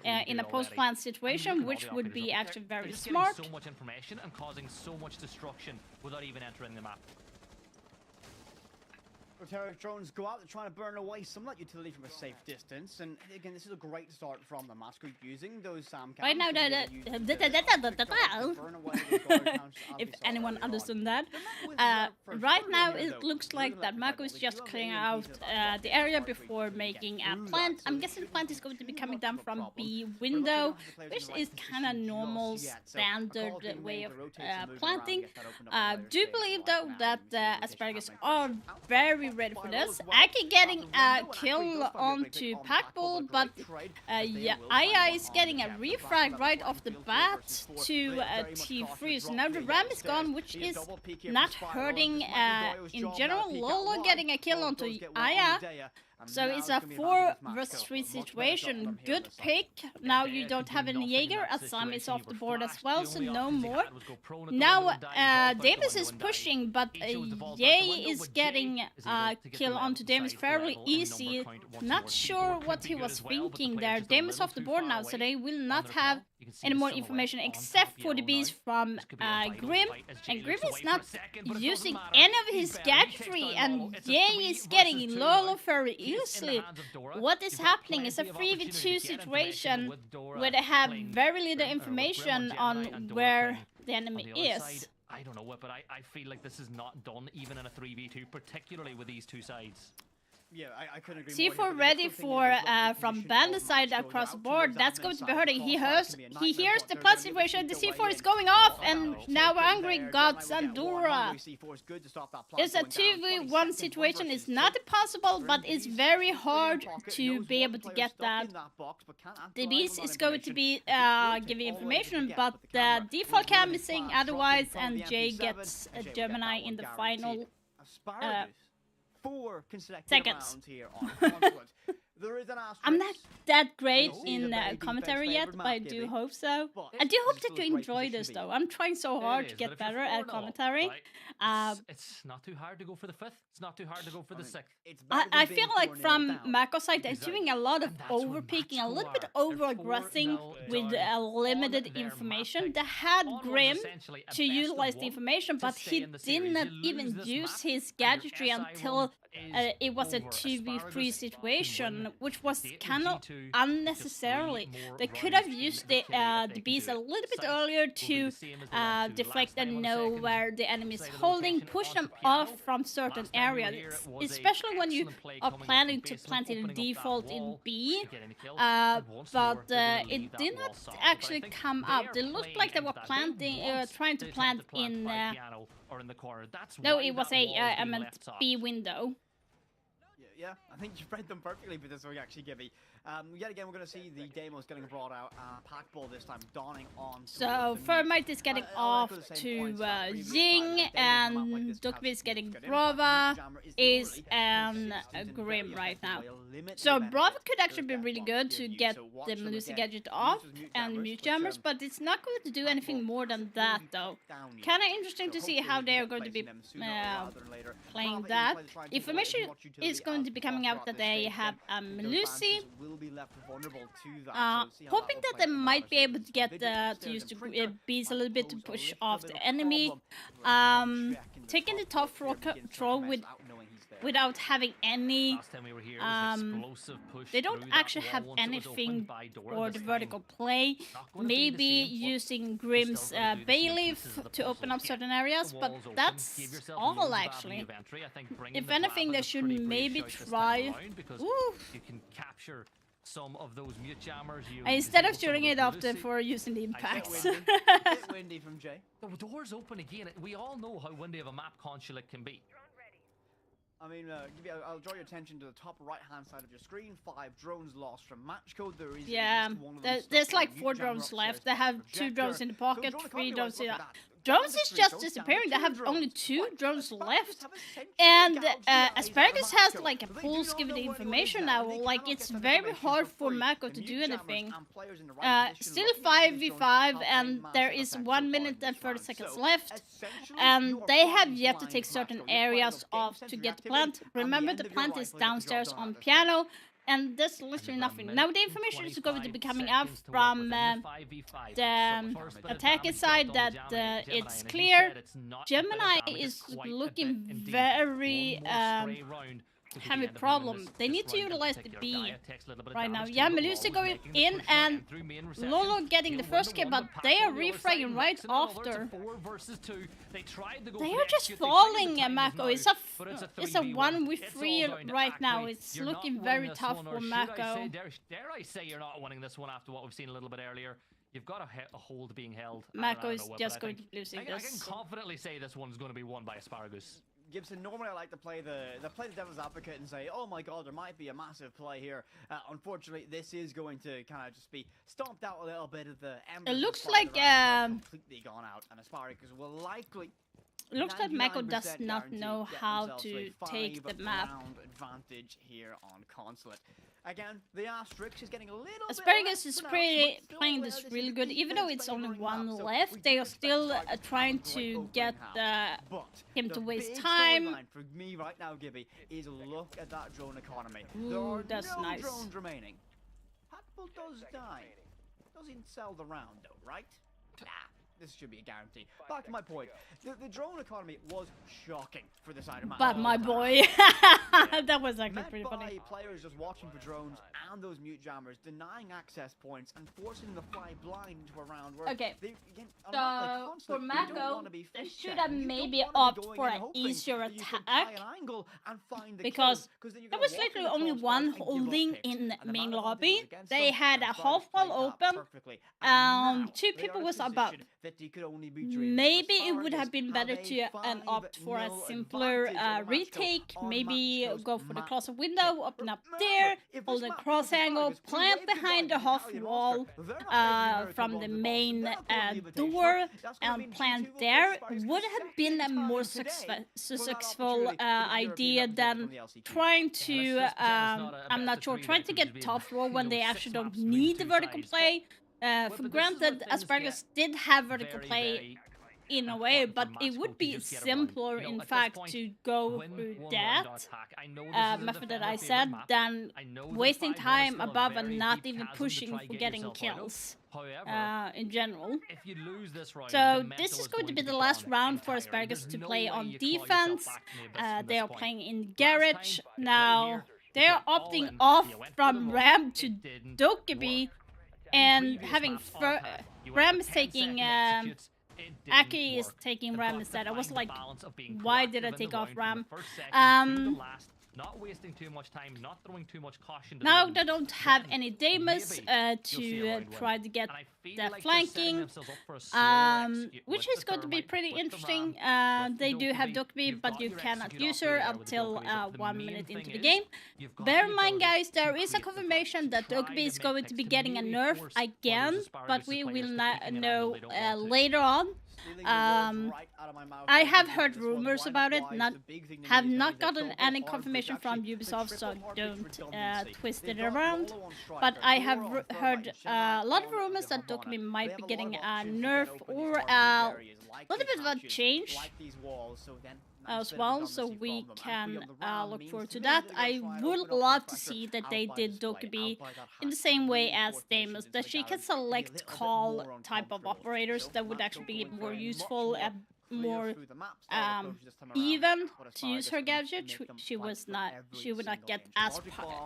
in a post-plant situation, which would be actually very smart. So much information and causing so much destruction without even entering the map. Terror drones go out, they're trying to burn away some of that utility from a safe distance, and again, this is a great start from the Mask Group using those SAM cams. Right now, if anyone understood that. Right now, it looks like that Mako is just clearing out the area before making a plant. I'm guessing the plant is going to be coming down from B window, which is kind of normal, standard way of planting. Do believe though that Asparagus are very ready for this. Aki getting a kill onto Packball, but yeah, Aya is getting a refrag right off the bat to T3. So now the Ram is gone, which is not hurting in general. Lolo getting a kill onto Aya. So it's a 4 versus 3 situation. Good pick. Now you don't have any Jaeger, as Sam is off the board as well, so no more. Now Davis is pushing, but Ye is getting a kill onto Davis fairly easy. Not sure what he was thinking there. Davis off the board now, so they will not have any more information except for the bees from Grim. And Grim is not using any of his gadgetry, and Ye is getting Lolo very easily. What is happening is a 3v2 situation where they have very little information on where the enemy is. I don't know it, but I feel like this is not done even in a 3v2, particularly with these two sides. Yeah, I couldn't agree more. C4 ready for from Bandit side across the board. That's going to be hurting. He hears the plant situation. The C4 is going off, and now Angry got Sandura. It's a 2v1 situation. It's not impossible, but it's very hard to be able to get that. The Beast is going to be giving information, but the default cam is saying otherwise, and Jay gets a Gemini in the final 4 consecutive seconds. rounds here on Conflict. There is an I'm not that great in commentary yet, but I do hope so. I do hope that you enjoy this, though. I'm trying so hard to get better at commentary. It's not too hard to go for the 5th. It's not too hard to go for the 6th. I feel like from Mako side, they're doing a lot of over-peaking, a little bit over-aggressing with limited information. They had Grim to utilize the information, but he did not even use his gadgetry until it was a 2v3 situation, which was kind of unnecessarily. They could have used the bees a little bit earlier to deflect and know where the enemy is holding, push them off from certain areas, especially when you are planning to plant in default in B. But it did not actually come up. They looked like they were planting, trying to plant in. No, it was I meant B window. Yeah, I think you read them perfectly with this one, actually, Gibby. Yet again, we're going to see the demos getting brought out. Packball this time, dawning on. So, Fermite is getting off to Ying, and Dukbi is getting Brava, Ace, and Grim right now. So, Brava could actually be really good to get the Melusi gadget off and Mute Jammers, but it's not going to do anything more than that, though. Kind of interesting to see how they are going to be playing that. Information is going to be coming out that they have Melusi. Hoping that they might be able to get to use the bees a little bit to push off the enemy. Taking the top throw without having any. They don't actually have anything for the vertical play. Maybe using Grim's Bayleaf to open up certain areas, but that's all actually. If anything, they should maybe try. You can capture some of those mute jammers. Instead of shooting it off for using the impacts. Windy from Jay. The door's open again. We all know how windy of a map consulate can be. I mean, I'll draw your attention to the top right-hand side of your screen. 5 drones lost from match code. There is there's like 4 drones left. They have 2 drones in the pocket, 3 drones in. Drones is just disappearing. They have only 2 drones left, and Asparagus has like a pulse giving the information now. Like it's very hard for Mako to do anything. Still 5v5, and there is 1 minute and 30 seconds left, and they have yet to take certain areas off to get the plant. Remember, the plant is downstairs on piano. And there's literally nothing. Now the information is going to be coming out from the attacking side that it's clear. Gemini is looking very have a problem. They need to utilize the B right now. Yeah, Melusi going in and Lolo getting the first kill, but they are refragging right after. They are just falling, Mako. It's a 1v3 right now. It's looking very tough for Mako. Dare I say you're not winning this one after what we've seen a little bit earlier. You've got a hold being held. Mako is just going to be losing this. I can confidently say this one's going to be won by Asparagus. Gibson, normally I like to play the devil's advocate and say, oh my god, there might be a massive play here. Unfortunately, this is going to kind of just be stomped out a little bit of the embers. It looks like completely gone out, and Asparagus will likely. It looks like Mako does not know how to take the map. Advantage here on Consulate. Again, the Asterix is getting a little Asparagus is playing this really good, even though it's only one left. They are still trying to get him to waste time. For me right now, Gibby, is look at that drone economy. Ooh, there are that's no nice. drones remaining. Hatbull does die. Doesn't sell the round though, right? This should be a guarantee. Back to my point. The drone economy was shocking for this item. But my boy, that was actually pretty funny. Players just watching for drones and those mute jammers, denying access points and forcing them to fly blind into a round where okay. They, again, so for Mako, they should have maybe opted for an easier attack because there was literally only one holding in main lobby. They had a half wall open. 2 people was above. Maybe it would have been better to opt for a simpler retake. Maybe go for the closet window, open up there, hold a cross angle, plant behind the half wall from the main door, and plant there. Would have been a more successful idea than trying to, I'm not sure, trying to get top row when they actually don't need the vertical play. For granted, Asparagus did have vertical play in a way, but it would be simpler, in fact, to go through that method that I said than wasting time above and not even pushing for getting kills in general. So this is going to be the last round for Asparagus to play on defense. They are playing in garage. Now, they are opting off from Ram to Dokkaebi. And having Ram is taking Aki is taking Ram instead. I was like, why did I take off Ram? Not wasting too much time, not throwing too much caution. Now they don't have any Damas to try to get the flanking, which is going to be pretty interesting. They do have Dokkaebi, but you cannot use her until 1 minute into the game. Bear in mind, guys, there is a confirmation that Dokkaebi is going to be getting a nerf again, but we will not know later on. I have heard rumors about it, have not gotten any confirmation from Ubisoft, so don't twist it around. But I have heard a lot of rumors that Dokkaebi might be getting a nerf or a little bit of a change as well, so we can look forward to that. I would love to see that they did Dokkaebi in the same way as Damus, that she can select call type of operators. That would actually be more useful and more even to use her gadget. She would not get as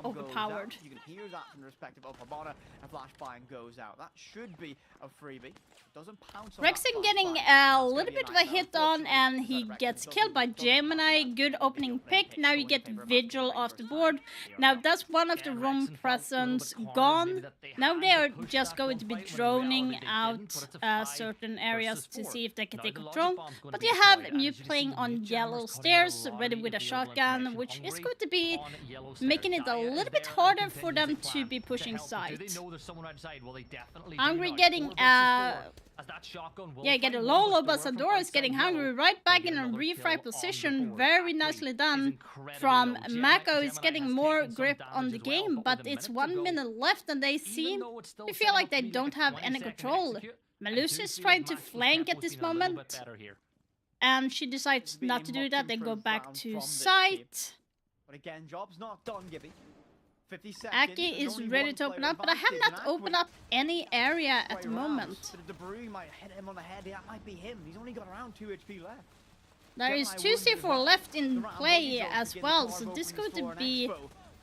overpowered. You can hear that from the respective of Habana, and flashbang goes out. That should be a freebie. Doesn't pounce on Rexon getting a little bit of a hit on, and he gets killed by Gemini. Good opening pick. Now you get Vigil off the board. Now that's one of the room presence gone. Now they are just going to be droning out certain areas to see if they can take control. But you have Mute playing on yellow stairs, ready with a shotgun, which is going to be making it a little bit harder for them to be pushing side. Hungry getting get a Lolo, but Sadora is getting Hungry right back in a refrag position. Very nicely done from Mako. Is getting more grip on the game, but it's 1 minute left and they feel like they don't have any control. Melusi is trying to flank at this moment, and she decides not to do that. They go back to site. But again, job's not done, Gibby. 50 seconds. Aki is ready to open up, but I have not opened up any area at the moment. The debris might hit him on the head. That might be him. He's only got around 2 HP left. There is 2 C4 left in play as well, so this is going to be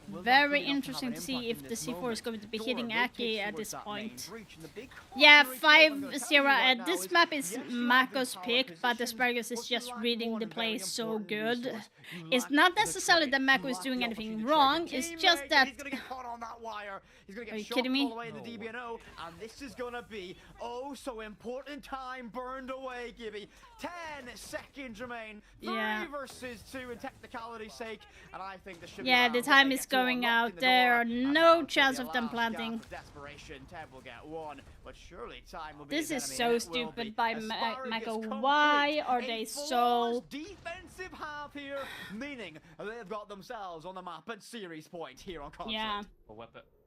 very interesting to see if the C4 is going to be hitting Aki at this point. Yeah, 5-0. This map is Mako's pick, but Asparagus is just reading the play so good. It's not necessarily that Mako is doing anything wrong, it's just that... Are you kidding me? And this is gonna be oh so important time burned away, Gibby. 10 seconds remain. 3 versus 2 in technicality's sake, and I think this should be the time is going out. There are no chance of them planting. This is so stupid by Mako. Why are they so defensive half here? Meaning they've got themselves on the map at series point here on Conflict. Yeah.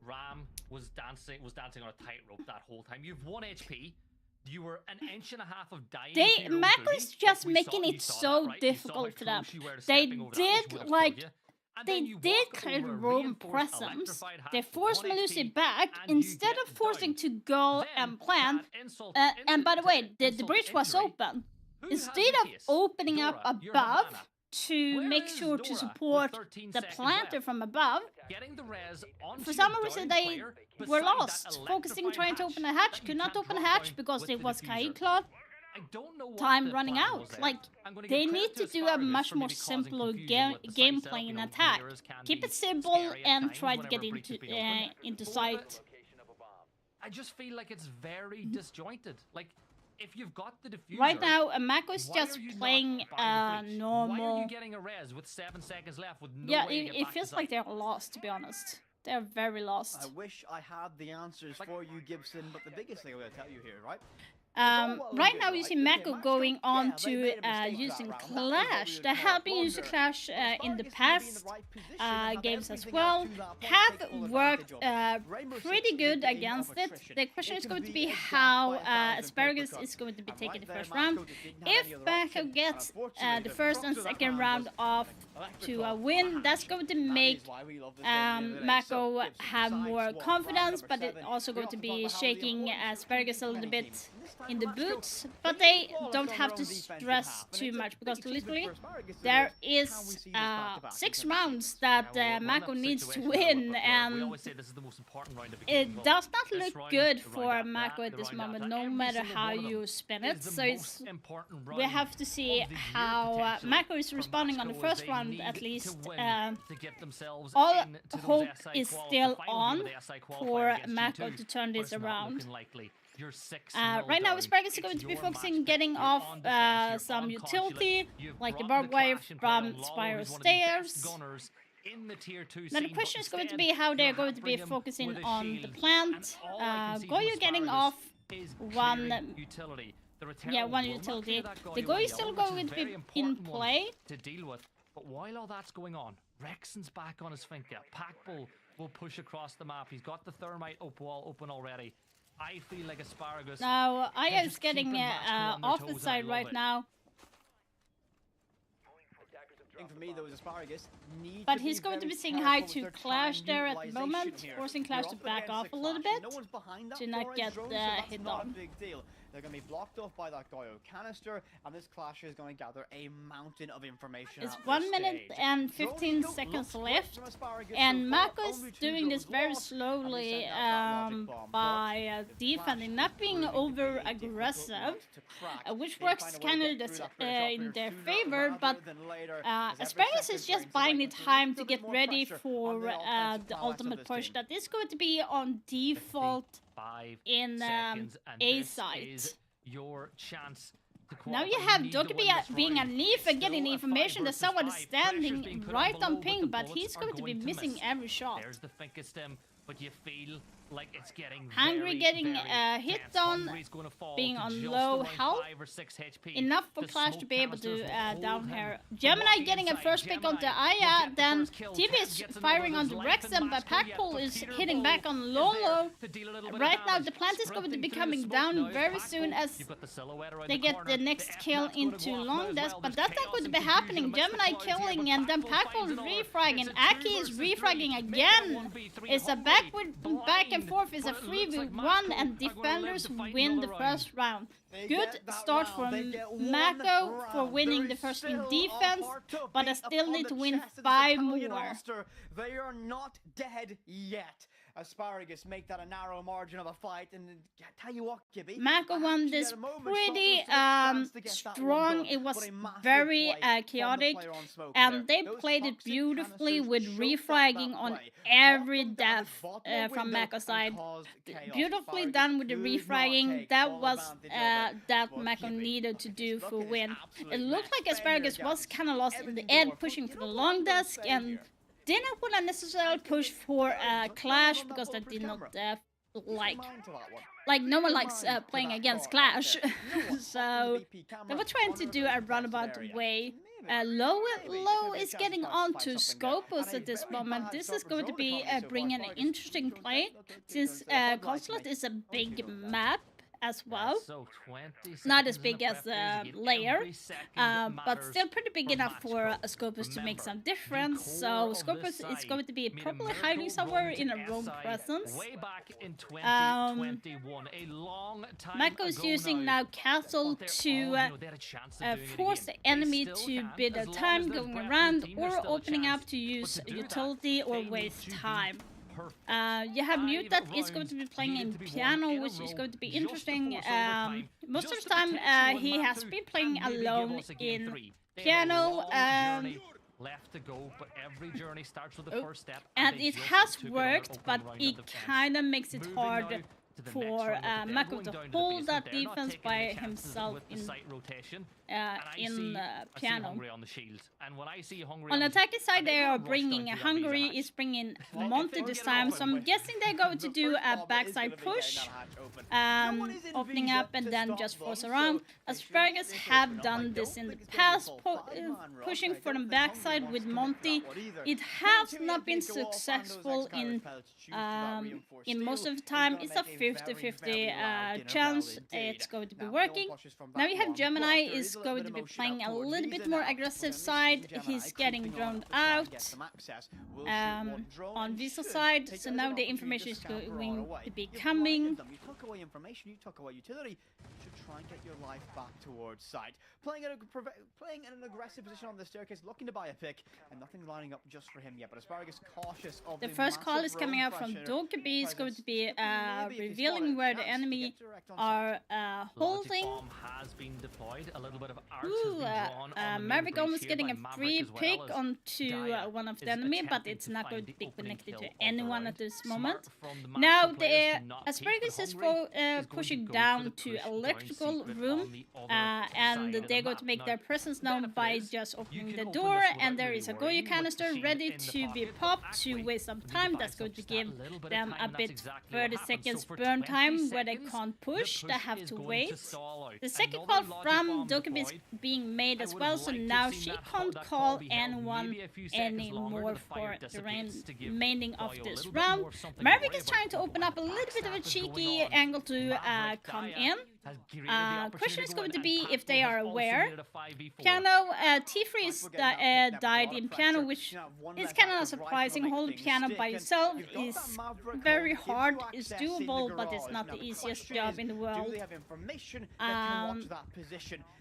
Ram was dancing on a tightrope that whole time. You've 1 HP. You were an inch and a half of dying. Mako is just making it so difficult for them. They did like. They did clear the room presence. They forced Melusi back instead of forcing to go and plant. And by the way, the bridge was open. Instead of opening up above to make sure to support the planter from above, for some reason they were lost. Focusing trying to open a hatch, could not open a hatch because it was Kaiklot. Time running out. Like, they need to do a much more simpler gameplay in attack. Keep it simple and try to get into sight. I just feel like it's very disjointed. Like, if you've got the diffuser, right now, Mako is just playing normal. Why are you getting a res with 7 seconds left with no yeah, way to get it back feels to like sight? they're lost, to be honest. They're very lost. I wish I had the answers for you, Gibson, but the biggest thing I'm going to tell you here, right? Right now you see Mako going on to using Clash. They have been using Clash in the past games as well. Have worked pretty good against it. The question is going to be how Asparagus is going to be taking the first round. If Mako gets the first and second round off to a win, that's going to make Mako have more confidence, but it's also going to be shaking Asparagus a little bit in the boots, but they don't have to stress too much because literally there is 6 rounds that Mako needs to win, and it does not look good for Mako at this moment, no matter how you spin it. So we have to see how Mako is responding on the first round at least. All hope is still on for Mako to turn this around. Right now, Asparagus is going to be focusing getting off some utility, like a barbed wire from Spiral Stairs. Now the question is going to be how they're going to be focusing on the plant. Goyo getting off one utility. The Goyo is still going to be in play. But while all that's going on, Rexon's back on his finger. Packbull will push across the map. He's got the thermite wall open already. I feel like Asparagus. Now, Aya's getting off the side right now. For me, though, is Asparagus but he's going to be saying hi to Clash there at the moment, forcing Clash to back off a little bit to not get hit on. They're going to be blocked off by that Goyo canister, and this Clash is going to gather a mountain of information. It's 1 minute and 15 seconds left, and Mako is doing this very slowly by defending, not being over aggressive, which works kind of in their favor, but Asparagus is just buying the time to get ready for the ultimate push that is going to be on default in A site. Your chance to now you have Dokkaebi being underneath and getting the information that someone is standing right on ping, but he's going to be missing every shot. There's the finger stem, but you feel like it's getting Hungry getting hit on, being on low health, enough for Clash to be able to down here. Gemini getting a first pick onto Aya, then TV is firing on the Rexon, but Packbull is hitting back on Lolo. Right now the plant is going to be coming down very soon as they get the next kill into Long Desk, but that's not going to be happening. Gemini killing and then Packbull refragging, Aki is refragging again. It's a back and 4th is a 3v1 and defenders win the first round. Good start from Mako for winning the first in defense, but I still need to win 5 more. They are not dead yet. Asparagus make that a narrow margin of a fight, and tell you what, Gibby, Mako won this pretty strong. It was very chaotic, and they played it beautifully with refragging on every death from Mako's side. Beautifully done with the refragging. That was that Mako needed to do for win. It looked like Asparagus was kind of lost in the end, pushing for the long desk, and didn't want to necessarily push for Clash because they did not like no one likes playing against Clash. So they were trying to do a roundabout way. Low is getting on to Scopus at this moment. This is going to be bringing an interesting play since Consulate is a big map as well. Not as big as Layer, but still pretty big enough for Scopus to make some difference. So Scopus is going to be probably hiding somewhere in a roam presence. Mako is using now Castle to force the enemy to bid a time going around or opening up to use utility or waste time. You have Mute that is going to be playing in piano, which is going to be interesting. Most of the time, he has been playing alone in piano. Left to go, but every journey starts with the first step, and it has worked, but it kind of makes it hard for Mako to hold that defense by himself in piano. On the attacking side, they are bringing Hungary, is bringing Monty this time, so I'm guessing they're going to do a backside push, opening up and then just force around. Asparagus have done this in the past, pushing for the backside with Monty. It has not been successful in most of the time. It's a 50-50 chance it's going to be working. Now you have Gemini is going to be playing a little bit more aggressive side. He's getting droned out on Visa side, so now the information is going to be coming. You took away information, you took away utility. You should try and get your life back towards side. Playing in an aggressive position on the staircase, looking to buy a pick, and nothing lining up just for him yet. But Asparagus cautious of the first call is coming out from Dokkaebi. It's going to be revealing where the enemy are holding. Maverick almost getting a free pick onto one of the enemy, but it's not going to be connected to anyone at this moment. Now the Asparagus is pushing down to electrical room, and they're going to make their presence known by just opening the door, and there is a Goyo canister ready to be popped to waste some time. That's going to give them a bit 30 seconds burn time where they can't push, they have to wait. The second call from Dokkaebi is being made as well, so now she can't call anyone anymore for the remaining of this round. Maverick is trying to open up a little bit of a cheeky angle to come in. Question is going to be if they are aware. Piano, T3 is died in piano, which is kind of surprising. Holding piano by yourself is very hard. It's doable, but it's not the easiest job in the world.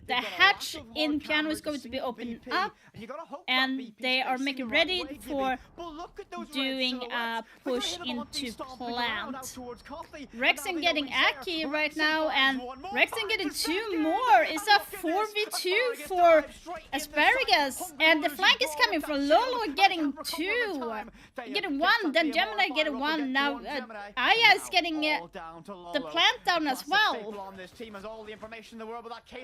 The hatch in piano is going to be opened up, and they are making ready for doing a push into plant. Rexen getting Aki right now, and Rexen getting 2 more. It's a 4v2 for Asparagus, and the flank is coming from Lolo getting 2. Getting 1, then Gemini getting 1. Now Aya is getting the plant down as well.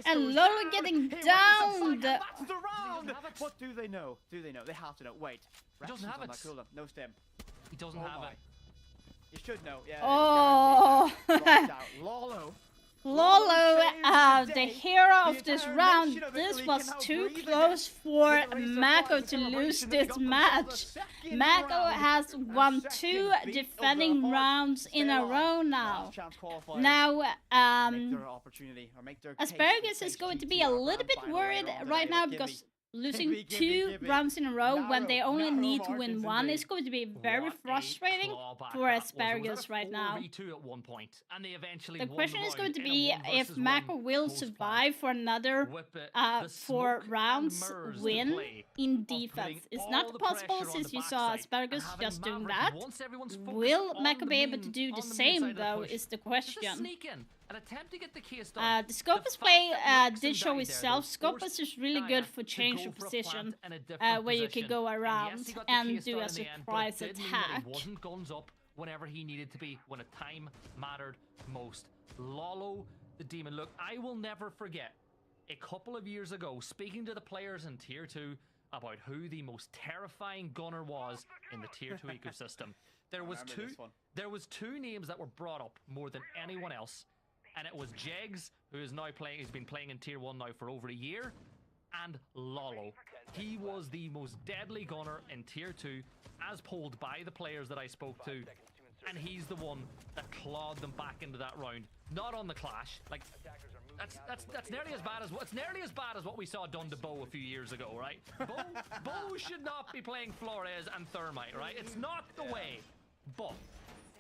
And Lolo getting down. What do they know? Do they know? They have to know. Wait. He doesn't have it. No stem. He doesn't have it. You should know. Yeah. Oh. Lolo, the hero of this round. This was too close for Mako to lose this match. Mako has won 2 defending rounds in a row now. Now, Asparagus is going to be a little bit worried right now because losing Gibby, two Gibby. rounds in a row when they only narrow need to win margins one indeed. is going to be very What a frustrating clawback for that was. It was Asparagus at a right now. 4v2 at one point, and they eventually The won question the is going round to in a be 1 if versus Mako 1 will post-plant. survive for another Whip it, 4 the smoke rounds and mirrors to win play in of putting defense. It's all not the possible pressure on since the you saw backside Asparagus and having just doing Maverick, that. once everyone's focused Will on Mako the be able main- to do the on the main same side of the though push, is the just a question. sneak in, an attempt to get the case done. The Scopus play did show died there, itself. those Scopus forced is really Gaia good for to change go of for a position, plant in a different where you can position. go And around yes, he got the and case do done a in the end, but it surprise did mean that attack. he wasn't guns up whenever he needed to be, when a time mattered most. Lolo, the demon. Look, I will never forget a couple of years ago speaking to the players in Tier 2 about who the most terrifying gunner was in the Tier 2 ecosystem. There was two names that were brought up more than anyone else, and it was Jegs, who's been playing in Tier 1 now for over a year, and Lolo. He was the most deadly gunner in Tier 2, as polled by the players that I spoke to, and he's the one that clawed them back into that round. Not on the clash, like that's nearly as bad as what we saw done to Bo a few years ago, right? Bo should not be playing Flores and Thermite, right? It's not the way, but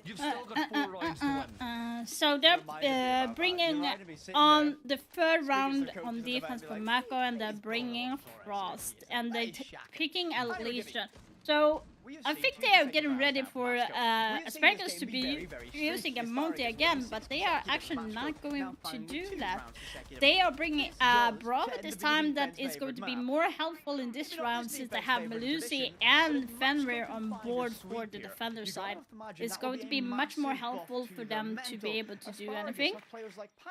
you've still got 4 rounds to win. So they're bringing on the third round on defense for Mako, and they're bringing Frost, and they're picking Alicia. So I think they are getting ready for Asparagus to be using a Monty again, but they are actually not going to do that. They are bringing Brav at this time that is going to be more helpful in this round, since they have Melusi and Fenrir on board for the defender side. It's going to be much more helpful for them to be able to do anything.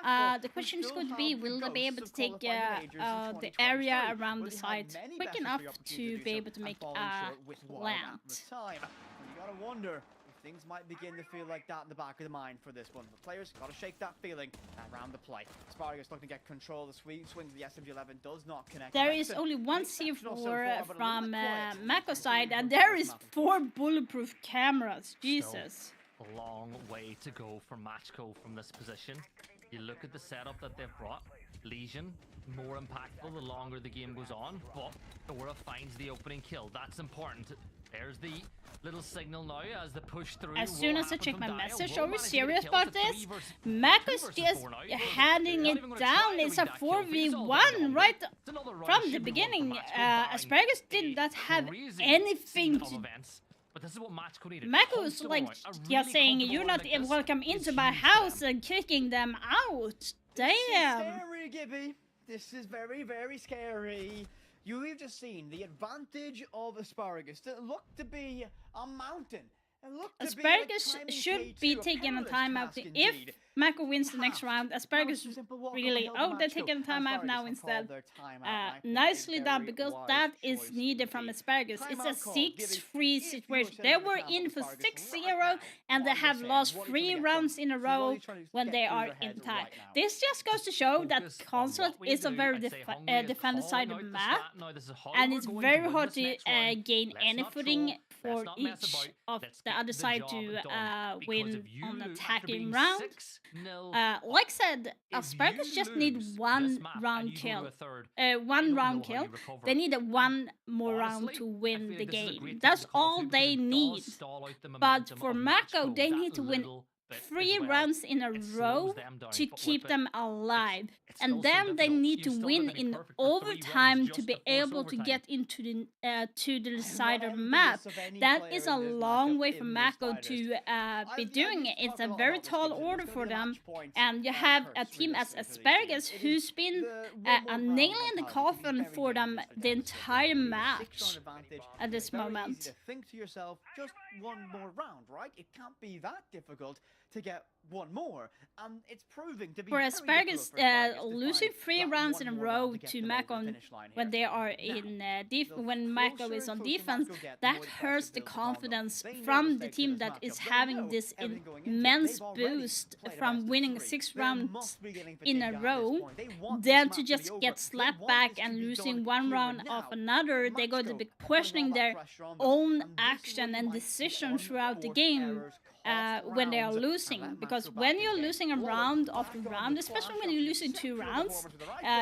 The question is going to be, will they be able to take the area around the site quick enough to be able to make a plant? You gotta wonder if things might begin to feel like that in the back of the mind for this one. The players gotta shake that feeling around the play. Asparagus looking to get control of the swing to the SMG11, does not connect. There is only one C4 from Mako's side, and there is 4 bulletproof cameras. Jesus. A long way to go for Matchco from this position. You look at the setup that they've brought. Lesion, more impactful the longer the game goes on, but Dora finds the opening kill. That's important. There's the little signal now as the push through. As soon as I check my message, are we serious about this? Mako's just handing it down. It's a 4v1 right from the beginning. Asparagus did not have anything to... But this is what Matchco needed. Mako's like just saying, you're not welcome into my house, and kicking them out. Damn. This is scary, Gibby. This is very, very scary. You've just seen the advantage of Asparagus that looked to be a mountain. Asparagus should be taking a timeout if Mako wins the next round. Asparagus really... Oh, they're taking a timeout now instead. Nicely done, because that is needed from Asparagus. It's a 6-3 situation. They were in for 6-0, and they have lost 3 rounds in a row when they are in tie. This just goes to show that Consort is a very defender-sided map, and it's very hard to gain any footing for each of the other side to win on attacking round. Like I said, Asparagus just need one round kill. They need a 1 more round to win the game. That's all they need. But for Mako, they need to win 3 rounds in a row to keep them alive, and then they need to win in overtime to be able to get into the decider map. That is a long way for Mako to be doing it. It's a very tall order for them, and you have a team as Asparagus who's been a nail in the coffin for them the entire match at this moment. Think to yourself, just 1 more round, right? It can't be that difficult to get 1 more, and it's proving to be for Asparagus. Losing 3 rounds in a row to Mako when they are in when Mako is on defense, that hurts the confidence from the team that is having this immense boost from winning 6 rounds in a row. Then to just get slapped back and losing 1 round of another, they're going to be questioning their own action and decision throughout the game. when they are losing, because when you're losing a round after round, especially when you're losing 2 rounds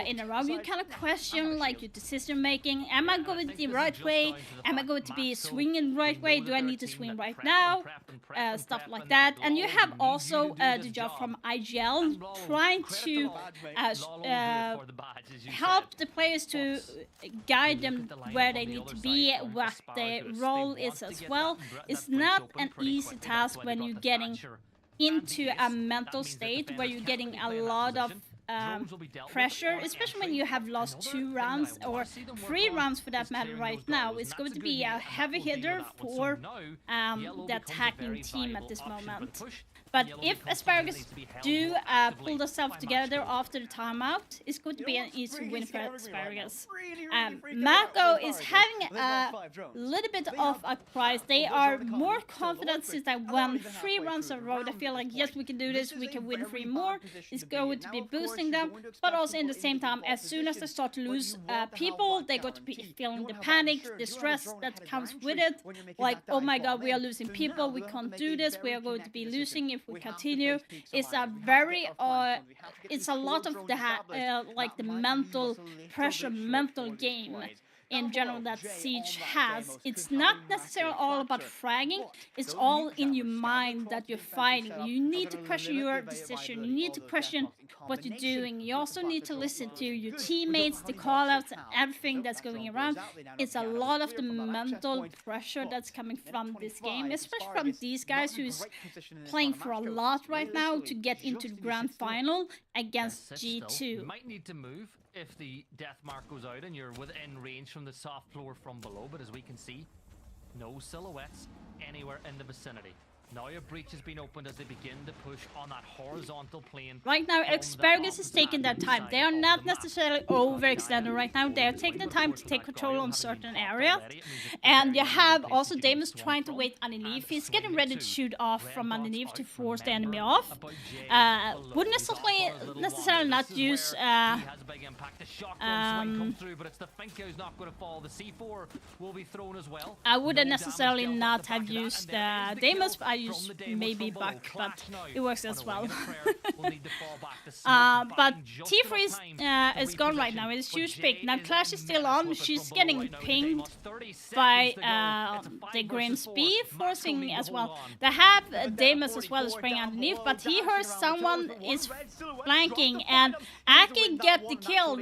in a row, you kind of question like your decision making. Am I going the right way? Am I going to be swinging the right way? Do I need to swing right now? Stuff like that. And you have also the job from IGL trying to help the players to guide them where they need to be, what their role is as well. It's not an easy task when you're getting into a mental state where you're getting a lot of pressure, especially when you have lost 2 rounds or 3 rounds for that matter right now. It's going to be a heavy hitter for the attacking team at this moment. But if Asparagus do pull themselves together after the timeout, it's going to be an easy win for Asparagus. Mako is having a little bit of a prize. They are more confident since they won 3 rounds in a row. They feel like, yes, we can do this, we can win 3 more. It's going to be boosting them, but also in the same time, as soon as they start to lose people, they're going to be feeling the panic, the stress that comes with it. Like, oh my god, we are losing people, we can't do this, we are going to be losing if we continue. It's a very it's a lot of the like the mental pressure, mental game in general that Siege has. It's not necessarily all about fragging, it's all in your mind that you're fighting. You need to question your decision, you need to question what you're doing. You also need to listen to your teammates, the call-outs and everything that's going around. It's a lot of the mental pressure that's coming from this game, especially from these guys who's playing for a lot right now to get into the grand final against G2. Might need to move if the death mark goes out and you're within range from the soft floor from below, but as we can see, no silhouettes anywhere in the vicinity. Now a breach has been opened as they begin to push on that horizontal plane. Right now, Asparagus is taking their time. They are not necessarily overextended right now. They are taking the time to take control on certain areas. And you have also Damon's trying to wait underneath. He's getting ready to shoot off from underneath to force the enemy off. Wouldn't necessarily not use I wouldn't necessarily not have used Damon's. I use maybe Buck, but it works as well. But T3 is gone right now. It's huge pick. Now Clash is still on. She's getting pinged by the Green Speed, forcing as well. They have Damus as well spraying underneath, but he hears someone is flanking, and Aki get the kill.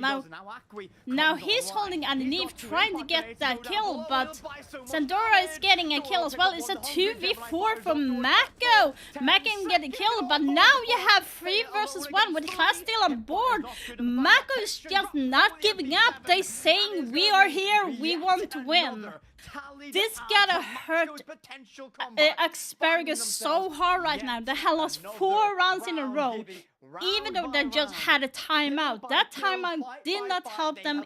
Now he's holding underneath, trying to get that kill, but Sandora is getting a kill as well. It's a 2v4 from Mako. Mako can get a kill, but now you have 3 versus 1 with Clash still on board. Mako is just not giving up. They're saying, we are here, we want to win. This gotta hurt Asparagus so hard right now. They have lost 4 rounds in a row, even though they just had a timeout. That timeout did not help them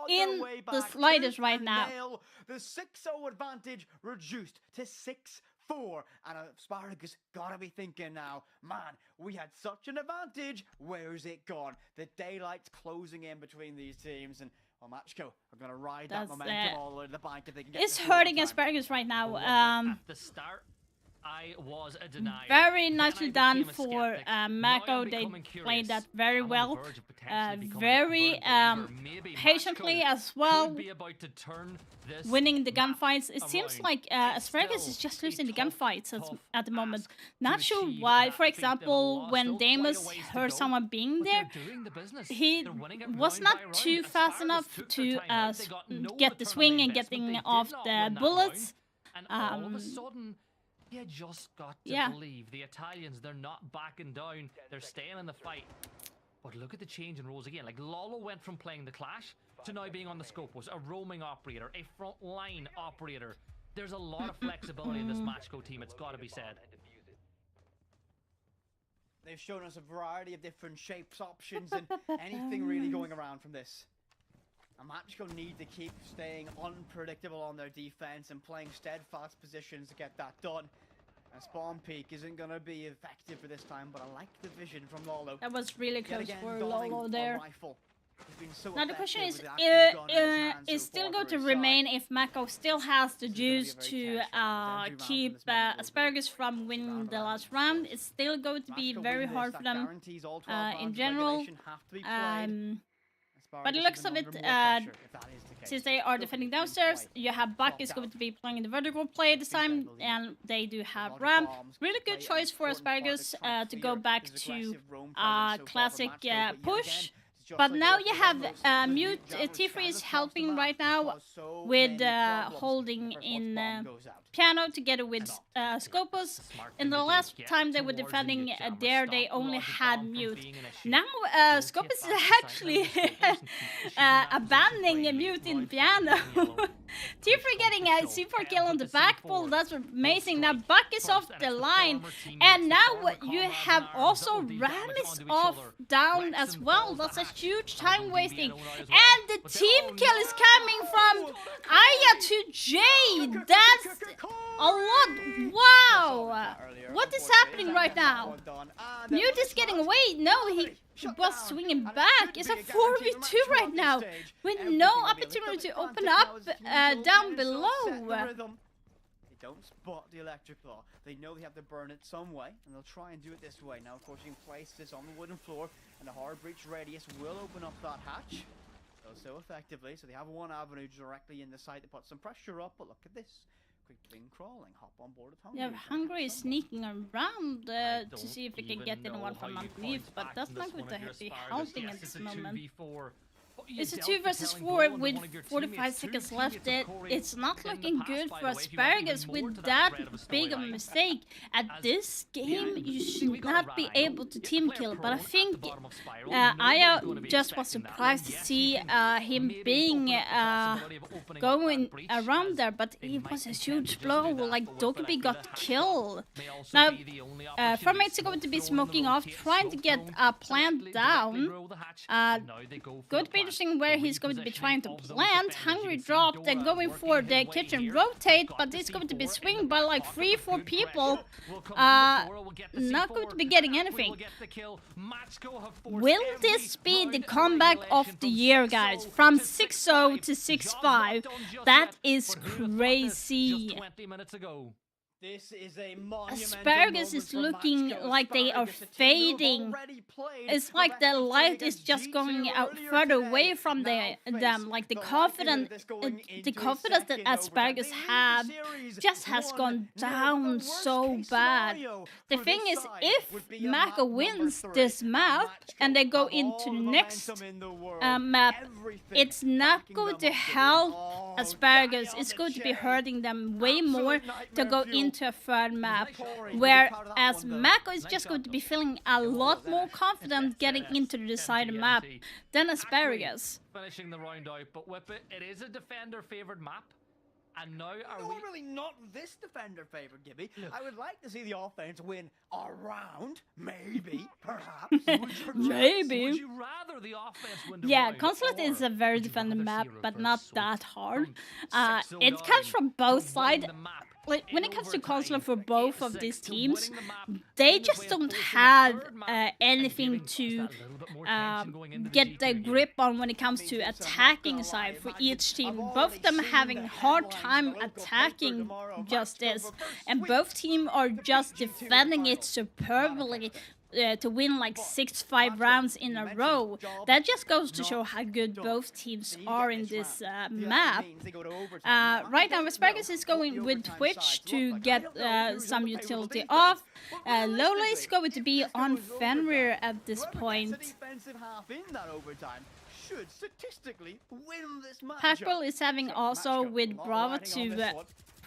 in the slightest right now. The 6-0 advantage reduced to 6-4, and Asparagus gotta be thinking now, man, we had such an advantage, where's it gone? The daylight's closing in between these teams, and Machko are gonna ride that momentum all the way to the bank if they can get it's hurting Asparagus right now. At the start, I was a denier. Very nicely done for Mako. They played that very well, very patiently as well, winning the gunfights. It seems like Asparagus is just losing the gunfights at the moment. Not sure why. For example, when Damus heard someone being there, he was not too fast enough to get the swing and getting off the bullets. And all of a sudden, you just got to believe the Italians, they're not backing down, they're staying in the fight. But look at the change in roles again. Like, Lolo went from playing the Clash to now being on the Scopus, a roaming operator, a frontline operator. There's a lot of flexibility in this Machko team, it's got to be said. They've shown us a variety of different shapes, options, and anything really going around from this. Machko need to keep staying unpredictable on their defense and playing steadfast positions to get that done. And spawn peak isn't going to be effective for this time, but I like the vision from Lolo. That was really close for Lolo there. been so Now the question is, effective with the active gun in his hand is so still far going for to his remain side. if Mako still has the juice very to tense round. Every round from keep this moment will be Asparagus from winning the last round. It's still going to be Matchko very win this, hard that for them guarantees all 12 in rounds of general. regulation have to be played. But the Asparagus looks even of it, under more pressure, if that is the case. since they are defending downstairs, you have Buck is going to be playing the vertical play this time, and they do have ramp. Really good choice for Asparagus to go back to classic push. But now you have Mute. T3 is helping right now with holding in Piano together with Scopus. In the last time they were defending Dare, they only had Mute. Now Scopus is actually abandoning Mute in Piano. T3 getting a C4 kill on the back pull, that's amazing. Now Buck is off the line, and now you have also Ram is off down as well. That's a huge time wasting. And the team kill is coming from Aya to Jade. That's a lot. Wow. What is happening right now? Mute is getting away. No, he was swinging back. It's a 4v2 right now with no opportunity to open up down below. They don't spot the electric claw. They know they have to burn it some way, and they'll try and do it this way. Now, of course, you can place this on the wooden floor, and the hard breach radius will open up that hatch. Does so effectively, so they have one avenue directly in the site to put some pressure up, but look at this. Quick wing crawling, hop on board with Hungry. Yeah, Hungry is sneaking around to see if he can get anyone from underneath, but that's not going to be helping at this moment. It's a 2 versus 4 with 45 seconds left. It's not looking good for Asparagus with that big of a mistake. At this game, you should not be able to team kill, but I think Aya just was surprised to see him being going around there, but it was a huge blow. Like, Dokkaebi got killed. Now, Farmate's going to be smoking off, trying to get a plant down. Going to be interesting where he's going to be trying to plant. Hungry dropped and going for the kitchen rotate, but it's going to be swinged by like 3-4 people. Not going to be getting anything. Will this be the comeback of the year, guys? From 6-0 to 6-5. That is crazy. This is a Asparagus is looking like they are fading. It's like the light is just going out further away from them. Like the confidence that Asparagus have just has gone down so bad. The thing is, if Mako wins this map and they go into next map, it's not going to help Asparagus. It's going to be hurting them way more to go into a third map, whereas Mako is just going to be feeling a lot more confident getting into the decided map than Asparagus. Finishing the round out, but Whip it is a defender favored map. And now Normally not this defender favored, Gibby. I would like to see the offense win a round, maybe, perhaps. Maybe. Would you rather the offense win the Yeah, round, Consulate is a very defended map, but not that hard. It 6-0 comes from both to sides. winning the map Like, when it in comes to overtime, Consulate for both of 8-6 these to teams, winning the map they in the just way of don't pushing the have third map anything and to giving us that little bit more tension going into the get G2 the game. grip on when it comes to attacking side for each team. Both of them having hard time attacking Justice, and both teams are just defending it superbly. To win like 6-5 rounds in a row. That just goes to show how good both teams are in this map. Right now, Asparagus is going with Twitch to get some utility off. Lola is going to be on Fenrir at this point. Packball is having also with Brava to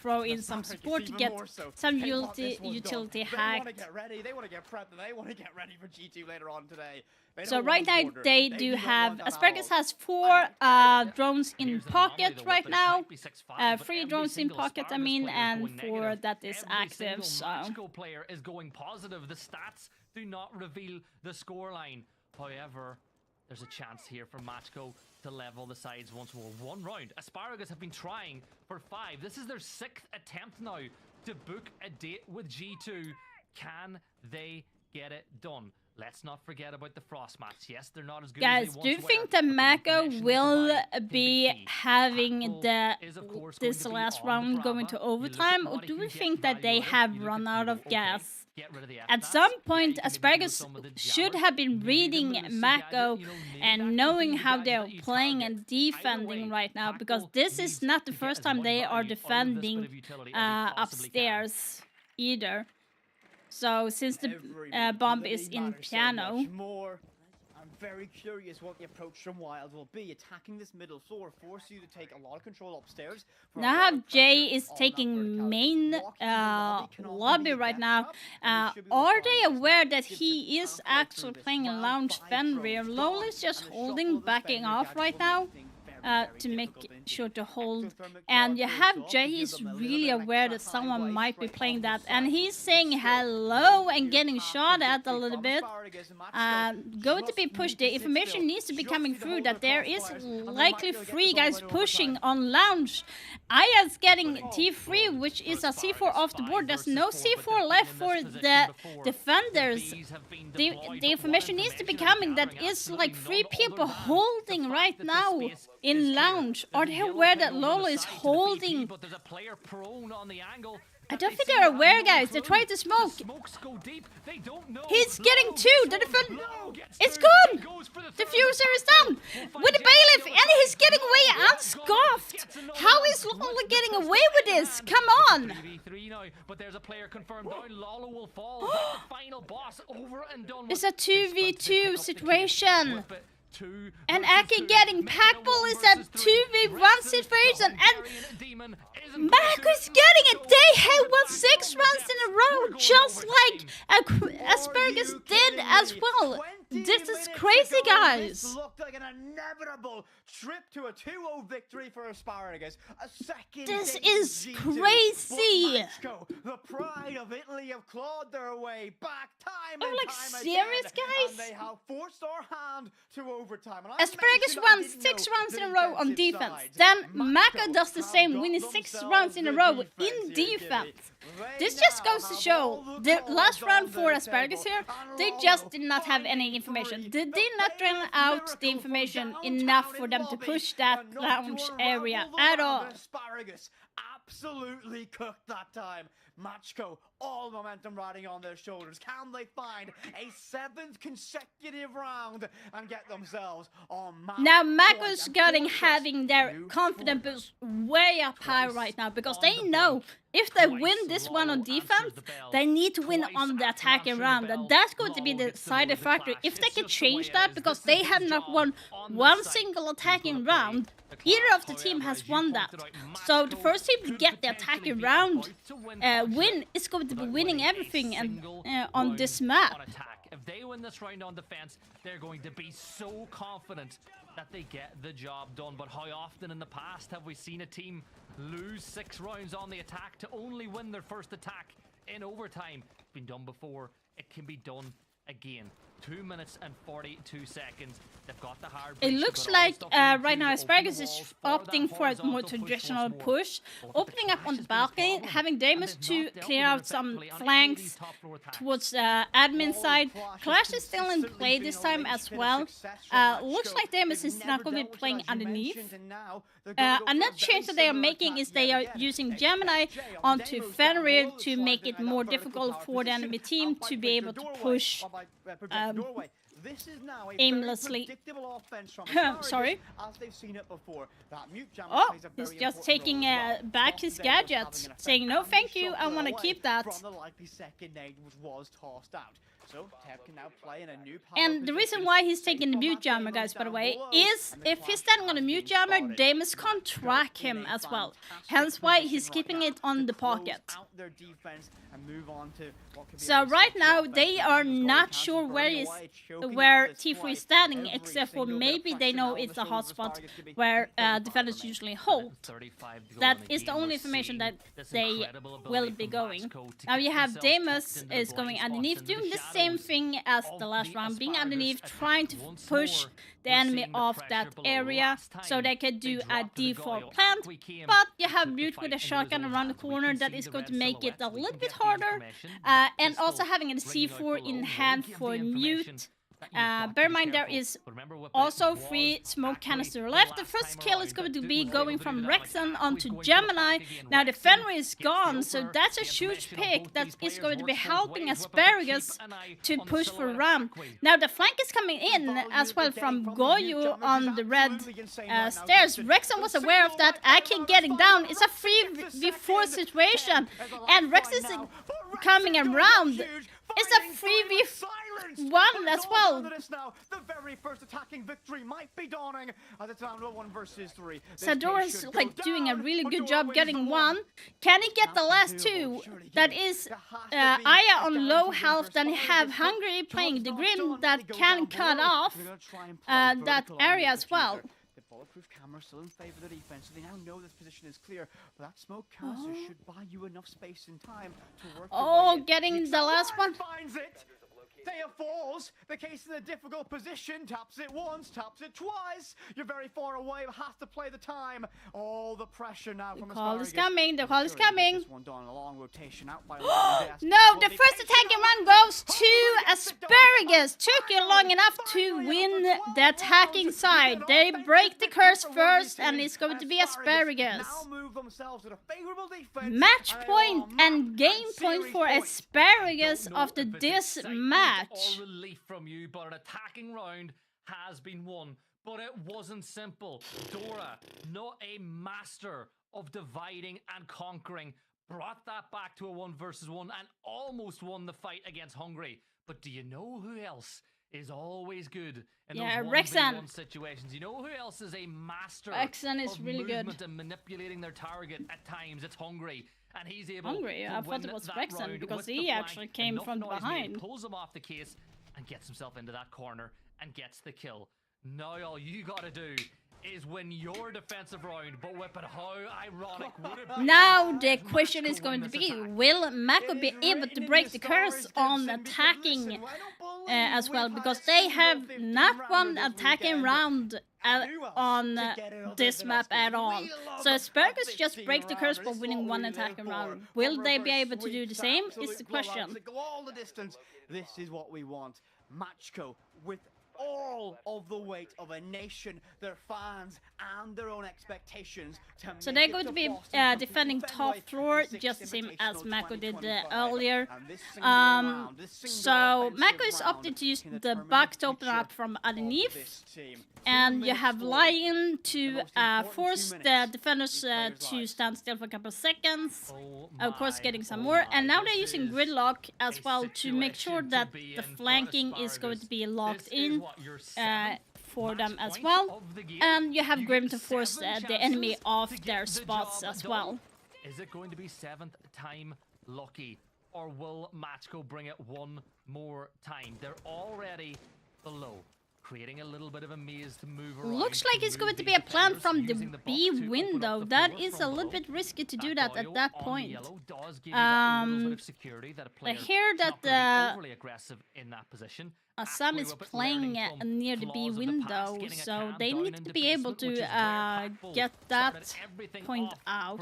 throw in some support to get some utility hacked. They want to get prepped, and they want to get ready for G2 later on today. So right now they do have Asparagus has 4 drones in pocket right now, 3 drones in pocket, I mean, and 4 that is active. So Matchko player is going positive. The stats do not reveal the scoreline. However, there's a chance here for Matchko to level the sides once more. 1 round. Asparagus have been trying for 5. This is their 6th attempt now to book a date with G2. Can they get it done? let's not forget about the frost mats. Yes, they're not as good Guys, as they do you once think were, that but the Mako information they will provide can be key. having Is, of course, going this to be last on round the going Brava. to You look at overtime, or what do you we get think that they value out of. have You run look at- out you of go, gas? get rid of the At F-mats. some Yeah, point, you can maybe do Asparagus some of the should jammers. have been Maybe the reading Lucy Mako gadget, maybe and that could knowing be the how gadget they're that you playing target. and defending way, right now, because Packle this needs is not the to get first as time much they are value out of this bit defending of utility as he possibly can. upstairs either. So since the Every bomb utility is in matters so piano, much more. I'm very curious what the approach from Wild will be. Attacking this middle floor force you to take a lot of control upstairs. for a lot now of Jay pressure is on that taking verticality. main Walking in the lobby can also lobby be a right death now. trap, and we should be able to Are find they this aware now. that Gives he it is halfway through actually this playing in round, lounge 5 Fenrir? drones Lol gone, is just and the holding, shuffle of this backing Fenrir off gadget right will now. make things very To make difficult indeed. sure to hold. Exothermic And charge you goes have off to Jay, give he's them a little really bit of aware that extra someone highway might be straight playing onto that, the and side. he's saying But still, hello and here's getting half shot the at a victory little from bit. Asparagus, and Matchko Going to just be need pushed. to The sit information still. needs to be Just coming need to through hold that their there is crossfires, and they likely might be able to get 3 this guys all in pushing overtime. on lounge. Aya's getting T3, which is a C4 off the board. There's no C4 left for the defenders. The information needs to be coming that is like 3 people holding right now in lounge. Are they aware that Lolo is holding? But there's a player prone on the angle. I don't think they're aware, guys. They're trying to smoke. Smokes go deep. They don't know. He's getting 2. The defend. It's gone. Diffuser is done with the bailiff, and he's getting away unscuffed. How is Lolo getting away with this? Come on. 3v3 now, but there's a player confirmed down. Lolo will fall. The final boss over and done with. It's a 2v2 situation. Two And Aki getting Packball is a 2v1 situation, and Marco's getting it. They have won 6 rounds in a row, just like Asparagus did as well. This is crazy, guys. This looked like an inevitable trip to a 2-0 victory for Asparagus. A second. This date is with G2, crazy. but Matchko, the pride of Italy, have clawed their way back time I'm and like, time serious, again, guys? and they have forced our hand to overtime. And I Asparagus mentioned I won didn't 6 know rounds the in a row on defensive defense. sides. Then Mako Matchko does the have same, got winning 6 themselves rounds in a the row defense in here, defense. They This just now goes to have show all the cards last round on for their Asparagus table, here, and they Lolo just did not have any fighting information. free. They The did not bring bailiff out miracle the from information downtown enough for them to lobby, push that enough to lounge unravel area the at round. all. Asparagus absolutely cooked that time. Matchko, all momentum riding on their shoulders. Can they find a 7th consecutive round and get themselves on match Now point Mako's and getting force us having their to confidence focus? boost way up high right now, because they know if they win this one on defense, they need to win on the attacking round, and that's going to be the deciding factor. If they can change that, because they have not won one single attacking round, either of the team has won that. So the first team to get the attacking round win is going to be winning everything and on this map. If they win this round on defense, they're going to be so confident that they get the job done. But how often in the past have we seen a team lose 6 rounds on the attack to only win their first attack in overtime? It's been done before. It can be done again. 2 minutes and 42 seconds. They've got the hard. It looks like right now Asparagus is opting for a more traditional push, opening up on the balcony, having Damus to clear out some flanks towards the admin side. Clash is still in play this time as well. Looks like Damus is not going to be playing underneath. Another change that they are making is they are using Gemini onto Fenrir to make it more difficult for the enemy team to be able to push This is now a aimlessly. Sorry. As they've seen it before. That mute jammer Oh, plays a he's very just important taking role as well. back his gadgets, saying no thank you, I want to keep that. From the likely second nade was tossed out. So Tev can now play in a new power And the reason why he's taking the mute jammer, guys, by the way, is if he's standing on the mute jammer, Damus can't track him as well. Hence why he's keeping it on the pocket. So right now they are not sure where where T3 is standing, except for maybe they know it's a hotspot where defenders usually hold. That is the only information that they will be going. Now you have Damus is going underneath, doing the same thing as the last round, being underneath, trying to push the enemy off that area so they can do a default plant. But you have Mute with a shotgun around the corner that is going to make it a little bit harder. And also having a C4 in hand for Mute. Bear in mind there is also 3 smoke canister left. The first kill is going to be going from Rexon onto Gemini. Now the Fenrir is gone, so that's a huge pick that is going to be helping Asparagus to push for ramp. Now the flank is coming in as well from Goyu on the red stairs. Rexon was aware of that. Aki getting down. It's a 3v4 situation, and Rex is coming around. It's a 3v1 as well. The very first attacking victory might be dawning as it's down to 1 versus 3. Sadora's like doing a really good job getting 1. Can he get the last 2? That is Aya on low health. Then you have Hungry playing the Grim that can cut off that area as well. The bulletproof camera still in favor of the defense, so they now know this position is clear. But that smoke canister should buy you enough space and time to work. Oh, getting the last one. Finds it. Taya falls. The case in a difficult position. Taps it once, taps it twice. You're very far away. Has to play the time. All the pressure now from The call Asparagus. is coming. The call is coming. This one done a long rotation out by No, the first attacking run goes to Asparagus. Took you long enough to win the attacking side. They break the curse first, and it's going to be Asparagus. Match point and game point for Asparagus after this match. All relief from you, but an attacking round has been won. But it wasn't simple. Dora, not a master of dividing and conquering, brought that back to a 1 versus 1 and almost won the fight against Hungry. But do you know who else is always good in those 1v1 situations? You know who else is a master Rexon is of really good. movement and manipulating their target at times? It's Hungry. And he's able Hungry? to I thought it was Rexon because he actually came from behind. Pulls him off the case and gets himself into that corner and gets the kill. Now all you gotta do is win your defensive round, but whip it. How ironic would it be? Now the question is going to be, will Mako be able to break the curse on attacking as well? Because they have not won attacking round on this map at all. So Asparagus just breaks the curse by winning 1 attacking round. Will they be able to do the same is the question. Go all the distance. This is what we want. Matchco with all of the weight of a nation, their fans, and their own expectations. So they're going to be defending top floor, just the same as Mako did earlier. So Mako is opted to use the bug to open up from underneath. And you have Lion to force the defenders to stand still for a couple of seconds. Of course, getting some more. And now they're using Gridlock as well to make sure that the flanking is going to be locked in for them as well. And you have Grim to force the enemy off their spots as well. Is it going to be 7th time lucky, or will Matchco bring it one more time? They're already below, creating a little bit of a maze to move around. Looks like it's going to be a plan from the B window. That is a little bit risky to do that at that point. I hear that Assam is playing near the B window, so they need to be able to get that point out.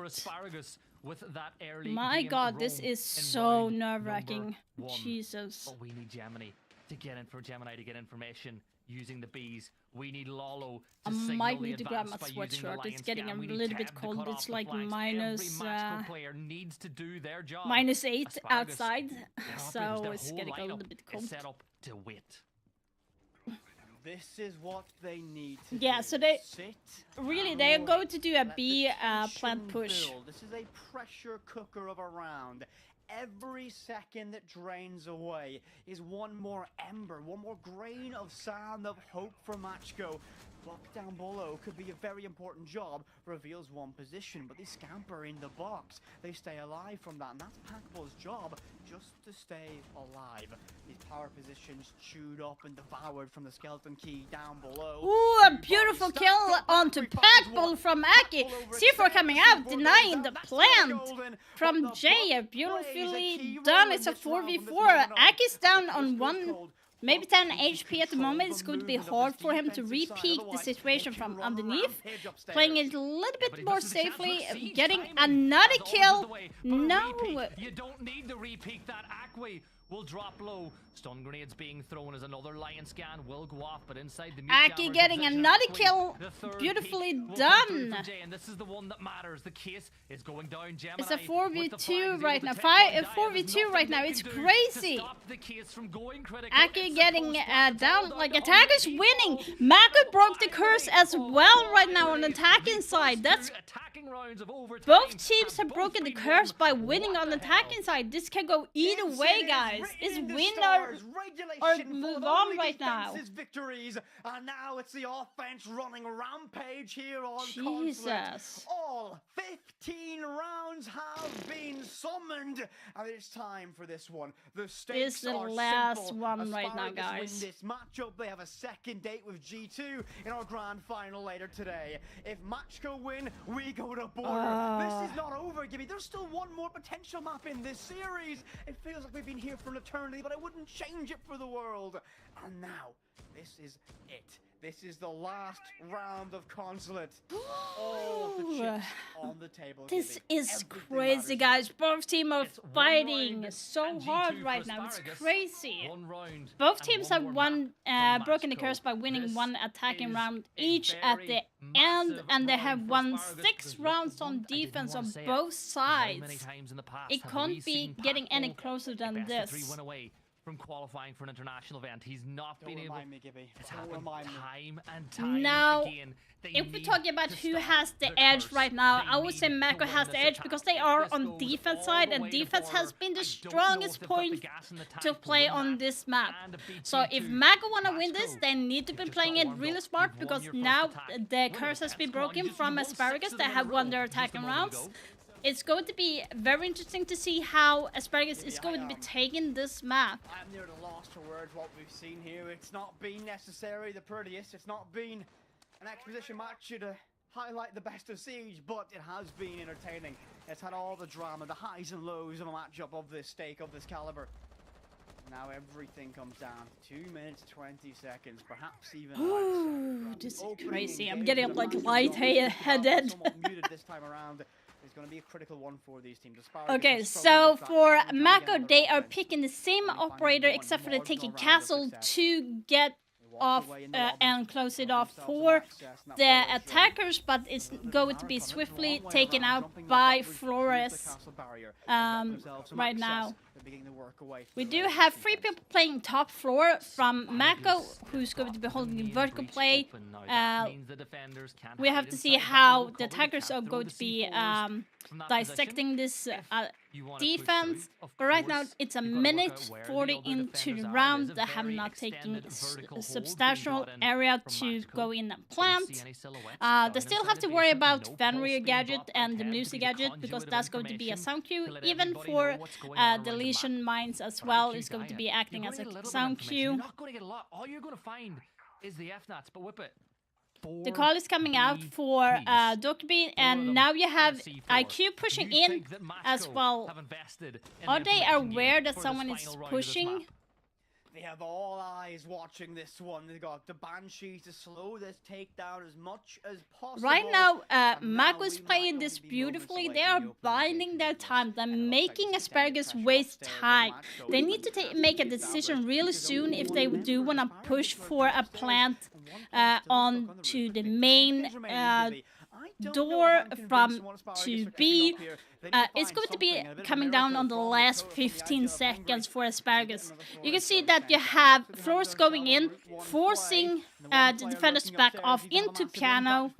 My god, this is so nerve-wracking. Jesus. But we need Gemini to get in for Gemini to get information using the bees. We need Lolo to I might need to grab my sweatshirt. It's getting a little bit cold. It's like minus 8 outside, so it's getting a little bit cold. Set up to wait. This is what they need. Yeah, so they really they're going to do a B plant push. This is a pressure cooker of a round. Every second that drains away is one more ember, one more grain of sand of hope for Matchco. Buck down below could be a very important job. Reveals one position, but they scamper in the box. They stay alive from that, and that's Packball's job, just to stay alive. These power positions chewed up and devoured from the skeleton key down below. Ooh, a beautiful kill onto Packball from Aki. C4 coming out, denying the plant from Jay. Beautifully done. It's a 4v4. Aki's down on one, maybe 10 HP at the moment. It's going to be hard for him to re-peek the situation from underneath. Playing it a little bit more safely, getting another kill. No! You don't need to re-peek that. Aquay will drop low. Stun grenades being thrown as another lion scan will go off, but inside the Aki getting another kill. Beautifully done. And this is the one that matters. The case is going down. Gemini it's a 4v2 right now. 4v2 right now. It's crazy. Aki getting down. Like, attackers winning. Mako broke the curse as well right now on the attacking side. That's both teams have broken the curse by winning on the attacking side. This can go either way, guys. It's win or move on right now. Victories, and now it's the offense running rampage here on Jesus. Conflict. All 15 rounds have been summoned, and it's time for this one. The stakes is the are last simple. one right now, Asparagus guys. win this matchup. They have a second date with G2 in our grand final later today. If Matchco win, we go to border. This is not over, Gibby. There's still one more potential map in this series. It feels like we've been here for an eternity, but I wouldn't change it for the world. And now, this is it. This is the last round of Consulate. All the chips on the table. This Gibby. is Everything crazy, matters. guys. Both teams are fighting so hard right now. It's crazy. Both teams have broken the curse by winning one attacking round each at the end, and they have won 6 rounds on defense on both sides. It can't be getting any closer than this. From qualifying for an international event, he's not been able. It's happened time and time now, again. if we're talking about who has the edge right now, I would say Mako has the edge because they are on defense side, and defense has been the strongest point to play on this map. So if Mako wanna win this, they need to be playing it really smart because now the curse has been broken from Asparagus. They have won their attacking rounds. It's going to be very interesting to see how Asparagus is going to be taking this map. I'm near the lost for words what we've seen here. It's not been necessarily the prettiest. It's not been an exposition match to highlight the best of Siege, but it has been entertaining. It's had all the drama, the highs and lows of a matchup of this stake, of this caliber. Now everything comes down. 2 minutes, 20 seconds, perhaps even less. This is crazy. I'm getting like light-headed. Muted this time around. It's going to be a critical one for these teams. Okay, so for Mako, they are picking the same operator except for the taking castle to get off and close it off for the attackers, but it's going to be swiftly taken out by Flores right now. We do have 3 people playing top floor from Mako, who's going to be holding the vertical play. We have to see how the attackers are going to be dissecting this defense. But right now, it's a minute 40 into the round. They have not taken a substantial area to go in and plant. They still have to worry about Fenrir gadget and the music gadget because that's going to be a sound cue. Even for the Legion mines as well is going to be acting as a sound cue. You're not going to get a lot. All you're going to find is the FNATs, but whip it. The call is coming out for Dokkaebi, and now you have IQ pushing in as well. Are they aware that someone is pushing? They have all eyes watching this one. They got the Banshees to slow this takedown as much as possible. Right now, Mako is playing this beautifully. They are binding their time. They're making Asparagus waste time. They need to make a decision really soon if they do want to push for a plant on to the main door from to B. It's going to be coming down on the last 15 seconds for Asparagus. You can see that you have floors going in, forcing the defenders back off into piano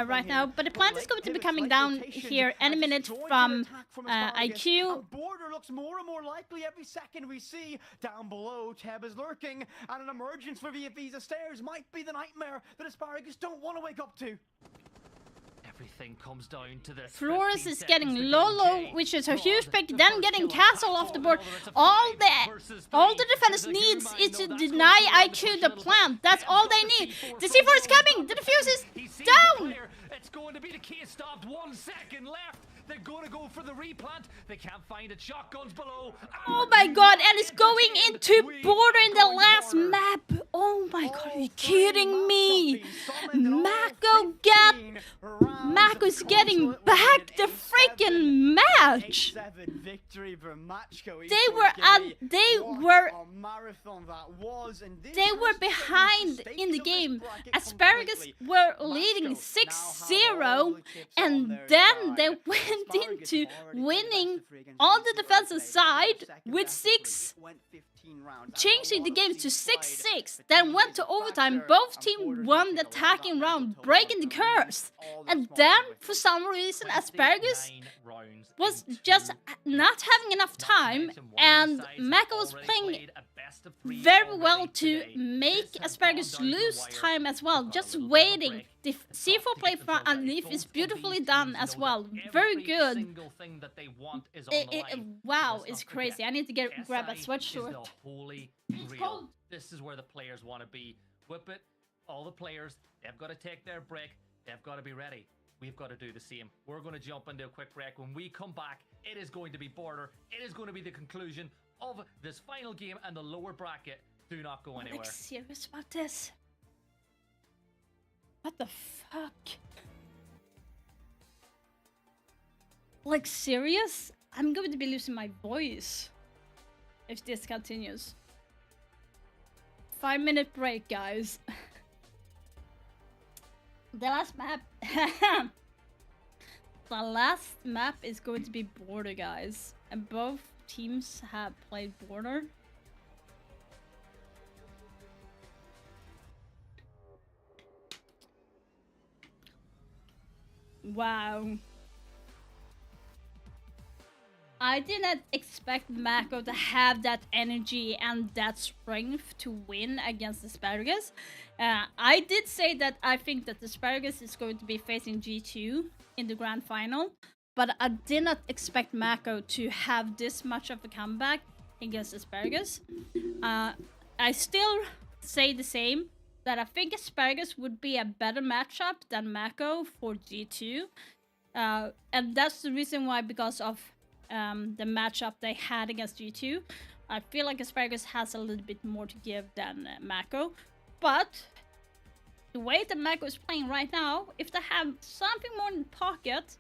right now. But the plant is going to be coming down here any minute from IQ. Border looks more and more likely every second we see. Down below, Teb is lurking, and an emergence for Visa Stairs might be the nightmare that Asparagus don't want to wake up to. Everything comes down to this. Flores is getting low, which is a huge pick, then getting Castle off the board. All the defenders needs is to deny IQ the plant. That's all they need. The C4 is coming. The defuse is down. It's going to be the case stopped. 1 second left. They're going to go for the replant. They can't find it. Shotguns below. Oh my god, and it's going into border in the last map. Oh my god, are you kidding me? Mako is getting back the freaking match. They were behind in the game. Asparagus were leading 6-0, and then they went into winning on the defensive side with 6, changing the game to 6-6, then went to overtime. Both teams won the attacking round, breaking the curse. And then, for some reason, Asparagus was just not having enough time, and Mako was playing very well to make Asparagus lose time as well, just waiting. The C4 play from underneath is beautifully done as well. Very good. Wow, it's crazy. I need to grab a sweatshirt. It's cold. This is where the players want to be. Whip it. All the players, they've got to take their break. They've got to be ready. We've got to do the same. We're going to jump into a quick break. When we come back, it is going to be border. It is going to be the conclusion of this final game and the lower bracket. Do not go anywhere. I'm serious about this. What the fuck? Like, serious? I'm going to be losing my voice if this continues. 5-minute break, guys. The last map. The last map is going to be border, guys. And both teams have played border. Wow. I did not expect Mako to have that energy and that strength to win against Asparagus. I did say that I think that Asparagus is going to be facing G2 in the grand final, but I did not expect Mako to have this much of a comeback against Asparagus. I still say the same, that I think Asparagus would be a better matchup than Mako for G2. And that's the reason why, because of the matchup they had against G2. I feel like Asparagus has a little bit more to give than Mako. But the way that Mako is playing right now, if they have something more in pocket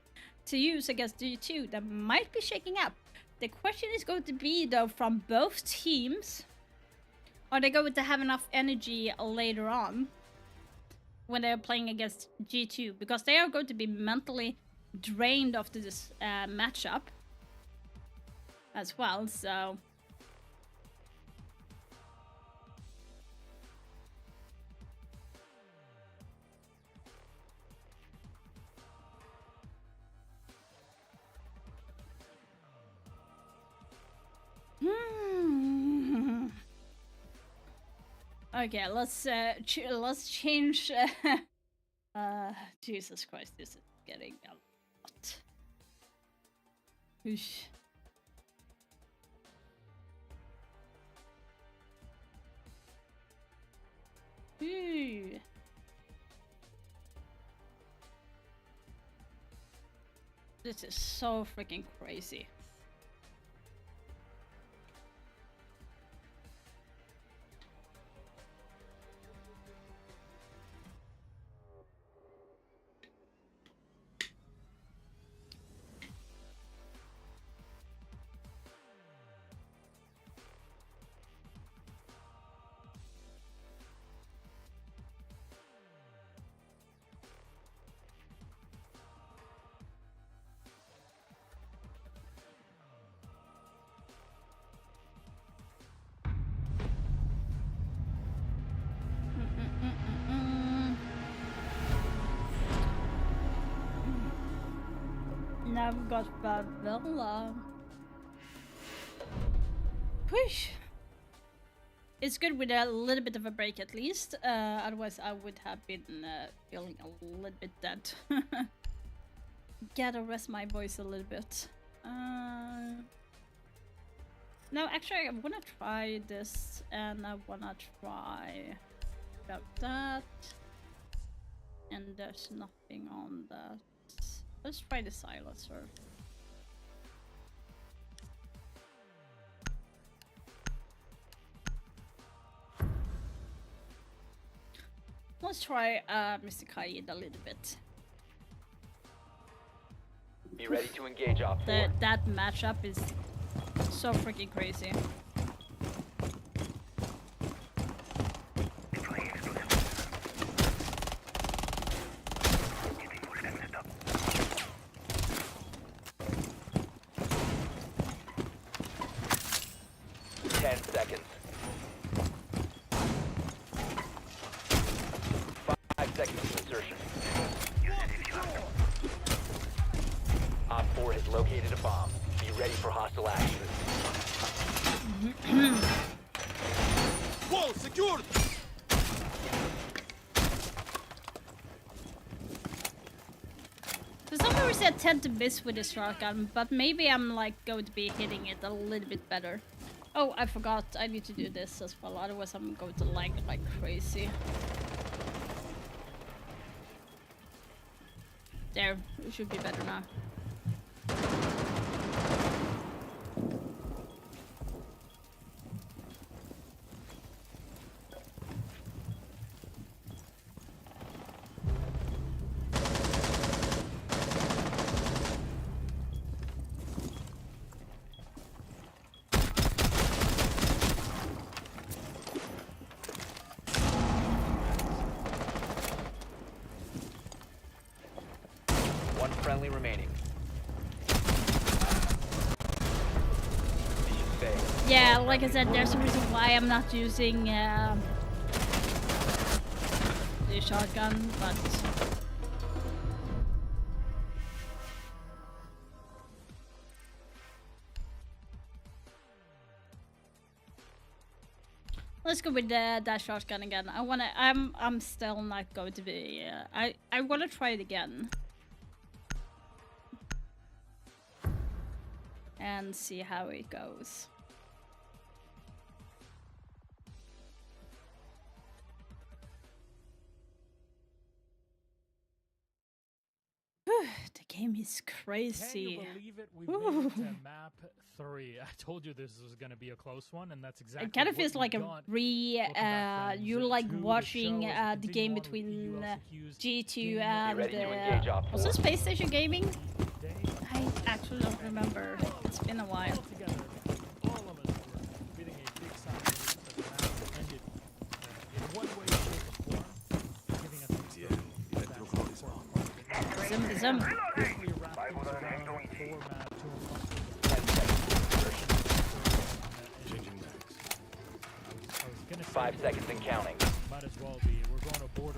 to use against G2, that might be shaking up. The question is going to be, though, from both teams, are they going to have enough energy later on when they're playing against G2? Because they are going to be mentally drained after this matchup as well, so... Okay, let's change. Jesus Christ, this is getting a lot. Oosh. Ooh. This is so freaking crazy. Now we've got Favela. Whoosh. It's good with a little bit of a break at least. Otherwise I would have been feeling a little bit dead. Gotta rest my voice a little bit. No, actually I wanna try this and I wanna try about that. And there's nothing on that. Let's try the silencer. Let's try Mr. Kaid a little bit. Be ready to engage Op 4. That matchup is so freaking crazy. Located a bomb. Be ready for hostile action. Wall secured! For some reason I tend to miss with this shotgun, but maybe I'm like going to be hitting it a little bit better. Oh, I forgot. I need to do this as well, otherwise I'm going to lag like crazy. There, it should be better now. One friendly remaining. Yeah, like I said, there's a reason why I'm not using the shotgun, but let's go with that shotgun again. I'm still not going to be. I wanna try it again and see how it goes. The game is crazy. Can you believe it? We made it to map 3. I told you this was going to be a close one, and that's exactly. It kind of what feels like you like watching the game between G2 and was it Space Station Gaming? I actually don't remember. It's been a while. Zim. 5 seconds and counting. Might as well be. We're going to board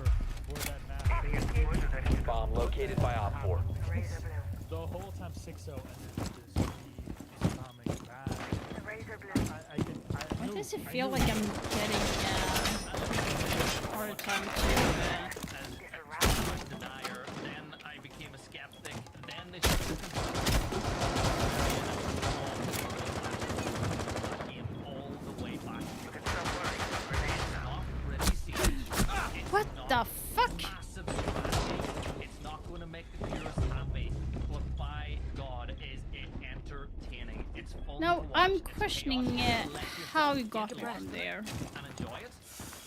that map. Bomb located by Op 4. The whole time 6-0 and then just bombing back. Why does it feel like I'm getting hard time to denier, then I became a skeptic, then they all the way back. What the fuck? It's not going to make the purist happy, but by God, is it entertaining. It's fun. No, I'm questioning how you got around there. And enjoy it.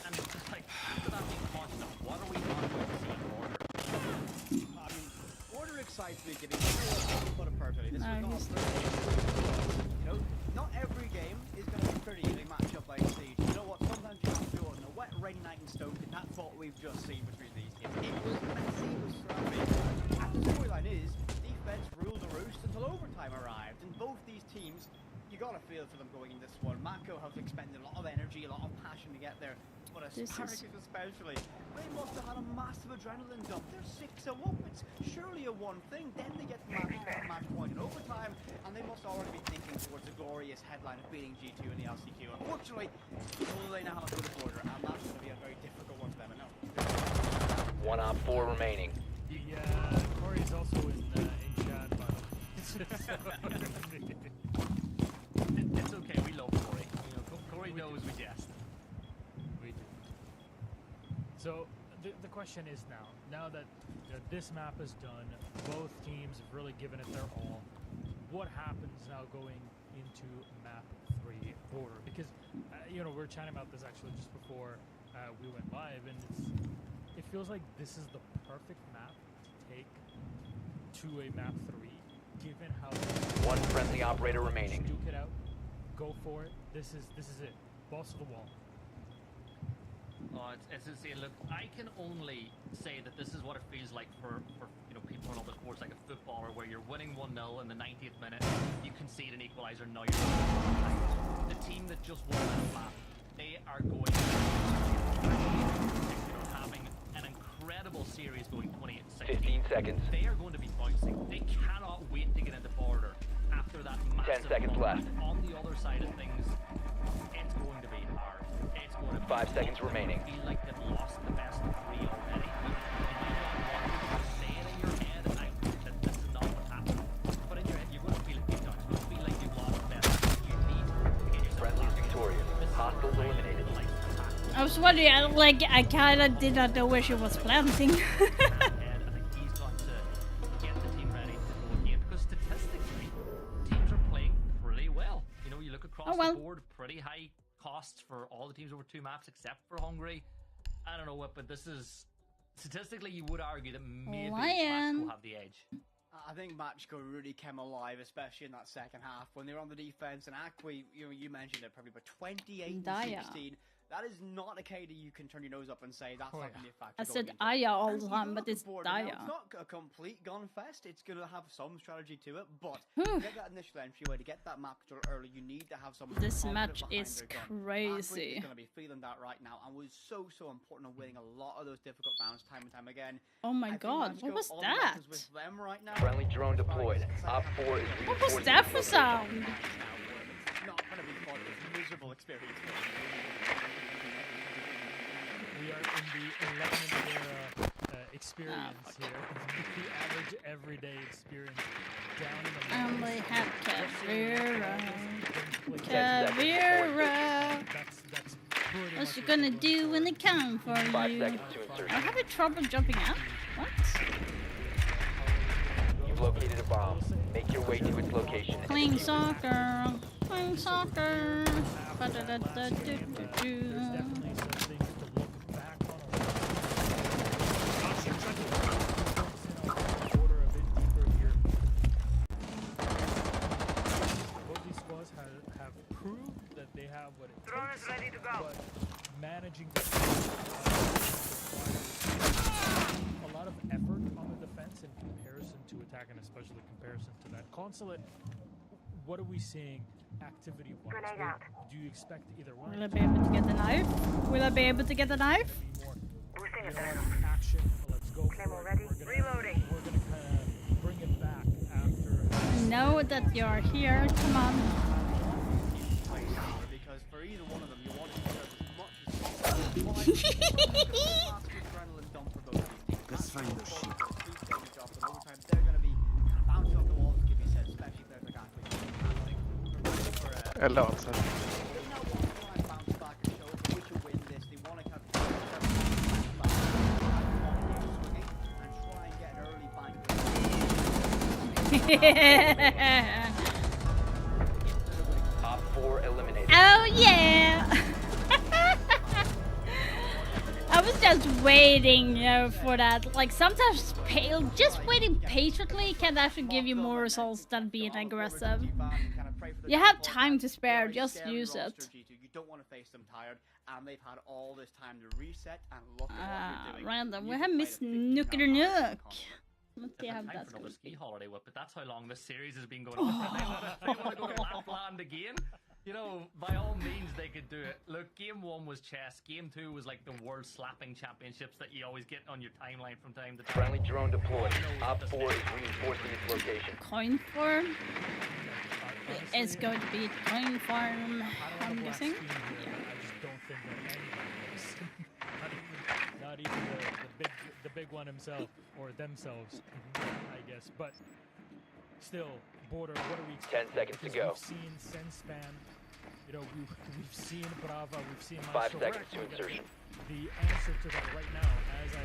And it's just like, without being conscious of what are we going to see in order? Order excites me getting put it perfectly. This was not you know, not every game is going to be pretty in a matchup like Siege. You know what? Sometimes you have to go on a wet, rainy night in Stoke, and that's what we've just seen between these teams. It was messy, it was scrappy. And the storyline is, defense ruled the roost until overtime arrived, and both these teams, you got a feel for them going in this one. Mako have expended a lot of energy, a lot of passion to get there. But Asparagus especially, they must have had a massive adrenaline dump. They're 6-0 up. It's surely a one thing. Then they get the match point in overtime, and they must already be thinking towards the glorious headline of beating G2 in the LCQ. Unfortunately, they now have to go to border, and that's going to be a very difficult one for them. I know. 1 op 4 remaining. Yeah, Corey's also in chat, but it's okay. We love Corey. You know, Corey knows we jest. We do. So the question is now that this map is done, both teams have really given it their all. What happens now going into map 3 border? Because we were chatting about this actually just before we went live, and it feels like this is the perfect map to take to a map 3, given how one friendly operator remaining. Duke it out, go for it. This is it. Balls to the wall. Oh, it's insane. Look, I can only say that this is what it feels like for people in other sports, like a footballer, where you're winning 1-0 in the 90th minute, you concede an equalizer, now you're the team that just won that map. They are going having an incredible series going 28-16. 15 seconds. They are going to be bouncing. They cannot wait to get into border after that massive 10 seconds left. On the other side of things, it's going to be hard. It's going to be 5 seconds remaining. Feel like they've lost the best of 3 already. Say it in your head that this is not what's happening. But in your head, you're going to feel it deep down. You're going to feel like you've lost the best. You need to get yourself Friendly's victorious. Hostiles eliminated. I was wondering, like, I kind of did not know where she was planting. I think he's got to get the team ready to go again, because statistically, teams are playing pretty well. You know, you look across the board, pretty high costs for all the teams over 2 maps except for Hungary. I don't know what, but this is statistically, you would argue that maybe Moscow have the edge. I think Machko really came alive, especially in that second half when they were on the defense. And Akwi, you mentioned it probably, but 28-16. That is not a KD you can turn your nose up and say that's not going to be a factor. I said Aya all the time, but it's Daya. It's not a complete gun fest. It's going to have some strategy to it, but to get that initial entryway, to get that map control early, you need to have someone. This match is crazy. Is going to be feeling that right now, and was so important of winning a lot of those difficult rounds time and time again. Oh my god, what was that? With them right now. Friendly drone deployed. Op 4 is what was that for sound? It's not going to be fun. It's a miserable experience for them. We are in the 11th era experience here. The average everyday experience down in the only have Kavira. That's pretty what you gonna do when they come for 5 you? seconds to insertion. I'm having trouble jumping out. What? You've located a bomb. Make your way to its location. Playing soccer. Playing soccer. have proved that they have what it Drone takes, is ready to go. but managing to a lot of effort on the defense in comparison to attack, and especially in comparison to that consulate. What are we seeing activity-wise? Do you expect either one? Will I be able to get the knife? Will I be able to get the knife? Boosting it action. Let's go. Claymore ready. Reloading. We're gonna kind of bring it back after. I know that you're here. Come on. Because for either one of them, you want to as much as Let's find the sheep. They're going to be bouncing off the walls, give me sense, especially if there's like Eller alltså. Top 4 eliminated. Oh yeah! I was just waiting for that. Like sometimes just waiting patiently can actually give you more results than being aggressive. You have time to spare, just use it. You don't want to face them tired, and they've had all this time to reset and look at what you're doing. Random, we have Miss Nuke. Let's see how Time that's for another going. ski holiday whip, but that's how long this series has been going on. They want to go to Lapland again. You know, by all means, they could do it. Look, game 1 was chess. Game 2 was like the world slapping championships that you always get on your timeline from time to time. Friendly drone deployed. Op 4 is reinforcing its location. Coin farm? It's going to be coin farm, I'm guessing. I just don't think that anybody not even the big one himself or themselves, I guess. But still, Border, what are we 10 seconds to go. We've seen Senspan, you know, we've seen Brava, we've seen 5 seconds to insertion. The answer to that right now, as I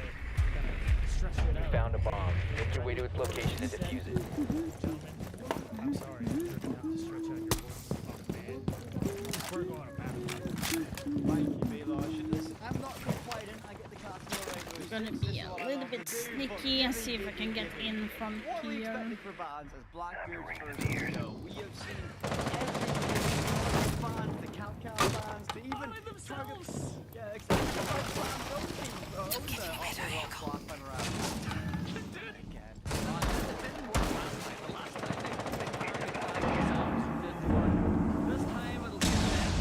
kind of stretch it out. Found a bomb. Make your way to its location and defuse it. Gentlemen, I'm sorry, you're going to have to stretch out your voice. Oh, man. We're going to battle. Thank you, Milosh. Listen, I'm not complaining. I get the castle right. I'm gonna be a little bit sneaky and see if I can get in from What we here. expected for bands as Blackbeard's first video, we have seen every bands, the Cal bands, to even themselves. Yeah, exactly. This time it'll be a bad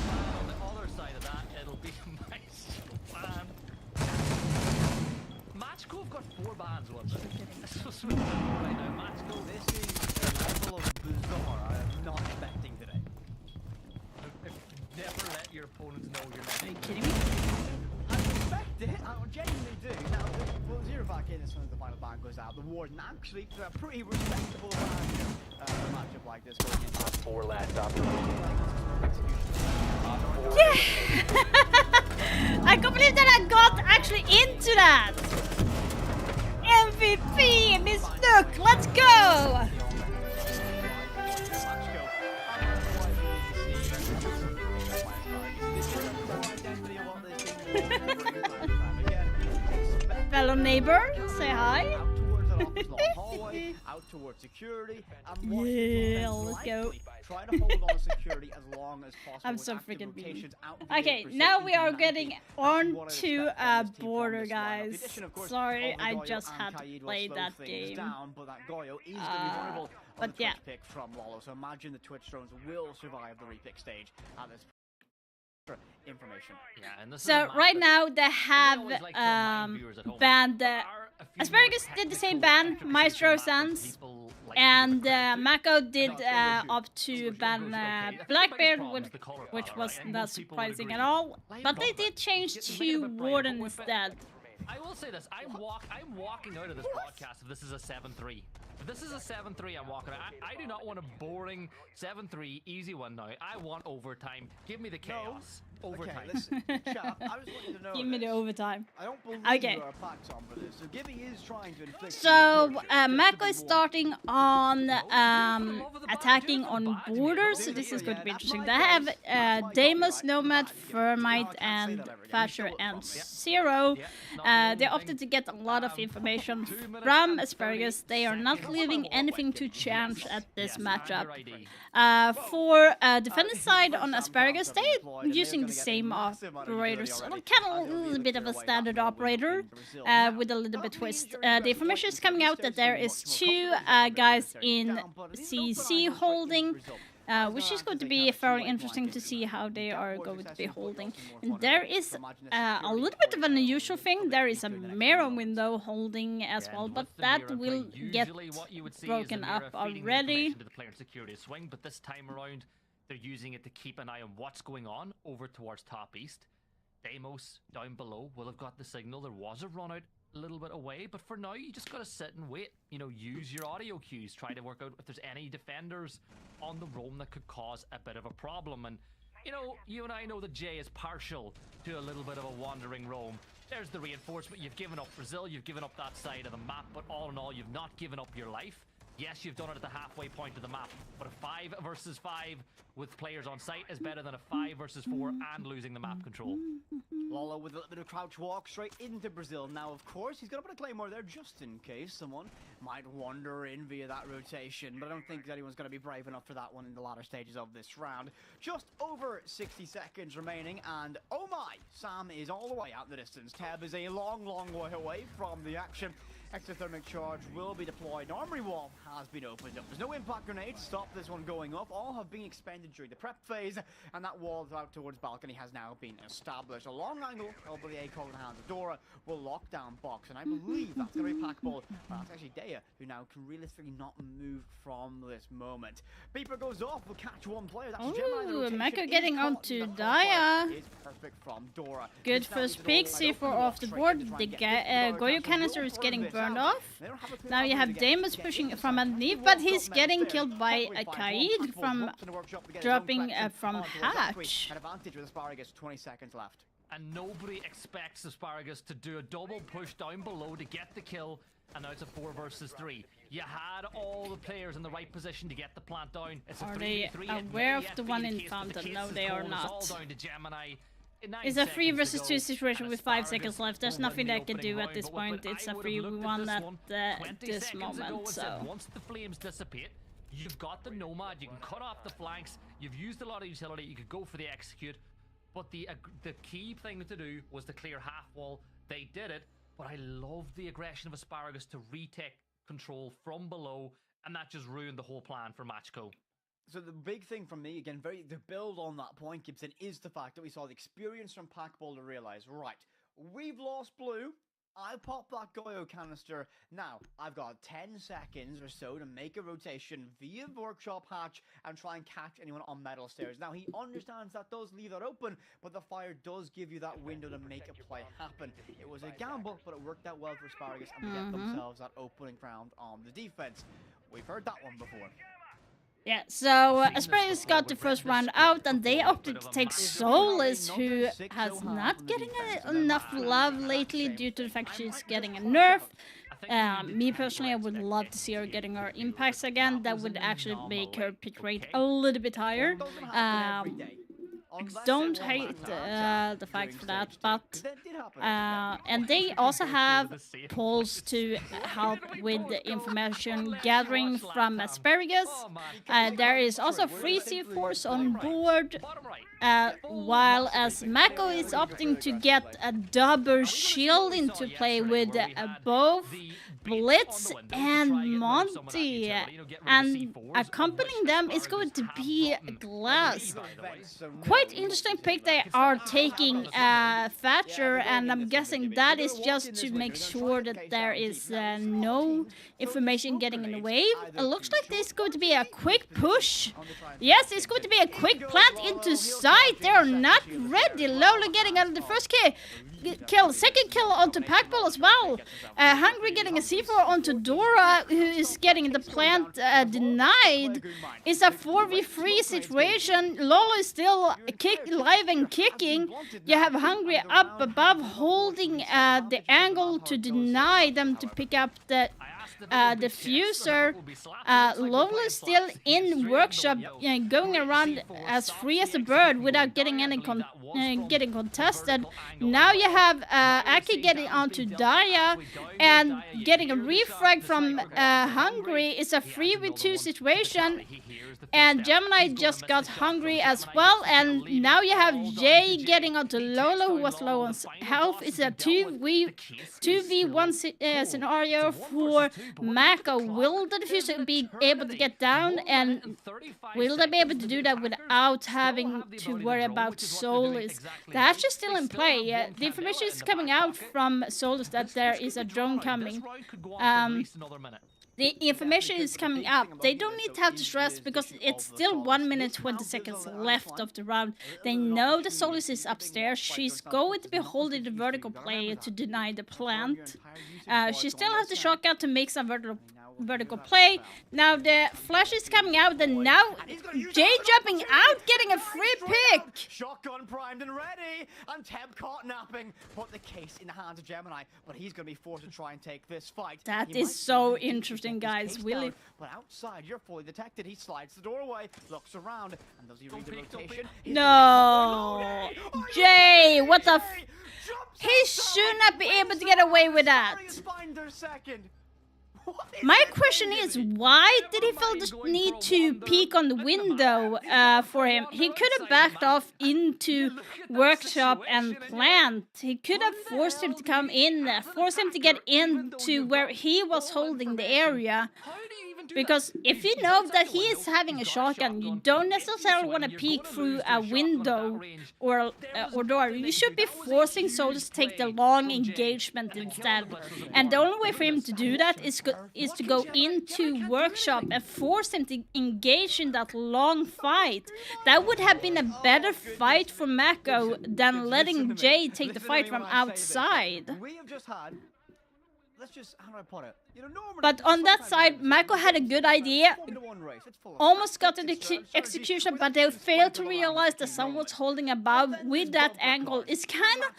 fan. On the other side of that, it'll be a Maestro fan. Matchco have got 4 bands once. This was right now. Matchco, this is a level of bizarre I am not expecting today. Never let your opponents know you're not. Are you kidding me? I respect it, I genuinely do. Now, we'll zero back in as soon as the final ban goes out. The Warden actually for a pretty respectable matchup like this going into 4 last operator. Yeah! I can't believe that I got actually into that! MVP! Miss Nook, let's go! Fellow neighbor, say hi. Out towards security. Yeah, let's go. Try to hold on to security as long as possible. I'm so freaking beat. Okay, now we are getting on to Border, guys. Sorry, I just had to play that game. But yeah. From Lolo, so imagine the Twitch drones will survive the repick stage at this information. Yeah, and this so right now they have banned Asparagus did the same ban, Maestro Sans, and Mako did up to ban Blackbeard, which was not surprising at all. But they did change to Warden instead. I will say this: I'm walking out of this broadcast if this is a 7-3. If this is a 7-3, I'm walking out. I do not want a boring 7-3 easy one now. I want overtime. Give me the chaos. Overtime. Okay, listen, chat, I was wanting to know Give me the overtime. I don't believe okay. there are packs on for this. So Gibby is trying to inflict. So Mako is starting on attacking on Borders. So this is going to be interesting. They have Deimos, Nomad, Thermite, and Thatcher and Zero. They opted to get a lot of information from Asparagus. They are not leaving anything to chance at this matchup. For defense side on Asparagus, they're using the same operators, kind of a little bit of a standard operator with a little bit twist. The information is coming out that there is 2 guys in CC holding, which is going to be fairly interesting to see how they are going to be holding. And there is a little bit of an unusual thing. There is a mirror window holding as well, but that will get broken up already. But this time around, they're using it to keep an eye on what's going on over towards top east. Deimos down below will have got the signal. There was a run out a little bit away, but for now you just gotta sit and wait. You know, use your audio cues, try to work out if there's any defenders on the roam that could cause a bit of a problem. And you know, you and I know that Jay is partial to a little bit of a wandering roam. There's the reinforcement. You've given up Brazil, you've given up that side of the map, but all in all, you've not given up your life. Yes, you've done it at the halfway point of the map, but a 5 versus 5 with players on site is better than a 5 versus 4 and losing the map control. Lolo with a little bit of crouch walk straight into Brazil. Now, of course, he's going to put a claymore there just in case someone might wander in via that rotation, but I don't think anyone's going to be brave enough for that one in the latter stages of this round. Just over 60 seconds remaining, and oh my, Sam is all the way out in the distance. Teb is a long, long way away from the action. Exothermic charge will be deployed. An armory wall has been opened up. There's no impact grenade to stop this one going up. All have been expended during the prep phase, and that wall out towards balcony has now been established. A long angle over the ACOG in the hands of Dora will lock down box, and I believe that's going to be Packball. That's actually Daya, who now can realistically not move from this moment. Beeper goes off, will catch one player. That's Ooh, Mecca getting onto Daya. Is perfect from Dora. Good first pick, C4 off the board. The Goyo canister is getting burned off. Now you have Damus pushing from underneath, but he's getting killed by a Kaid from dropping from hatch. An advantage with Asparagus, 20 seconds left. And nobody expects Asparagus to do a double push down below to get the kill, and now it's a 4 versus 3. You had all the players in the right position to get the plant down. It's a 3v3. Aware of the one in fountain? No, they are not. All down to Gemini. It's a 3 versus 2 situation with 5 seconds left. There's nothing they can do at this point. It's a 3v1 at this moment, so... Once the flames dissipate, you've got the Nomad, you can cut off the flanks, you've used a lot of utility, you could go for the execute, but the key thing to do was to clear half wall. They did it, but I love the aggression of Asparagus to retake control from below, and that just ruined the whole plan for Matchco. So the big thing from me, again, to build on that point, Gibson, is the fact that we saw the experience from Packball to realize, right, we've lost blue, I pop that Goyo canister, now I've got 10 seconds or so to make a rotation via workshop hatch and try and catch anyone on metal stairs. Now he understands that does leave that open, but the fire does give you that window to make a play happen. It was a gamble, but it worked out well for Asparagus and to get themselves that opening round on the defense. We've heard that one before. Yeah, so Asparagus got the first round out, and they opted to take Solus, who has not getting enough love lately due to the fact she's getting a nerf. Me personally, I would love to see her getting her impacts again. That would actually make her pick rate a little bit higher. Don't hate the fact for that, but and they also have polls to help with the information gathering from Asparagus. There is also free C4s on board, while as Mako is opting to get a double shield into play with both Blitz and Monty, and accompanying them is going to be Glass. Quite interesting pick. They are taking Thatcher, and I'm guessing that is just to make sure that there is no information getting in the way. It looks like this is going to be a quick push. Yes, it's going to be a quick plant into sight. They are not ready. Lola getting out of the first kill, second kill onto Packball as well. Hungry getting a C4 onto Dora, who is getting the plant denied. It's a 4v3 situation. Lola is still live and kicking. You have Hungry up above, holding the angle to deny them to pick up the diffuser. Lola is still in workshop, going around as free as a bird without getting any getting contested. Now you have Aki getting onto Daya and getting a refrag from Hungry. It's a 3v2 situation, and Gemini just got Hungry as well, and now you have Jay getting onto Lola, who was low on health. It's a 2v1 scenario for Mako. Will the diffuser be able to get down, and will they be able to do that without having to worry about Solus? That's just still in play. The information is coming out from Solus that there is a drone coming. The information is coming up. They don't need to have to stress because it's still 1 minute 20 seconds left of the round. They know the Solus is upstairs. She's going to be holding the vertical play to deny the plant. She still has the shotgun to make some vertical play. Now the flash is coming out, and now Jay jumping out, getting a free pick. Shotgun primed and ready, and Teb caught napping. Put the case in the hands of Gemini, but he's going to be forced to try and take this fight. That is so interesting, guys. Really. But outside, you're fully detected. He slides the doorway, looks around, and does he read the rotation? No, Jay, what the? He should not be able to get away with that. Find their second. My question is, why did he feel the need to peek on the window for him? He could have backed off into workshop and plant. He could have forced him to come in, forced him to get into where he was holding the area. Because if you know that he is having a shotgun, you don't necessarily want to peek through a window or door. You should be forcing soldiers to take the long engagement instead. And the only way for him to do that is to go into workshop and force him to engage in that long fight. That would have been a better fight for Mako than letting Jay take the fight from outside. We have just had. Let's just, how do I put it? You know, normally, but on that side, Mako had a good idea, almost got to the execution, but they failed to realize that someone's holding above with that angle. It's kind of...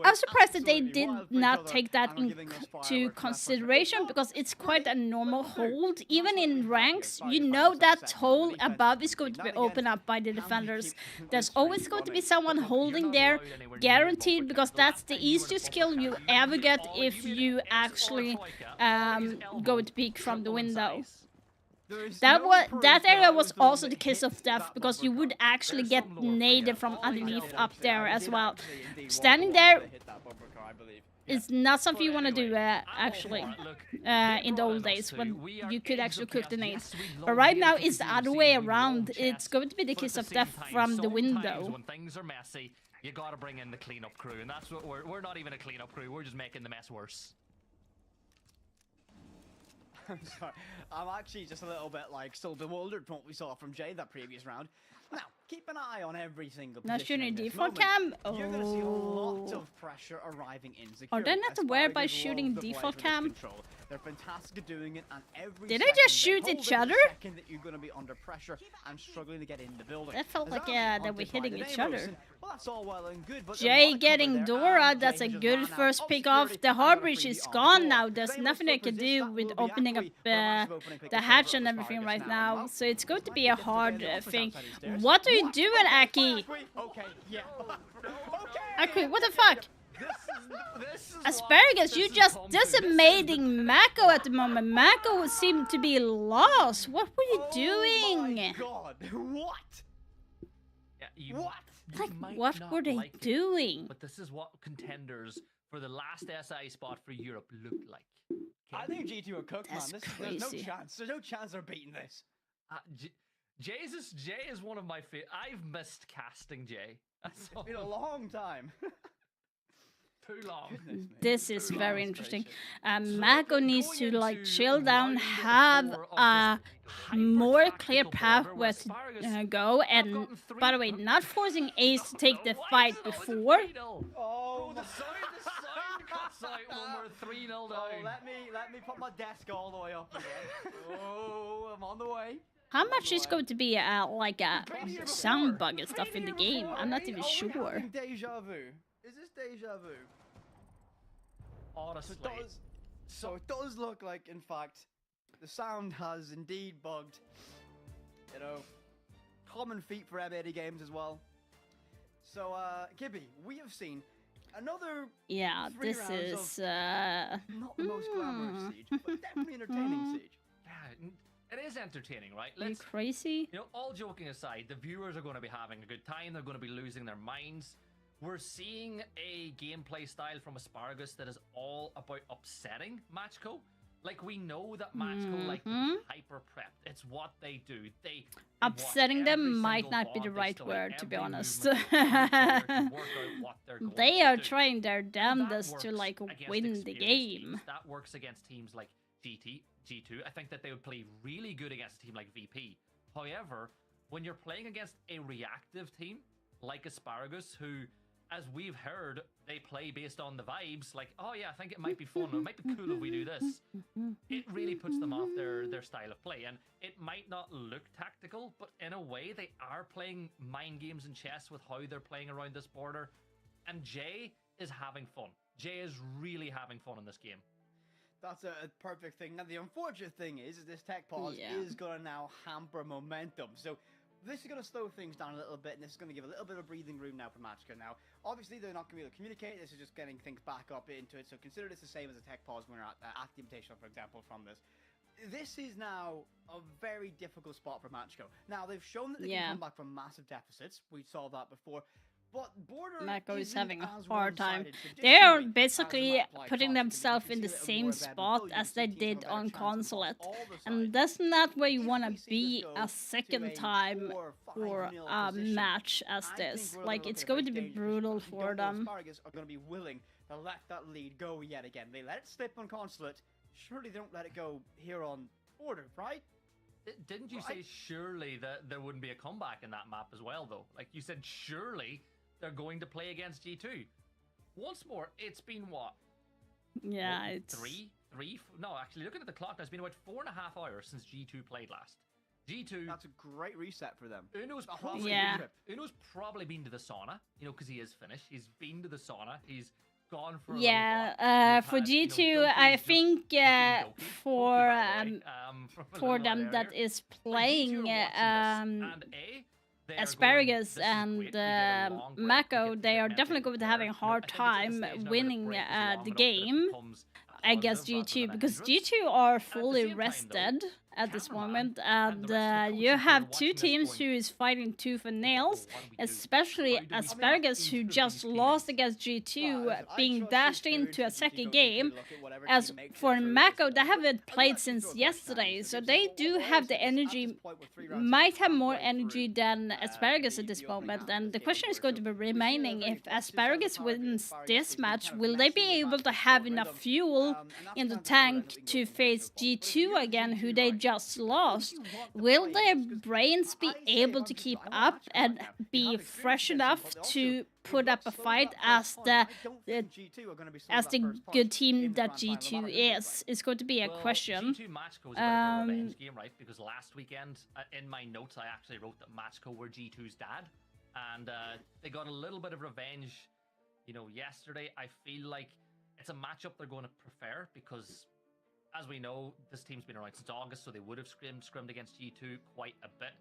I'm surprised that they did not take that into consideration, because it's quite a normal hold. Even in ranks, you know that hole above is going to be opened up by the defenders. There's always going to be someone holding there, guaranteed, because that's the easiest kill you ever get if you actually go to peek from the window. That area was also the kiss of death, because you would actually get naded from underneath up there as well. Standing there is not something you want to do actually in the old days when you could actually cook the nades. But right now it's the other way around. It's going to be the kiss of death from the window. When things are messy, you gotta bring in the cleanup crew, and that's what we're not even a cleanup crew, we're just making the mess worse. I'm sorry, I'm actually just a little bit like still bewildered from what we saw from Jay that previous round. Now, keep an eye on every single position. Not shooting default cam? Oh. You're gonna see a lot of pressure arriving in security. Are they not aware by shooting default cam? They're fantastic at doing it, and every did they just shoot each other? Second that you're going to be under pressure and struggling to get in the building. That felt like they were hitting each other. Well, that's all well and good, but Jay getting Dora, that's a good first pick off. The hard breach is gone now. There's nothing they can do with opening up the hatch and everything right now. So it's going to be a hard thing. What are you doing, Aki? Okay, yeah. Aki, what the fuck? Asparagus, you just decimating Mako at the moment. Mako seemed to be lost. What were you doing? Oh my god, what? Yeah, what? Like, what were they doing? But this is what contenders for the last SI spot for Europe look like. Okay? I think G2 are cooked, man. There's no chance. There's no chance they're beating this. Jay is one of my favorite. I've missed casting Jay. It's been a long time. Too long. This is very interesting. Mako needs to like chill down, have a more clear path where to go, and by the way, not forcing Ace to take the fight before. Oh, the sound cuts out when we're 3-0 down. Oh, let me put my desk all the way up again. Oh, I'm on the way. How much is going to be like a sound bug and stuff in the game? I'm not even sure. Deja vu. Is this deja vu? Honestly. So it does look like, in fact, the sound has indeed bugged. You know, common feat for M80 games as well. So, Gibby, we have seen another. Yeah, this is not the most glamorous siege, but definitely entertaining siege. Yeah, it is entertaining, right? Are you crazy? You know, all joking aside, the viewers are going to be having a good time. They're going to be losing their minds. We're seeing a gameplay style from Asparagus that is all about upsetting Matchco. Like, we know that Matchco like to be hyper prepped. It's what they do. They upsetting them might not be the right word, to be honest. They are trying their damnedest to like win the game. That works against teams like G2. I think that they would play really good against a team like VP. However, when you're playing against a reactive team like Asparagus, who, as we've heard, they play based on the vibes, like, oh yeah, I think it might be fun, or it might be cool if we do this. It really puts them off their style of play, and it might not look tactical, but in a way, they are playing mind games and chess with how they're playing around this border, and Jay is having fun. Jay is really having fun in this game. That's a perfect thing. Now, the unfortunate thing is this tech pause is going to now hamper momentum. So this is going to slow things down a little bit, and this is going to give a little bit of breathing room now for Matchka. Now, obviously, they're not going to be able to communicate. This is just getting things back up into it. So consider this the same as a tech pause winner at the Invitational, for example, from this. This is now a very difficult spot for Matchko. Now, they've shown that they can come back from massive deficits. We saw that before. But Border Mako is having a as hard time. one-sided They are traditionally basically as a map like putting Toxic, themselves because in you the can see same it a little more ebb and spot flow. You as can they see teams did have a on better chance across Consulate. all the And sides. that's not where you If want we to see be this a go to second a time 4-5 for nil a position, match as I this. think we're Like, looking it's at a very going to be dangerous brutal position. We for don't know if them. Asparagus are going to be willing to let that lead go yet again. They let it slip on Consulate. Surely they don't let it go here on Border, right? Didn't you say surely that there wouldn't be a comeback in that map as well, though? Like, you said surely they're going to play against G2. Once more, it's been what? Yeah, what, it's... No, actually, looking at the clock, it's been about 4.5 hours since G2 played last. G2... That's a great reset for them. Uno's probably been to the sauna, you know, because he is finished. He's been to the sauna. He's gone for a little walk. For G2, I think for them that is playing Asparagus and Mako, they are definitely going to having a hard time winning the game against G2, because G2 are fully rested at this moment, and you have two teams who is fighting tooth and nails, especially Asparagus, who just lost against G2, being dashed into a second game. As for Mako, they haven't played since yesterday, so they do have the energy, might have more energy than Asparagus at this moment, and the question is going to be remaining, if Asparagus wins this match, will they be able to have enough fuel in the tank to face G2 again, who they just lost? Will their brains be able to keep up and be fresh enough to put up a fight as the good team that G2 is? It's going to be a question. G2 Matchko is a bit of a revenge game, right? Because last weekend, in my notes, I actually wrote that Matchko were G2's dad, and they got a little bit of revenge, you know, yesterday. I feel like it's a matchup they're going to prefer, because as we know, this team's been around since August, so they would have scrimmed against G2 quite a bit.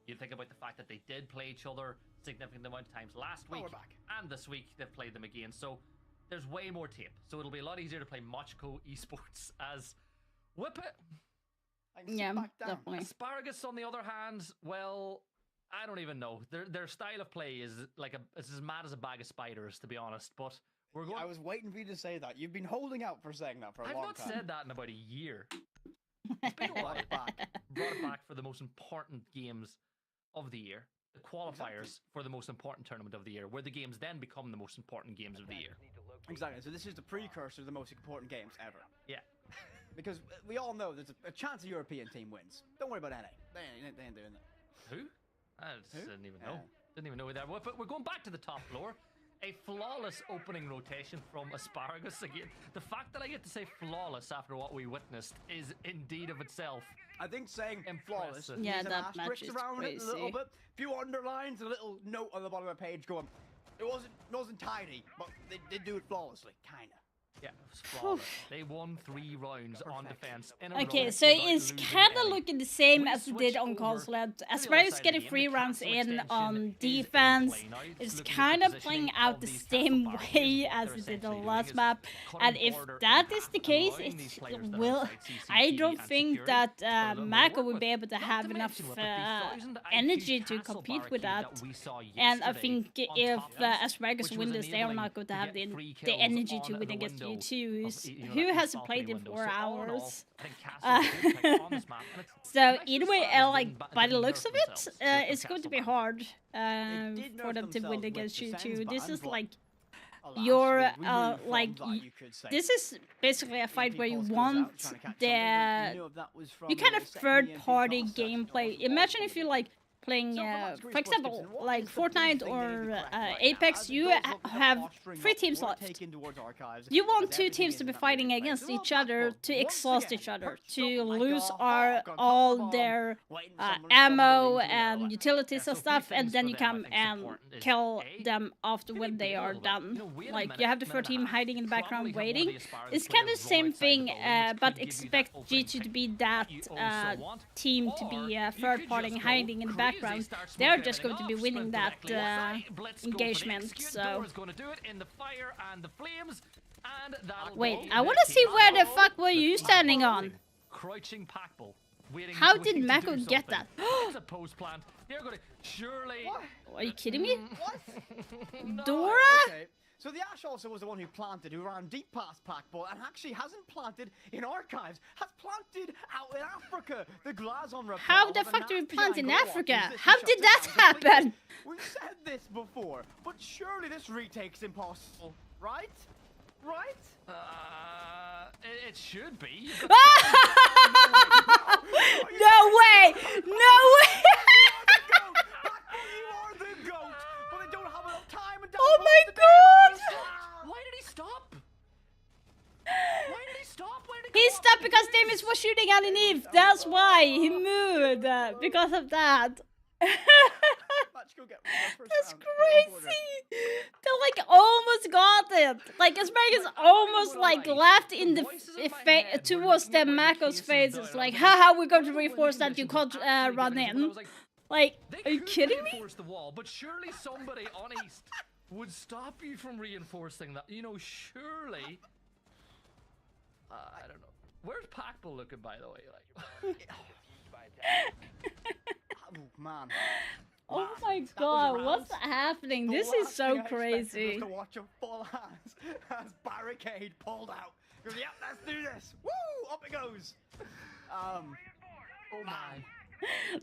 You think about the fact that they did play each other a significant amount of times last week, and this week they've played them again, so there's way more tape. So it'll be a lot easier to play Matchko Esports as Whip It. Yeah, definitely. Asparagus, on the other hand, well, I don't even know. Their style of play is like it's as mad as a bag of spiders, to be honest, but I was waiting for you to say that. You've been holding out for saying that for a long time. I've not said that in about a year. It's been a while. Brought it back for the most important games of the year. The qualifiers for the most important tournament of the year, where the games then become the most important games of the year. Exactly. So this is the precursor to the most important games ever. Yeah. Because we all know there's a chance a European team wins. Don't worry about NA. They ain't doing that. Who? I didn't even know. Didn't even know who that was. But we're going back to the top floor. A flawless opening rotation from Asparagus again. The fact that I get to say flawless after what we witnessed is indeed of itself, I think saying flawless, yeah, an that match is around it a little crazy. bit, a few underlines, a little note on the bottom of the page going, it wasn't tidy, but they did do it flawlessly, kinda. Yeah, it was flawless. They won 3 rounds on defense. Okay, so it's kind of looking the same as it did on Consulate. Asparagus getting 3 rounds in on defense. It's kind of playing out the same way as it did on the last map. And if that is the case, it will. I don't think that Mako will be able to have enough energy to compete with that. And I think if Asparagus win this, they are not going to have the energy to win against G2, who hasn't played in 4 hours. So either way, like by the looks of it, it's going to be hard for them to win against G2. This is like your this is basically a fight where you want the kind of third-party gameplay. Imagine if you like playing, for example, like Fortnite or Apex, you have 3 teams left. You want 2 teams to be fighting against each other, to exhaust each other, to lose all their ammo and utilities and stuff, and then you come and kill them after when they are done. Like, you have the 3rd team hiding in the background waiting. It's kind of the same thing, but expect G2 to be that team, to be third party hiding in the background, background, they're just going to be winning that engagement. So going to do it in the fire and the flames, and wait, I want to see where the fuck were you standing on? Crouching Packball. How did Mako get that? It's a post plant. They're going to surely. What? Are you kidding me? What? Dora? Okay. So the Ash also was the one who planted, who ran deep past Packball, and actually hasn't planted in Archives, has planted out in Africa. The glass on rappel. How the fuck do we plant in Africa? How did that happen? We've said this before, but surely this retake's impossible, right? Right? It should be. No way! No way! You are the goat, but they don't have enough time. Oh my god! Why did he stop? Why did he stop? He stopped because Damis was shooting underneath. That's why he moved. Because of that. That's crazy. They like almost got it. Like Asparagus almost like left in the towards the Mako's faces. Like, haha, we're going to reinforce that you can't run in. Like, are you kidding me? The wall, but surely somebody on East would stop you from reinforcing that. You know, surely. I don't know. Where's Packball looking, by the way? Like. Oh man. Oh my god, what's happening? This is so crazy. To watch a full as barricade pulled out. Goes, yep, let's do this. Woo! Up it goes. Oh my.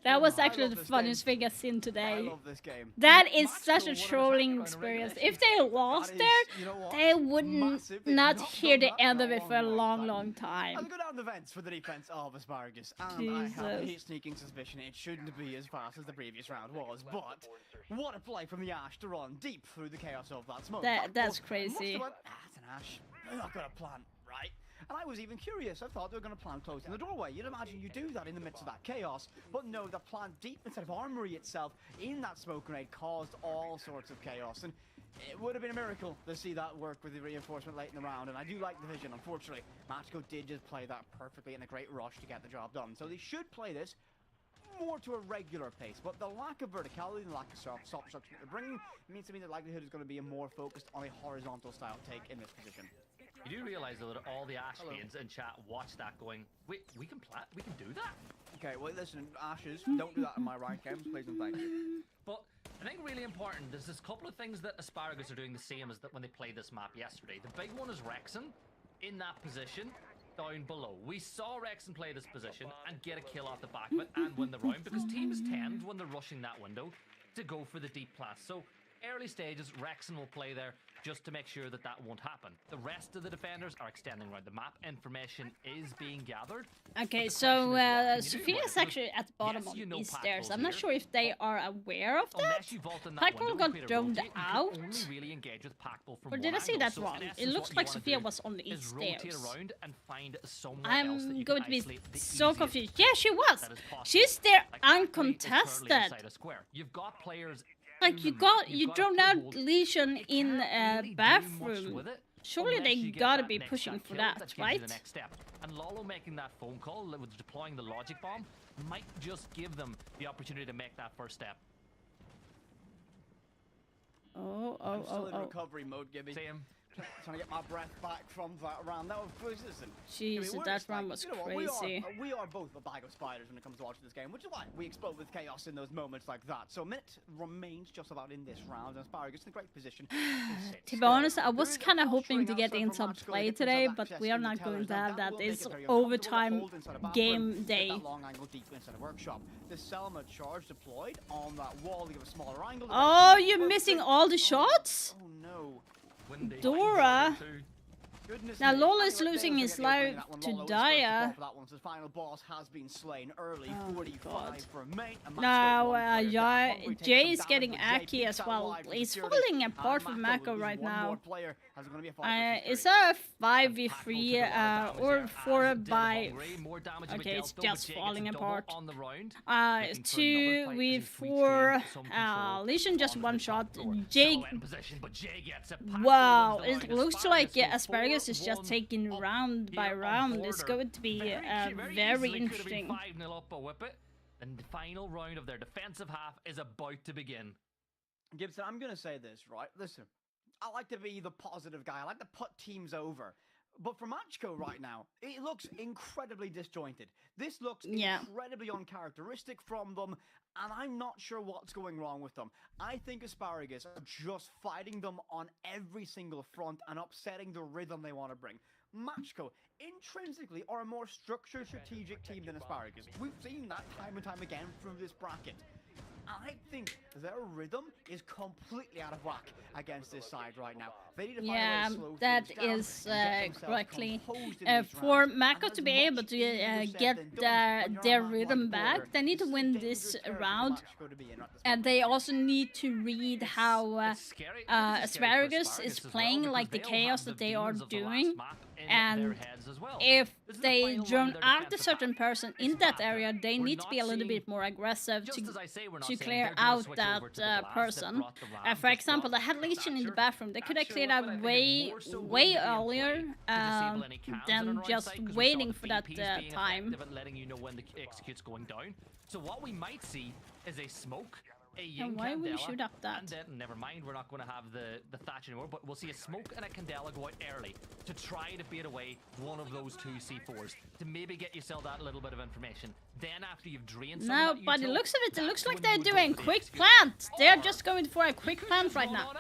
That was actually the funniest thing I've seen today. I love this game. That is such a trolling experience. If they lost there, they wouldn't not hear the end of it for a long time. I'll go down the vents for the defense of Asparagus, and I have a sneaking suspicion it shouldn't be as fast as the previous round was, but what a play from the Ash to run deep through the chaos of that smoke. That's crazy. It's an Ash. They're not gonna plant, right? And I was even curious. I thought they were going to plant close in the doorway. You'd imagine you do that in the midst of that chaos. But no, the plant deep inside of Armory itself in that smoke grenade caused all sorts of chaos. And it would have been a miracle to see that work with the reinforcement late in the round. And I do like the vision. Unfortunately, Machko did just play that perfectly in a great rush to get the job done. So they should play this more to a regular pace. But the lack of verticality and the lack of soft structure that they're bringing means to me the likelihood is going to be a more focused on a horizontal style take in this position. You do realize though that all the Ashkians in chat watch that going, wait, we can do that? Okay, well listen, Ashes, don't do that in my rank games, please and thank you. But I think really important, there's this couple of things that Asparagus are doing the same as that when they played this map yesterday. The big one is Rexon in that position down below. We saw Rexon play this position and get a kill off the back of it and win the round because teams tend, when they're rushing that window, to go for the deep plant. So early stages, Rexon will play there just to make sure that that won't happen. The rest of the defenders are extending around the map. Information is being gathered. Okay, so Sophia is actually at the bottom of these stairs. I'm not sure if they are aware of that. Packball got droned out. Or did I see that wrong? It looks like Sophia was on the east stairs. I'm going to be so confused. Yeah, she was. She's there uncontested. You've got players. Like you drone out Legion in a bathroom. Surely they gotta be pushing for that, right? And Lolo making that phone call with deploying the logic bomb might just give them the opportunity to make that first step. I'm still in recovery mode, Gibby. Same. Trying to get my breath back from that round. That was, listen. Jeez, that round was crazy. We are both a bag of spiders when it comes to watching this game, which is why we explode with chaos in those moments like that. So a minute remains just about in this round, and Asparagus in a great position. To be honest, I was kind of hoping to get in some play today, but we are not going to have that. It's overtime game day. Long angle deep inside a workshop. The Selma charge deployed on that wall to give a smaller angle. Oh, you're missing all the shots? Oh no. Dora. Now Lola is losing his life to Daya. The final boss has been slain early. 45 for a mate. Now Jay is getting Aki as well. He's falling apart for Mako right now. It's a 5v3 or 4 okay, it's just falling apart. 2v4. Legion just one shot. Jay. Wow, it looks like Asparagus is just taking round by round. It's going to be very interesting. The final round of their defensive half is about to begin. Gibson, I'm going to say this, right? Listen, I like to be the positive guy. I like to put teams over. But for Matchco right now, it looks incredibly disjointed. This looks incredibly uncharacteristic from them, and I'm not sure what's going wrong with them. I think Asparagus are just fighting them on every single front and upsetting the rhythm they want to bring. Matchco, intrinsically, are a more structured, strategic team than Asparagus. We've seen that time and time again through this bracket. I think their rhythm is completely out of whack against this side right now. They need to find a way to slow that things down is and get themselves correctly. composed in these For rounds. Mako And to as be able much to easier said get than done when you're their on a map rhythm like back, Border. they need to This is win dangerous this territory for round. Matchco to be in at this And they also need to read how Asparagus is playing, like the chaos that they are doing. And if they drone out a certain person in that area, they need to be a little bit more aggressive to clear out that person. For example, they had Legion in the bathroom. They could have cleared out way earlier than just waiting for that time. Letting you know when the execute's going down. So what we might see is a smoke, a Yin And why would you Candela, shoot up that? and then, never mind, we're not going to have the thatch anymore, but we'll see a smoke and a Candela go out early to try to bait away one of those two C4s, to maybe get yourself that little bit of information. Then after you've drained some No, of that by the util, looks of it, it looks like when they're you would go doing for the quick execute. plant. They're Or just going for a quick plant right now.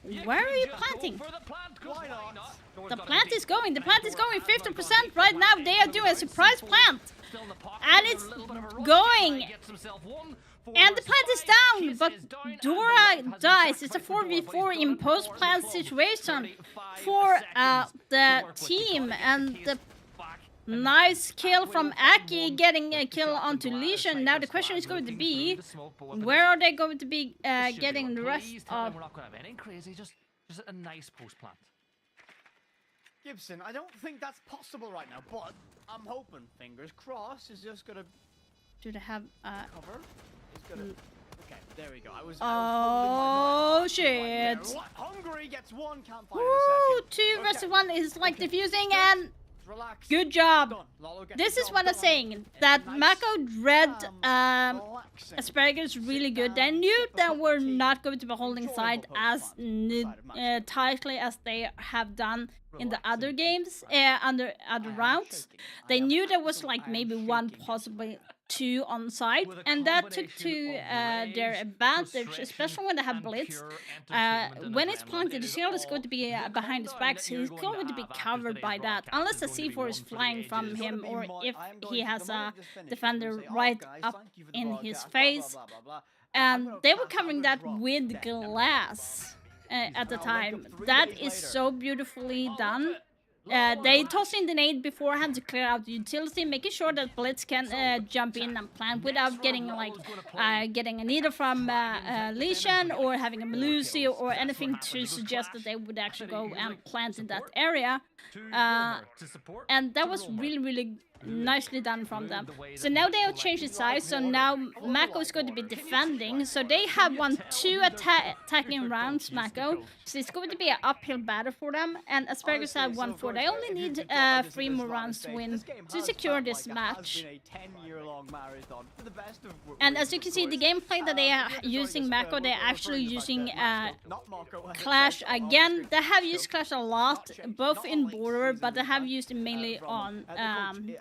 You Where could are you just go planting? for the plant, 'cause why not? Door's The gotta plant be is going. The back plant is door going has not 50% gone right now. They are doing a surprise plant. Still in the pocket, And with it's a little bit of a rush, going. gets himself one, And the forwards plant is five, down, Kiss but is down, and the Dora red has been dies. It's a sacrificed for Dora, but he's 4v4 done in it for post-plant the club. situation 35 for seconds the to work with. team, He's gotta get and the the case back, and nice kill that from will come Aki one getting a with the kill shot onto from Gladys. Legion. Now the Sniper's question is Glad going to looking be, through the smoke, but with where are they going to be this should be getting one. the rest Please tell me of... we're not going to have anything crazy, just a nice post plant. Gibson, I don't think that's possible right now, but I'm hoping, fingers crossed, is just gonna Do they have... cover. It's gonna. Okay, there we go. I was Oh, fumbling my shit. direction right there. Hungary gets one campfire Woo! in a second. Two versus one is like Okay. diffusing, and Relax. good job. Done. Lalo gets This the is job what I'm done. saying. It's That nice, Mako read relaxing. Asparagus really Sit good. down, They knew sip a that cup we're of tea, not going to be holding enjoy side the as post-plant side of match. tightly as they have done in the other Relaxing games, feedback. under I other am rounds. shaking. I They am knew there was absolutely- like I am maybe one, shaking. possibly two on site, With a and that took combination to of their rage, advantage, frustration, especially when they have and blitz. pure entertainment and When it's adrenaline. planted, It the is shield is all going to be the behind his countdown back, that so you're he's going going to be have after covered today's by that, broadcast unless the is going to be C4 is one for the flying from ages. him, or Gonna be if I am he going to- has the a moment this finishes, defender I'm gonna say, "Oh, right guys, up thank you for the in broadcast, his blah, blah, face. blah, blah, blah." And I'm they gonna were pass covering over that drop. with Then, glass at the I'll wake time. up 3 That days is later. so beautifully done. They toss in the nade beforehand to clear out the utility, making sure that Blitz can jump in and plant without getting like getting a needle from Legion or having a Melusi or anything to suggest that they would actually go and plant in that area. And that was really nicely done from them. So now they have changed its size, so now Mako is going to be defending. So they have won 2 attacking rounds, Mako. So it's going to be an uphill battle for them. And Asparagus have won 4. They only need 3 more rounds to win to secure this match. And as you can see, the gameplay that they are using Mako, they're actually using Clash again. They have used Clash a lot, both in Border, but they have used it mainly on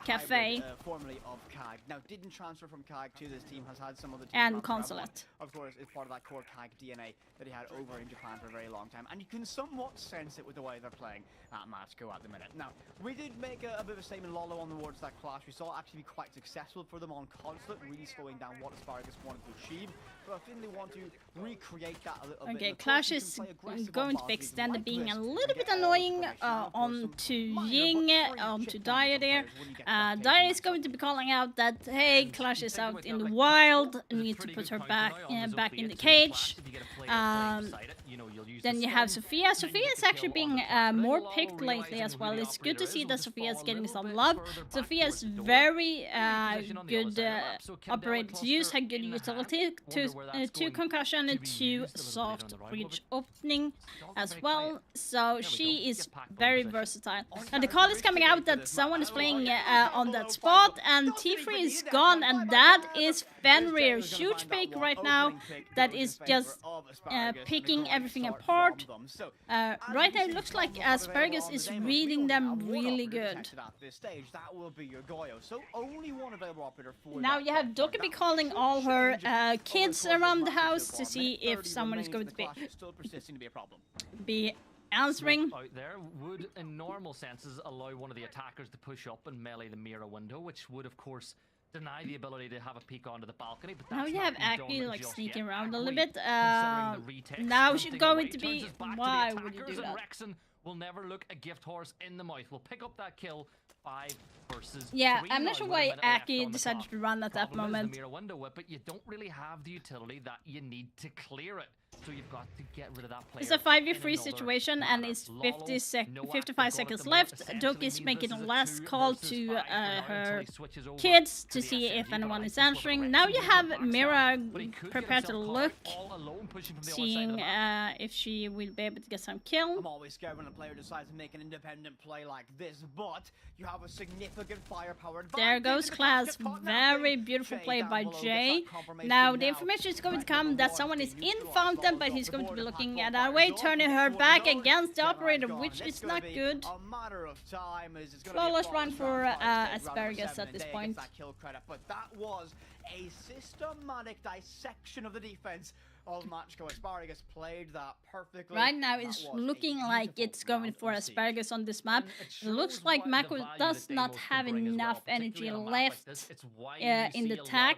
Cafe. Formerly of CAG. Now, didn't transfer from CAG to this team, has had some other team And transfer. Consulate. Of course, it's part of that core CAG DNA that he had over in Japan for a very long time. And you can somewhat sense it with the way they're playing at Matchco at the minute. Now, we did make a bit of a statement, Lolo, on the towards that Clash. We saw it actually be quite successful for them on Consulate, really slowing down what Asparagus wanted to achieve. But I think they want to recreate that a little bit. Okay, Clash is going to be extended, being a little bit annoying onto Ying, onto Daya there. Daya is going to be calling out that, hey, Clash is out in the wild, need to put her back in the cage. You'll use Then the you have stun, Sophia. and then Sophia you get is the actually kill on being the top. more Little picked Lalo lately realizing as who well. the It's good to operator see is, that will just Sophia is fall a getting little some bit love. further back Sophia is towards the door. very Position on the other good side of the map, so Candela operator to use, cluster had good in hand. utility, Wonder where that's two going concussion, to and be two used a little bit later soft on the round. breach opening Dogs as very well. quiet. So There we she go. is Get back to very position. versatile. Now the call is coming out that someone is playing on that spot, and T3 is gone, and that is Fenrir. Huge pick right now. That is just picking everything apart. Right now it looks like Asparagus is reading them really good. Now you have Dokkaebi calling all her kids around the house to see if someone is going to be answering. Out there would, in normal senses, allow one of the attackers to push up and melee the mirror window, which would, of course, deny the ability to have a peek onto the balcony. But Now that's you not have been Aki done like just sneaking yet. around a Aki, little bit. considering the retake, Now she's sprinting going away, to turns be. us back Why to the would you attackers, do and that? Rexon will never look a gift horse in the mouth. Will pick up that kill. 5 versus Yeah, 3 I'm now not sure with a why minute left Aki on the decided clock. to run at that Problem is moment. the mirror window whip, but you don't really have the utility that you need to clear it. So you've got to get rid of that player. It's a 5v3 situation, and manner. it's Lalo, 55 seconds left. Doki is making a last call to her until he switches over kids to to the see SMG, if but anyone I is think this was answering. a Now you have Rexon Mira but he could get prepared to himself look, caught all alone, pushing from the other side of seeing the map. if she will be able to get some kill. I'm always scared when a player decides to make an independent play like this, but you have a significant firepower advantage. There goes Class. Very beautiful play by Jay. Now the information is going to come that someone is in Fountain, but he's going to be looking at that way, turning her back against the operator, which is not good. Flawless run for Asparagus at this point. But that was a systematic dissection of the defense of Machko. Asparagus played that perfectly. Right now it's looking like it's going for Asparagus on this map. It looks like Mako does not have enough energy left in the attack.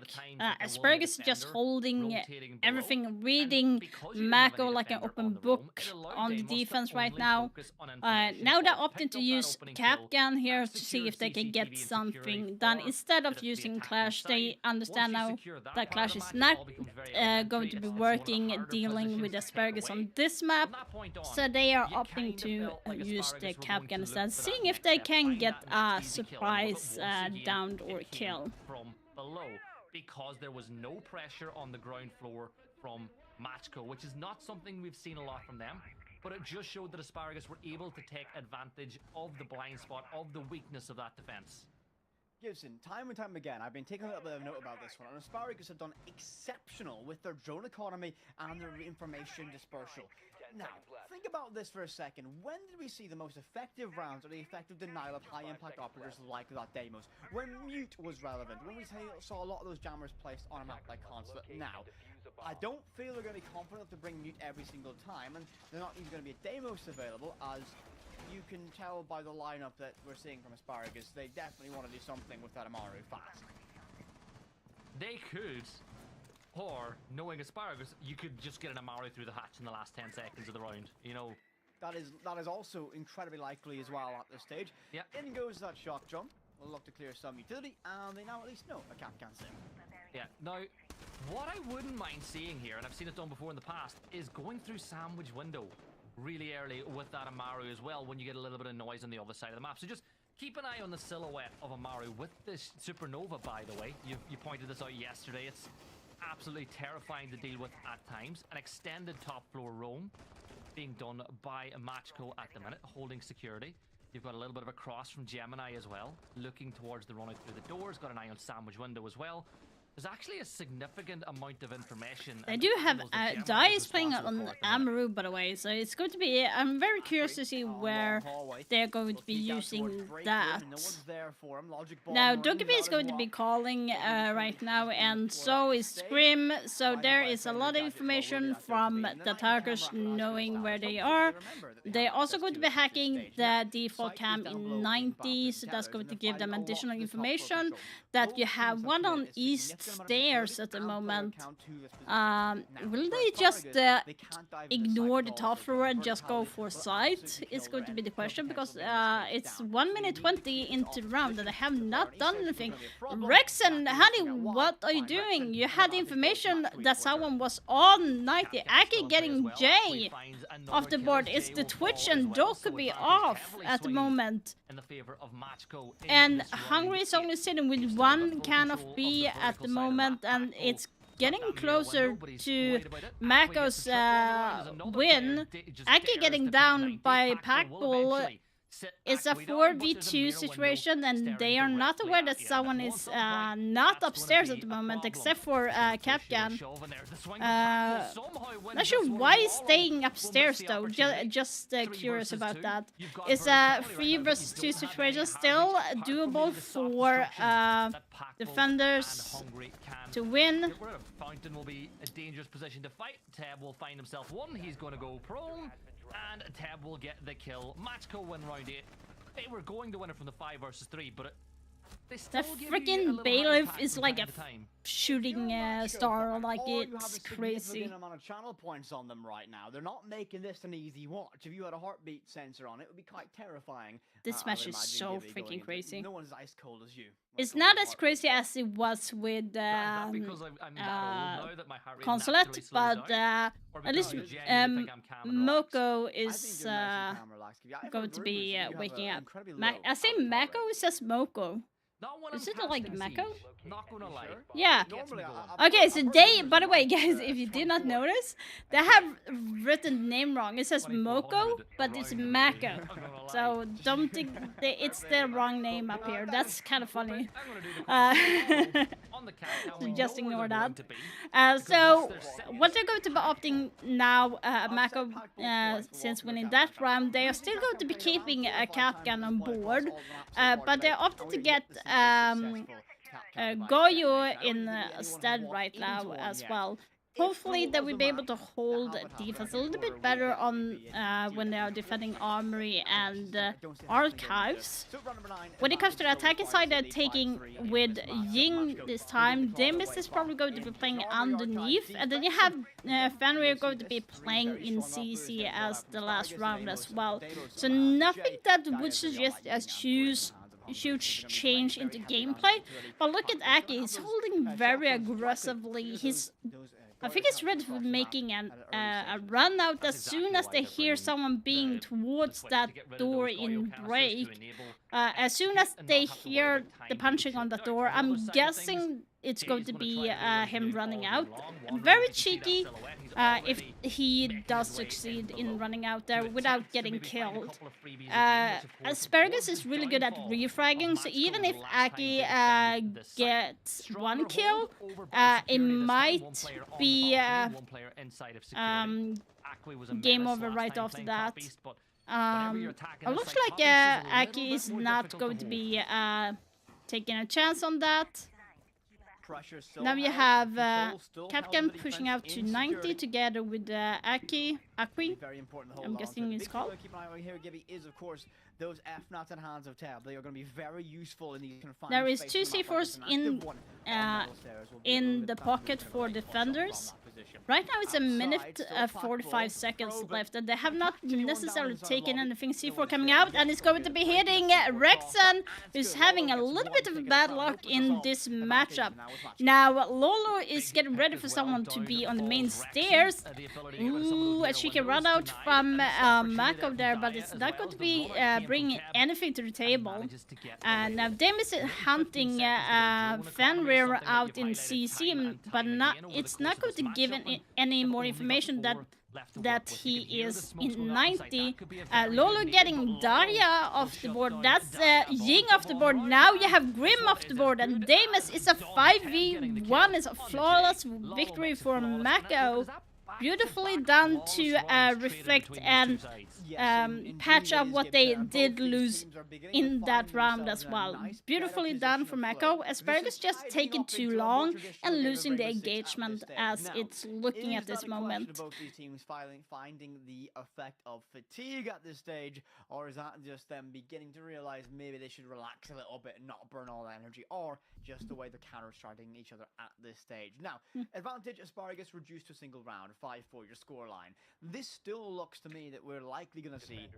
Asparagus is just holding everything, reading Mako like an open book on the defense right now. Now they're opting to use Capgun here to see if they can get something done. Instead of using Clash, they understand now that Clash is not going to be working dealing with Asparagus on this map, so they are opting to use the Capgun instead, seeing if they can get a surprise downed or kill. From below, because there was no pressure on the ground floor from Machko, which is not something we've seen a lot from them, but it just showed that Asparagus were able to take advantage of the blind spot, of the weakness of that defense. Gibson, time and time again, I've been taking a little bit of note about this one, and Asparagus have done exceptional with their drone economy and their information dispersal. Now, think about this for a second. When did we see the most effective rounds or the effective denial of high-impact operators like that Deimos? When Mute was relevant, when we saw a lot of those jammers placed on a map like Consulate. Now, I don't feel they're going to be confident to bring Mute every single time, and they're not even going to be a Deimos available, as you can tell by the lineup that we're seeing from Asparagus. They definitely want to do something with that Amaru fast. They could, or knowing Asparagus, you could just get an Amaru through the hatch in the last 10 seconds of the round, you know. That is also incredibly likely as well at this stage. Yeah. In goes that shock jump. We'll look to clear some utility, and they now at least know a cap can sim. Yeah, now, what I wouldn't mind seeing here, and I've seen it done before in the past, is going through sandwich window really early with that Amaru as well when you get a little bit of noise on the other side of the map. So just keep an eye on the silhouette of Amaru with this Supernova, by the way. You pointed this out yesterday. It's absolutely terrifying to deal with at times. An extended top floor roam being done by Machko at the minute, holding security. You've got a little bit of a cross from Gemini as well, looking towards the run out through the doors. Got an eye on sandwich window as well. There's actually a significant amount of information. They do have Dai is playing on Amaru, by the way, so it's going to be. I'm very curious to see where they're going to be using that. Now, Dokkaebi is going to be calling right now, and so is Scrim. So there is a lot of information from the attackers knowing where they are. They're also going to be hacking the default cam in 90, so that's going to give them additional information that you have one on East stairs at the moment. Will they just ignore the top floor and just go for site? It's going to be the question, because it's 1 minute 20 into the round and they have not done anything. Rex and Honey, what are you doing? You had information that someone was on 90. Aki getting J off the board. It's the Twitch and Joe could be off at the moment. And Hungry is only sitting with 1 can of B at the moment, and it's getting closer to Mako's win. Aki getting down by Packball. It's a 4v2 situation, and they are not aware that someone is not upstairs at the moment, except for Capcan. Not sure why he's staying upstairs though. Just curious about that. It's a 3 versus 2 situation, still doable for defenders to win. Fountain will be a dangerous position to fight. Tab will find himself one. He's going to go prone. And Tab will get the kill. Matchco win round 8. They were going to win it from the 5 versus 3, but the freaking bailiff is like a shooting star, like it's crazy. Amount of channel points on them right now. They're not making this an easy watch. If you had a heartbeat sensor on it, it would be quite terrifying. This match is so freaking crazy. No one's ice cold as you. It's not as crazy as it was with Consulate, but at least Moko is going to be waking up. I say Mako, it says Moko. Is it like Mako? Not gonna lie. Yeah. Okay, so they, by the way, guys, if you did not notice, they have written name wrong. It says Moko, but it's Mako. So don't think it's the wrong name up here. That's kind of funny. So just ignore that. So what they're going to be opting now, Mako, since winning that round, they are still going to be keeping a Capcan on board, but they're opting to get Goyo instead right now as well. Hopefully they will be able to hold defense a little bit better on when they are defending Armory and Archives. When it comes to the attacking side, they're taking with Ying this time. Demis is probably going to be playing underneath, and then you have Fenrir going to be playing in CC as the last round as well. So nothing that would suggest a huge change into gameplay, but look at Aki. He's holding very aggressively. I think he's ready for making a run out as soon as they hear someone being towards that door in break. As soon as they hear the punching on the door, I'm guessing it's going to be him running out. Very cheeky if he does succeed in running out there without getting killed. Asparagus is really good at refragging, so even if Aki gets 1 kill, it might be game over right after that. It looks like Aki is not going to be taking a chance on that. Now you have Capcan pushing out to 90 together with Aki. I'm guessing it's called. Those F-Nots and Hands of Tab, they are going to be very useful in these confined There is 2 C4s in the pocket for defenders. Right now it's a minute 45 seconds left, and they have not necessarily taken anything. C4 coming out, and it's going to be hitting Rexon, who's having a little bit of bad luck in this matchup. Now Lolo is getting ready for someone to be on the main stairs. Ooh, and she can run out from Mako there, but it's not going to be bringing anything to the table. Now Demis is hunting Fenrir out in CC, but it's not going to give any more information that he is in 90. Lolo getting Daria off the board. That's Ying off the board. Now you have Grim off the board, and Demis is a 5v1. It's a flawless victory for Mako. beautifully done to reflect and patch up what they did lose in that round as well. Beautifully done from Echo. Asparagus just taking too long and losing the engagement as it's looking at this moment. Both these teams finding the effect of fatigue at this stage, or is that just them beginning to realize maybe they should relax a little bit and not burn all that energy, or just the way the counter striking each other at this stage? Now, advantage Asparagus reduced to a single round, 5-4 your scoreline. This still looks to me that we're likely going to see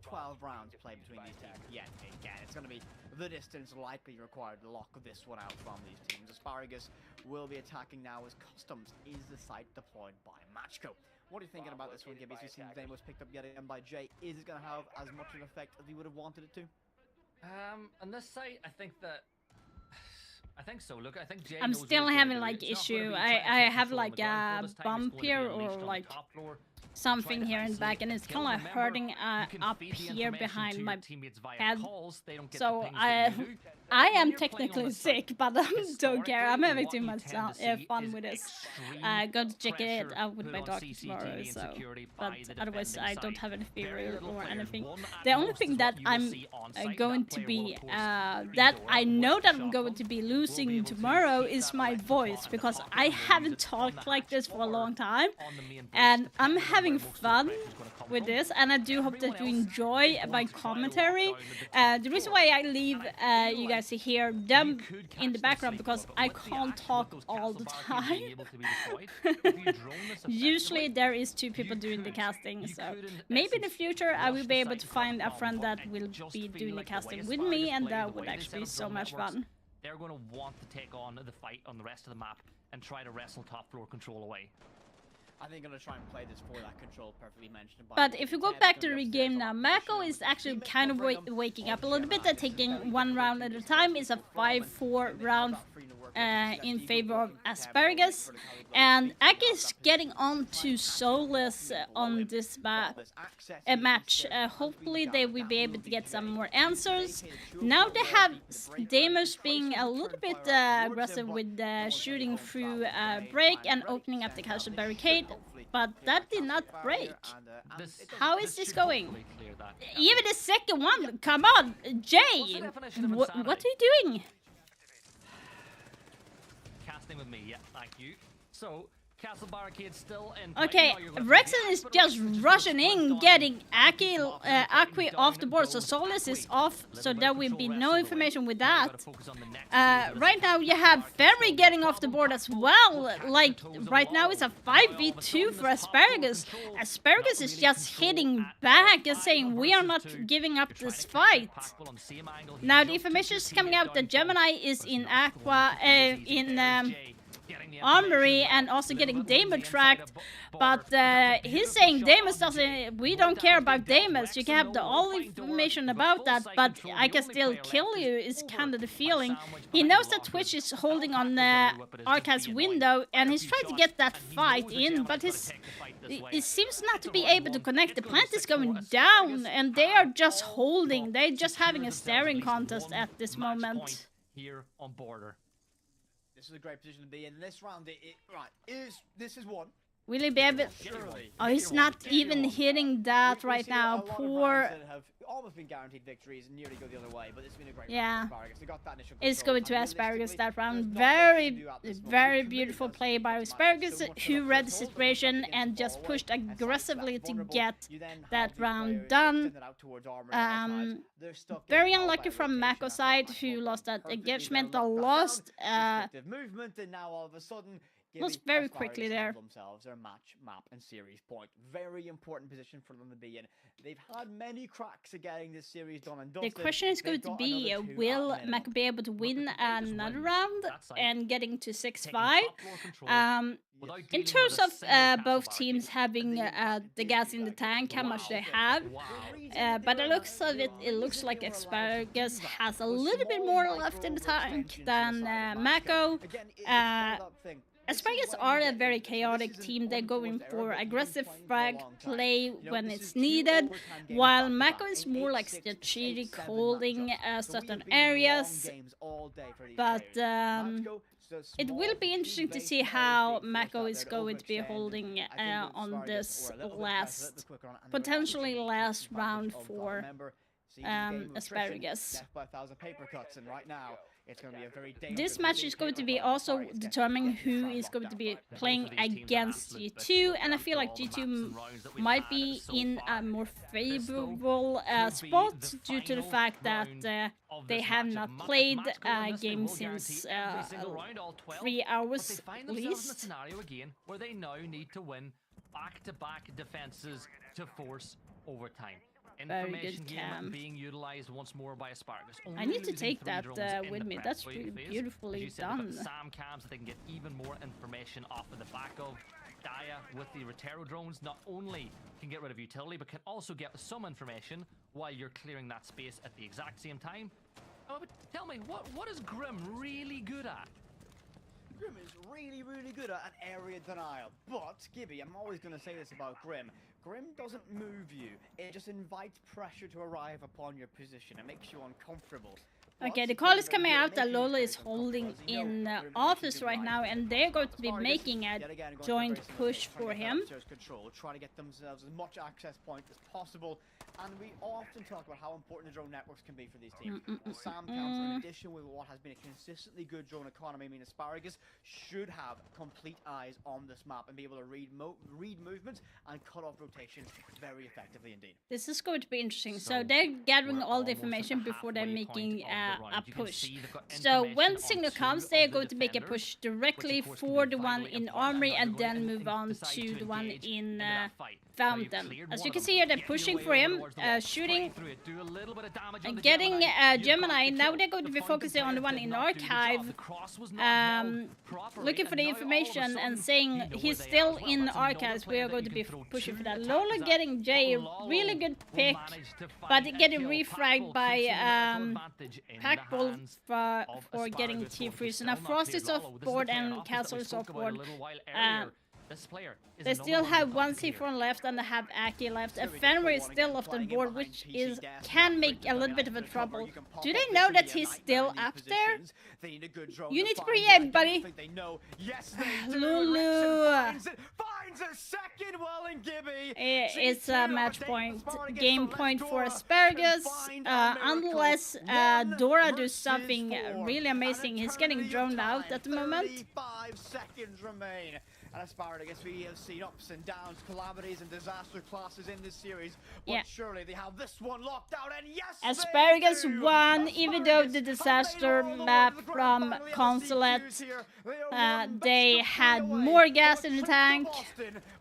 12 rounds played between these teams. Yeah, again, it's going to be the distance likely required to lock this one out from these teams. Asparagus will be attacking now as Customs is the site deployed by Matchco. What are you thinking about this one, Gibby? We've seen the game was picked up yet again by Jay. Is it going to have as much of an effect as we would have wanted it to? On this site, I think so. Look, I think Jay I'm knows still what he's having gonna like do. It's not issue. gonna be trying to I take have control on like the ground. a This time bump it's going to be here unleashed or on the like top floor. something here in the back, and it's kind of hurting up here behind my head. So I am technically sick, but I don't care. I'm having too much fun with this. Going to check it out with my doctor tomorrow. So, but otherwise I don't have any fever or anything. The only thing that I'm going to be that I know that I'm going to be losing tomorrow is my voice, because I haven't talked like this for a long time, and I'm having fun with this, and I do hope that you enjoy my commentary. The reason why I leave you guys to hear them in the background, because I can't talk all the time. Usually there is 2 people doing the casting, so maybe in the future I will be able to find a friend that will be doing the casting with me, and that would actually be so much fun. They're going to want to take on the fight on the rest of the map and try to wrestle top floor control away. I think I'm going to try and play this for that control perfectly mentioned. But if you go back to the game now, Mako is actually kind of waking up a little bit and taking one round at a time. It's a 5-4 round in favor of Asparagus. And Aki is getting on to Soulless on this match. Hopefully they will be able to get some more answers. Now they have Damus being a little bit aggressive with shooting through break and opening up the castle barricade. But that did not break. How is this going? Even the second one, come on, Jay, what are you doing? Casting with me, yeah, thank you. So, castle barricade still in. Okay, Rexon is just rushing in, getting Aki off the board, so Soulless is off, so there will be no information with that. Right now you have Ferry getting off the board as well. Like, right now it's a 5v2 for Asparagus. Asparagus is just hitting back and saying, we are not giving up this fight. Now the information is coming out that Gemini is in Armory and also getting Damus tracked, but he's saying Damus doesn't, we don't care about Damus, you can have all information about that, but I can still kill you is kind of the feeling. He knows that Twitch is holding on the Archive's window and he's trying to get that fight in, but it seems not to be able to connect. The plant is going down and they are just holding, they're just having a staring contest at this moment. Here on border. This is a great position to be in. This round, this is one. Will he be able? Oh, he's not even hitting that right now. Poor. Have almost been guaranteed victories and nearly go the other way, but it's been a great yeah. They got that initial it's going to Asparagus that round. Very beautiful play by Asparagus, who read the situation and just pushed aggressively to get that round done. Very unlucky from Mako's side, who lost that engagement. The lost movement, and now all of a sudden. Was very quickly there. Themselves their match, map, and series point. Very important position for them to be in. They've had many cracks at getting this series done and dusted. The question is going to be, will Mako be able to win another round and getting to 6-5? In terms of both teams having the gas in the tank, how much they have, but it looks like Asparagus has a little bit more left in the tank than Mako. Asparagus are a very chaotic team. They're going for aggressive frag play when it's needed, while Mako is more like strategic, holding certain areas. But it will be interesting to see how Mako is going to be holding on this last, potentially last round for Asparagus. Death by 1,000 paper cuts, and right now it's going to be a very This match is going to be also determining who is going to be playing against G2, and I feel like G2 might be in a more favorable spot due to the fact that they have not played a game since 3 hours at least. Scenario again where they now need to win back-to-back defenses to force overtime. Very Information good game cam. being utilized once more by Asparagus. I need to take that with me. That's really beautifully done. Sam cams that they can get even more information off of the back of. Daya with the Rotero drones not only can get rid of utility but can also get some information while you're clearing that space at the exact same time. Oh, but tell me, what is Grim really good at? Grim is really, really good at an area denial. But, Gibby, I'm always going to say this about Grim. Grim doesn't move you. It just invites pressure to arrive upon your position. It makes you uncomfortable. Okay, the call is coming out that Lola is holding in office right now, and they're going to be making a joint push for him. Trying to get themselves as much access point as possible. And we often talk about how important the drone networks can be for these teams. Sam counts, in addition with what has been a consistently good drone economy, I mean Asparagus should have complete eyes on this map and be able to read movement and cut off rotation very effectively indeed. This is going to be interesting. So they're gathering all the information before they're making a push. So when the signal comes, they're going to make a push directly for the one in Armory and then move on to the one in Fountain. As you can see here, they're pushing for him. Shooting and getting Gemini. Now they're going to be focusing on the one in Archive, looking for the information and saying he's still in Archives. We are going to be pushing for that. Lola getting J, really good pick, but getting refragged by Packball for getting T3. So now Frost is off board and Castle is off board. They still have one C4 left and they have Aki left. And Fenrir is still off the board, which can make a little bit of a trouble. Do they know that he's still up there? You need to preempt, buddy. Lulu. It's a match point, game point for Asparagus. Unless Dora does something really amazing. He's getting droned out at the moment. 5 seconds remain. And Asparagus, we have seen ups and downs, calamities and disaster classes in this series, but surely they have this one locked out, and yes, Asparagus won, even though the disaster map from Consulate, they had more gas in the tank.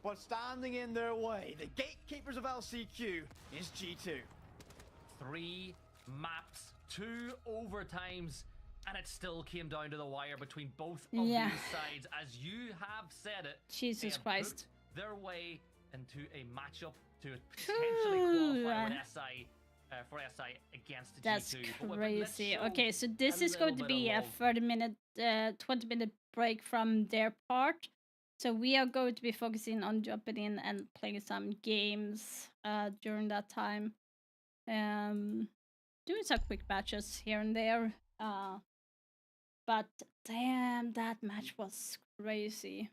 But standing in their way, the gatekeepers of LCQ is G2. 3 maps, 2 overtimes. And it still came down to the wire between both of these sides. As you have said it, Jesus Christ. Their way into a matchup to potentially qualify with SI, for SI against That's G2. That's crazy. Okay, so this is going to be a 30-minute, 20-minute break from their part. So we are going to be focusing on jumping in and playing some games during that time. Doing some quick matches here and there. But damn, that match was crazy.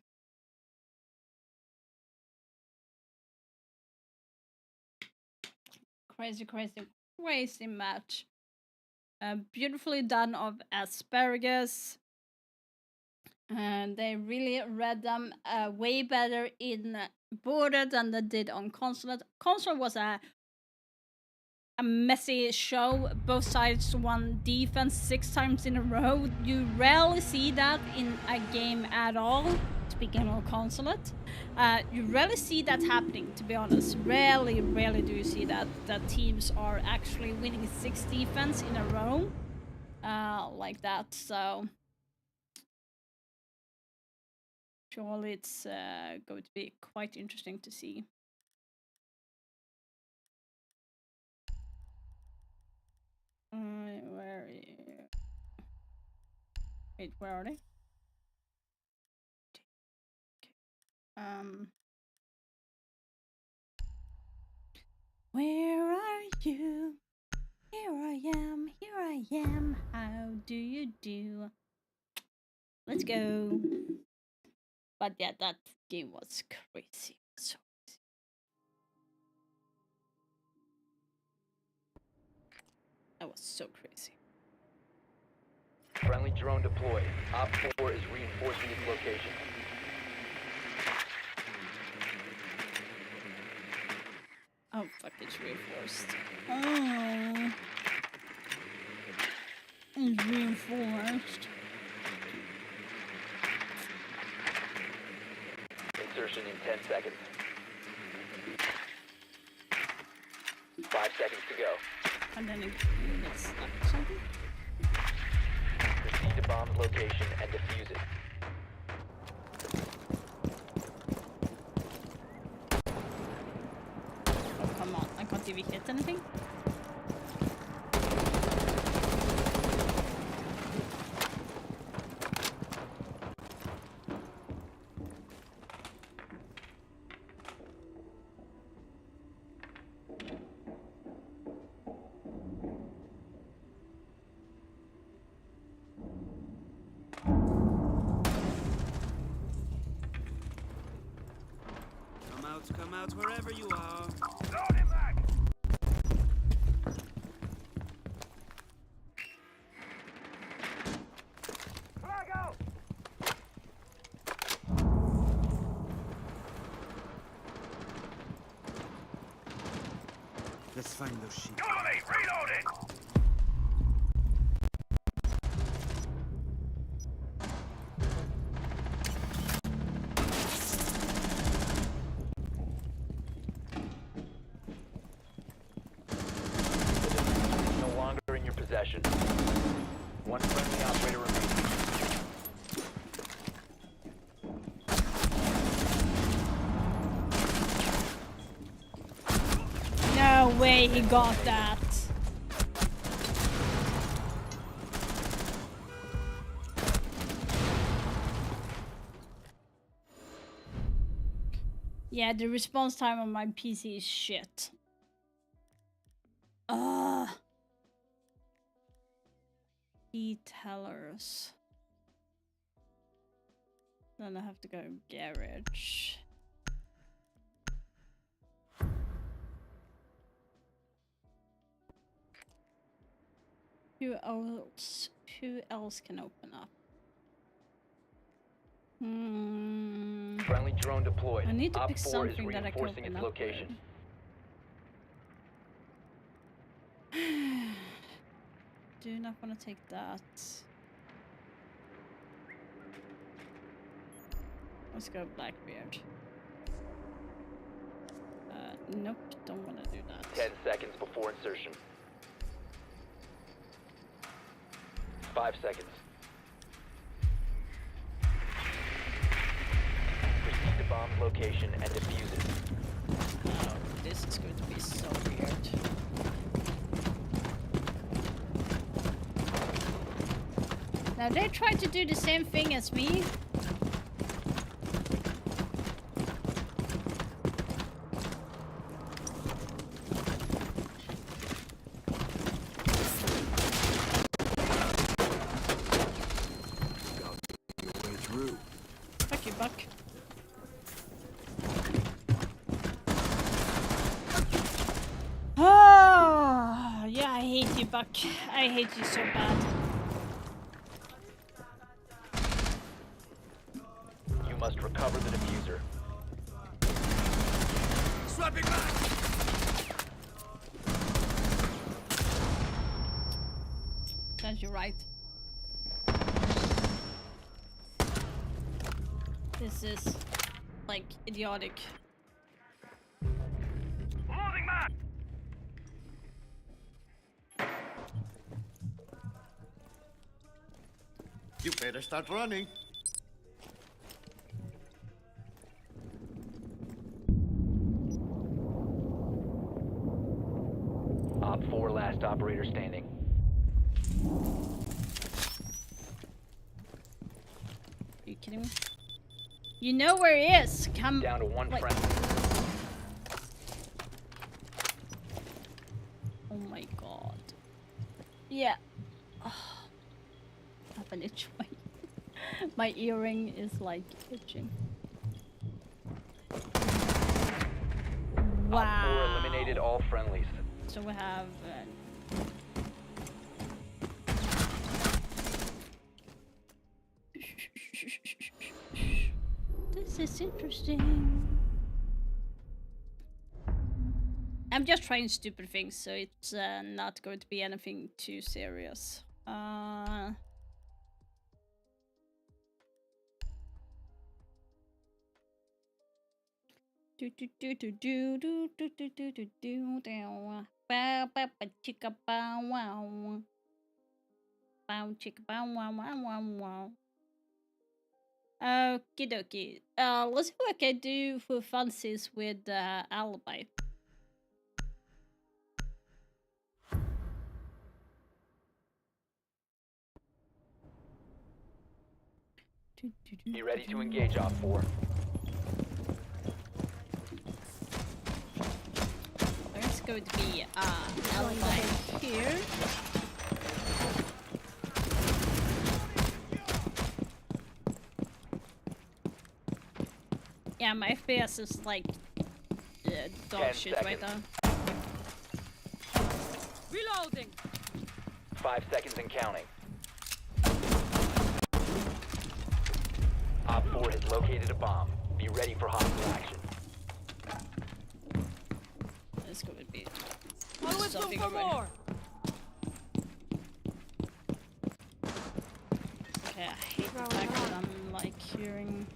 Crazy match. Beautifully done of Asparagus. And they really read them way better in Border than they did on Consulate. Consulate was a messy show. Both sides won defense 6 times in a row. You rarely see that in a game at all. Speaking of Consulate, you rarely see that happening, to be honest. Rarely do you see that teams are actually winning 6 defense in a row like that. So surely it's going to be quite interesting to see. Where are you? Wait, where are they? Where are you? Here I am, how do you do? Let's go. But yeah, that game was crazy. So crazy. That was so crazy. Friendly drone deployed. Op 4 is reinforcing its location. Oh fuck, it's reinforced. Oh. It's reinforced. Insertion in 10 seconds. 5 seconds to go. And then it gets stuck or something? Proceed to bomb's location and defuse it. Oh, come on. I can't even hit anything. Come out wherever you are. Load him back! Flag out! Let's find those sheep. Cover me! Reloading! No longer in your possession. One friendly operator remaining. No way he got that. Yeah, the response time on my PC is shit. E-tellers. Then I have to go garage. Who else can open up? Friendly drone deployed. I need to Op pick 4 is something that I can reinforcing open its up location. Do not want to take that. Let's go Blackbeard. Nope, don't want to do that. 10 seconds before insertion. 5 seconds. Proceed to bomb's location and defuse it. Oh, this is going to be so weird. Now they tried to do the same thing as me. Fuck you, Buck. Oh, yeah, I hate you, Buck. I hate you so bad. You must recover the diffuser. Swapping back! Sounds you're right. This is like idiotic. Loading back! You better start running. Op 4 last operator standing. Are you kidding me? You know where he is. Come down to one friend. Oh my god. Yeah. Oh. I have an itch. My earring is like itching. Op 4 Wow. eliminated all friendlies. So we have. This is interesting. I'm just trying stupid things, so it's not going to be anything too serious. Do do do do do do do do do do do do. Bow bow bow chicka bow wow. Bow chicka bow wow wow wow wow. Okie dokie. Let's see what I can do for fancies with alibi. Be ready to engage Op 4. There's going to be alibi here. Yeah, my FPS is like dog shit right now. Reloading. 5 seconds and counting. Op 4 has located a bomb. Be ready for hostile action. It's going to be Always something room for over. more. Okay, I hate the fact that I'm like hearing.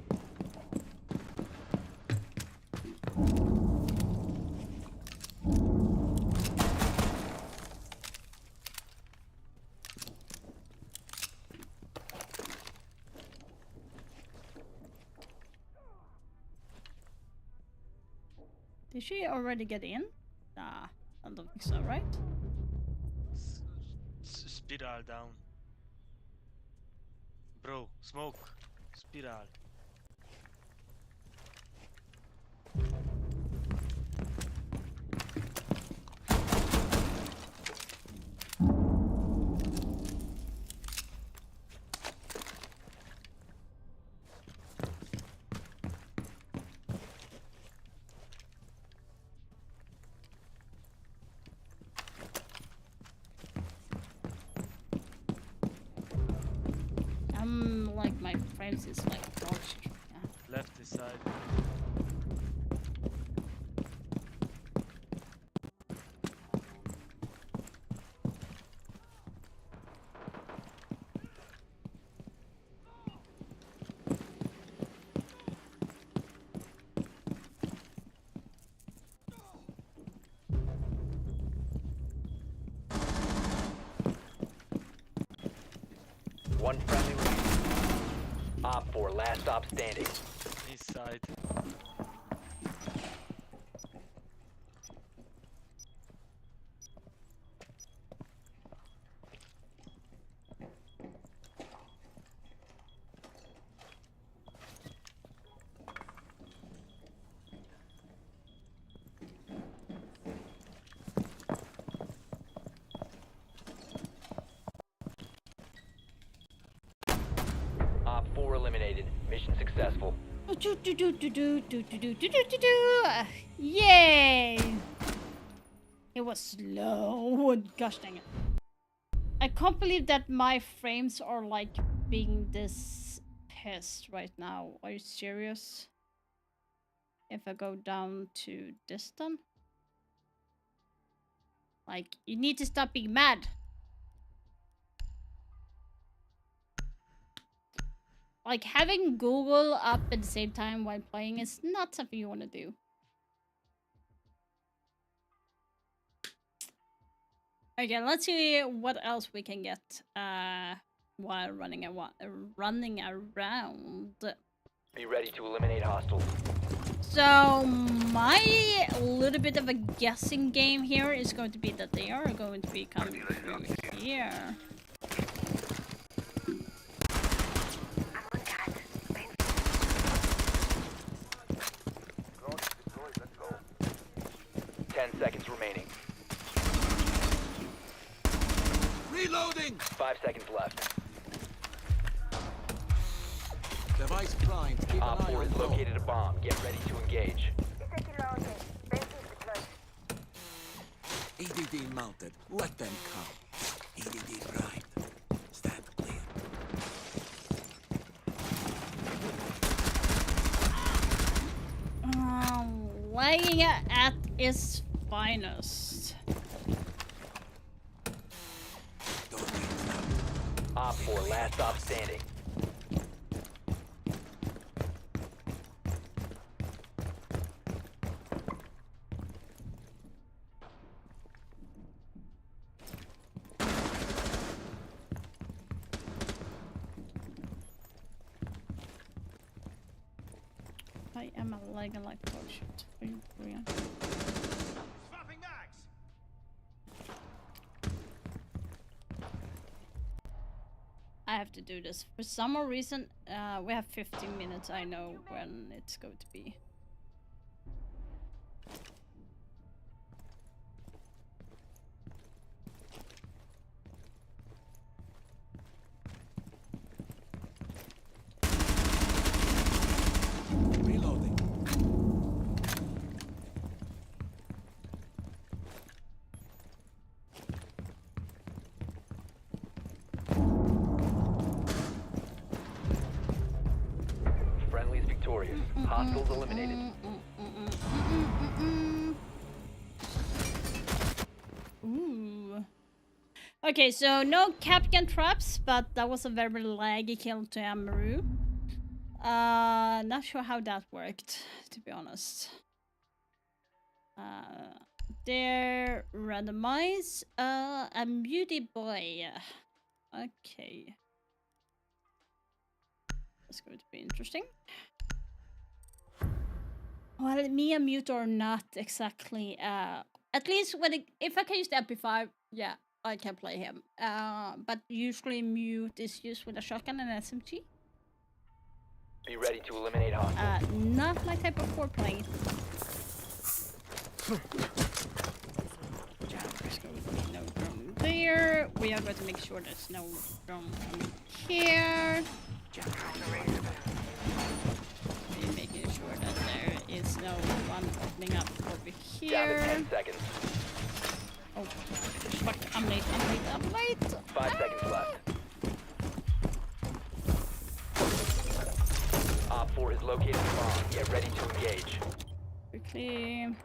Did she already get in? Nah, I don't think so, right? Spiral down. Bro, smoke. Spiral. I'm like my friends is like dog shit. Yeah. Left this side. One friendly remaining. Op 4, last stop standing. East side. Op 4 eliminated. Mission successful. Yay! It was slow. Gosh dang it. I can't believe that my frames are like being this pissed right now. Are you serious? If I go down to distant? Like, you need to stop being mad. Like, having Google up at the same time while playing is not something you want to do. Okay, let's see what else we can get while running around. Be ready to eliminate hostiles. So, my little bit of a guessing game here is going to be that they are going to be coming through here. 10 seconds remaining. Reloading! 5 seconds left. Device primed. Keep an Op eye 4 on has goal. located a bomb. Get ready to engage. EDD mounted. Let them come. EDD primed. Stand clear. Lagging at its finest. Op 4, last stop standing. I am a lagging like oh shit. Swapping mags. I have to do this. For some reason, we have 15 minutes. I know when it's going to be. Reloading. Friendly's victorious. Hostiles eliminated. Ooh. Okay, so no Capcan traps, but that was a very laggy kill to Amaru. Not sure how that worked, to be honest. There, randomize, a beauty boy. Okay. That's going to be interesting. Well, me and mute or not exactly. At least when if I can use the MP5, yeah, I can play him. But usually mute is used with a shotgun and SMG. Be ready to eliminate hostiles. Not my type of foreplay. There's going to be no drone there. We are going to make sure there's no drone coming here. We're making sure that there is no one opening up over here. Down to 10 seconds. Oh, fuck. I'm late. 5 seconds left. Op 4 has located the bomb. Get ready to engage. Quickly.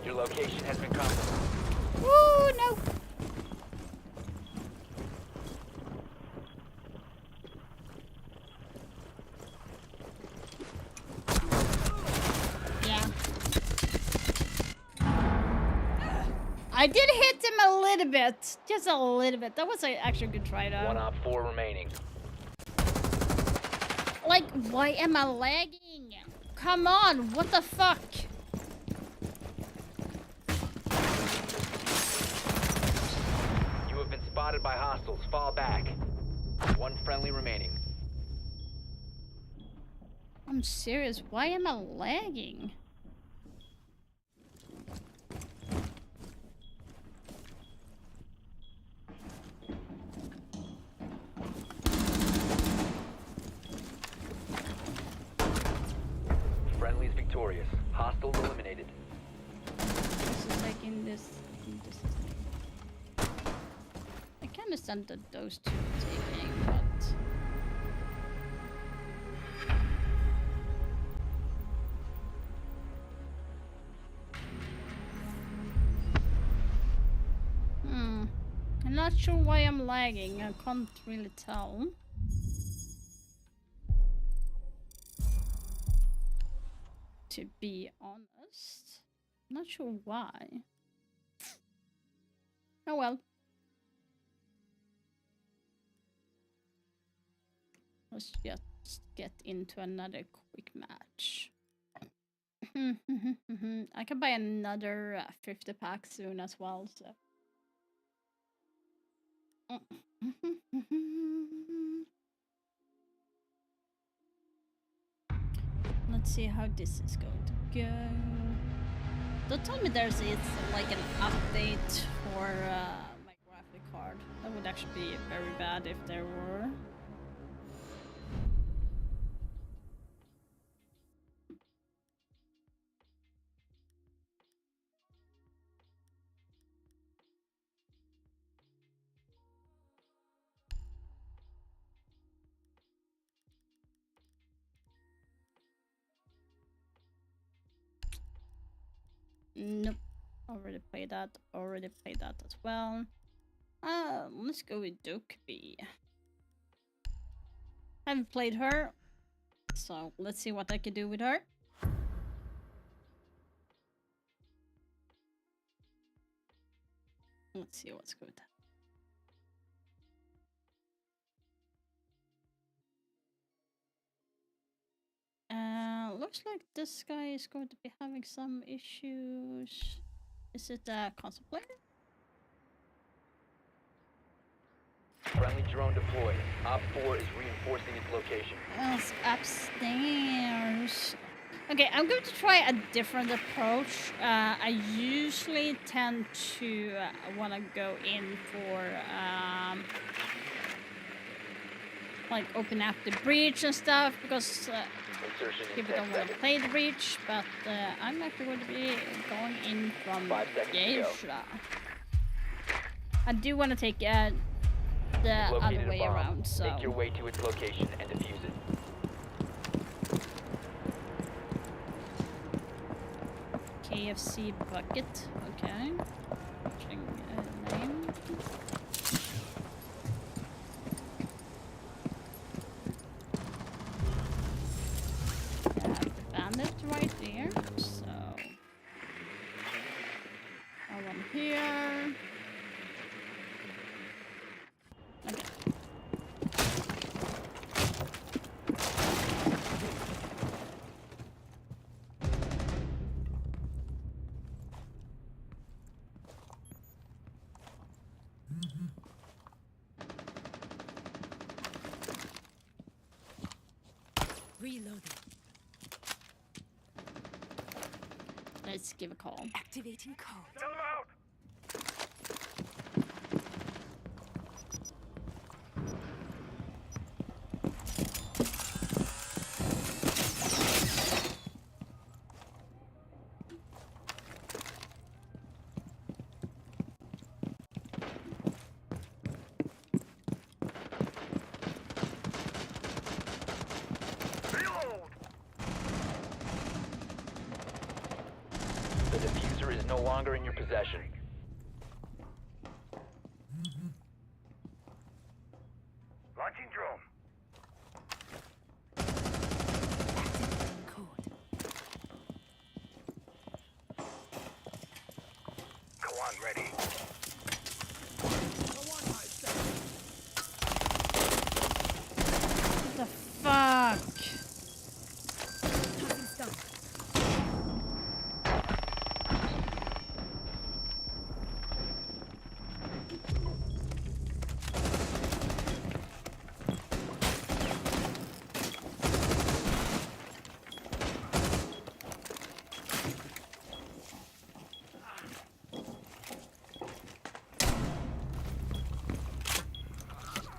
Your location has been compromised. Woo, no! Yeah. I did hit him a little bit. Just a little bit. That was actually a good try though. 1 Op 4 remaining. Like, why am I lagging? Come on, what the fuck? You have been spotted by hostiles. Fall back. 1 friendly remaining. I'm serious, why am I lagging? Friendly's victorious. Hostiles eliminated. This is like in this. I can understand that those two are taking, but. I'm not sure why I'm lagging. I can't really tell. To be honest, I'm not sure why. Oh well. Let's just get into another quick match. I can buy another 50 pack soon as well, so. Let's see how this is going to go. Don't tell me there's like an update for my graphic card. That would would actually be very bad if there were. Nope. Already played that. Already played that as well. Let's go with Dokeby. Haven't played her, so let's see what I can do with her. Let's see what's good. Looks like this guy is going to be having some issues. Is it a console player? Friendly drone deployed. Op 4 is reinforcing its location. It's upstairs. Okay, I'm going to try a different approach. I usually tend to want to go in for like open up the breach and stuff because people don't want to play the breach, but I'm actually going to be going in from Geisha. I do want to take the other way around, so Make your way to its location and defuse it. KFC bucket. Okay. Name. Bandit right there, so one here. Okay. Reloading. Let's give a call. Activating code. Tell them out! The diffuser is no longer in your possession. Launching drone. Go on, ready. What the fuck?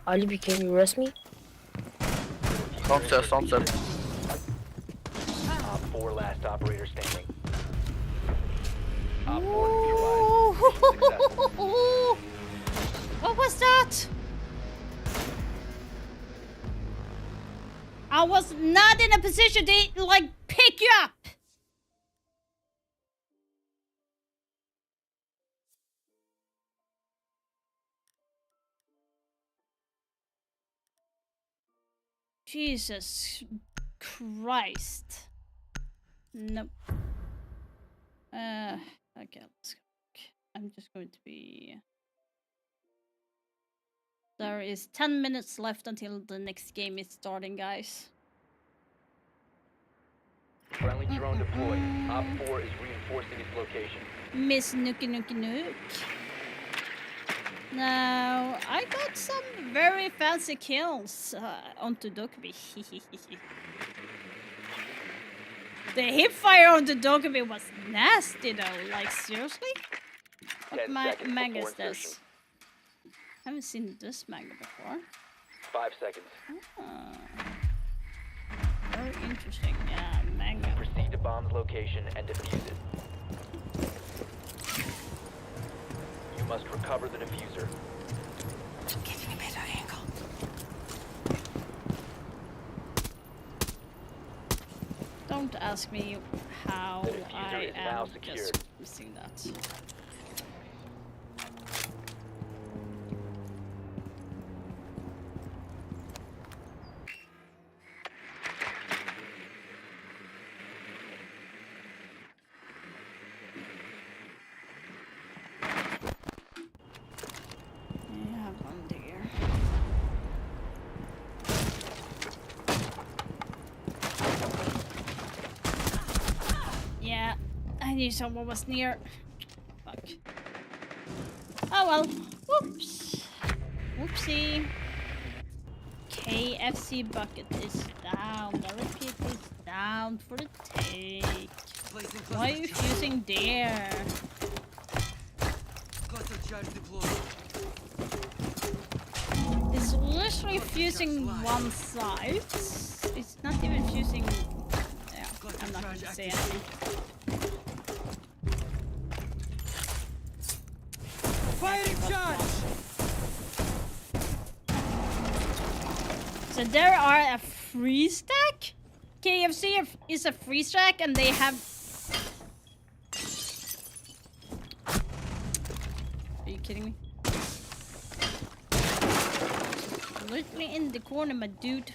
Ali, can you arrest me? Op 4 last operator standing. Op 4 neutralized. Successful. What was that? I was not in a position to like pick you up. Jesus Christ. Nope. Okay, let's go. I'm just going to be... There is 10 minutes left until the next game is starting, guys. Friendly drone deployed. Op 4 is reinforcing its location. Miss Nookie Nookie Nook. Now, I got some very fancy kills onto Dokeby. The hipfire onto Dokeby was nasty though, like seriously? What mag is this? haven't seen this magnet before. 5 seconds. Very interesting. Yeah, magnet. Proceed to bomb's location and defuse it. You must recover the diffuser. Getting a better angle. Don't ask me how The diffuser I is now am secured. just missing that. Yeah, one there. Yeah, I knew someone was near. Fuck. Oh well. Whoops. Whoopsie. KFC bucket is down. The repeat is down for the take. Why are you fusing there? It's literally fusing one side. It's not even fusing. Yeah, I'm not going to say anything. Firing charge! So there are a free stack? KFC is a free stack and they have... Are you kidding me? Literally in the corner, my dude.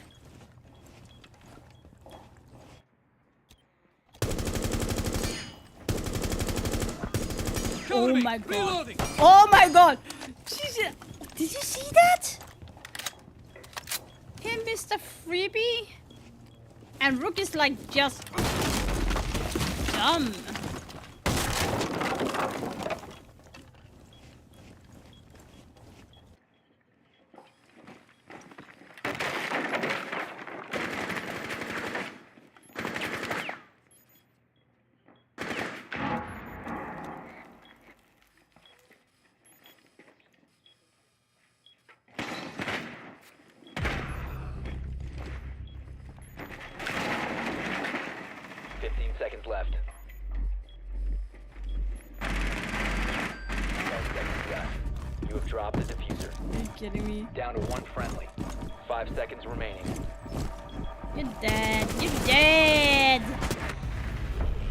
Oh my god. Oh my god! Jesus. Did you see that? Him missed a freebie? And Rook is like just dumb. Seconds left. 10 seconds left. You have dropped the diffuser. Are you kidding me? Down to 1 friendly. 5 seconds remaining. You're dead. You're dead.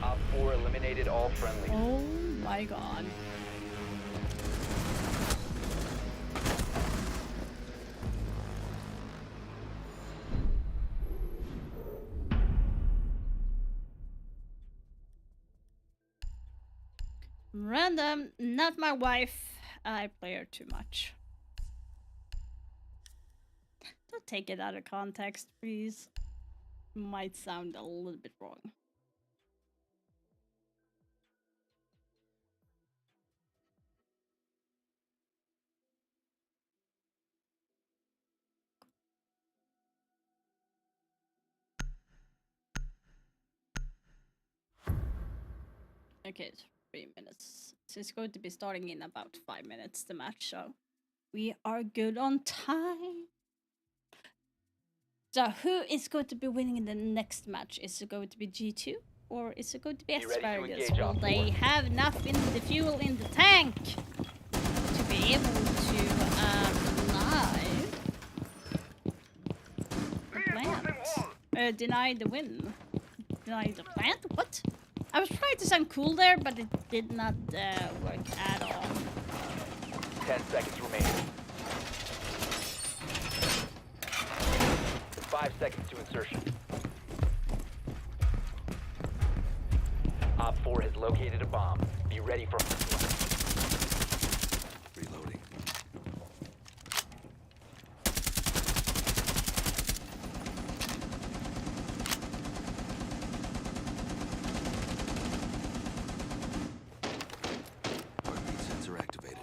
Op 4 eliminated all friendly. Oh my god. Random, not my wife. I play her too much. Don't take it out of context, please. Might sound a little bit wrong. Okay, it's 3 minutes. So it's going to be starting in about 5 minutes, the match, so we are good on time. So who is going to be winning in the next match? Is it going to be G2 or is it going to be Asparagus? Will they have enough in the fuel in the tank to be able to deny the win? Deny the plant? What? I was trying to sound cool there, but it did not work at all. 10 seconds remaining. 5 seconds to insertion. Op 4 has located a bomb. Be ready for... Reloading. Heartbeat sensor activated.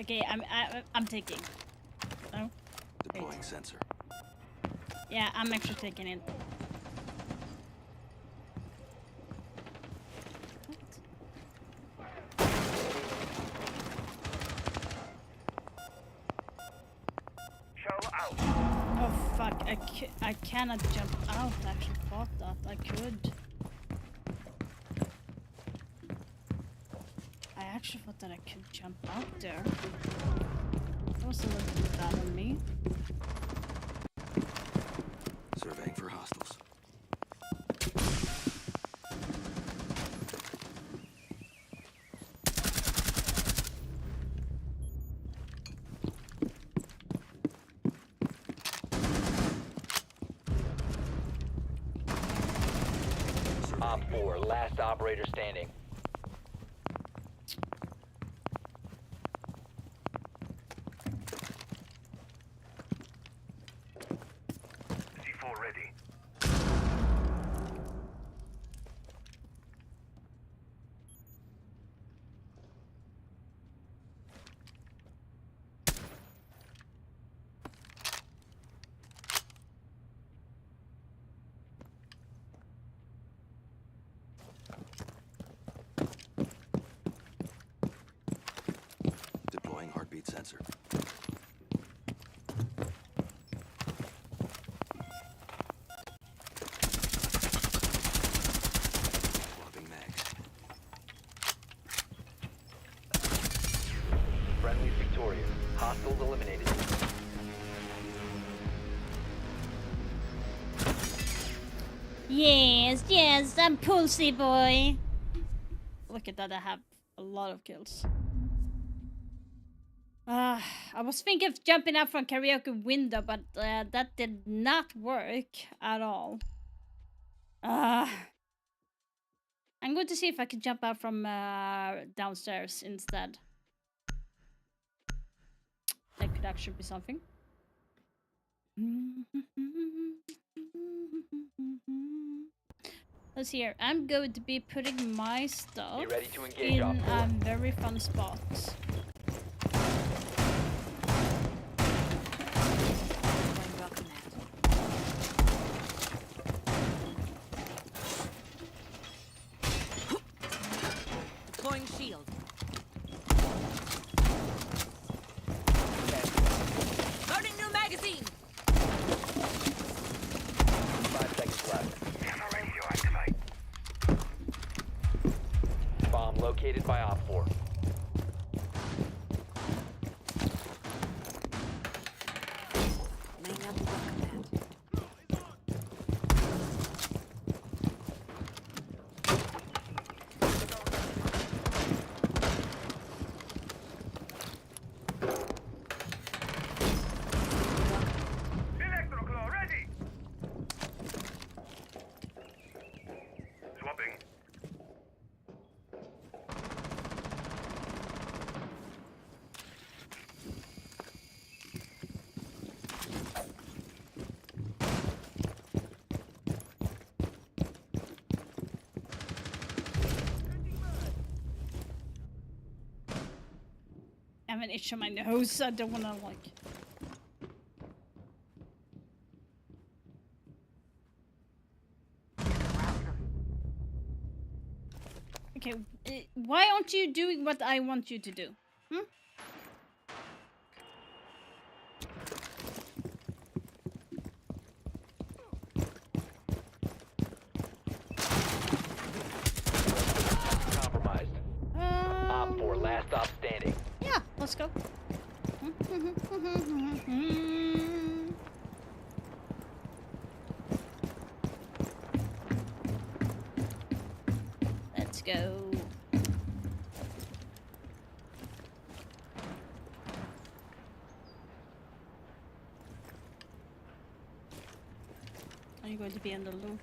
Okay, I'm taking. Oh. Deploying sensor. Yeah, I'm actually taking it. Shell out. Oh fuck! I cannot jump out. I actually thought that I could. I actually thought that I could jump out there. That was a little bit bad on me. Surveying for hostiles. Op 4, last operator standing. C4 ready. Deploying heartbeat sensor. Swapping mags. Friendly's victorious. Hostiles eliminated. Yes, yes, I'm Pulsey boy. Look at that, I have a lot of kills. I was thinking of jumping out from karaoke window, but that did not work at all. I'm going to see if I can jump out from downstairs instead. That could actually be something. Let's see here. I'm going to be putting my stuff in a very fun spot. Deploying shield. Loading new magazine. 5 seconds left. Camera radio activate. Bomb located by Op 4. Laying out the welcome mat. Electroclaw ready. Swapping. I have an itch on my nose. I don't want to like. Okay, why aren't you doing what I want you to do? Hmm? Compromised. Op 4, last stop standing. Yeah, let's go. Let's go. Are you going to be on the roof?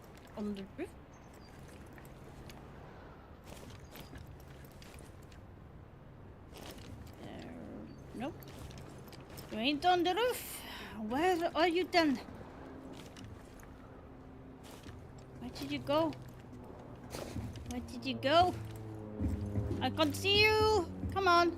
Nope. You ain't on the roof. Where are you then? Where did you go? Where did you go? I can't see you. Come on.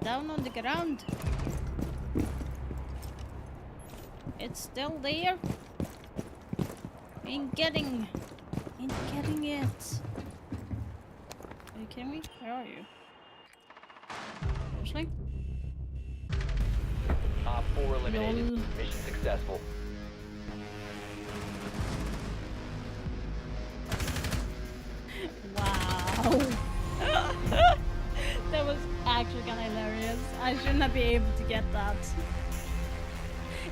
down on the ground. It's still there. Ain't getting it. Are you kidding me? Where are you? Seriously? Op 4 eliminated. Lol. Mission successful. Wow. That was actually kind of hilarious. I should not be able to get that.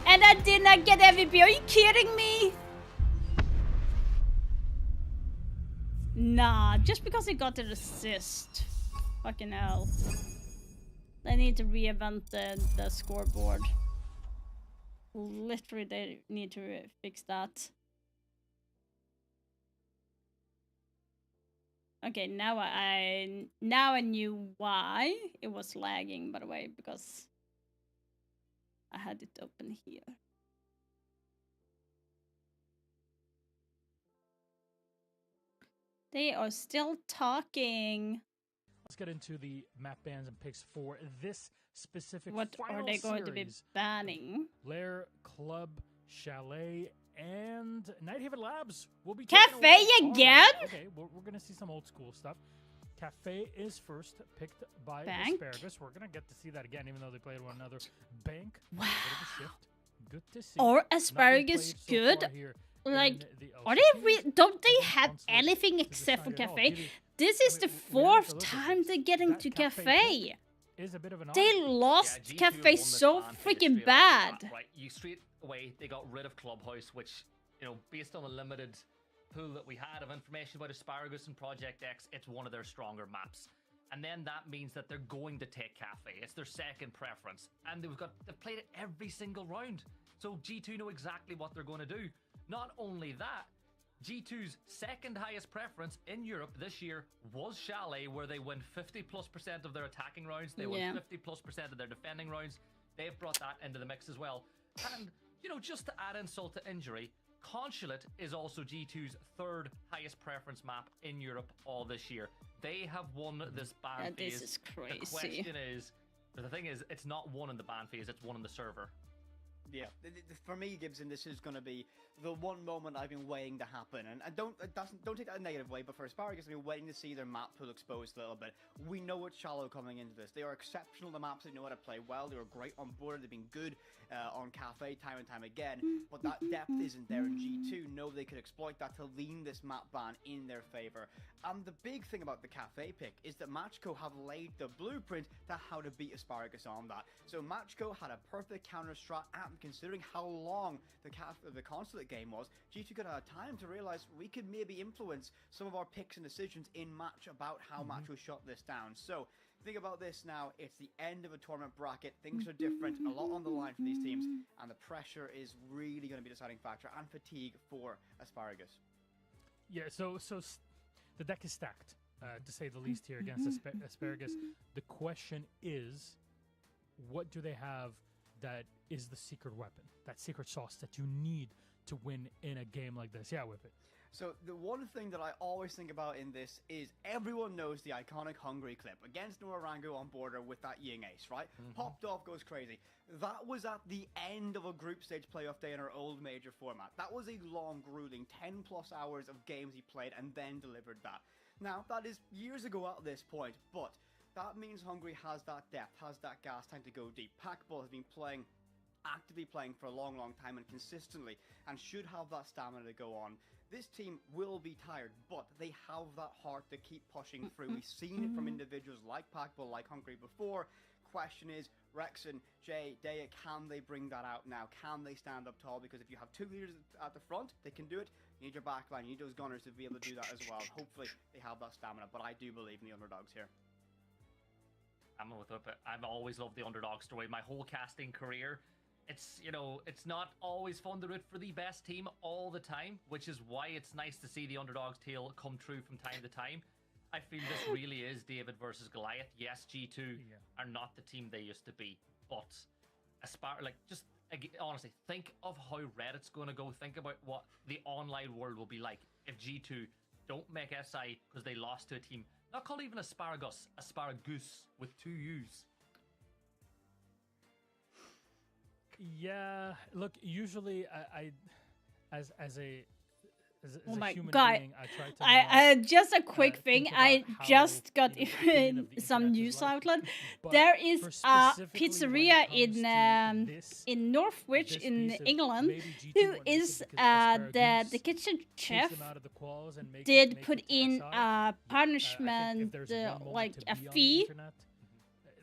And I did not get MVP. Are you kidding me? Nah, just because I got an assist. Fucking hell. They need to reinvent the scoreboard. Literally, they need to fix that. Okay, now I knew why it was lagging, by the way, because I had it open here. They are still talking. Let's get into the map bans and picks for this specific What final are they going to be series. banning? Lair, Club, Chalet, and Nighthaven Labs will be Cafe again? Okay, we're going to see some old school stuff. Cafe is first picked by Bank? Asparagus. We're going to get to see that again, even though they played one another. Bank, wow. bit of a shift. Good to see. Are Asparagus good? Like, are they don't they have anything except for Cafe? This is the fourth time they're getting to Cafe. They lost Cafe so freaking bad. Right, you straight away they got rid of Clubhouse, which, you know, based on the limited pool that we had of information about Asparagus and Project X, it's one of their stronger maps. And then that means that they're going to take Cafe. It's their second preference, and they've played it every single round. So G2 know exactly what they're going to do. Not only that, G2's second highest preference in Europe this year was Chalet, where they win 50+% of their attacking rounds. They win 50+% of their defending rounds. They've brought that into the mix as well. And, you know, just to add insult to injury, Consulate is also G2's third highest preference map in Europe all this year. They have won this ban phase. This is crazy. The question is, the thing is, it's not one in the ban phase, it's one in the server. Yeah, for me, Gibson, this is going to be the one moment I've been waiting to happen, and don't take that in a negative way, but for Asparagus, I've been waiting to see their map pool exposed a little bit. We know it's shallow coming into this. They are exceptional, the maps, they know how to play well, they were great on board, they've been good on Cafe time and time again, but that depth isn't there, and G2 know they could exploit that to lean this map ban in their favor. And the big thing about the Cafe pick is that Matchco have laid the blueprint to how to beat Asparagus on that. So Matchco had a perfect counter strat, and considering how long the Consulate game was, G2 could have time to realize we could maybe influence some of our picks and decisions in match about how Matchco shot this down. So think about this now, it's the end of a tournament bracket, things are different, a lot on the line for these teams, and the pressure is really going to be a deciding factor, and fatigue for Asparagus. Yeah, so the deck is stacked, to say the least here, against Asparagus. The question is, what do they have that is the secret weapon, that secret sauce that you need to win in a game like this? Yeah, Whip it. So the one thing that I always think about in this is everyone knows the iconic Hungry clip against Norango on border with that Ying Ace, right? Popped off, goes crazy. That was at the end of a group stage playoff day in our old major format. That was a long, grueling 10+ hours of games he played and then delivered that. Now, that is years ago at this point, but that means Hungry has that depth, has that gas time to go deep. Packball has been actively playing for a long, long time and consistently, and should have that stamina to go on. This team will be tired, but they have that heart to keep pushing through. We've seen it from individuals like Packball, like Hungry before. Question is, Rexon, Jay, Daya, can they bring that out now? Can they stand up tall? Because if you have two leaders at the front, they can do it. You need your backline, you need those gunners to be able to do that as well. Hopefully, they have that stamina, but I do believe in the underdogs here. I'm with it. I've always loved the underdog story. My whole casting career, it's, you know, it's not always fun to root for the best team all the time, which is why it's nice to see the underdog's tale come true from time to time. I feel this really is David versus Goliath. Yes, G2 are not the team they used to be, but just honestly, think of how Reddit's going to go. Think about what the online world will be like if G2 don't make SI because they lost to a team not called even Asparagus with 2 U's. Yeah, look, usually I as a Oh a my human god! being, I try to I not, just a quick thing. think I about how, just got you know, the opinion of the some internet is news like. outlet. But There for is a specifically when it pizzeria comes to this in Northwich this in piece of England maybe G2 who won't make is it because the asparagus kitchen takes chef them out of the quals and did make put it to in SI. a I think if punishment there's one moment like to a be on the fee internet,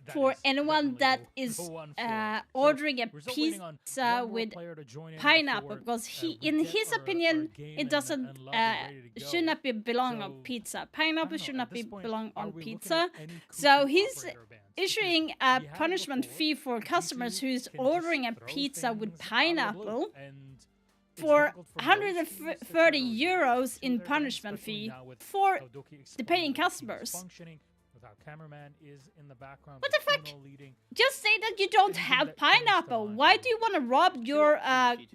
that for is anyone definitely that the is one for it. So ordering a we're still waiting on pizza one more with player to join in pineapple before, because he, we in get his our opinion, game it doesn't and lobby ready to should go. not be belong So, on pizza. I Pineapple don't should know, not at be this point, belong are on we looking pizza. at any So kooky he's operator bans? Because issuing we a had it punishment before, fee for customers G2 who is can just ordering a throw pizza with things out of the blue, pineapple and it's for difficult for most teams to try 130 to euros react to in their bans, punishment especially fee now with for how Doki the explained paying that the team is customers. functioning, with how cameraman is in the background, What with the fuck? Uno leading. Just say that you don't Anything have that comes to pineapple. mind. Why do you want to rob your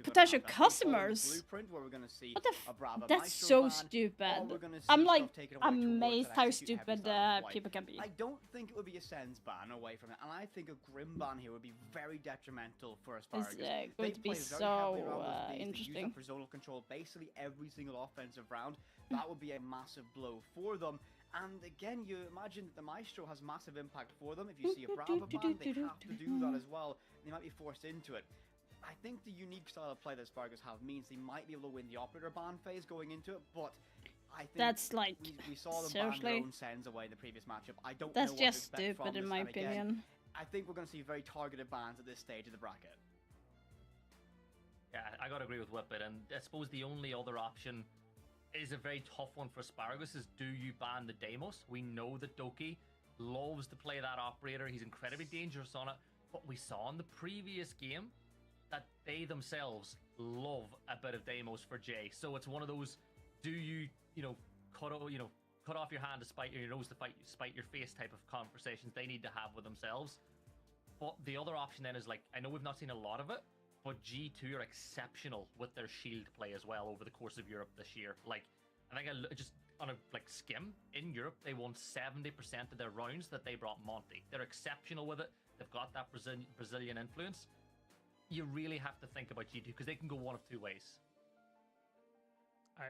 potential That's the customers? blueprint where we're gonna see What the a Bravo That's Maestro so ban, stupid. or we're gonna see I'm stuff like taken away towards amazed that how execute heavy stupid style of play. people can be. I don't think it would be a Sens ban away from it, and I think a Grim ban here would be very detrimental for Asparagus. It's going They to be play very heavily so around those Bs. They use interesting. that for zonal control basically every single offensive round. That would be a massive blow for them. And again, you imagine that the Maestro has massive impact for them. If you see a Bravo ban, they have to do that as well. They might be forced into it. I think the unique style of play that Asparagus have means they might be able to win the operator ban phase going into it, but I think That's like we saw them ban their seriously. own Sens away in the previous matchup. I don't That's know what to just expect stupid from in this, my and again, opinion. I think we're going to see very targeted bans at this stage of the bracket. Yeah, I gotta agree with Whippet, and I suppose the only other option is a very tough one for Asparagus is do you ban the Deimos? We know that Doki loves to play that operator. He's incredibly dangerous on it, but we saw in the previous game that they themselves love a bit of Deimos for Jay. So it's one of those, do you, cut off your hand to spite your nose to spite your face type of conversations they need to have with themselves. But the other option then is like, I know we've not seen a lot of it, but G2 are exceptional with their shield play as well over the course of Europe this year. Like, I think just on a skim, in Europe, they won 70% of their rounds that they brought Monty. They're exceptional with it. They've got that Brazilian influence. You really have to think about G2 because they can go one of two ways. I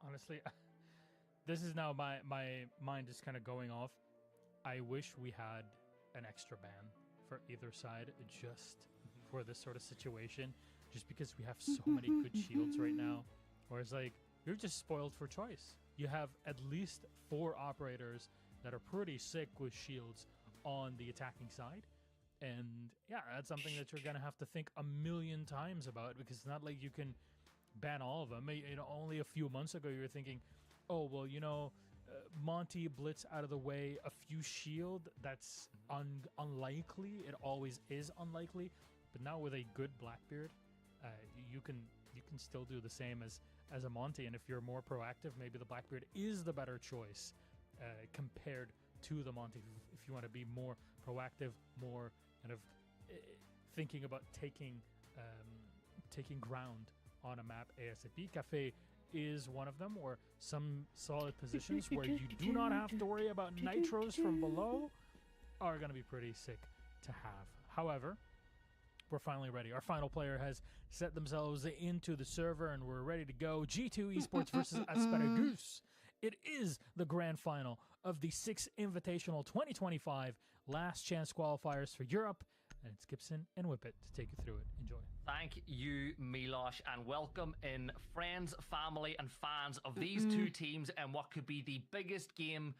honestly, this is now my mind is kind of going off. I wish we had an extra ban for either side just for this sort of situation, just because we have so many good shields right now. Whereas like you're just spoiled for choice. You have at least 4 operators that are pretty sick with shields on the attacking side. And yeah, that's something that you're going to have to think a million times about, because it's not like you can ban all of them. Only a few months ago, you were thinking, oh, well, Monty blitz out of the way, a few shield, that's unlikely. It always is unlikely. But now with a good Blackbeard, you can still do the same as a Monty. And if you're more proactive, maybe the Blackbeard is the better choice compared to the Monty. If you want to be more proactive, more kind of thinking about taking ground on a map, ASAP Cafe is one of them, or some solid positions where you do not have to worry about nitros from below are going to be pretty sick to have. However, we're finally ready. Our final player has set themselves into the server and we're ready to go. G2 Esports versus Asparagus. It is the grand final of the 6 Invitational 2025 last chance qualifiers for Europe. And it's Gibson and Whippet to take you through it. Enjoy. Thank you, Milosh, and welcome in friends, family, and fans of these two teams and what could be the biggest game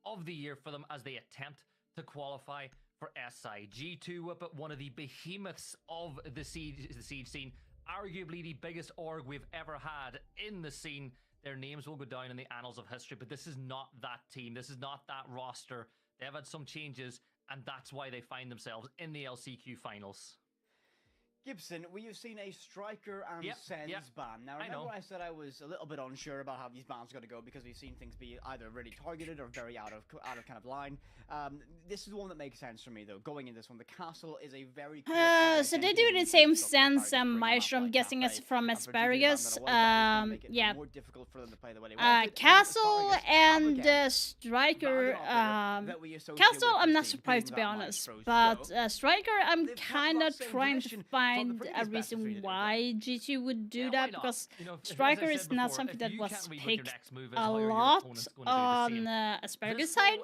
of the year for them as they attempt to qualify for SI. G2 Whippet, one of the behemoths of the siege scene, arguably the biggest org we've ever had in the scene. Their names will go down in the annals of history, but this is not that team. This is not that roster. They've had some changes, and that's why they find themselves in the LCQ finals. Gibson, we have seen a striker and Sens ban. Now, remember I said I was a little bit unsure about how these bans are going to go because we've seen things be either really targeted or very out of kind of line. This is the one that makes sense for me, though. Going in this one, the castle is a very so they do the same sense Maestro, I'm guessing it's from Asparagus. Yeah. More difficult for them to play the way they want. Castle and Striker. Castle, I'm not surprised to be honest, but Striker, I'm kind of trying to find find a reason why G2 would do that, because Striker is not something that was picked a lot on Asparagus side.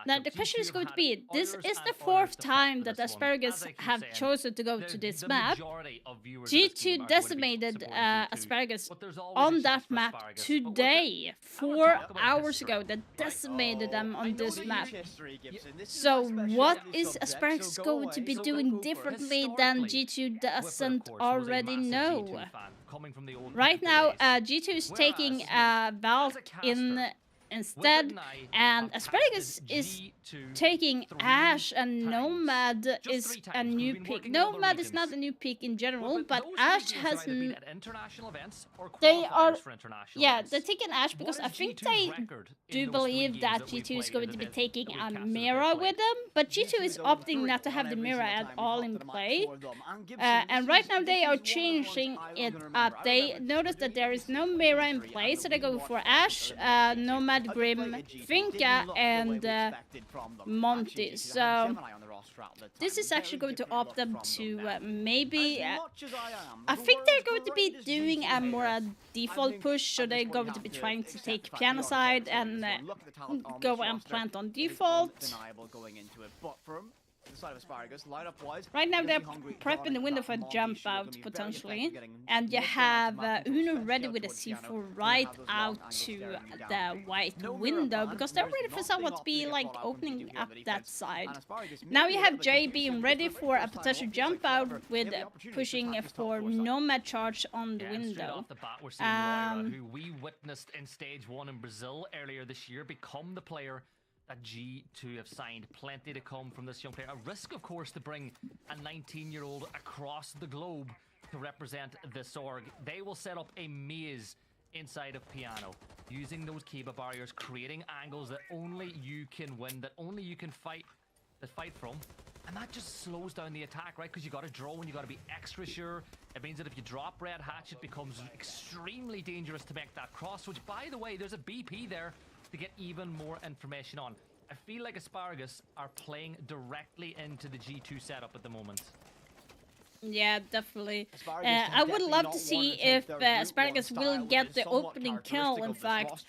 Now the question is going to be, this is the 4th time that Asparagus have chosen to go to this map. G2 decimated Asparagus on that map today, 4 hours ago. They decimated them on this map. So what is Asparagus going to be doing differently than G2 doesn't already know? Right now, G2 is taking Valk in instead, and Asparagus is taking Ash, and Nomad is a new pick. Nomad is not a new pick in general, but Ash has... They are... Yeah, they're taking Ash because I think they do believe that G2 is going to be taking a Mira with them, but G2 is opting not to have the Mira at all in play. And right now they are changing it up. They notice that there is no Mira in play, so they go for Ash, Nomad, Grim, Finka, and Monty. So this is actually going to opt them to maybe... I think they're going to be doing a more default push, so they're going to be trying to take piano side and go and plant on default. Right now they're prepping the window for a jump out potentially, and you have Uno ready with a C4 right out to the white window because they're ready for someone to be like opening up that side. Now you have Jay being ready for a potential jump out with pushing for Nomad charge on the window. Off the bat, we're seeing Moira, who we witnessed in stage 1 in Brazil earlier this year, become the player that G2 have signed. Plenty to come from this young player. A risk, of course, to bring a 19-year-old across the globe to represent this org. They will set up a maze inside of Piano, using those Kiba barriers, creating angles that only you can win, that only you can fight from. And that just slows down the attack, right? Because you got to draw and you got to be extra sure. It means that if you drop Red Hatch, it becomes extremely dangerous to make that cross, which, by the way, there's a BP there to get even more information on. I feel like Asparagus are playing directly into the G2 setup at the moment. Yeah, definitely. I would love to see if Asparagus will get the opening kill, in fact.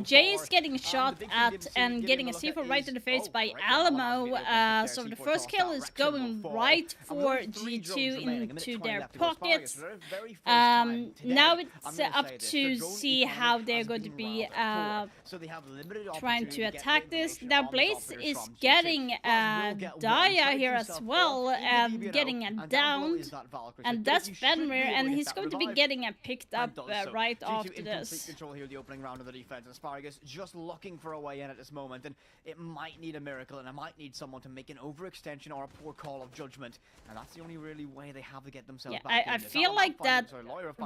Jay is getting shot at and getting a C4 right in the face by Alamo, so the first kill is going right for G2 into their pockets. Now it's up to see how they're going to be trying to attack this. Now Blaze is getting Daya here as well, and getting a down, and that's Fenrir, and he's going to be getting picked up right after this. Control here, the opening round of the defense. Asparagus just looking for a way in at this moment, and it might need a miracle, and it might need someone to make an overextension or a poor call of judgment, and that's the only really way they have to get themselves back in. I feel like that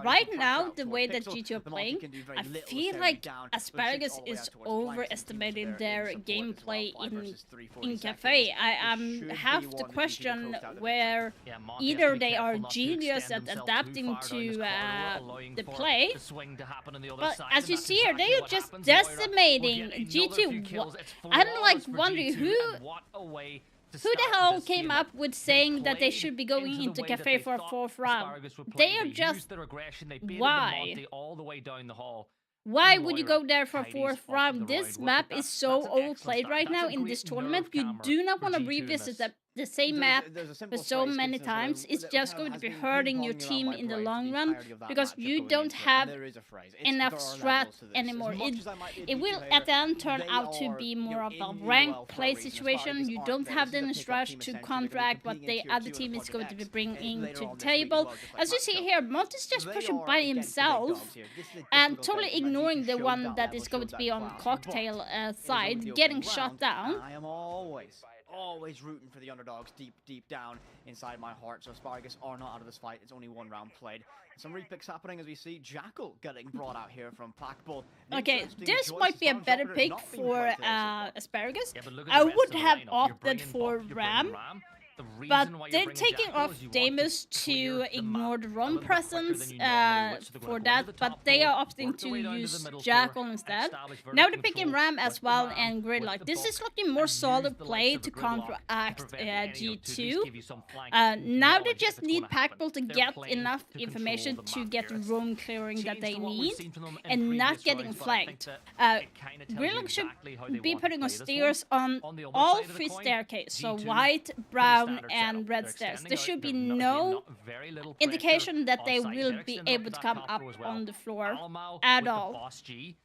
right now, the way that G2 are playing, I feel like Asparagus is overestimating their gameplay in Cafe. I have to question where either they are genius at adapting to the play, but as you see here, they are just decimating G2. I'm like wondering who the hell came up with saying that they should be going into Cafe for a 4th round? They are just... Why? Why would you go there for a 4th round? This map is so overplayed right now in this tournament. You do not want to revisit the same map for so many times. It's just going to be hurting your team in the long run because you don't have enough strat anymore. It will at the end turn out to be more of a rank play situation. You don't have the strat to counteract what the other team is going to be bringing to the table. As you see here, Mont is just pushing by himself and totally ignoring the one that is going to be on Cocktail side, getting shot down. I am always rooting for the underdogs deep down inside my heart. So Asparagus are not out of this fight. It's only 1 round played. Some repicks happening as we see Jackal getting brought out here from Packbull. Okay, this might be a better pick for Asparagus. I would have opted for Ram, The reason But why you're they're bringing taking Jackal off is you want Damus clear to the ignore map the a roam little bit quicker presence than you normally would. So they're for gonna go that, into the but top they floor, are opting work to their way down to the use middle Jackal floor, instead. establish Now vertical they're picking control Ram as with the well Ram, and with Gridlock. the This is box, looking more and use solid the play likes of to a Gridlock to counteract prevent any of to just G2. give you some flank Now they knowledge just if it's need gonna happen. Packbull to They're get playing enough to control information the to map get the here. It's roam clearing that changed they to what we've need seen from them in and not previous getting rounds, but I think flanked. that it kinda tells you Gridlock should exactly how they be want to putting play on this one. stairs on On the other all side of the three coin, staircases, so G2, white, pretty brown, standard and setup. red They're stairs. extending There out, should be they're no very little indication that pressure they on site. will They're be extending able up to that come top up floor as well. on the floor Alamo at with the all. Boss G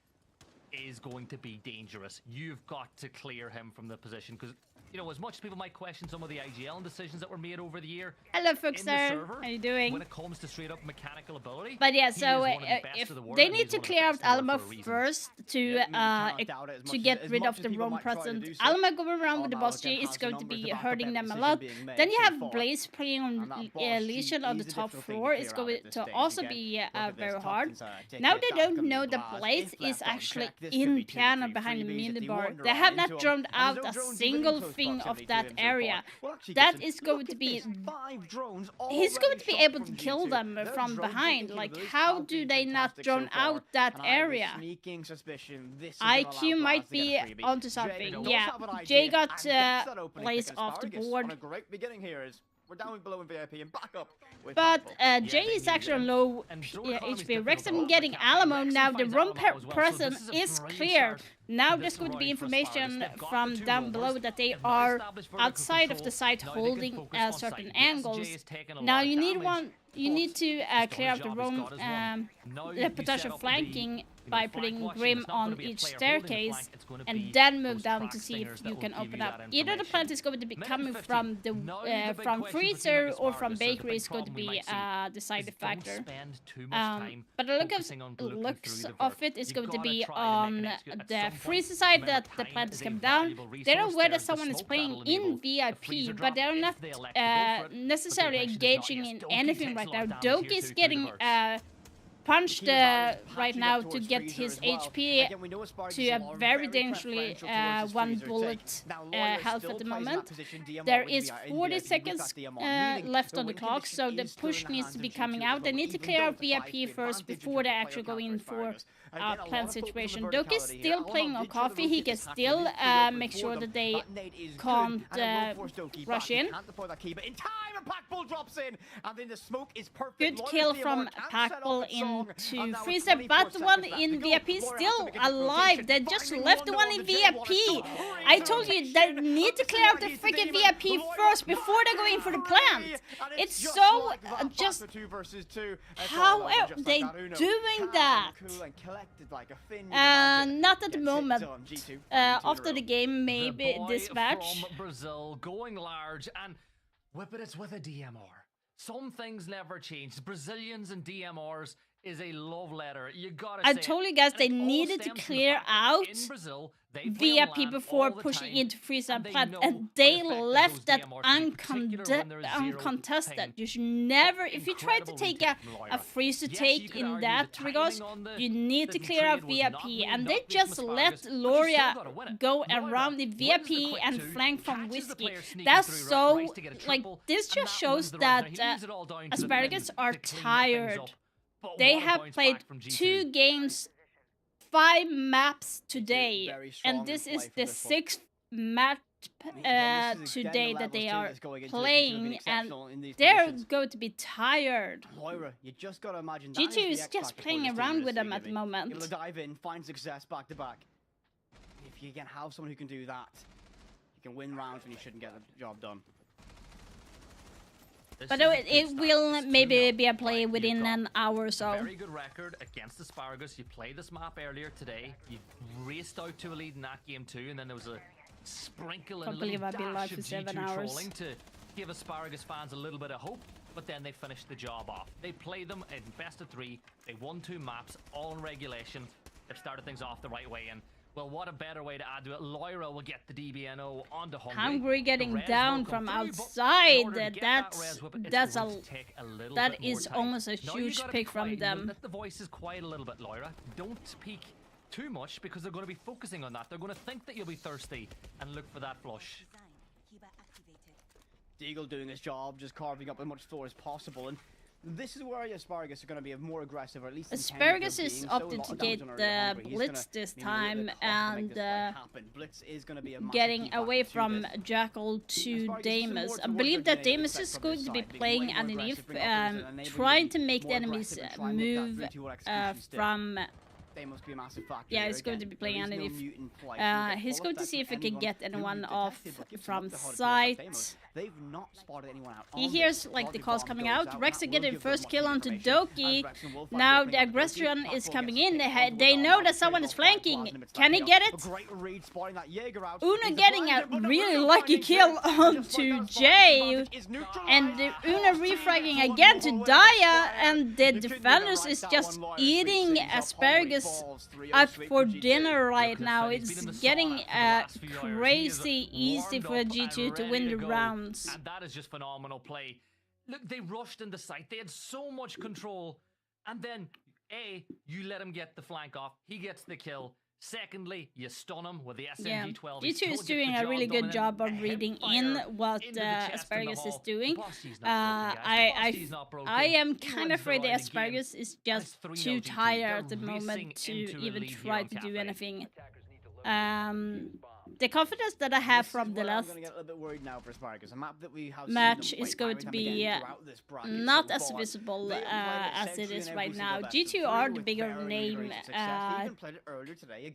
is going to be dangerous. You've got to clear him from the position because, you know, as much as people might question some of the IGL decisions that were made over the year, Hello, in the Foxer. server, How you doing? when it comes to straight up mechanical ability, But yeah, he so is one of the best if of the world, they and need he's to one of the clear out best in the world Alamo for a reason. first to as get much rid as of the people roam might try to presence. do so, Alamo going around with the Alamo Boss G again is has going the to numbers be to back up hurting every them a decision lot. being made Then you so have far. Blaze playing on And that Boss G Legion on the is a top difficult thing to floor. clear It's out going at this to stage. also Again, be look at this very top hard. inside ticket. Now they That's don't gonna know be the blast. Blaze If is left actually unchecked, this could in be 2 to piano 3 behind the freebies if they minibar. wander They right have into not him. droned And out there's a no drones even single in close thing of proximity to that him so area. far. We'll actually get That some- is going look to at be... this, 5 drones He's going already to be shot able to from kill G2. them Their from drone behind. picking Like, capabilities how have do been they not fantastic drone so far, out that and I have a area? sneaking suspicion this is gonna IQ allow might Blast to get be a freebie. onto Jay something. does Yeah, have an idea Jay and got gets that opening Blaze pick off the Asparagus board. on a great beginning here as we're down below in VIP and back up with But Packbull. Jay is actually on low HP. Rexham getting Alamo. Now the roam presence is clear. Now there's going to be information from down below that they are outside of the site holding certain angles. Now you need to clear out the roam, the potential flanking by putting Grim on each staircase and then move down to see if you can open up. Either the plant is going to be coming from the from freezer or from bakery is going to be a deciding factor. But the looks of it is going to be on the freezer side that the plant is coming down. They don't know whether someone is playing in VIP, but they're not necessarily engaging in anything right now. Doki is getting punched right now to get his HP to a very dangerously 1 bullet health at the moment. There is 40 seconds left on the clock, so the push needs to be coming out. They need to clear out VIP first before they actually go in for a plant situation. Doki is still playing on coffee. He can still make sure that they can't rush in. Good kill from Packbull into Freezer, but the one in VIP is still alive. They just left the one in VIP. I told you they need to clear out the freaking VIP first before they go in for the plant. It's so just how are they doing that? Not at the moment. After the game, maybe this match. From Brazil going large and whip it with a DMR. Some things never change. Brazilians and DMRs is a love letter. You gotta I say told you guys they needed to clear out Brazil, VIP before pushing into freeze and plant, and they left that uncontested. You should never, if you try to take a freeze to take in that regards, you need to clear out VIP, and they just let Loria go around the VIP and flank from Whiskey. That's so, like, this just shows that Asparagus are tired. They have played 2 games, 5 maps today, and this is the 6th map today that they are playing, and they're going to be tired. G2 is just playing around with them at the moment. Able to dive in, find success back to back. If you can have someone who can do that, you can win rounds when you shouldn't get the job done. But it will maybe be a play within an hour or so. Very good record against Asparagus. You played this map earlier today. You raced out to a lead in that game too, and then there was a sprinkle and a little dash of G2 trolling to give Asparagus fans a little bit of hope. But then they finished the job off. They played them in best of 3. They won 2 maps, all in regulation. They've started things off the right way, and well, what a better way to add to it. Loira will get the DBNO onto Hungry. Hungry getting down from outside. That is almost a huge pick from them. Let the voices quiet a little bit, Loira. Don't peek too much because they're going to be focusing on that. They're going to think that you'll be thirsty and look for that flush. Deagle doing his job, just carving up as much floor as possible, and this is where Asparagus are going to be more aggressive, or at least Asparagus is opted to get the Blitz this time, and getting away from Jackal to Damus. I believe that Damus is going to be playing underneath, trying to make the enemies move from... They must be a massive factor. Yeah, he's going to be playing underneath. He's going to see if he can get anyone off from sight. They've not spotted anyone out. He hears like the calls coming out. Rex are getting first kill onto Doki. Now the aggression is coming in. They know that someone is flanking. Can he get it? Una getting a really lucky kill onto Jay. And Una refragging again to Daya. And the defenders is just eating Asparagus up for dinner right now. It's getting crazy easy for G2 to win the rounds. And that is just phenomenal play. Look, they rushed in the site. They had so much control. And then, A, you let him get the flank off. He gets the kill. Secondly, you stun him with the SMG-12. Yeah, G2 is doing a really good job of reading in what Asparagus is doing. I am kind of afraid that Asparagus is just too tired at the moment to even try to do anything. The confidence that I have from the last match is going to be not as visible as it is right now. G2 are the bigger name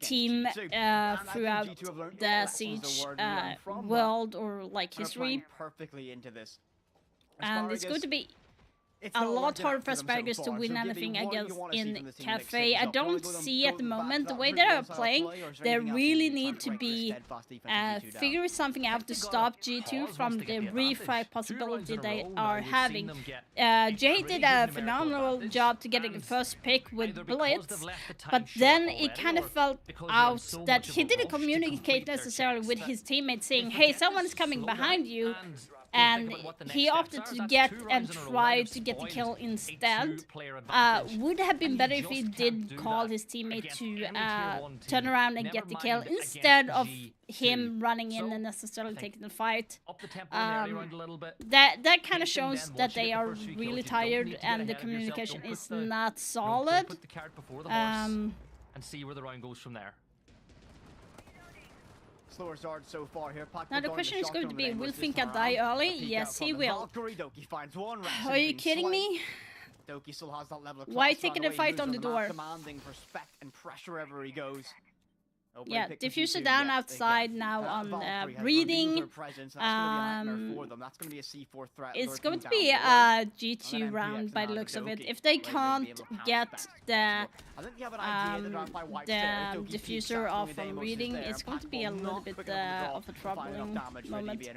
team throughout the Siege world or like history. And it's going to be a lot harder for Asparagus to win anything against in Cafe. I don't see at the moment the way they are playing. They really need to be figuring something out to stop G2 from the refrag possibility they are having. Jay did a phenomenal job to getting the first pick with Blitz, but then it kind of felt out that he didn't communicate necessarily with his teammates saying, hey, someone is coming behind you. And he opted to get and try to get the kill instead. Would have been better if he did call his teammate to turn around and get the kill instead of him running in and necessarily taking the fight. That kind of shows that they are really tired and the communication is not solid. And see where the round goes from there. Slower start so far here. Now the question is going to be, will Finka die early? Yes, he will. Are you kidding me? Doki still has that level of why taking a fight on the door? Commanding for respect and pressure wherever he goes. Yeah, diffuser down outside now on breeding. It's going to be a G2 round by the looks of it. If they can't get the diffuser off from reading, it's going to be a little bit of a troubling moment.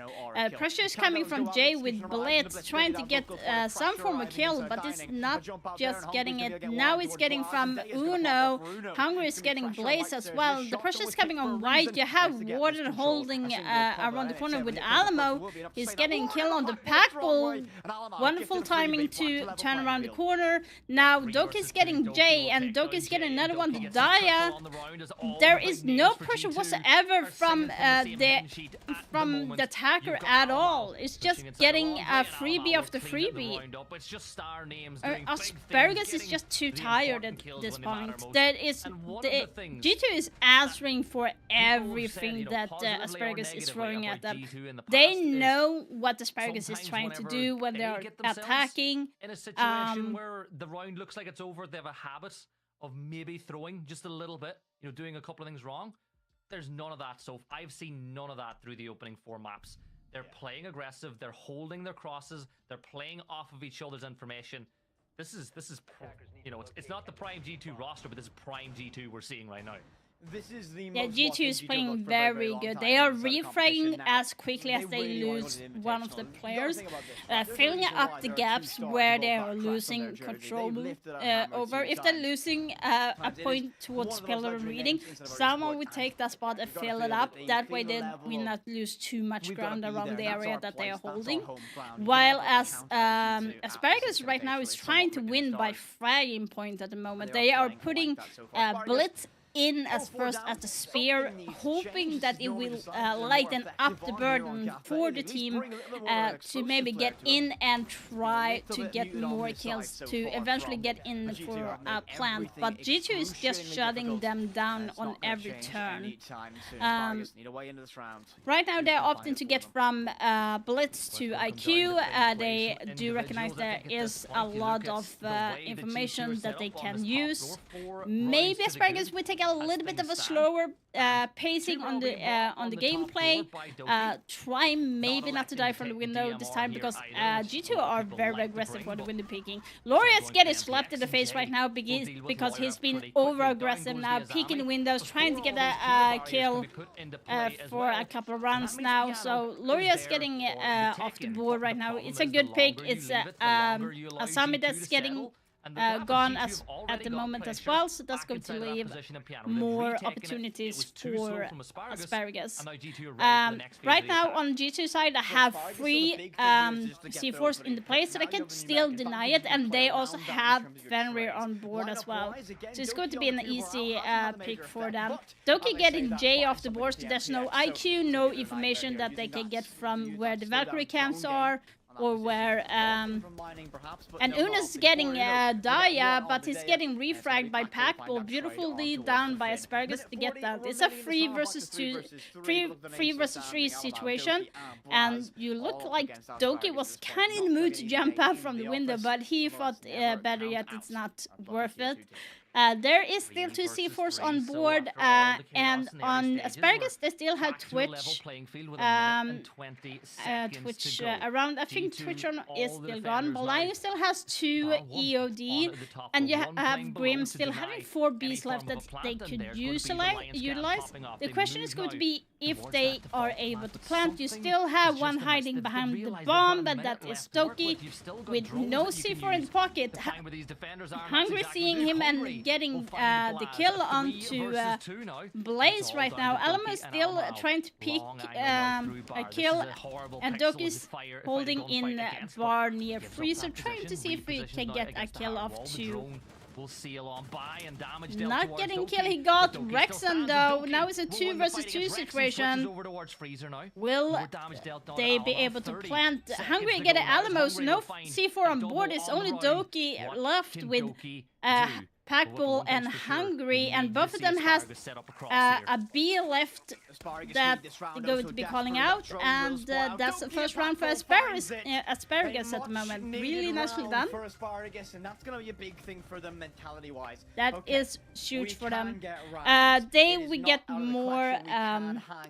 Pressure is coming from Jay with Blitz, trying to get some form of kill, but it's not just getting it. Now it's getting from Uno. Hungry is getting Blaze as well. The pressure is coming on white. You have Warden holding around the corner with Alamo. He's getting kill on the pack bull. Wonderful timing to turn around the corner. Now Doki's getting Jay and Doki's getting another one to Daya. There is no pressure whatsoever from the attacker at all. It's just getting a freebie after freebie. Asparagus is just too tired at this point. G2 is answering for everything that Asparagus is throwing at them. They know what Asparagus is trying to do when they're attacking. In a situation where the round looks like it's over, they have a habit of maybe throwing just a little bit, you know, doing a couple of things wrong. There's none of that. So I've seen none of that through the opening 4 maps. They're playing aggressive. They're holding their crosses. They're playing off of each other's information. This is you know, it's not the prime G2 roster, but this is prime G2 we're seeing right now. This is the G2 is playing very good. They are refragging as quickly as they lose one of the players, filling up the gaps where they are losing control over. If they're losing a point towards pillar reading, someone would take that spot and fill it up. That way they will not lose too much ground around the area that they are holding. While as Asparagus right now is trying to win by fragging point at the moment. They are putting Blitz in as first as the spear, hoping that it will lighten up the burden for the team to maybe get in and try to get more kills to eventually get in for a plant. But G2 is just shutting them down on every turn. Right now they're opting to get from Blitz to IQ. They do recognize there is a lot of information that they can use. Maybe Asparagus will take a little bit of a slower pacing on the gameplay. Try maybe not to die from the window this time, because G2 are very aggressive for the window peeking. Laureate's getting slapped in the face right now because he's been over aggressive now, peeking the windows, trying to get a kill for a couple of rounds now. So Laureate's getting off the board right now. It's a good pick. It's Asami that's getting gone at the moment as well, so that's going to leave more opportunities for Asparagus. Right now on G2 side, I have 3 C4s in the place, so they can still deny it, and they also have Fenrir on board as well. So it's going to be an easy pick for them. Doki getting J off the board, so there's no IQ, no information that they can get from where the Valkyrie camps are, or where and Una's getting Daya, but he's getting refragged by Packball. Beautifully down by Asparagus to get that. It's a 3 versus 3 situation, and you look like Doki was kind of in the mood to jump out from the window, but he thought better yet, it's not worth it. There is still 2 C4s on board, and on Asparagus they still have Twitch. Twitch around. I think Twitch is still gone. Balayu still has 2 EOD, and you have Grim still having 4 Bs left that they could utilize. The question is going to be if they are able to plant. You still have one hiding behind the bomb, but that is Doki with no C4 in the pocket. Hungry seeing him and getting the kill onto Blaze right now. Alamo is still trying to peek a kill, and Doki's holding in bar near Freezer, trying to see if we can get a kill off to. Not getting kill, he got Rexon though. Now it's a 2 versus 2 situation. Will they be able to plant? Hungry get an Alamos, no C4 on board. It's only Doki left with Packball and Hungry, and both of them has a B left that they're going to be calling out, and that's the first round for Asparagus at the moment. Really nicely done. For Asparagus, and that's going to be a big thing for them mentality-wise. That is huge for them. We get more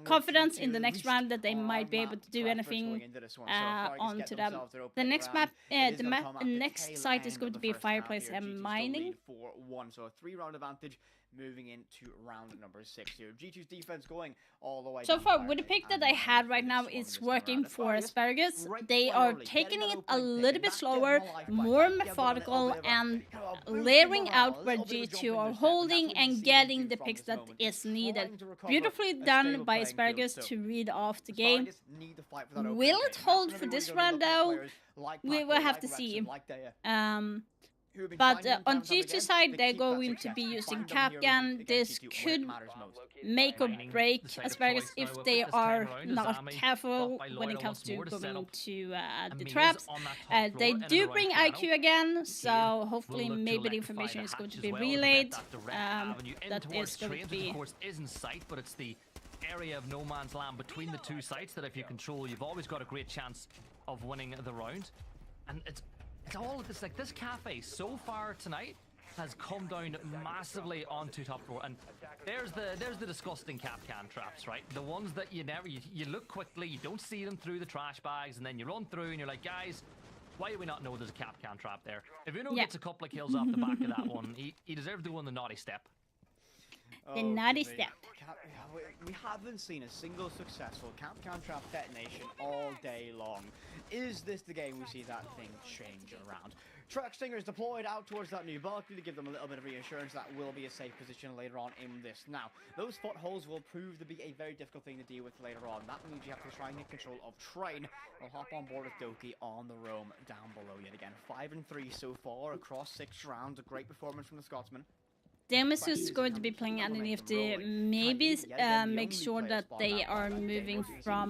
confidence in the next round that they might be able to do anything onto them. The next map, next site is going to be Fireplace and Mining. So a 3-round advantage moving into round number 6 here. G2's defense going all the way. So far, with the pick that I had right now, it's working for Asparagus. They are taking it a little bit slower, more methodical, and layering out where G2 are holding and getting the picks that is needed. Beautifully done by Asparagus to read off the game. Will it hold for this round though? We will have to see. But on G2 side, they're going to be using Capcan. This could make or break Asparagus if they are not careful when it comes to going to the traps. They do bring IQ again, so hopefully maybe the information is going to be relayed. That is going to be... But it's the area of no man's land between the 2 sites that if you control, you've always got a great chance of winning the round. And it's all of this, like this cafe so far tonight has come down massively onto top floor, and there's the disgusting Capcan traps, right? The ones that you look quickly, you don't see them through the trash bags, and then you run through and you're like, guys, why do we not know there's a Capcan trap there? If Uno gets a couple of kills off the back of that one, he deserves to win the naughty step. The naughty step. We haven't seen a single successful Capcan trap detonation all day long. Is this the game we see that thing change around? Track Stingers deployed out towards that new balcony to give them a little bit of reassurance that will be a safe position later on in this. Now, those footholds will prove to be a very difficult thing to deal with later on. That means you have to try and get control of Train. We'll hop on board with Doki on the roam down below yet again. 5 and 3 so far across 6 rounds. A great performance from the Scotsman. Demis is going to be playing underneath the maybe make sure that they are moving from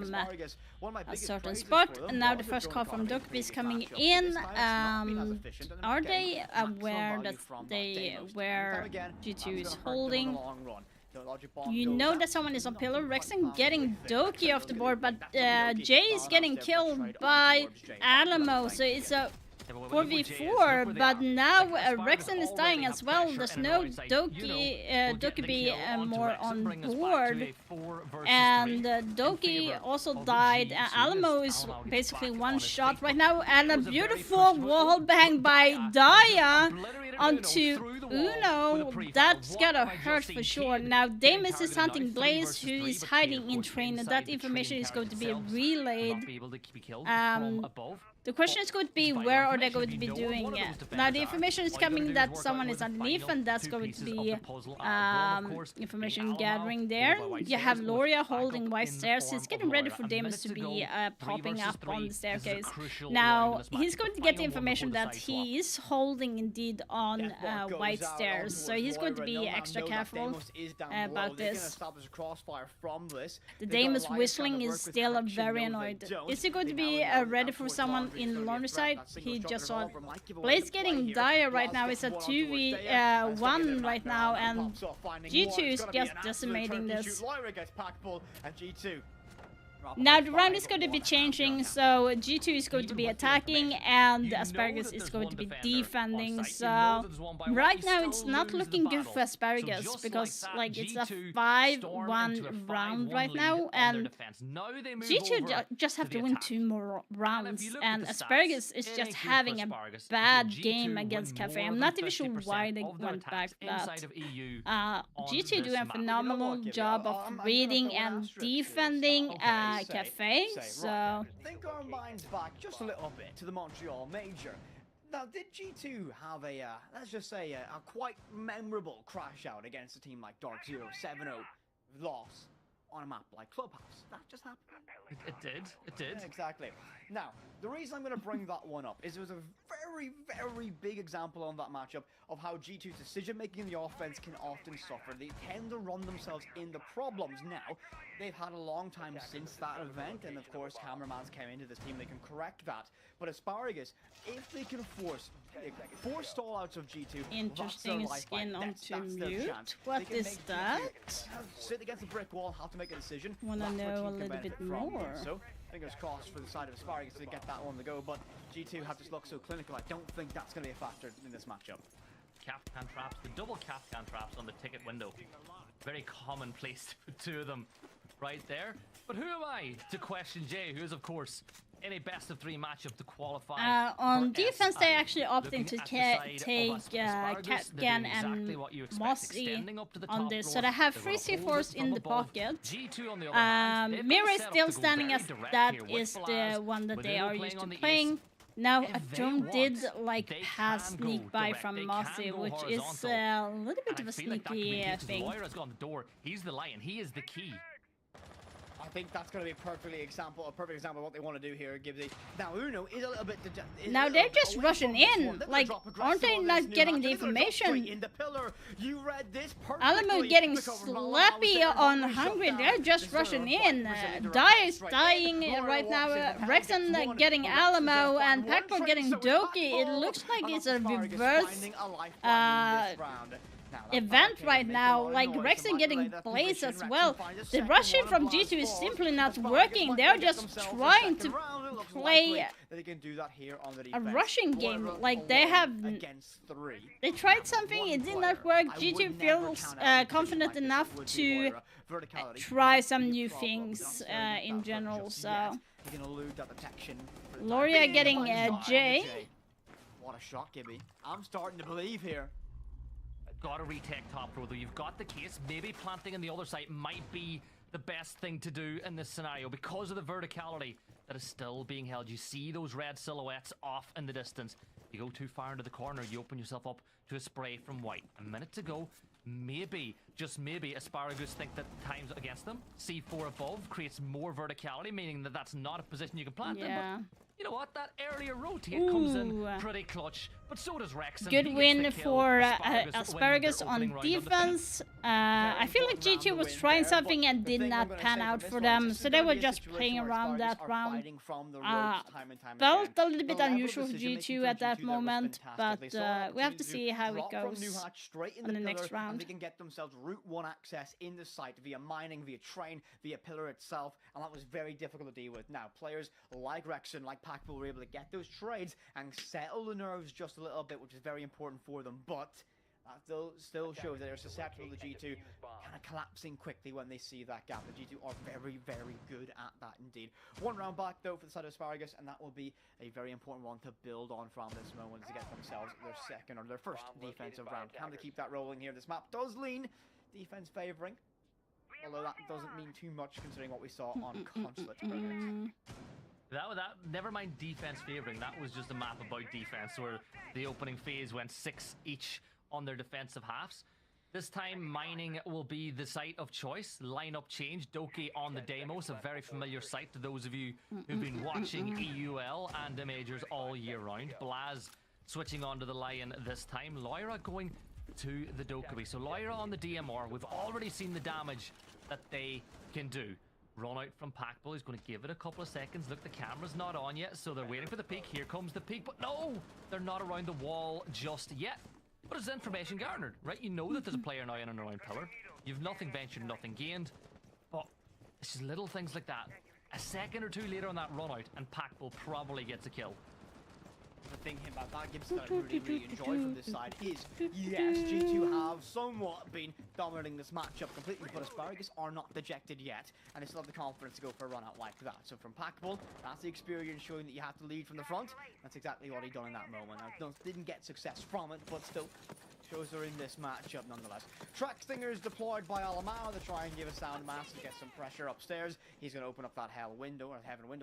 a certain spot. And now the first call from Dokkaebi is coming in. Are they aware that they where G2 is holding? You know that someone is on pillar. Rexon getting Doki off the board, but Jay is getting killed by Alamo, so it's a 4v4, but now Rexon is dying as well. There's no Dokkaebi more on board, and Doki also died. Alamo is basically one shot right now, and a beautiful wall bang by Daya onto Uno. That's gotta hurt for sure. Now Demis is hunting Blaze, who is hiding in train, and that information is going to be relayed. The question is going to be, where are they going to be doing it? Now the information is coming that someone is underneath, and that's going to be information gathering there. You have Loria holding white stairs. He's getting ready for Demis to be popping up on the staircase. Now he's going to get the information that he is holding indeed on white stairs, so he's going to be extra careful about this. The Demis whistling is still very annoyed. Is he going to be ready for someone in the laundry side? He just saw Blaze getting dire right now. It's a 2v1 right now, and G2 is just decimating this. Now the round is going to be changing, so G2 is going to be attacking and Asparagus is going to be defending. So right now it's not looking good for Asparagus, because like it's a 5-1 round right now, and G2 just have to win 2 more rounds, and Asparagus is just having a bad game against Cafe. I'm not even sure why they went back for that. G2 doing a phenomenal job of reading and defending Cafe, so I think our minds back just a little bit to the Montreal Major. Now, did G2 have a, let's just say, a quite memorable crash out against a team like Dark Zero 7-0 loss on a map like Clubhouse? That just happened. It did. It did. Yeah, exactly. Now, the reason I'm going to bring that one up is it was a very, very big example on that matchup of how G2's decision-making in the offense can often suffer. They tend to run themselves into problems. Now, they've had a long time since that event, and of course, Cameramans came into this team. They can correct that. But Asparagus, if they can force stallouts of G2, interesting skin onto mute. What is that? Sit against a brick wall, have to make a decision. Wanna know a little bit more. So, fingers crossed for the side of Asparagus to get that one to go, but G2 have just looked so clinical. I don't think that's going to be a factor in this matchup. Capcan traps, the double Capcan traps on the ticket window. Very commonplace to put 2 of them right there. But who am I to question Jay, who is of course in a best of 3 matchup to qualify? On defense, they actually opting to take Catgan and Mossy on this, so they have 3 C4s in the pocket. Mira is still standing as that is the one that they are used to playing. Now, a drone did like pass sneak by from Mossy, which is a little bit of a sneaky thing. He's the lion. He is the key. I think that's going to be a perfect example of what they want to do here, Gibbsy. Now, Uno is a little bit... Now they're just rushing in. Like, aren't they not getting the information? Alamo getting slappy on Hungry. They're just rushing in. Dai is dying right now. Rexon getting Alamo and Packboard getting Doki. It looks like it's a reverse event right now, like Rexon getting Blaze as well. The rushing from G2 is simply not working. They're just trying to play a rushing game. Like they tried something, it did not work. G2 feels confident enough to try some new things in general. So Loria getting J. What a shot, Gibby. I'm starting to believe here. Gotta retake top row though. You've got the case. Maybe planting on the other side might be the best thing to do in this scenario because of the verticality that is still being held. You see those red silhouettes off in the distance. You go too far into the corner, you open yourself up to a spray from white. A minute to go. Maybe, just maybe, Asparagus think that time's against them. C4 above creates more verticality, meaning that that's not a position you can plant in. But you know what? That earlier rotate comes in pretty clutch But so does Rex. Good win for Asparagus on defense. I feel like G2 was trying something and did not pan out for them, so they were just playing around that round. Felt a little bit unusual for G2 at that moment, but we have to see how it goes on the next round. They can get themselves Route 1 access in the site via mining, via train, via pillar itself, and that was very difficult to deal with. Now, players like Rexon, like Packable were able to get those trades and settle the nerves just a little bit, which is very important for them, but that still shows that they're susceptible to G2 kind of collapsing quickly when they see that gap. The G2 are very, very good at that indeed. One round back though for the side of Asparagus, and that will be a very important one to build on from this moment to get themselves their second or their first defensive round. Can they keep that rolling here? This map does lean defense favoring, although that doesn't mean too much considering what we saw on Consulate earlier. That never mind defense favoring. That was just a map about defense where the opening phase went 6 each on their defensive halves. This time mining will be the site of choice. Lineup change. Doki on the Deimos, a very familiar sight to those of you who've been watching EUL and the majors all year round. Blaz switching onto the Lion this time. Lyra going to the Dokkaebi. So Lyra on the DMR. We've already seen the damage that they can do. Run out from Packable. He's going to give it a couple of seconds. Look, the camera's not on yet, so they're waiting for the peak. Here comes the peak, but no! They're not around the wall just yet. But it's information garnered, right? You know that there's a player now in and around pillar. You've nothing ventured, nothing gained. But it's just little things like that. A second or two later on that run out, and Packable probably gets a kill. The thing about that Gibson that I really enjoy from this side is, yes, G2 have somewhat been dominating this matchup completely, but Asparagus are not dejected yet, and they still have the confidence to go for a run out like that. So from Packable, that's the experience showing that you have to lead from the front. That's exactly what he done in that moment. Now, didn't get success from it, but still shows they're in this matchup nonetheless. Track Stingers deployed by Alamao to try and give a sound mass and get some pressure upstairs. He's going to open up that heaven window,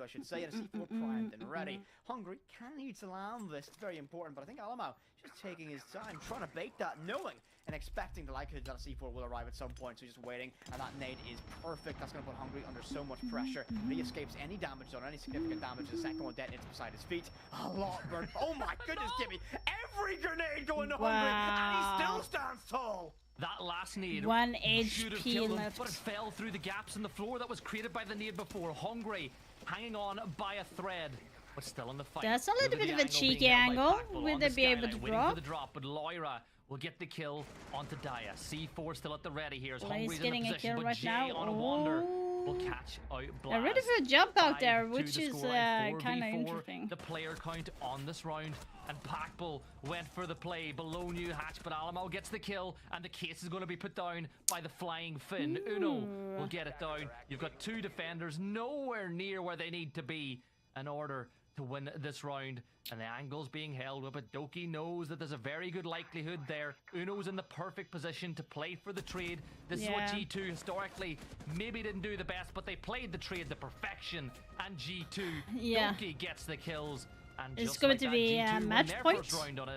I should say, and a C4 primed and ready. Hungry can need to land this. It's very important, but I think Alamao just taking his time, trying to bait that, knowing and expecting the likelihood that a C4 will arrive at some point, so just waiting, and that nade is perfect. That's going to put Hungry under so much pressure. But he escapes any damage or any significant damage. The second one detonates beside his feet. A lot burned. Oh my goodness, Jimmy! Every grenade going to Hungry, and he still stands tall! That last nade 1 should have HP killed him, left. but it fell through the gaps in the floor that was created by the nade before. Hungry, hanging on by a thread, but still in the fight. That's a little bit of a cheeky angle. Will they be able to drop? The drop, but Lyra will get the kill onto Daya. C4 still at the ready here. Well, Hungry's he's getting in a the position, kill but right Jay now. on a wander will catch out Blaz. They're ready for a jump out there, 5 which to the is scoreline. kind of 4v4, interesting. The player count on this round, and Packable went for the play below New Hatch, but Alamo gets the kill, and the case is going to be put down by the Flying Finn. Uno will get it down. You've got 2 defenders nowhere near where they need to be in order to win this round, and the angle's being held with it. Doki knows that there's a very good likelihood there. Uno's in the perfect position to play for the trade. This is what G2 historically maybe didn't do the best, but they played the trade to perfection, and G2 Doki gets the kills, and it's just going like to that, be G2 match won their point. first round on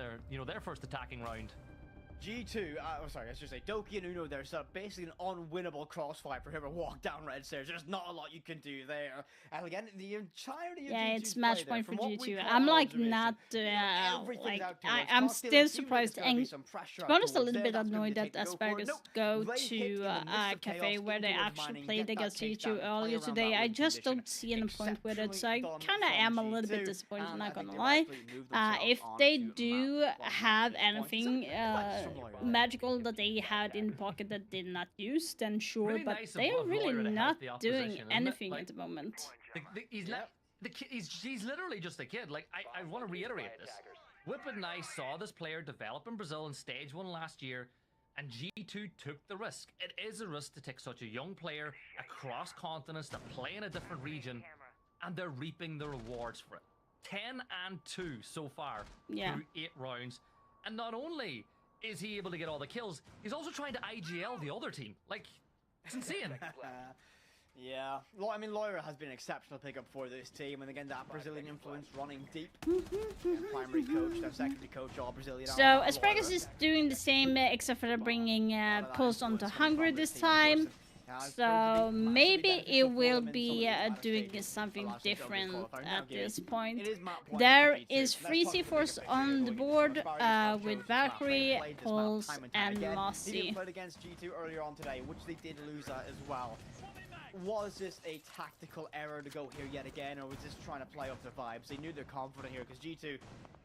their first attacking round. G2, sorry, I should say Doki and Uno, there's basically an unwinnable crossfire for whoever walked down red stairs. There's not a lot you can do there. And again, the entirety of G2's it's match play point for there, from what G2. we I'm call like observation, not everything's like out towards I'm Cocktail. still It seems like surprised there's gonna be and some pressure to be honest a out little bit towards there. annoyed That's that gonna be the Asparagus take to go They hit in to the midst of cafe chaos where they towards actually mining, played get that against case G2 down, play earlier around today. that I win just condition. don't see any point with it, so I Exceptionally kind of done am a from little bit G2, disappointed, and not I gonna think they lie. rightfully moved themselves If on they to do map have points. anything Flex from Lyra. magical that they had in pocket that did not use, then sure, Really but nice of they are Lyra really to help not the doing opposition, isn't it? anything Like, at the moment. He's literally just a kid. Like, I want to reiterate this. Whip and I saw this player develop in Brazil in Stage 1 last year, and G2 took the risk. It is a risk to take such a young player across continents to play in a different region, and they're reaping the rewards for it. 10-2 so far through 8 rounds. And not only is he able to get all the kills, he's also trying to IGL the other team. Like, it's insane. Yeah, I mean, Lyra has been an exceptional pickup for this team, and again, that Brazilian influence running deep. Primary coach, then secondary coach, all Brazilian. So Asparagus is doing the same, except for bringing Pulse onto Hungry this time. So maybe it will be doing something different at this point. There is 3 C4s on the board with Valkyrie, Pulse, and Mossy. He didn't play against G2 earlier on today, which they did lose at as well. Was this a tactical error to go here yet again, or was this trying to play up their vibes? They knew they're confident here because G2,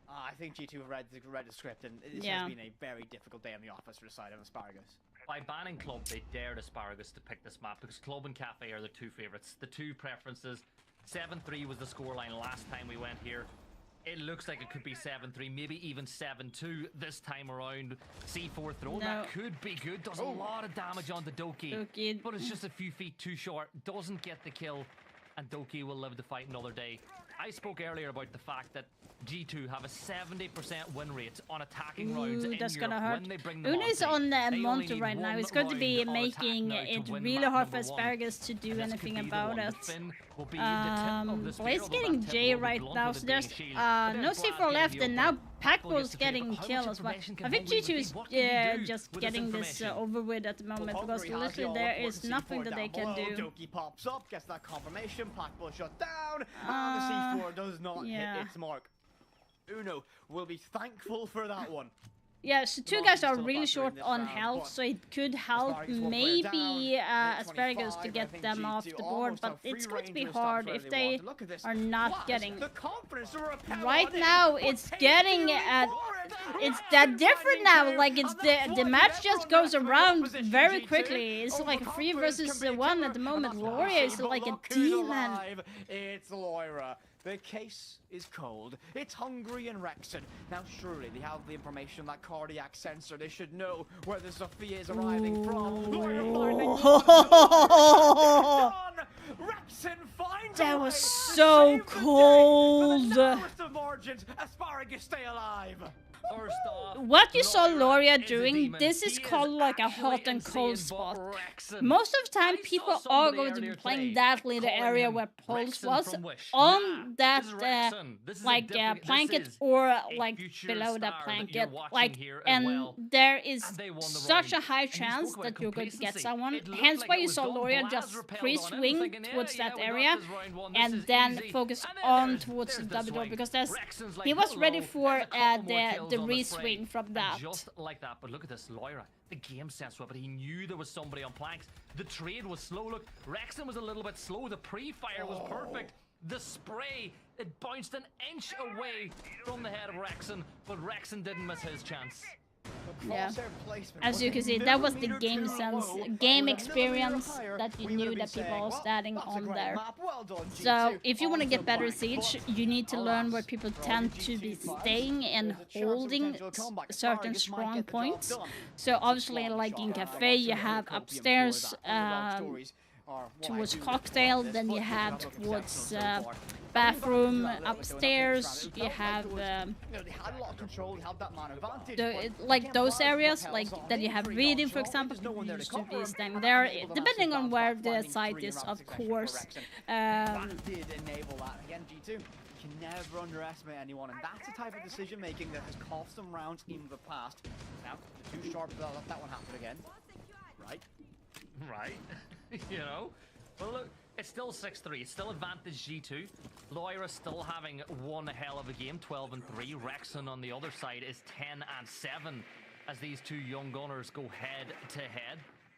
I think G2 read the script, and this has been a very difficult day in the office for the side of Asparagus. By banning Club, they dared Asparagus to pick this map because Club and Cafe are the two favorites, the two preferences. 7-3 was the scoreline last time we went here. It looks like it could be 7-3, maybe even 7-2 this time around. C4 throw, that could be good. Does a lot of damage on the Doki, but it's just a few feet too short. Doesn't get the kill, and Doki will live to fight another day. I spoke earlier about the fact that G2 have a 70% win rate on attacking rounds in that's Europe gonna hurt. when they bring them Una's on Monte right now. It's going to be making it really hard for Asparagus to do anything about it. Blaze getting J right now, so there's no C4 left, and now Packball's getting killed as well. I think G2 is just getting this over with at the moment, because literally there is nothing that they can do. Doki pops up, gets that confirmation, Packball shut down, and the C4 does not hit its mark. Uno will be thankful for that one. Yeah, so two guys are really short on health, so it could help maybe Asparagus to get them off the board, but it's going to be hard if they are not getting... Right now, it's getting it's that different now, like it's the match just goes around very quickly. It's like 3 versus 1 at the moment. Loria is like a demon. It's Loira. The case is cold. It's Hungry and Rexon. Now surely they have the information, that cardiac sensor. They should know where the Sophia is arriving from. Rexon finds that was so cold. Asparagus stay alive. What you saw Loria doing, this is called like a hot and cold spot. Most of the time, people are going to be playing that little area where Pulse was on that like blanket or like below that blanket, like, and there is such a high chance that you're going to get someone. Hence why you saw Loria just pre-swing towards that area and then focus on towards the double door, because he was ready for the re-swing from that. Just like that, but look at this, Loira. The game sense, but he knew there was somebody on planks. The trade was slow. Look, Rexon was a little bit slow. The pre-fire was perfect. The spray, it bounced an inch away from the head of Rexon, but Rexon didn't miss his chance. Yeah, as you can see, that was the game sense, game experience that you knew that people were standing on there. So if you want to get better Siege, you need to learn where people tend to be staying and holding certain strong points. So obviously, like in Cafe, you have upstairs towards Cocktail, then you have towards bathroom, upstairs, you have like those areas, like that you have reading, for example, people used to be standing there, depending on where the site is, of course. Did enable that. Again, G2 can never underestimate anyone, and that's the type of decision making that has cost them rounds in the past. Now, too sharp to let that one happen again. Right. You know? Well, look, it's still 6-3. It's still advantage G2. Loira still having one hell of a game, 12-3. Rexon on the other side is 10-7 as these two young gunners go head-to-head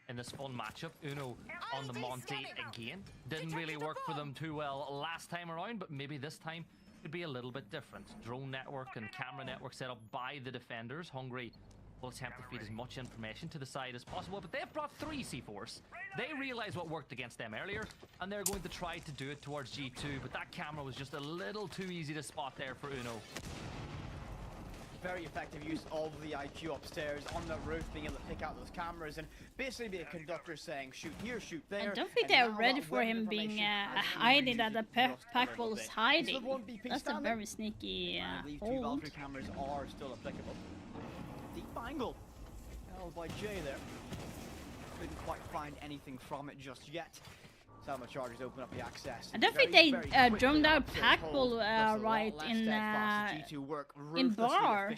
in this fun matchup. Uno on the Monte again. Didn't really work for them too well last time around, but maybe this time could be a little bit different. Drone network and camera network set up by the defenders. Hungry will attempt to feed as much information to the side as possible, but they've brought 3 C4s. They realize what worked against them earlier, and they're going to try to do it towards G2, but that camera was just a little too easy to spot there for Uno. Very effective use of the IQ upstairs on the roof, being able to pick out those cameras and basically be a conductor saying shoot here, shoot there. I don't think they're ready for him being hiding at the Packball is hiding. That's a very sneaky hold. 2 cameras are still applicable. Deep angle held by Jay there. Couldn't quite find anything from it just yet. Selma Chargers open up the access. I don't think they drummed out Packball right in bar.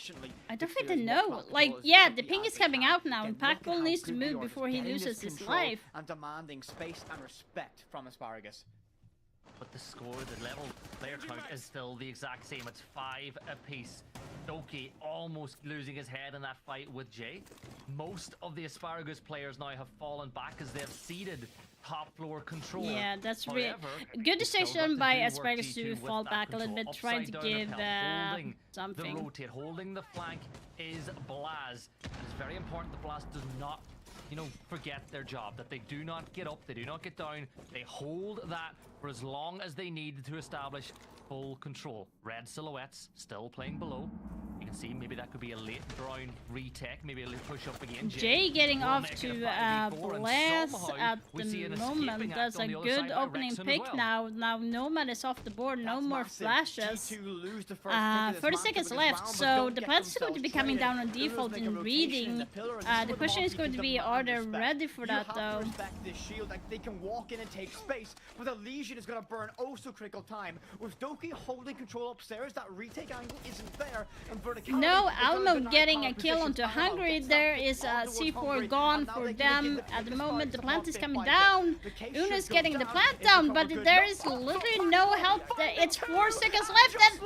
I don't think they know. Like, yeah, the ping is coming out now, and Packball needs to move before he loses his life. And demanding space and respect from Asparagus. But the score, the level player count is still the exact same. It's 5 apiece. Doki almost losing his head in that fight with Jay. Most of the Asparagus players now have fallen back as they've ceded top floor control. Yeah, that's really good decision by Asparagus to fall back a little bit, trying to give something. The rotate, holding the flank is Blaz. And it's very important that Blaz does not, you know, forget their job, that they do not get up, they do not get down, they hold that for as long as they need to establish full control. Red silhouettes still playing below. You can see maybe that could be a late brown retake, maybe a little push up again. Jay getting off to Blaz at the moment. That's a good opening pick now. Now Nomad is off the board, no more flashes. 30 seconds left, so the Plant is going to be coming down on default in reading. The question is going to be, are they ready for that though? They can walk in and take space, but the Legion is going to burn oh so critical time. With Doki holding control upstairs, that retake angle isn't there. And no, Almo getting a kill onto Hungry. There is a C4 gone for them at the moment. The plant is coming down. Una's getting the plant down, but there is literally no help. It's 4 seconds left, and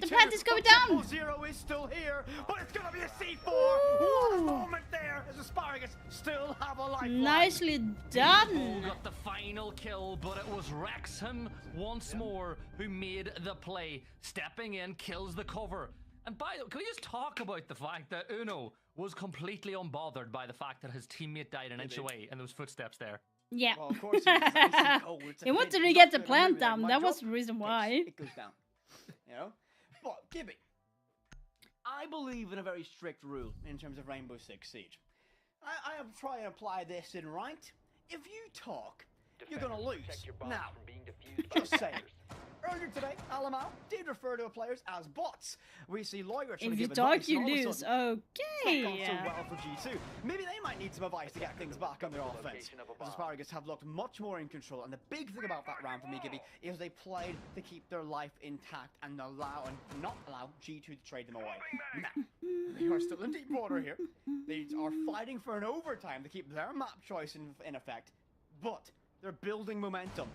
the plant is going down. Zero is still here, but it's gonna be a C4. What a moment there as Asparagus still have a life. Nicely done. Got the final kill, but it was Wrexham once more who made the play. Stepping in, kills the cover. And by the way, can we just talk about the fact that Uno was completely unbothered by the fact that his teammate died an inch away and those footsteps there? Yeah. Well, of course he wanted to get the plant down. That was the reason why. It goes down. You know? But, Gibby, I believe in a very strict rule in terms of Rainbow Six Siege. I am trying to apply this in right. If you talk, you're gonna lose. Now, just saying. Earlier today, Alamau did refer to players as bots. We see Loira trying to give advice. If you talk, you lose. Okay. Not gone so well for G2. Maybe they might need some advice to get things back on their offense. As Asparagus have looked much more in control, and the big thing about that round for me, Gibby, is they played to keep their life intact and not allow G2 to trade them away. Now, they are still in deep water here. They are fighting for an overtime to keep their map choice in effect, but they're building momentum.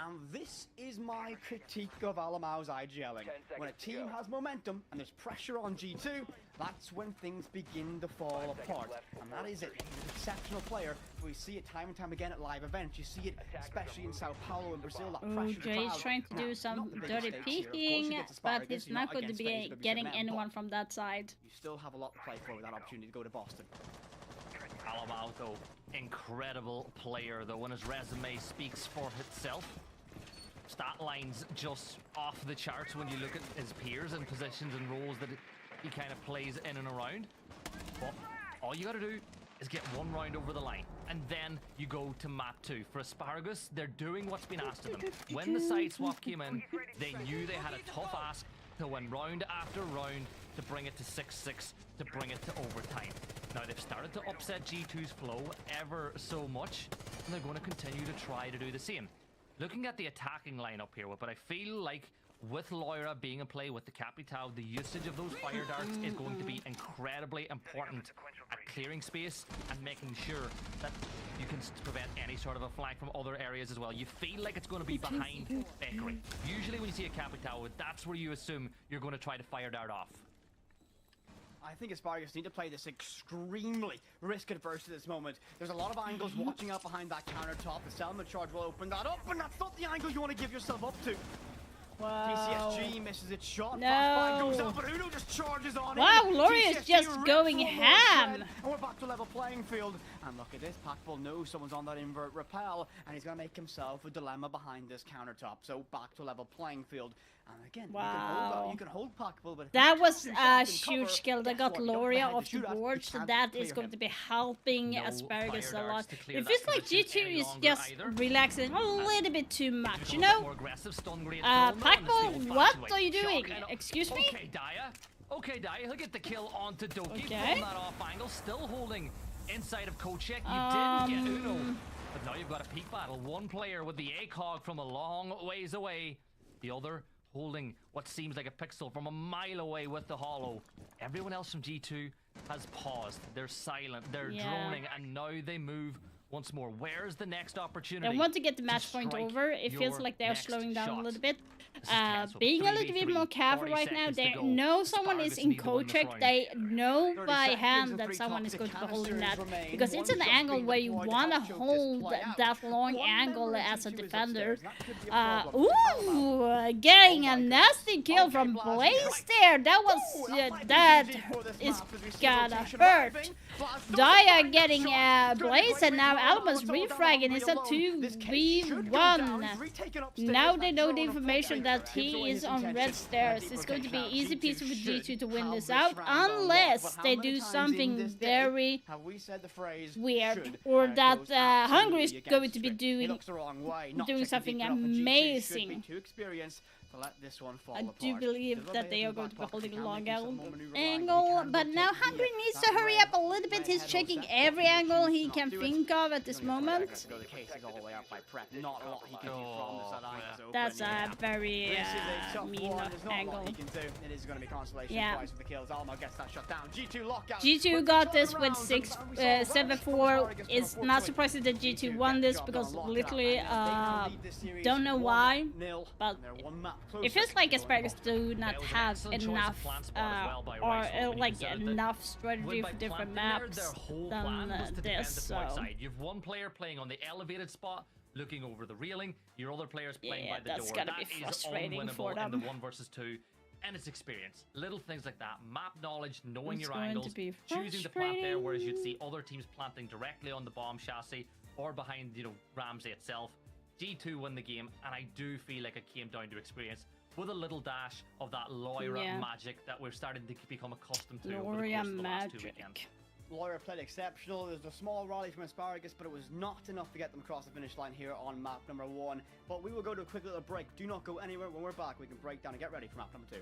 And this is my critique of Alamau's IGLing. When a team has momentum and there's pressure on G2, that's when things begin to fall apart. And that is it. He's an exceptional player. We see it time and time again at live events. You see it especially in Sao Paulo and Brazil. That pressure. Jay's trying to do some dirty peeking, but he's not going to be getting anyone from that side. You still have a lot to play for with that opportunity to go to Boston. Alamau, though, incredible player, though, when his resume speaks for itself. Stat lines just off the charts when you look at his peers and positions and roles that he kind of plays in and around. But all you got to do is get one round over the line, and then you go to map 2. For Asparagus, they're doing what's been asked of them. When the side swap came in, they knew they had a tough ask to win round after round, to bring it to 6-6, to bring it to overtime. Now, they've started to upset G2's flow ever so much, and they're going to continue to try to do the same. Looking at the attacking lineup here, but I feel like with Loira being in play with the Capitao, the usage of those fire darts is going to be incredibly important at clearing space and making sure that you can prevent any sort of a flank from other areas as well. You feel like it's going to be behind Bakery. Usually when you see a Capitao, that's where you assume you're going to try to fire dart off. I think Asparagus need to play this extremely risk-adverse at this moment. There's a lot of angles watching out behind that countertop. The Selma charge will open that up, and that's not the angle you want to give yourself up to. Wow. TCSG misses its shot. No. Goes out, but Uno just charges on. Wow, Laurie is just going ham. And we're back to level playing field. And look at this. Packball knows someone's on that invert repel, and he's going to make himself a dilemma behind this countertop. So back to level playing field. And again, wow. you can hold Packball, but that was a huge kill that got Loria off the board, so that is going to be helping Asparagus a lot. It feels like G2 is just relaxing a little bit too much, you know? Packball, what are you doing? Excuse me? Okay, Daya, he'll get the kill onto Doki. Okay. Pulling that off angle, still holding inside of Kochek. You didn't get Uno. But now you've got a peak battle. One player with the ACOG from a long ways away. The other holding what seems like a pixel from a mile away with the hollow. Everyone else from G2 has paused. They're silent. They're droning. And now they move once more. Where's the next opportunity? They want to get the match point over. It feels like they're slowing down a little bit. Being a little bit more careful right now. They know someone is in co-check. They know by hand that someone is going to be holding that. Because it's an angle where you want to hold that long angle as a defender. Ooh, getting a nasty kill from Blaze there. That was, that is gonna hurt. Daya getting Blaze, and now Alba's refragging. It's a 2v1. Now they know the information that he is on red stairs. It's going to be easy peasy for G2 to win this out, unless they do something very weird, or that Hungry is going to be doing something amazing. I do believe that they are going to be holding a long angle, but now Hungry needs to hurry up a little bit. He's checking every angle he can think of at this moment. That's a very mean angle. Yeah. G2 got this with 7-4. It's not surprising that G2 won this, because literally, don't know why, but it feels like Asparagus do not have enough, enough strategy for different maps than this. So. You've one player playing on the elevated spot, looking over the railing. Your other player's playing by the door. Gotta be frustrating for them. In the 1 versus 2. And it's experience. Little things like that. Map knowledge, knowing your angles, choosing to plant there, whereas you'd see other teams planting directly on the bomb chassis or behind, Ramsey itself. G2 win the game, and I do feel like it came down to experience, with a little dash of that Loira magic that we're starting to become accustomed to over the course of the last 2 weekends. Loira played exceptional. There's a small rally from Asparagus, but it was not enough to get them across the finish line here on map number 1. But we will go to a quick little break. Do not go anywhere. When we're back, we can break down and get ready for map number 2.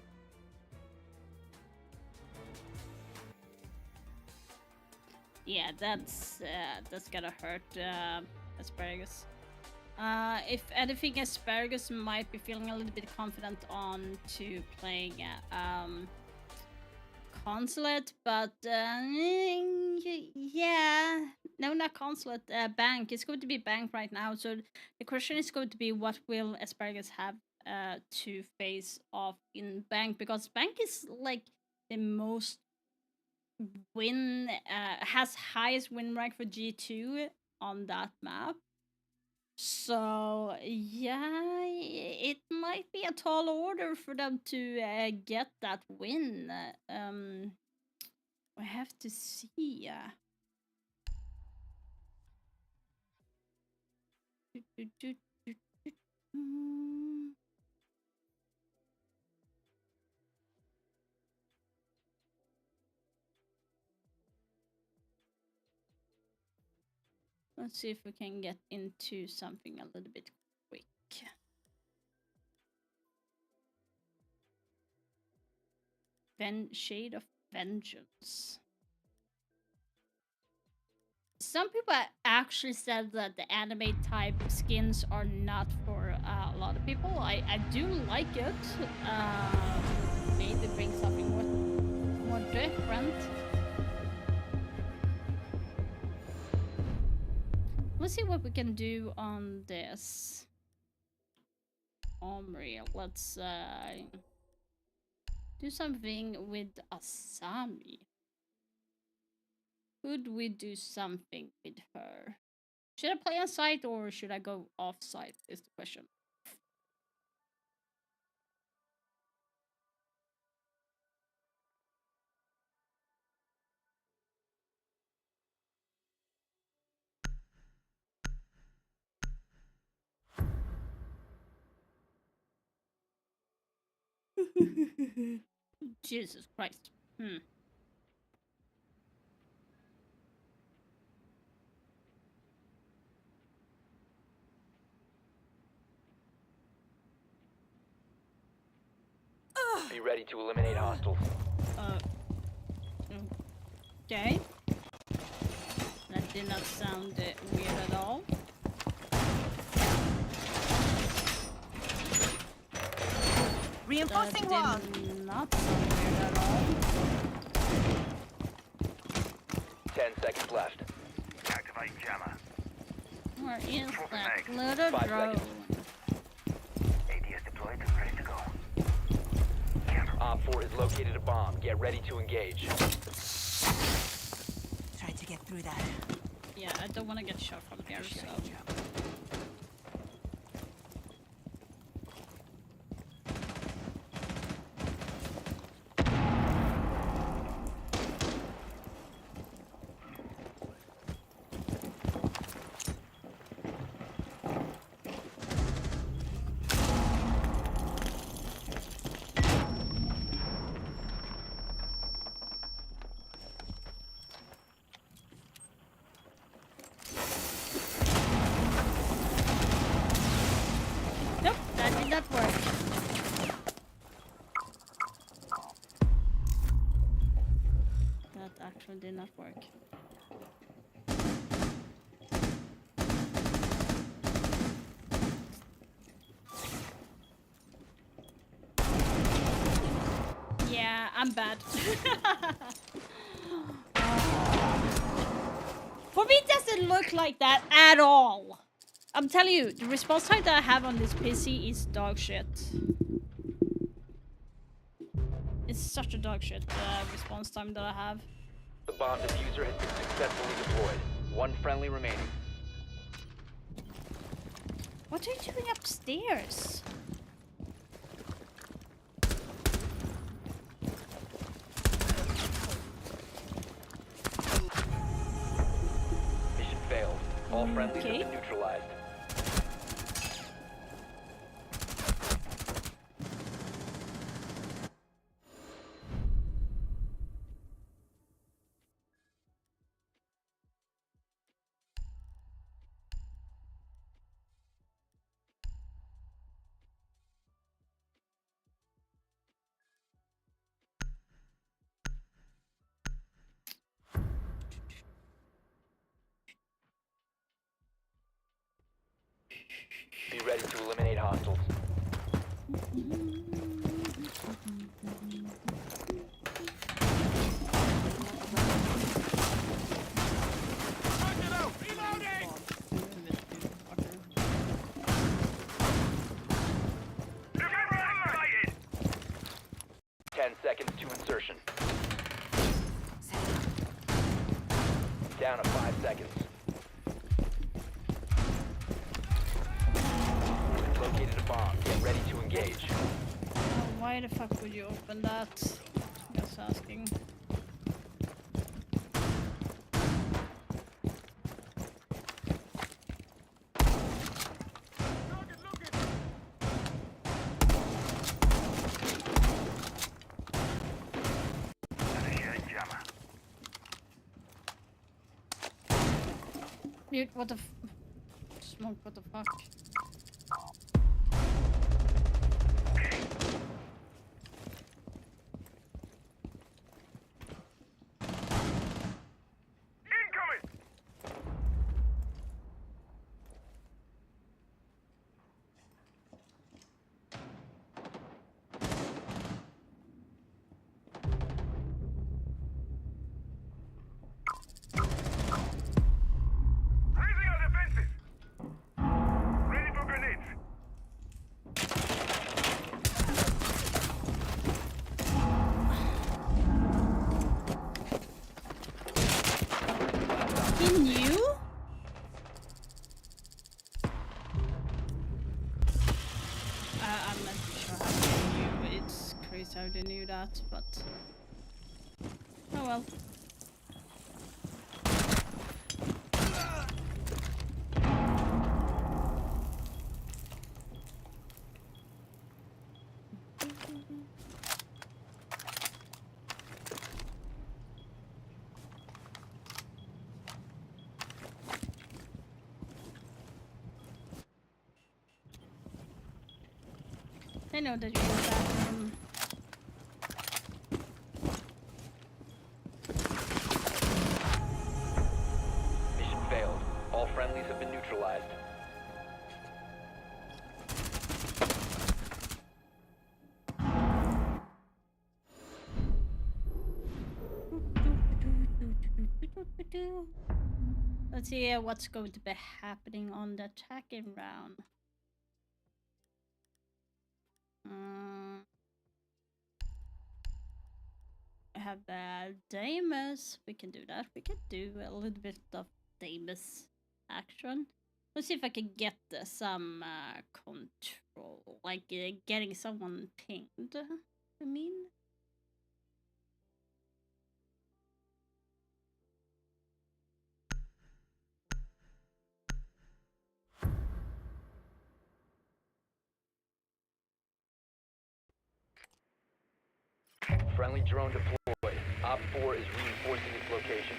Yeah, that's gonna hurt Asparagus. If anything, Asparagus might be feeling a little bit confident on to playing Consulate, but yeah, no, not Consulate, Bank. It's going to be Bank right now, so the question is going to be, what will Asparagus have to face off in Bank, because Bank is like the most has highest win rank for G2 on that map. So yeah, it might be a tall order for them to get that win. We have to see. Let's see if we can get into something a little bit quick. Shade of Vengeance. Some people actually said that the anime type skins are not for a lot of people. I do like it. Maybe bring something more different. Let's see what we can do on this. Omri, let's do something with Asami. Could we do something with her? Should I play on site or should I go off site is the question. Jesus Christ. Be ready to eliminate hostiles. Okay. That did not sound weird at all. Reinforcing wall. Not sound weird at all. 10 seconds left. Activate jammer. Where is that little 5 drone? seconds. AD is deployed and ready to go. Op 4 has located a bomb. Get ready to engage. Try to get through that. Yeah, I don't want to get shot from here, so. Nope, that did not work. That actually did not work. Yeah, I'm bad. For me, it doesn't look like that at all. I'm telling you, the response time that I have on this PC is dog shit. It's such a dog shit response time that I have. The bomb diffuser has been successfully deployed. One friendly remaining. What are you doing upstairs? Mission failed. All friendlies have been neutralized. Be ready to eliminate hostiles. Jammer activated. 10 seconds to insertion. Down to 5 seconds. Located a bomb. Get ready to engage. Why the fuck would you open that? Just asking. Jammer. Mute, what the smoke, what the fuck? Incoming. Raising our defenses. Ready for grenades. He knew? I'm not sure how they knew. It's crazy how they knew that, but oh well. I know that you're in the bathroom. Mission failed. All friendlies have been neutralized. do. Let's see what's going to be happening on the attacking round. I have Damus. We can do that. We can do a little bit of Damus action. Let's see if I can get some control, like getting someone pinged. I mean. Friendly drone deployed. Op 4 is reinforcing its location.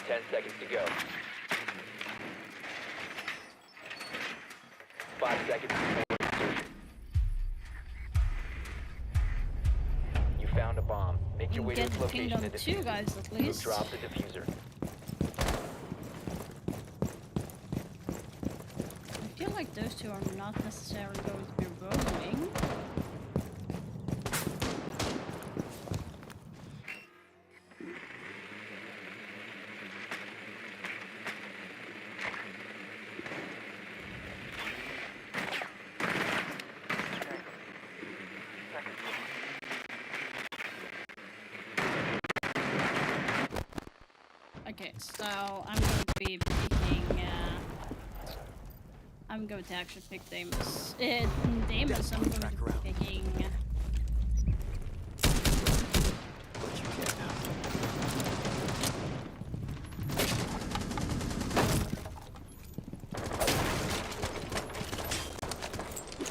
Ten seconds to go. 5 seconds before insertion. You found a bomb. Make your way to its location and defuse guys, it. at least. Drop the diffuser. I feel like those two are not necessarily going to be roaming. Okay, so I'm going to be picking. I'm going to actually pick Damus. Damus, I'm going to be picking.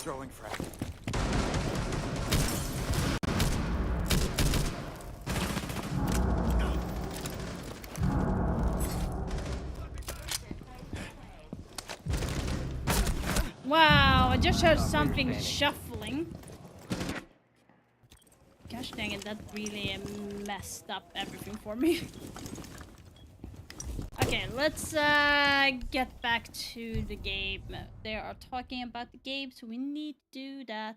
Throwing frag. Wow, I just heard something shuffling. Gosh dang it, that really messed up everything for me. Okay, let's get back to the game. They are talking about the game, so we need to do that.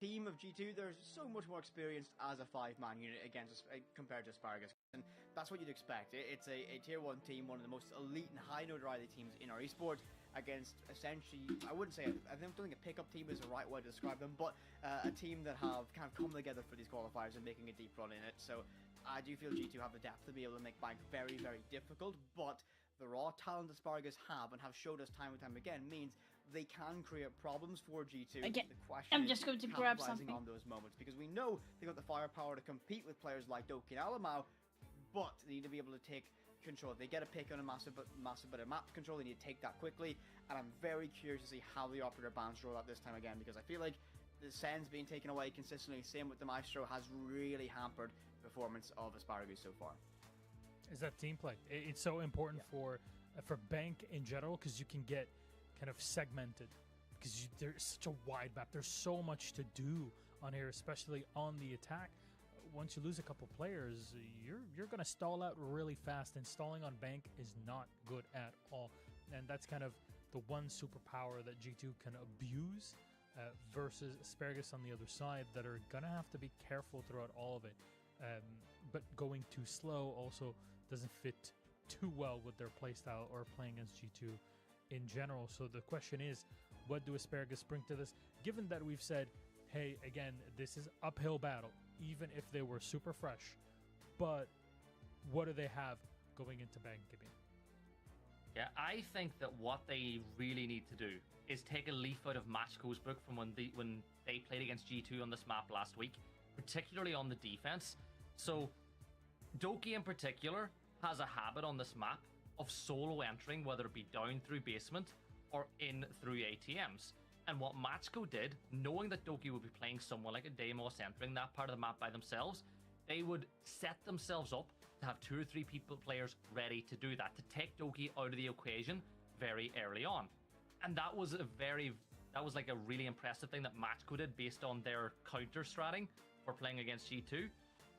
Team of G2, there's so much more experienced as a 5-man unit against compared to Asparagus, and that's what you'd expect. It's a tier 1 team, one of the most elite and high notoriety teams in our esport, against essentially, I wouldn't say, I don't think a pickup team is the right way to describe them, but a team that have kind of come together for these qualifiers and making a deep run in it. So I do feel G2 have the depth to be able to make Bank very, very difficult, but the raw talent Asparagus have and have showed us time and time again means they can create problems for G2. Okay. The question I'm is just going to grab something on those moments, because we know they got the firepower to compete with players like Doki and Alamau, but they need to be able to take control. If they get a pick on a massive bit of map control, they need to take that quickly, and I'm very curious to see how the operator bans roll out this time again, because I feel like the Sen's being taken away consistently, same with the Maestro, has really hampered the performance of Asparagus so far. Is that team play? It's so important for Bank in general, because you can get kind of segmented, because there's such a wide map. There's so much to do on here, especially on the attack. Once you lose a couple players, you're gonna stall out really fast, and stalling on Bank is not good at all. And that's kind of the one superpower that G2 can abuse versus Asparagus on the other side, that are gonna have to be careful throughout all of it. But going too slow also doesn't fit too well with their playstyle or playing as G2 in general. So the question is, what do Asparagus bring to this? Given that we've said, hey, again, this is uphill battle, even if they were super fresh, but what do they have going into Bank, Gibby? Yeah, I think that what they really need to do is take a leaf out of Matchco's book from when they played against G2 on this map last week, particularly on the defense. So Doki in particular has a habit on this map of solo entering, whether it be down through basement or in through ATMs. And what Matchco did, knowing that Doki would be playing someone like a Deimos entering that part of the map by themselves, they would set themselves up to have 2 or 3 players ready to do that, to take Doki out of the equation very early on. And that was a very That was like a really impressive thing that Matchco did based on their counter-stratting for playing against G2.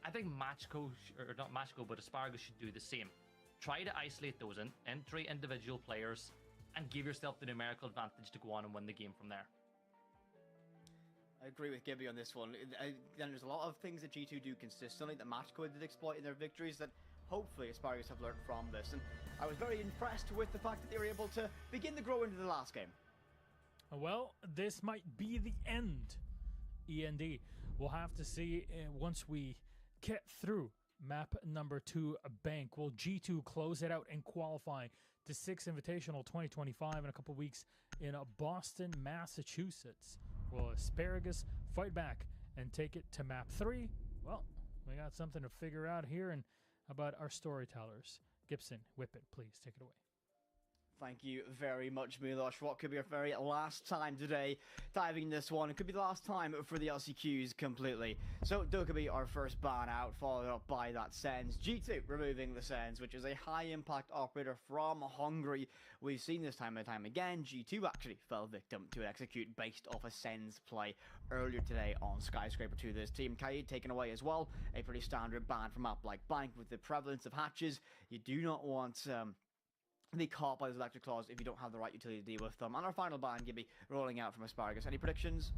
I think Matchco, or not Matchco, but Asparagus should do the same. Try to isolate those entry individual players and give yourself the numerical advantage to go on and win the game from there. I agree with Gibby on this one. Then there's a lot of things that G2 do consistently that Matchco did exploit in their victories that hopefully Asparagus have learned from this. And I was very impressed with the fact that they were able to begin to grow into the last game. Well, this might be the end. END. We'll have to see once we get through map number 2, Bank. Will G2 close it out and qualify to 6 Invitational 2025 in a couple weeks in Boston, Massachusetts? Will Asparagus fight back and take it to map 3? Well, we got something to figure out here. And how about our storytellers? Gibson, whip it, please. Take it away. Thank you very much, Milosh. What could be our very last time today diving in this one. It could be the last time for the LCQs completely. So, Dokkaebi, our first ban out, followed up by that Sens. G2 removing the Sens, which is a high-impact operator from Hungary. We've seen this time and time again. G2 actually fell victim to an execute based off a Sens play earlier today on Skyscraper to this team. Kaid taken away as well. A pretty standard ban from map like Bank with the prevalence of hatches. You do not want be caught by those electric claws if you don't have the right utility to deal with them. And our final ban, Gibby, rolling out from Asparagus. Any predictions?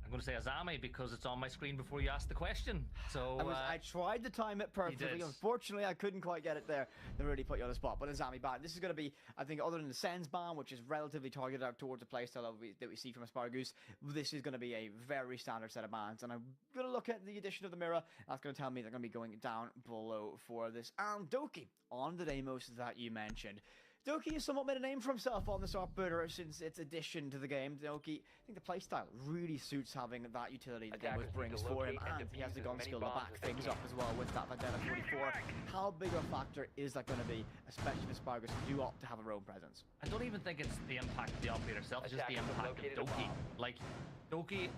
I'm going to say Azami because it's on my screen before you asked the question. So I tried to time it perfectly. Unfortunately, I couldn't quite get it there to really put you on the spot. But Azami ban. This is going to be, I think, other than the Sens ban, which is relatively targeted out towards the playstyle that we see from Asparagus, this is going to be a very standard set of bans. And I'm going to look at the addition of the mirror. That's going to tell me they're going to be going down below for this. And Doki on the Deimos that you mentioned. Doki has somewhat made a name for himself on this operator since its addition to the game. Doki, I think the playstyle really suits having that utility that Deimos brings for him, and he has the gun skill to back things up as well with that Vendetta 44. How big a factor is that going to be, especially if Asparagus do opt to have a roam presence? I don't even think it's the impact of the operator itself, it's just the impact of Doki. Like, Doki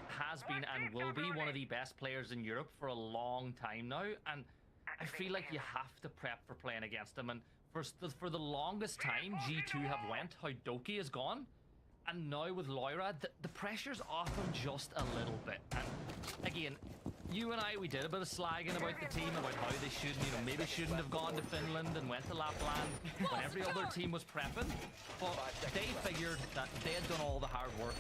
has been and will be one of the best players in Europe for a long time now, and I feel like you have to prep for playing against him. And for the longest time, G2 have went how Doki is gone, and now with Loira, the pressure's off him just a little bit. And again, you and I, we did a bit of slagging about the team, about how they shouldn't, maybe shouldn't have gone to Finland and went to Lapland when every other team was prepping. But they figured that they had done all the hard work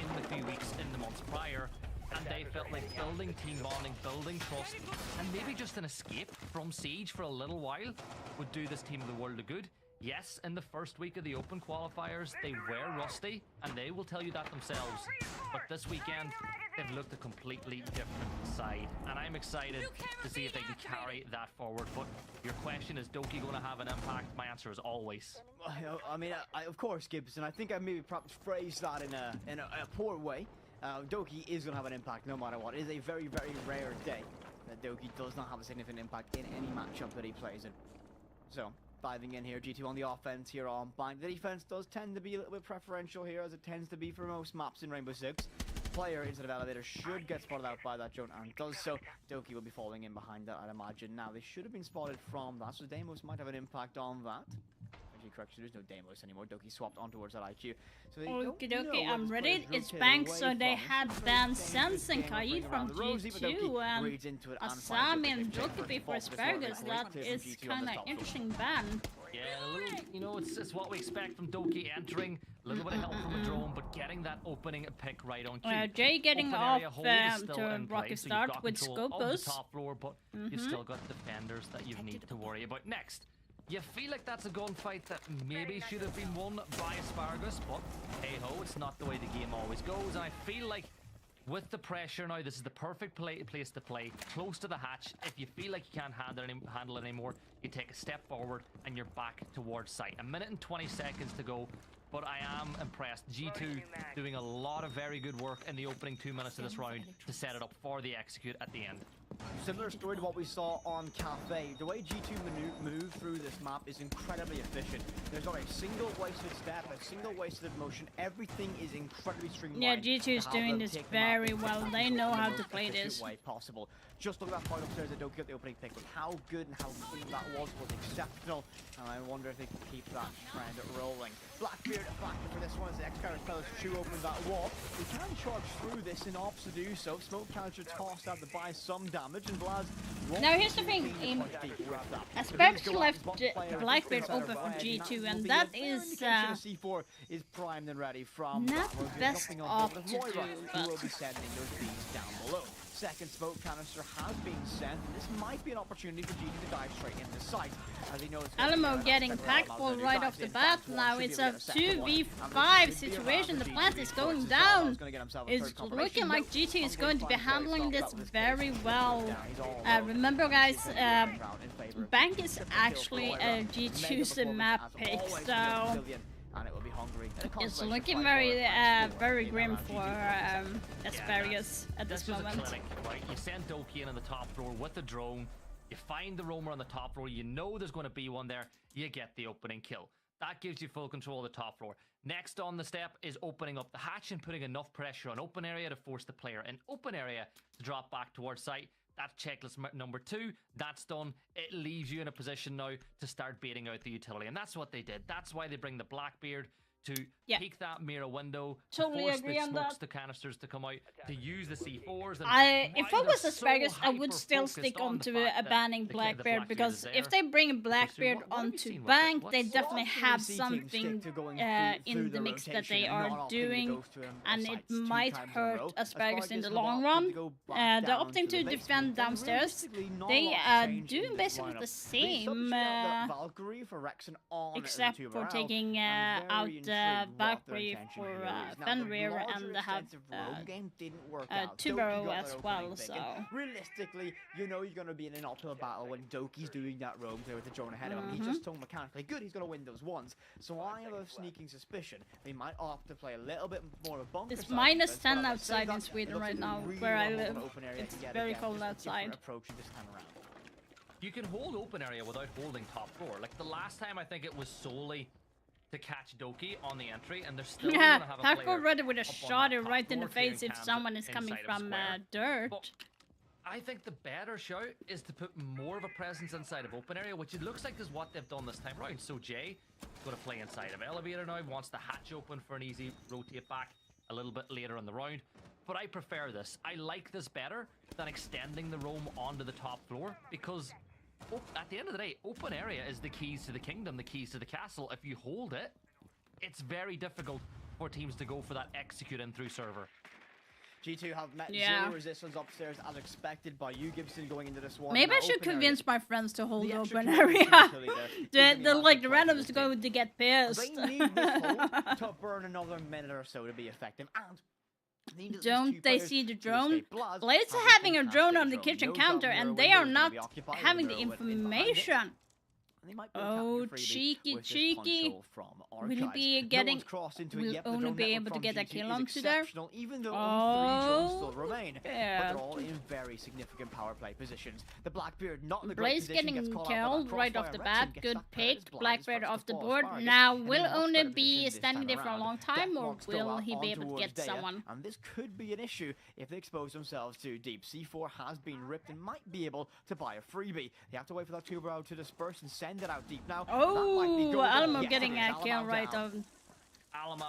in the few weeks, in the months prior, and they felt like building team bonding, building trust, and maybe just an escape from Siege for a little while would do this team the world of good. Yes, in the first week of the Open qualifiers, they were rusty, and they will tell you that themselves. But this weekend, they've looked a completely different side, and I'm excited to see if they can carry that forward. But your question, is Doki going to have an impact? My answer is always. I mean, of course, Gibson. I think I maybe perhaps phrased that in a poor way. Doki is going to have an impact no matter what. It is a very, very rare day that Doki does not have a significant impact in any matchup that he plays in. So, diving in here, G2 on the offense here on Bank. The defense does tend to be a little bit preferential here, as it tends to be for most maps in Rainbow Six. Player instead of Elevator should get spotted out by that drone, and does so. Doki will be falling in behind that, I'd imagine. Now, they should have been spotted from that, so Deimos might have an impact on that. Correction, there's no Deimos anymore. Doki swapped on towards that IQ. So okie dokie, I'm ready. It's Bank, so they had banned Sens and Kaid from G2, and Azami and Dokkaebi for Asparagus. That is kind of interesting ban. Yeah, it's what we expect from Doki entering. A little bit of help from a drone, but getting that opening pick right on cue. Jay getting off to rocky start with Scopus. Top floor, but you've still got defenders that you need to worry about. Next, you feel like that's a gunfight that maybe should have been won by Asparagus, but hey-ho, it's not the way the game always goes, and I feel like with the pressure now, this is the perfect place to play, close to the hatch. If you feel like you can't handle it anymore, you take a step forward and you're back towards site. 1 minute and 20 seconds to go, but I am impressed. G2 doing a lot of very good work in the opening 2 minutes of this round to set it up for the execute at the end. Similar story to what we saw on Cafe. The way G2 move through this map is incredibly efficient. There's not a single wasted step, a single wasted motion. Everything is incredibly streamlined. Yeah, G2 is doing this very well. They know how to play this. Way possible. Just look at that point upstairs that Doki got the opening pick, but how good and how clean that was exceptional. And I wonder if they can keep that trend rolling. Blackbeard factor for this one is X-Carriers tell us to open that wall. We can charge through this and opt to do so. Smoke counter tossed out to buy some damage, and Blaz. Now here's the thing, Asparagus left Blackbeard open for G2, and that is C4 is primed and ready from not the best op to do, but will be sending those bees down below. Second smoke canister has been sent, and this might be an opportunity for G2 to dive straight into sight. As he knows, Alamo getting packful right off the bat. Now it's a 2v5 situation. The plant is going down. It's looking like G2 is going to be handling this very well. Remember, guys, Bank is actually a G2's map pick, so it's looking very grim for Asparagus at this moment. Clinic, right? You send Doki in on the top floor with the drone. You find the roamer on the top floor. You know there's going to be one there. You get the opening kill. That gives you full control of the top floor. Next on the step is opening up the hatch and putting enough pressure on open area to force the player in open area to drop back towards site. That's checklist number 2. That's done. It leaves you in a position now to start baiting out the utility. And that's what they did. That's why they bring the Blackbeard to peek that mirror window, totally to force agree the on smokes, that. the canisters to come out, to use the C4s. If I was Asparagus, I would still stick onto banning Blackbeard, because if they bring Blackbeard onto Bank, they definitely have something in the mix that they are doing, and it might hurt Asparagus in the long run. They're opting to defend downstairs. They are doing basically the same, except for taking out Valkyrie for Fenrir, and they have Tubero as well, so... Realistically, you know you're going to be in an uphill battle when Doki's doing that roam clear with the drone ahead of him. He's just so mechanically good, he's going to win those ones. So I have a sneaking suspicion they might opt to play a little bit more of a bunker. It's -10 outside in Sweden right now, where I live. It's very cold outside. You can hold open area without holding top floor. Like the last time, I think it was solely to catch Doki on the entry, and they're still gonna have a player Taco ready with a shot right in the floor face if someone is coming from dirt. But I think the better shout is to put more of a presence inside of open area, which it looks like is what they've done this time round. So Jay is going to play inside of elevator now, wants the hatch open for an easy rotate back a little bit later in the round. But I prefer this. I like this better than extending the roam onto the top floor, because at the end of the day, open area is the keys to the kingdom, the keys to the castle. If you hold it, it's very difficult for teams to go for that execute in through server. G2 have met zero resistance upstairs as expected by you, Gibson, going into this one. Maybe I should convince my friends to hold open area. the randoms going to get pissed. They need this hold to burn another minute or so to be effective. And don't they see the drone? Blade's having a drone on the kitchen counter, and they are not having the information. Oh, cheeky. Will he be getting... Will only be able to get a kill onto there? Even though only 3 drones still remain, but they're all in very significant power play positions. The Blackbeard not in the great position, getting killed right off the bat. Good pick. Blackbeard off the board. Now, will only be standing there for a long time, or will he be able to get someone? And this could be an issue if they expose themselves too deep. C4 has been ripped and might be able to buy a freebie. They have to wait for that Tubero to disperse and send it out deep now. Oh, Alamo getting a kill right on.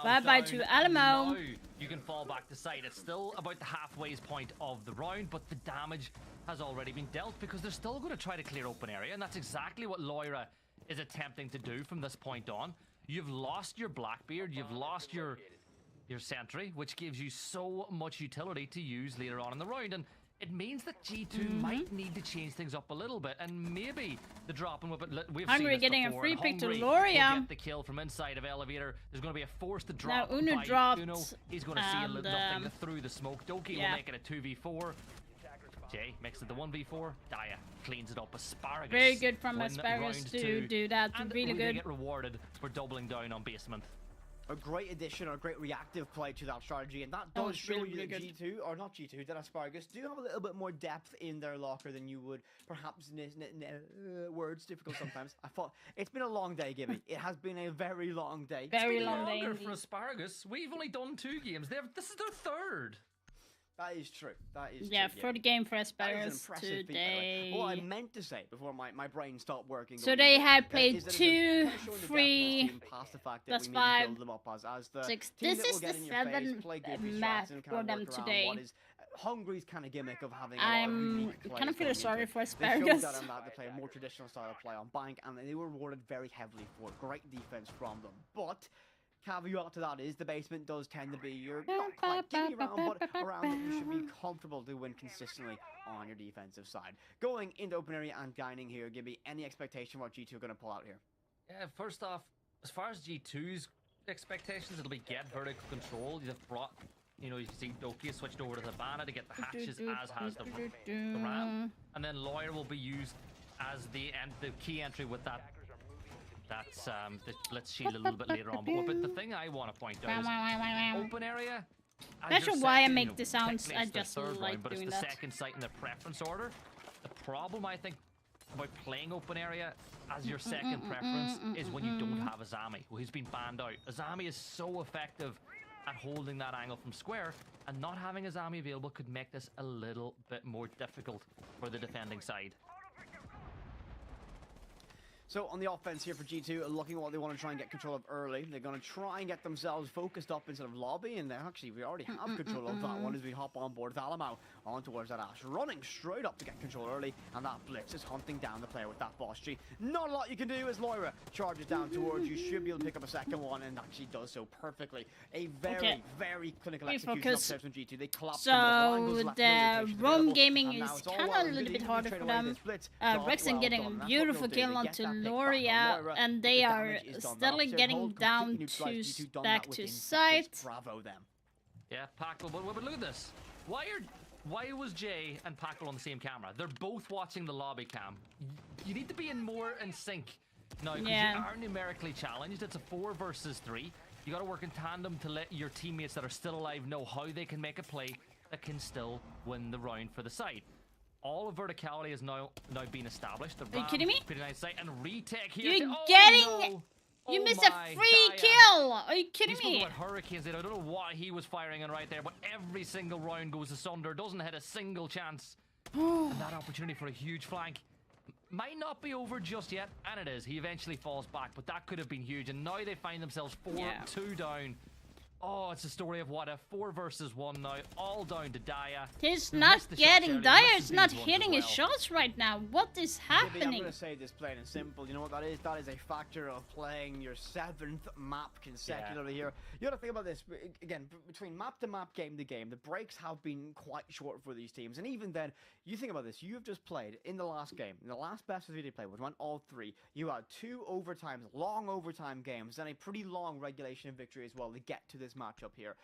Bye-bye to Alamo. Now you can fall back to sight. It's still about the halfway point of the round, but the damage has already been dealt because they're still going to try to clear open area, and that's exactly what Loira is attempting to do from this point on. You've lost your Blackbeard, you've lost your sentry, which gives you so much utility to use later on in the round, and it means that G2 might need to change things up a little bit, and maybe the drop and whip it. We've Hungry seen getting before, a free pick to Hungry Loria. will get the kill from inside of elevator. There's going to be a force to drop. Now Uno by dropped. Uno. He's going to see nothing through the smoke. Doki will make it a 2v4. Jay makes it the 1v4. Daya cleans it up. Asparagus. Very good from Asparagus to do that. And really good. Get rewarded for doubling down on basement. A great addition or a great reactive play to that strategy, and that does show you that G2, or not G2, that Asparagus do have a little bit more depth in their locker than you would perhaps. Words difficult sometimes. I thought it's been a long day, Gibby. It has been a very long day. Very long day for Asparagus. We've only done 2 games. This is their 3rd. That is true. That is yeah, true. third game for That is an Asparagus impressive feat, by the way. today. What I meant to say before my brain stopped working. So going they into had it, played is that it's 2, kind of showing the depth of this 3, team past the fact that plus we maybe 5, build them up as the 6. team This that will is get the in your face, 7th play goofy map shots and for kind of them work around today. what is Hungry's kind of gimmick of having a lot of I'm unique plays kind of feel going sorry into for it. They showed Asparagus. that in that they play a more traditional style of play on Bank, and they were rewarded very heavily for it. Great defense from them, but caveat to that is the basement does tend to be your not quite giddy round, but around that you should be comfortable to win consistently on your defensive side. Going into open area and dining here, Gibby, any expectation what G2 are going to pull out here? Yeah, first off, as far as G2's expectations, it'll be get vertical control. You've brought, you know, you can see Doki has switched over to the Banner to get the hatches, as has the Ram, and then Lawyer will be used as the key entry with that. That's the Blitz shield a little bit later on. But the thing I want to point out is open area. Not sure why I make the sounds. I just like but doing it's the that. second site in the preference order. The problem I think about playing open area as your second preference is when you don't have Azami, who's been banned out. Azami is so effective at holding that angle from square, and not having Azami available could make this a little bit more difficult for the defending side. So on the offense here for G2, looking at what they want to try and get control of early. They're going to try and get themselves focused up instead of lobby, and we already have control of that one as we hop on board with Alamau on towards that Ash. Running straight up to get control early, and that Blitz is hunting down the player with that boss G. Not a lot you can do as Lyra charges down towards you. Should be able to pick up a second one, and actually does so perfectly. A very, very clinical execution upstairs from G2. They collapse. So the roam gaming is kind of a little bit harder for them. Rexen getting a beautiful kill onto Loria, and they are steadily getting down to back to site. Bravo them. Yeah, Packle, but look at this. Why was Jay and Packle on the same camera? They're both watching the lobby cam. You need to be more in sync now, because you are numerically challenged. It's a 4 versus 3. You got to work in tandem to let your teammates that are still alive know how they can make a play that can still win the round for the side. All of verticality is now been established. The Are you kidding me? Pretty nice sight, and retake here. You're No. You Oh missed a free kill! Are you kidding me? me? About hurricanes. I don't know what he was firing on right there, but every single round goes asunder. Doesn't hit a single chance. And that opportunity for a huge flank might not be over just yet, and it is. He eventually falls back, but that could have been huge. And now they find themselves 4-2 down. Oh, it's a story of what a 4 versus 1 now, all down to Daya. He's not getting Daya. It's not hitting his shots right now. What is happening? I'm going to say this plain and simple. You know what that is? That is a factor of playing your 7th map consecutively here. You got to think about this. Again, between map to map, game to game, the breaks have been quite short for these teams. And even then, you think about this. You've just played in the last game. In the last best of video play, which went all 3. You had 2 overtimes, long overtime games, and a pretty long regulation victory as well to get to this matchup here.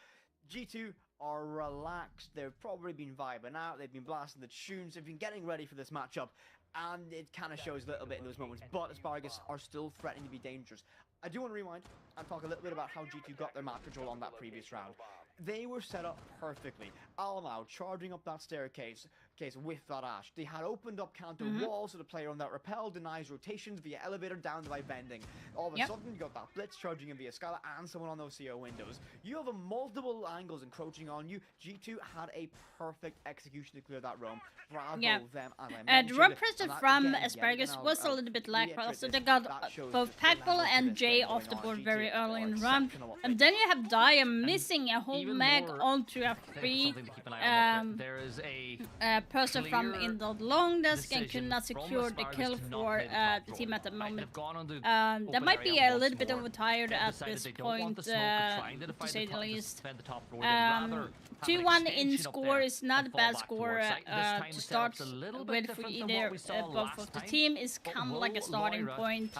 G2 are relaxed. They've probably been vibing out. They've been blasting the tunes. They've been getting ready for this matchup, and it kind of shows a little bit in those moments. But Asparagus are still threatening to be dangerous. I do want to rewind and talk a little bit about how G2 got their map control on that previous round. They were set up perfectly. Alamau charging up that staircase with that Ash. They had opened up counter walls so the player on that rappel denies rotations via elevator down by bending. All of a sudden, you got that Blitz charging in via Scala and someone on those CO windows. You have a multiple angles encroaching on you. G2 had a perfect execution to clear that roam. Bravo them. The representative from Asparagus was a little bit lackluster. They got both Packball and Jay off the board very early in the round. And then you have Daya missing a whole mag onto a free person from in the long desk and could not secure the kill for the team at the moment. That might be a little bit overtired at this point, to say the least. 2-1 in score is not a bad score to start with for either both of the team. Is kind of like a starting point.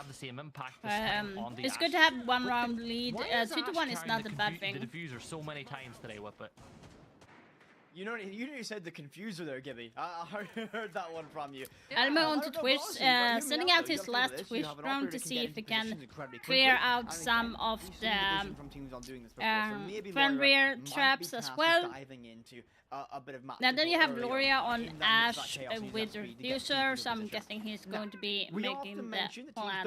It's good to have 1 round lead. 2-1 is not a bad thing. The diffuser so many times today with it. You know, you said the confuser there, Gibby. I heard that one from you. Alma onto Twitch, sending out his last Twitch round to see if he can clear out some of the friend rear traps as well. Now then you have Loria on Ash with the Refuser, so I'm guessing he's going to be making the plan.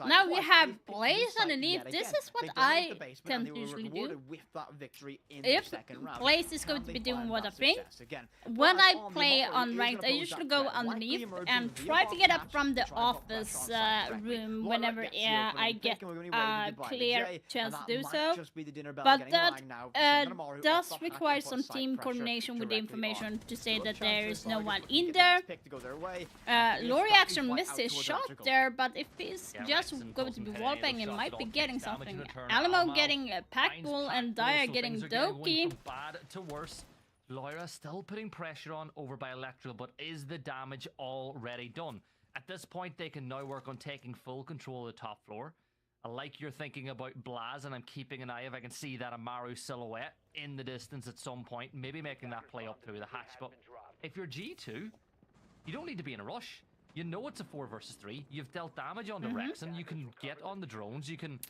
Now we have Blaze underneath. This is what I tend to usually do. If Blaze is going going to they be doing find what I that think. success again? When Whereas I on the play Molly on is ranked, gonna I pose usually that go threat, likely underneath emerging and via try to get up catch from the to try and put pressure office on site directly. room Laura whenever gets the I opening, get thinking we're gonna be waving goodbye to clear Jay, chance and to do that so. might just be the dinner bell But getting that rang now. Sending Amaru does off the hatch require to put some site team pressure coordination with the directly on. information to say Good that chance there for is no Spargus one to in get the there. next pick to go their way. And Laurie it's actually right missed out his towards shot Electrical. there, but if he's Yeah, just Rexon going to doesn't be hit any wallbang, of he those might shots be at all. getting Takes damage in something. return. Alamo Alamo getting a Packball finds and Packball, Dyer so getting things are going Doki. from bad to worse. Loira still putting pressure on over by Electrical, but is the damage already done? At this point, they can now work on taking full control of the top floor. I like your thinking about Blaz, and I'm keeping an eye if I can see that Amaru silhouette in the distance at some point, maybe making that play up through the hatch. But if you're G2, you don't need to be in a rush. You know it's a 4 versus 3. You've dealt damage on the Rexon. You can get on the drones. You can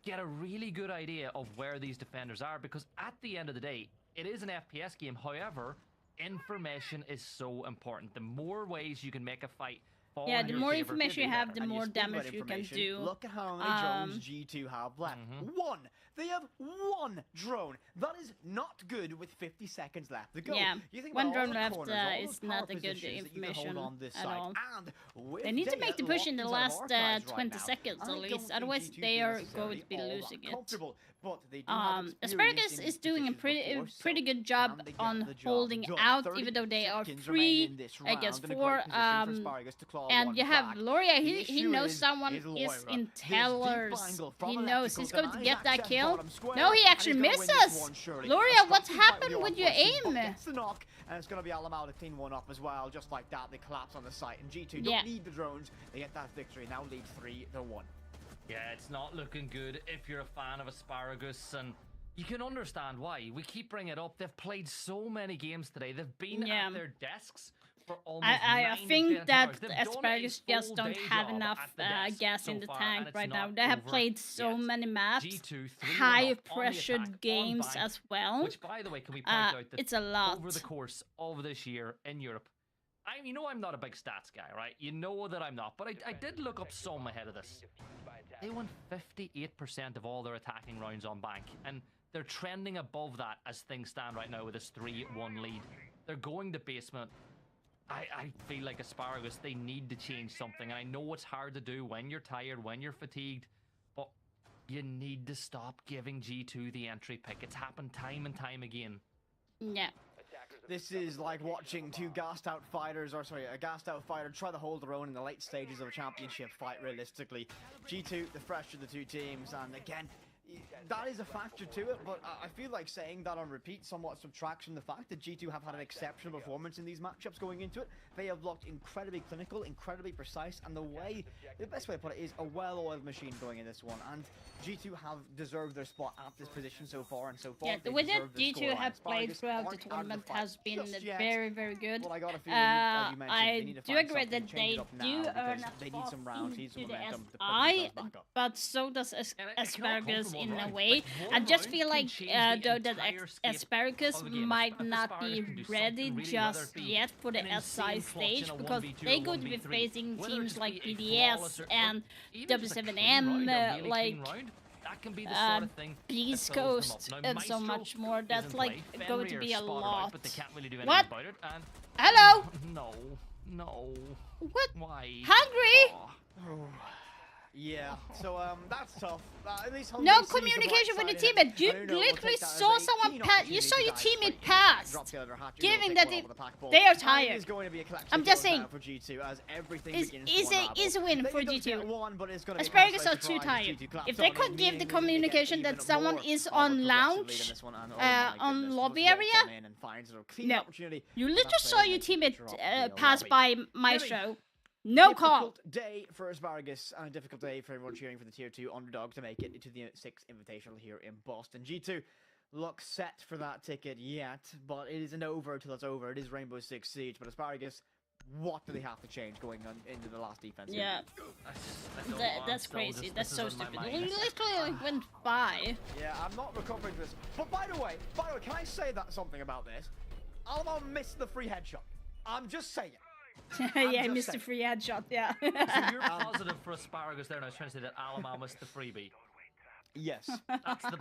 get a really good idea of where these defenders are, because at the end of the day, it is an FPS game. However, information is so important. The more ways you can make a fight fall Yeah, in the your more favor, information you have, the And you more speak about damage you can information, do. Look at how many drones G2 have left. One! They have one drone! That is not good with 50 seconds left to go. Yeah, You think one about all drone the left corners, all is those not power a good positions that you can information hold on this at site. all. And with They need to make the Daya push in the locked last inside of our guys 20 right seconds now, at I don't least, think otherwise G2 they feel are necessarily going to be all that losing it. comfortable, but they do have Asparagus experience in is these doing a positions before, so pretty good job can they get on the job holding done? out, 30 even though they are seconds remain free in this against round, in a 4. great position for Asparagus to claw one And you have back. Loria, The he issue knows is someone is Loira. in This deep tellers. angle from He knows he's Electrical going to denies get that access kill. bottom square, No, he and actually he's gonna win this misses. one, surely. Loria, That's what's got to fight happened the with your offensive, but aim? gets the knock, and it's going to be Alamau to clean one up as well. Just like that, they collapse on the site, and G2 Yeah. don't need the drones. They get that victory, now lead 3-1. Yeah, it's not looking good if you're a fan of Asparagus, and you can understand why. We keep bringing it up. They've played so many games today. They've been at their desks for almost I 9 think to 10 that hours. They've done a Asparagus just full don't day have job enough at the desk gas so in the far, tank and it's right now. not They have over played so yet. many maps, G2 3-1 high up on the pressured attack, on games bank, as well. Which, by the way, can we point out that it's a lot. over the course of this year in Europe, you know I'm not a big stats guy, right? You know that I'm not, but I did look up some ahead of this. They won 58% of all their attacking rounds on bank, and they're trending above that as things stand right now with this 3-1 lead. They're going to basement. I feel like Asparagus, they need to change something, and I know it's hard to do when you're tired, when you're fatigued, but you need to stop giving G2 the entry pick. It's happened time and time again. Yeah. This is like watching a gassed out fighter try to hold their own in the late stages of a championship fight, realistically. G2, the fresher of the two teams, and again, that is a factor to it, but I feel like saying that on repeat somewhat subtracts from the fact that G2 have had an exceptional performance in these matchups going into it. They have looked incredibly clinical, incredibly precise, and the best way to put it is a well-oiled machine going in this one, and G2 have deserved their spot at this position so far, and so far Yeah, the way that G2 have played throughout the tournament has been very, very good. Well, I got a feeling, as you mentioned, I they need to do find agree something that to change they it up do now earn because a they need some rounds, need some into the momentum to put SI, themselves back up. but so does Asparagus in a round. way. Like, one I just round feel can like change the though that entire scape Asparagus of a game. might If not Asparagus be can do ready something really, whether just it be yet for the an insane SI clutch in stage a because 1v2 they're or going to be 1v3, facing whether it teams just like be a BDS flawless or and even just a clean W7M, round, a really like clean round, that can be the sort of thing Beast that fills them Coast, up. Now, and so Maestro much more. is That's in like play. going to Fenrir be a spotted out, lot. but they can't really do anything What? about it. And Hello? No. What? Why? Hungry? Yeah, so that's tough. At least No Hungary sees the communication bright with the side in it. teammate. You I don't know, we'll literally take that as saw a someone keen pass. You opportunity saw your to teammate guys pass, drop the other hat, giving take that one over the pack ball. they are I think tired. it's going to be a collection I'm of just goals saying, now for G2 as everything It's begins to easy win unravel. for They don't get G2. one, but it's going to be a Asparagus are close too surprise. tired. G2 claps If they on could it, give the meaning communication they that get someone even is more of a on progressive lounge, lead in this one, and, oh my on goodness, lobby Wolves area, come in and finds a clean no. opportunity, You and literally that saw player your makes it teammate drop the pass lobby. by Maestro. No call. Difficult day for Asparagus and a difficult day for everyone cheering for the Tier 2 underdog to make it into the 6th Invitational here in Boston. G2 look set for that ticket yet, but it isn't over till it's over. It is Rainbow Six Siege, but Asparagus, what do they have to change going on into the last defense? Yeah. That's crazy. That's so stupid. We literally went by. Yeah, I'm not recovering this. But by the way, can I say that something about this? Alamo missed the free headshot. I'm just saying. Yeah, I missed a free headshot, yeah. So you're positive for Asparagus there, and I was trying to say that Alamo missed the freebie. Yes. That's the.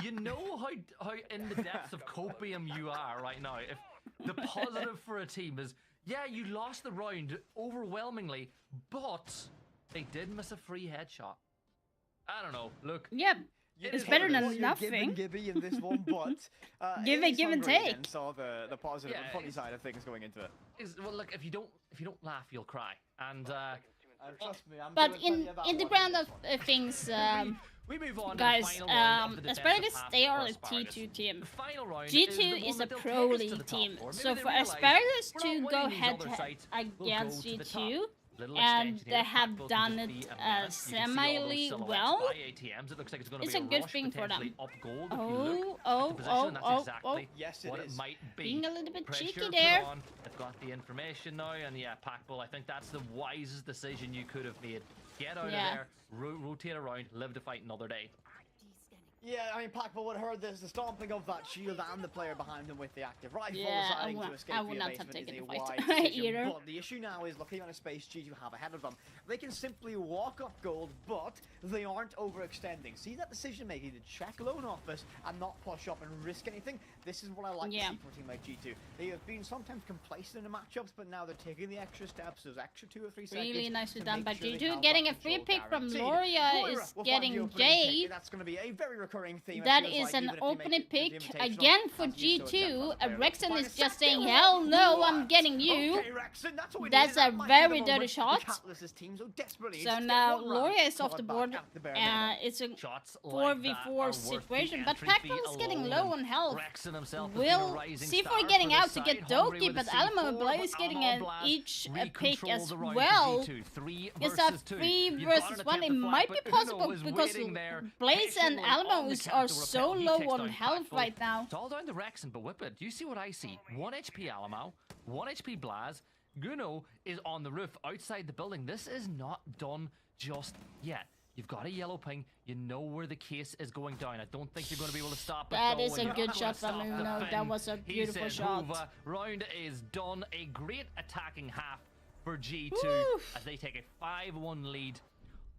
You know how in the depths of copium you are right now. If the positive for a team is, yeah, you lost the round overwhelmingly, but they did miss a free headshot. I don't know. Look. Yep. It's better than nothing. Gibby in this one, but give and take. Saw the positive and funny side of things going into it. Well, look, if you don't laugh, you'll cry. And trust me, I'm but in the ground of things, we move on guys, to the final round of the Asparagus, they are a Asparagus. T2 team. The final round G2 is a pro league team, so for Asparagus to go head to head against G2, and they have done it semi well, it's a good thing for them. Oh. Yes, it is. Being a little bit cheeky there. They've got the information now, and yeah, Packbull, I think that's the wisest decision you could have made. Get out of there, rotate around, live to fight another day. Yeah, I mean, Packbull would have heard this, the stomping of that shield and the player behind him with the active rifle deciding to escape I would via not basement have taken is a the wise fight decision. either. But the issue now is looking on a space G2 have ahead of them. They can simply walk up gold, but they aren't overextending. See that decision making to check loan office and not push up and risk anything? This is what I like to see from a team like G2. They have been sometimes complacent in the matchups, but now they're taking the extra steps, those extra 2 or 3 seconds. Really nicely done by G2. Getting a free pick from Loria is getting Jay. That's going to be a very recurring theme. That is an opening pick again for G2. Rexon is just saying, hell no, I'm getting you. That's a very dirty shot. So now Loria is off the board. It's a 4v4 situation, but Packbull is getting low on health. Will C4 getting out to get Doki, but Alamo and Blaze getting each pick as well. It's a 3 versus 1. It might be possible because Blaze and Alamo are so low on health right now. It's all down to Rexon, but Whip It, do you see what I see? 1 HP Alamo, 1 HP Blaz. Guno is on the roof outside the building. This is not done just yet. You've got a yellow ping. You know where the case is going down. I don't think you're going to be able to stop it. That is a good shot from Uno. That was a beautiful shot. Round is done. A great attacking half for G2 as they take a 5-1 lead.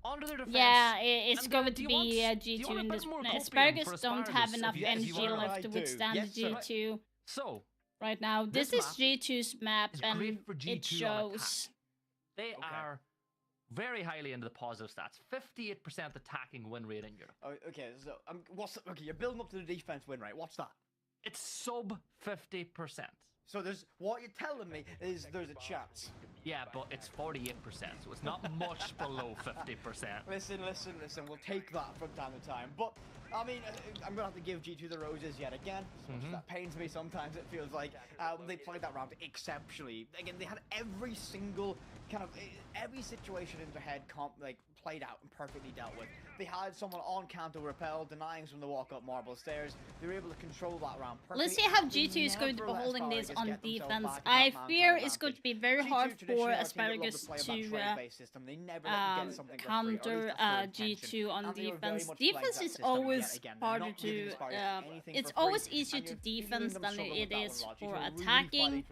Under their defense. Yeah, it's going to be G2 in this. Asparagus don't have enough energy left to withstand G2. So right now, this is G2's map, and it shows. They are very highly into the positive stats. 58% attacking win rate in Europe. Okay, so you're building up to the defense win rate. What's that? It's sub 50%. So what you're telling me is there's a chance. Yeah, but it's 48%, so it's not much below 50%. Listen, we'll take that from time to time. But, I mean, I'm going to have to give G2 the roses yet again. That pains me sometimes, it feels like. They played that round exceptionally. Again, they had every single every situation in their head played out and perfectly dealt with. They had someone on counter repel, denying from the walk-up marble stairs. They were able to control that round perfectly. Let's see how G2 is going to be holding this on defense. I fear it's going to be very hard for Asparagus to counter G2 on defense. Defense is always harder to... it's always easier to defense than it is for attacking.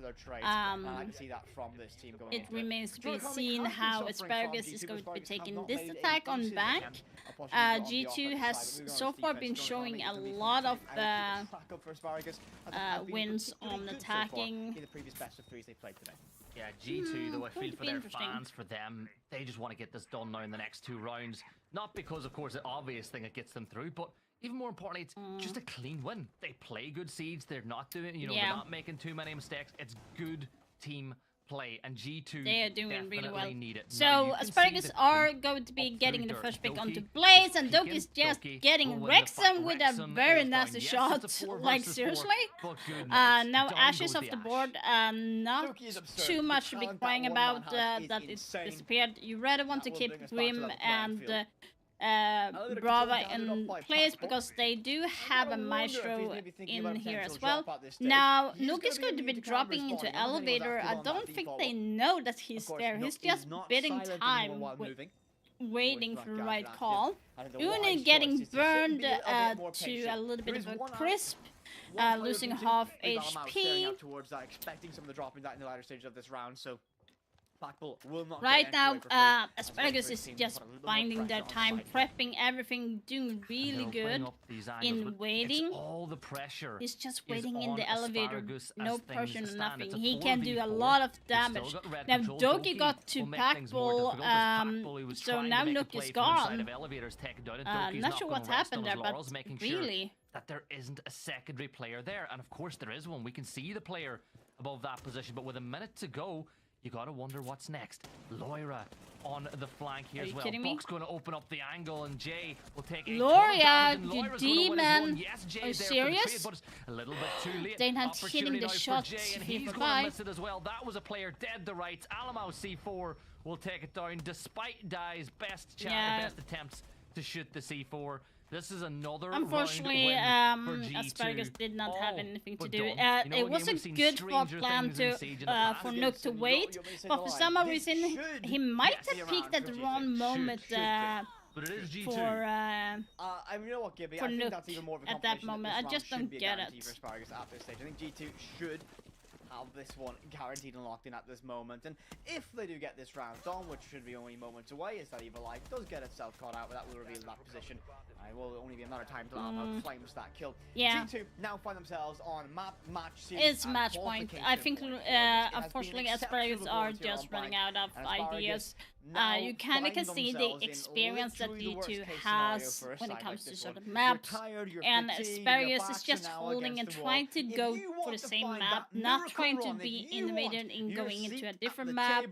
It remains to be seen how Asparagus is going to be taking this attack on back. G2 has so far been showing a lot of wins on attacking. Yeah, G2, though I feel for their fans, for them, they just want to get this done now in the next 2 rounds. Not because, of course, the obvious thing that gets them through, but even more importantly, it's just a clean win. They play good siege. They're not doing, they're not making too many mistakes. It's good team play, and G2 they are doing really well. Need it. So Asparagus are going to be getting the first pick onto Blaze, and Doki is just getting Rexon with a very nasty shot. Like seriously. Now Ashes off the board. Not too much to be crying about that it's disappeared. You rather want to keep Grim and Brava in place because they do have a Maestro in here as well. Now, Nuke is going to be dropping into elevator. I don't think they know that he's there. He's just bidding time, waiting for the right call. Uni getting burned to a little bit of a crisp, losing half HP. Towards that, expecting some of the dropping that in the latter stage of this round, so Packbull will not Right get now, entry away for free. Asparagus is just finding their time, prepping everything, doing really good in waiting. All the pressure. He's just waiting in the elevator, no pressure, no nothing. It's a He can do a 4v4. lot of He's damage. still got red Now control. Doki got to will make things more Packbull, difficult as Packbull, was so trying now to make a Nook play is from inside gone. of elevators, taken down, and Doki's Not not sure gonna what's rest on happened his there, but laurels, making really. sure that there isn't a secondary player there. And of course there is one. We can see the player above that position, but with a minute to go, you gotta wonder what's next. Loira on the flank here Are as you well. kidding me? Buck's going to open up the angle, and Jay will take a Loria, good you demon. Yes, Jay Are you there serious? For the trade, but it's a little bit too late. They're not Opportunity hitting the now for shots Jay, and here he's for going to bye. miss it as well. That was a player dead to rights. Alamo C4 will take it down despite Dai's best best attempts to shoot the C4. This is another Unfortunately, round win for G2. Asparagus did not have anything to do. done. It was a good plan to for Nook to wait, but for some reason he might have peaked at the wrong moment But it is G2. for I mean, you know what, Gibby? for I think Nook that's even more of a at that competition moment. this I just round don't should be a get guarantee it. for Asparagus at this stage. I think G2 should have this one guaranteed and locked in at this moment. And if they do get this round done, which should be only moments away, as that Evil Eye does get itself caught out, but that will reveal that position. It will only be a matter of time to flames that kill. Yeah. G2 now find themselves on match series. It's match point. I think, unfortunately, Asparagus are just running out of ideas. You kind of can see the experience that G2 has when it comes to sort of maps, and Asparagus is just holding and trying to go for the same map, not trying to be innovative in going into a different map.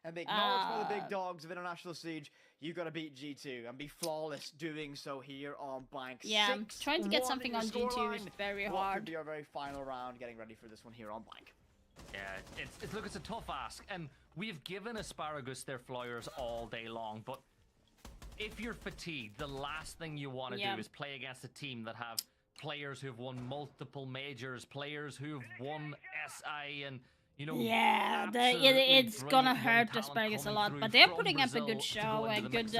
And be acknowledged by the big dogs of International Siege. You gotta beat G2 and be flawless doing so here on Blank. Yeah, trying to get something on G2 is very what hard. could be our very final round, getting ready for this one here on Blank. Yeah, look, it's a tough ask, and we've given Asparagus their flyers all day long, but if you're fatigued, the last thing you want to do is play against a team that have players who've won multiple majors, players who've won SI, and you know, yeah, it's gonna hurt Asparagus a lot, but they're putting up a good show, a good,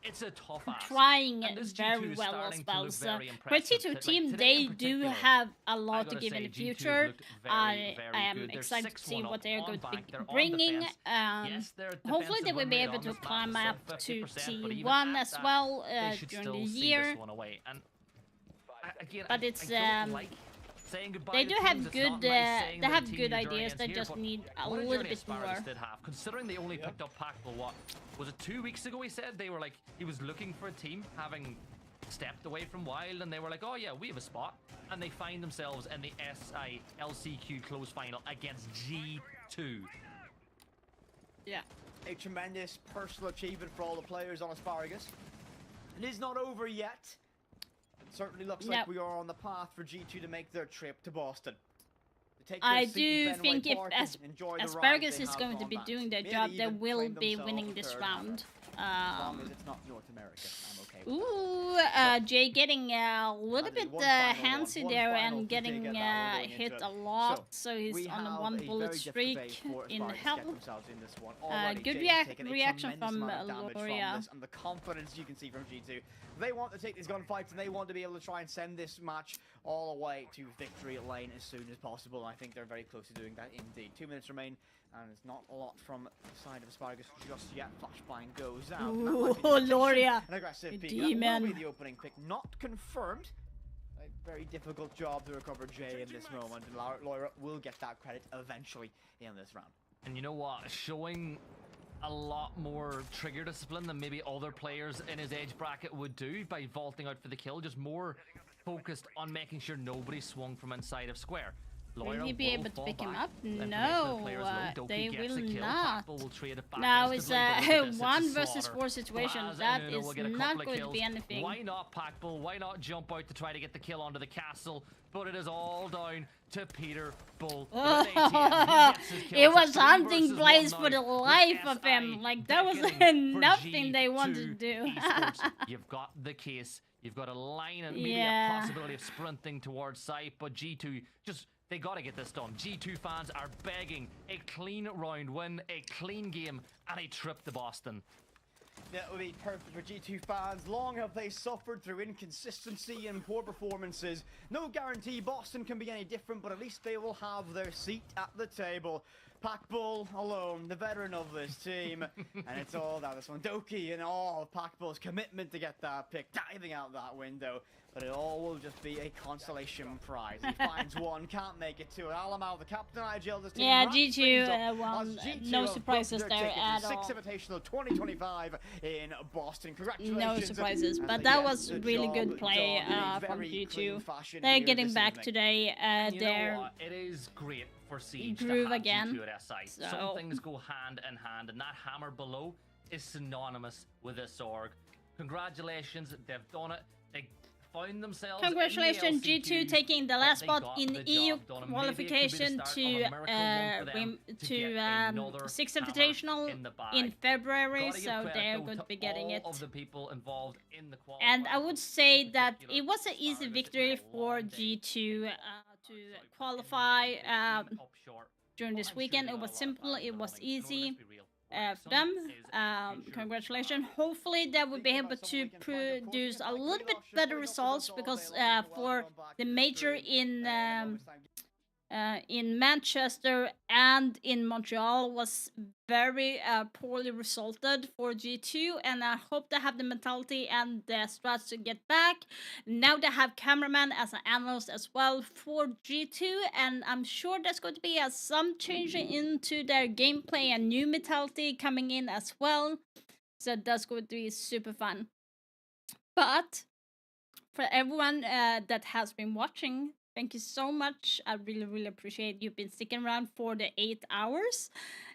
it's a tough ask. Trying very well as well. So for a T2 team, they do have a lot to give in the future. I am excited to see what they're going to be bringing. Hopefully they will be able to climb up to T1 as well during the year. But it's they do have good they have good ideas. They just need a little bit more. Considering they only picked up Packbull, what was it, 2 weeks ago? He said they were like, he was looking for a team, having stepped away from Wild, and they were like, oh yeah, we have a spot, and they find themselves in the SI LCQ close final against G2. Yeah, a tremendous personal achievement for all the players on Asparagus. It is not over yet. Certainly looks like we are on the path for G2 to make their trip to Boston. I do think if Asparagus is going to be doing their job, they will be winning this round. It's not North America. I'm okay with ooh, Jay getting a little bit handsy there and getting hit a lot, so he's on a 1 bullet streak in hell. Good reaction from Loria. And the confidence you can see from G2. They want to take these gunfights and they want to be able to try and send this match all the way to victory lane as soon as possible. I think they're very close to doing that indeed. 2 minutes remain, and it's not a lot from the side of Asparagus just yet. Flashbang goes out. Ooh, Loria, an aggressive peek. demon. That will be the opening pick, not confirmed. A very difficult job to recover Jay in this moment, and Loira will get that credit eventually in this round. And you know what? Showing a lot more trigger discipline than maybe other players in his age bracket would do by vaulting out for the kill, just more focused on making sure nobody swung from inside of square. Will he be able to pick him up? No, they will not. Will now it's a 1 versus 4 situation. That is not going to be anything. Why not Packbull? Why not jump out to try to get the kill onto the castle? But it is all down to Peter Bull. It was hunting place for the life of him. Like, that was nothing they wanted to do. You've got the case. You've got a line and maybe a possibility of sprinting towards sight, but G2 just... They gotta get this done. G2 fans are begging a clean round win, a clean game, and a trip to Boston. That would be perfect for G2 fans. Long have they suffered through inconsistency and poor performances. No guarantee Boston can be any different, but at least they will have their seat at the table. Packbull alone, the veteran of this team, and it's all down this one. Doki and all of Packbull's commitment to get that pick, diving out that window. But it all will just be a consolation prize. He finds one, can't make it two. Alamal, the captain IGL, this team. Yeah, G2 won. No surprises there at all. Sixth Invitational 2025 in Boston. Congratulations. No surprises, but that was really good play from G2. They're getting back today. Their it is great for Siege groove to have again. G2 at SI. So. Some things go hand in hand, and that hammer below is synonymous with this org. Congratulations, they've done it. They found themselves. Congratulations, in the LCQ, G2 taking the last spot in the EU job done. qualification to Sixth Invitational in February, so they're going to be getting it. Of the people involved in the and I would say that it was an easy victory for G2 to qualify during this weekend. It was simple, it was easy. For them, congratulations. Hopefully they will be able to produce a little bit better results, because for the major in Manchester and in Montreal was very poorly resulted for G2, and I hope they have the mentality and the strats to get back. Now they have cameraman as an analyst as well for G2, and I'm sure there's going to be some change into their gameplay and new mentality coming in as well. So that's going to be super fun. But for everyone that has been watching, thank you so much. I really appreciate you've been sticking around for the 8 hours.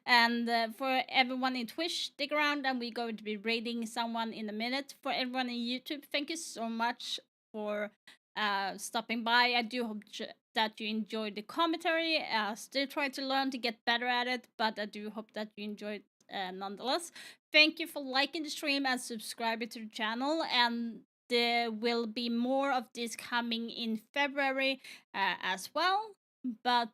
And for everyone in Twitch, stick around and we're going to be raiding someone in a minute. For everyone in YouTube, thank you so much for stopping by. I do hope that you enjoyed the commentary. Still trying to learn to get better at it, but I do hope that you enjoyed nonetheless. Thank you for liking the stream and subscribing to the channel, and there will be more of this coming in February as well. But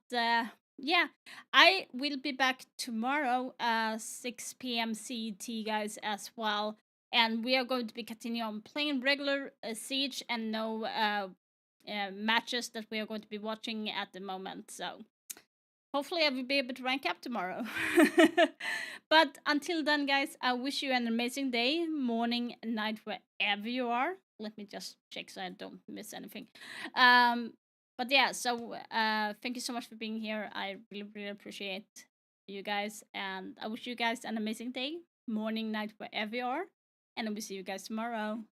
yeah, I will be back tomorrow 6 p.m. CET, guys, as well. And we are going to be continuing on playing regular Siege, and no matches that we are going to be watching at the moment. So hopefully I will be able to rank up tomorrow. But until then, guys, I wish you an amazing day, morning, night, wherever you are. Let me just check so I don't miss anything. But yeah, so thank you so much for being here. I really appreciate you guys, and I wish you guys an amazing day, morning, night, wherever you are, and I will see you guys tomorrow.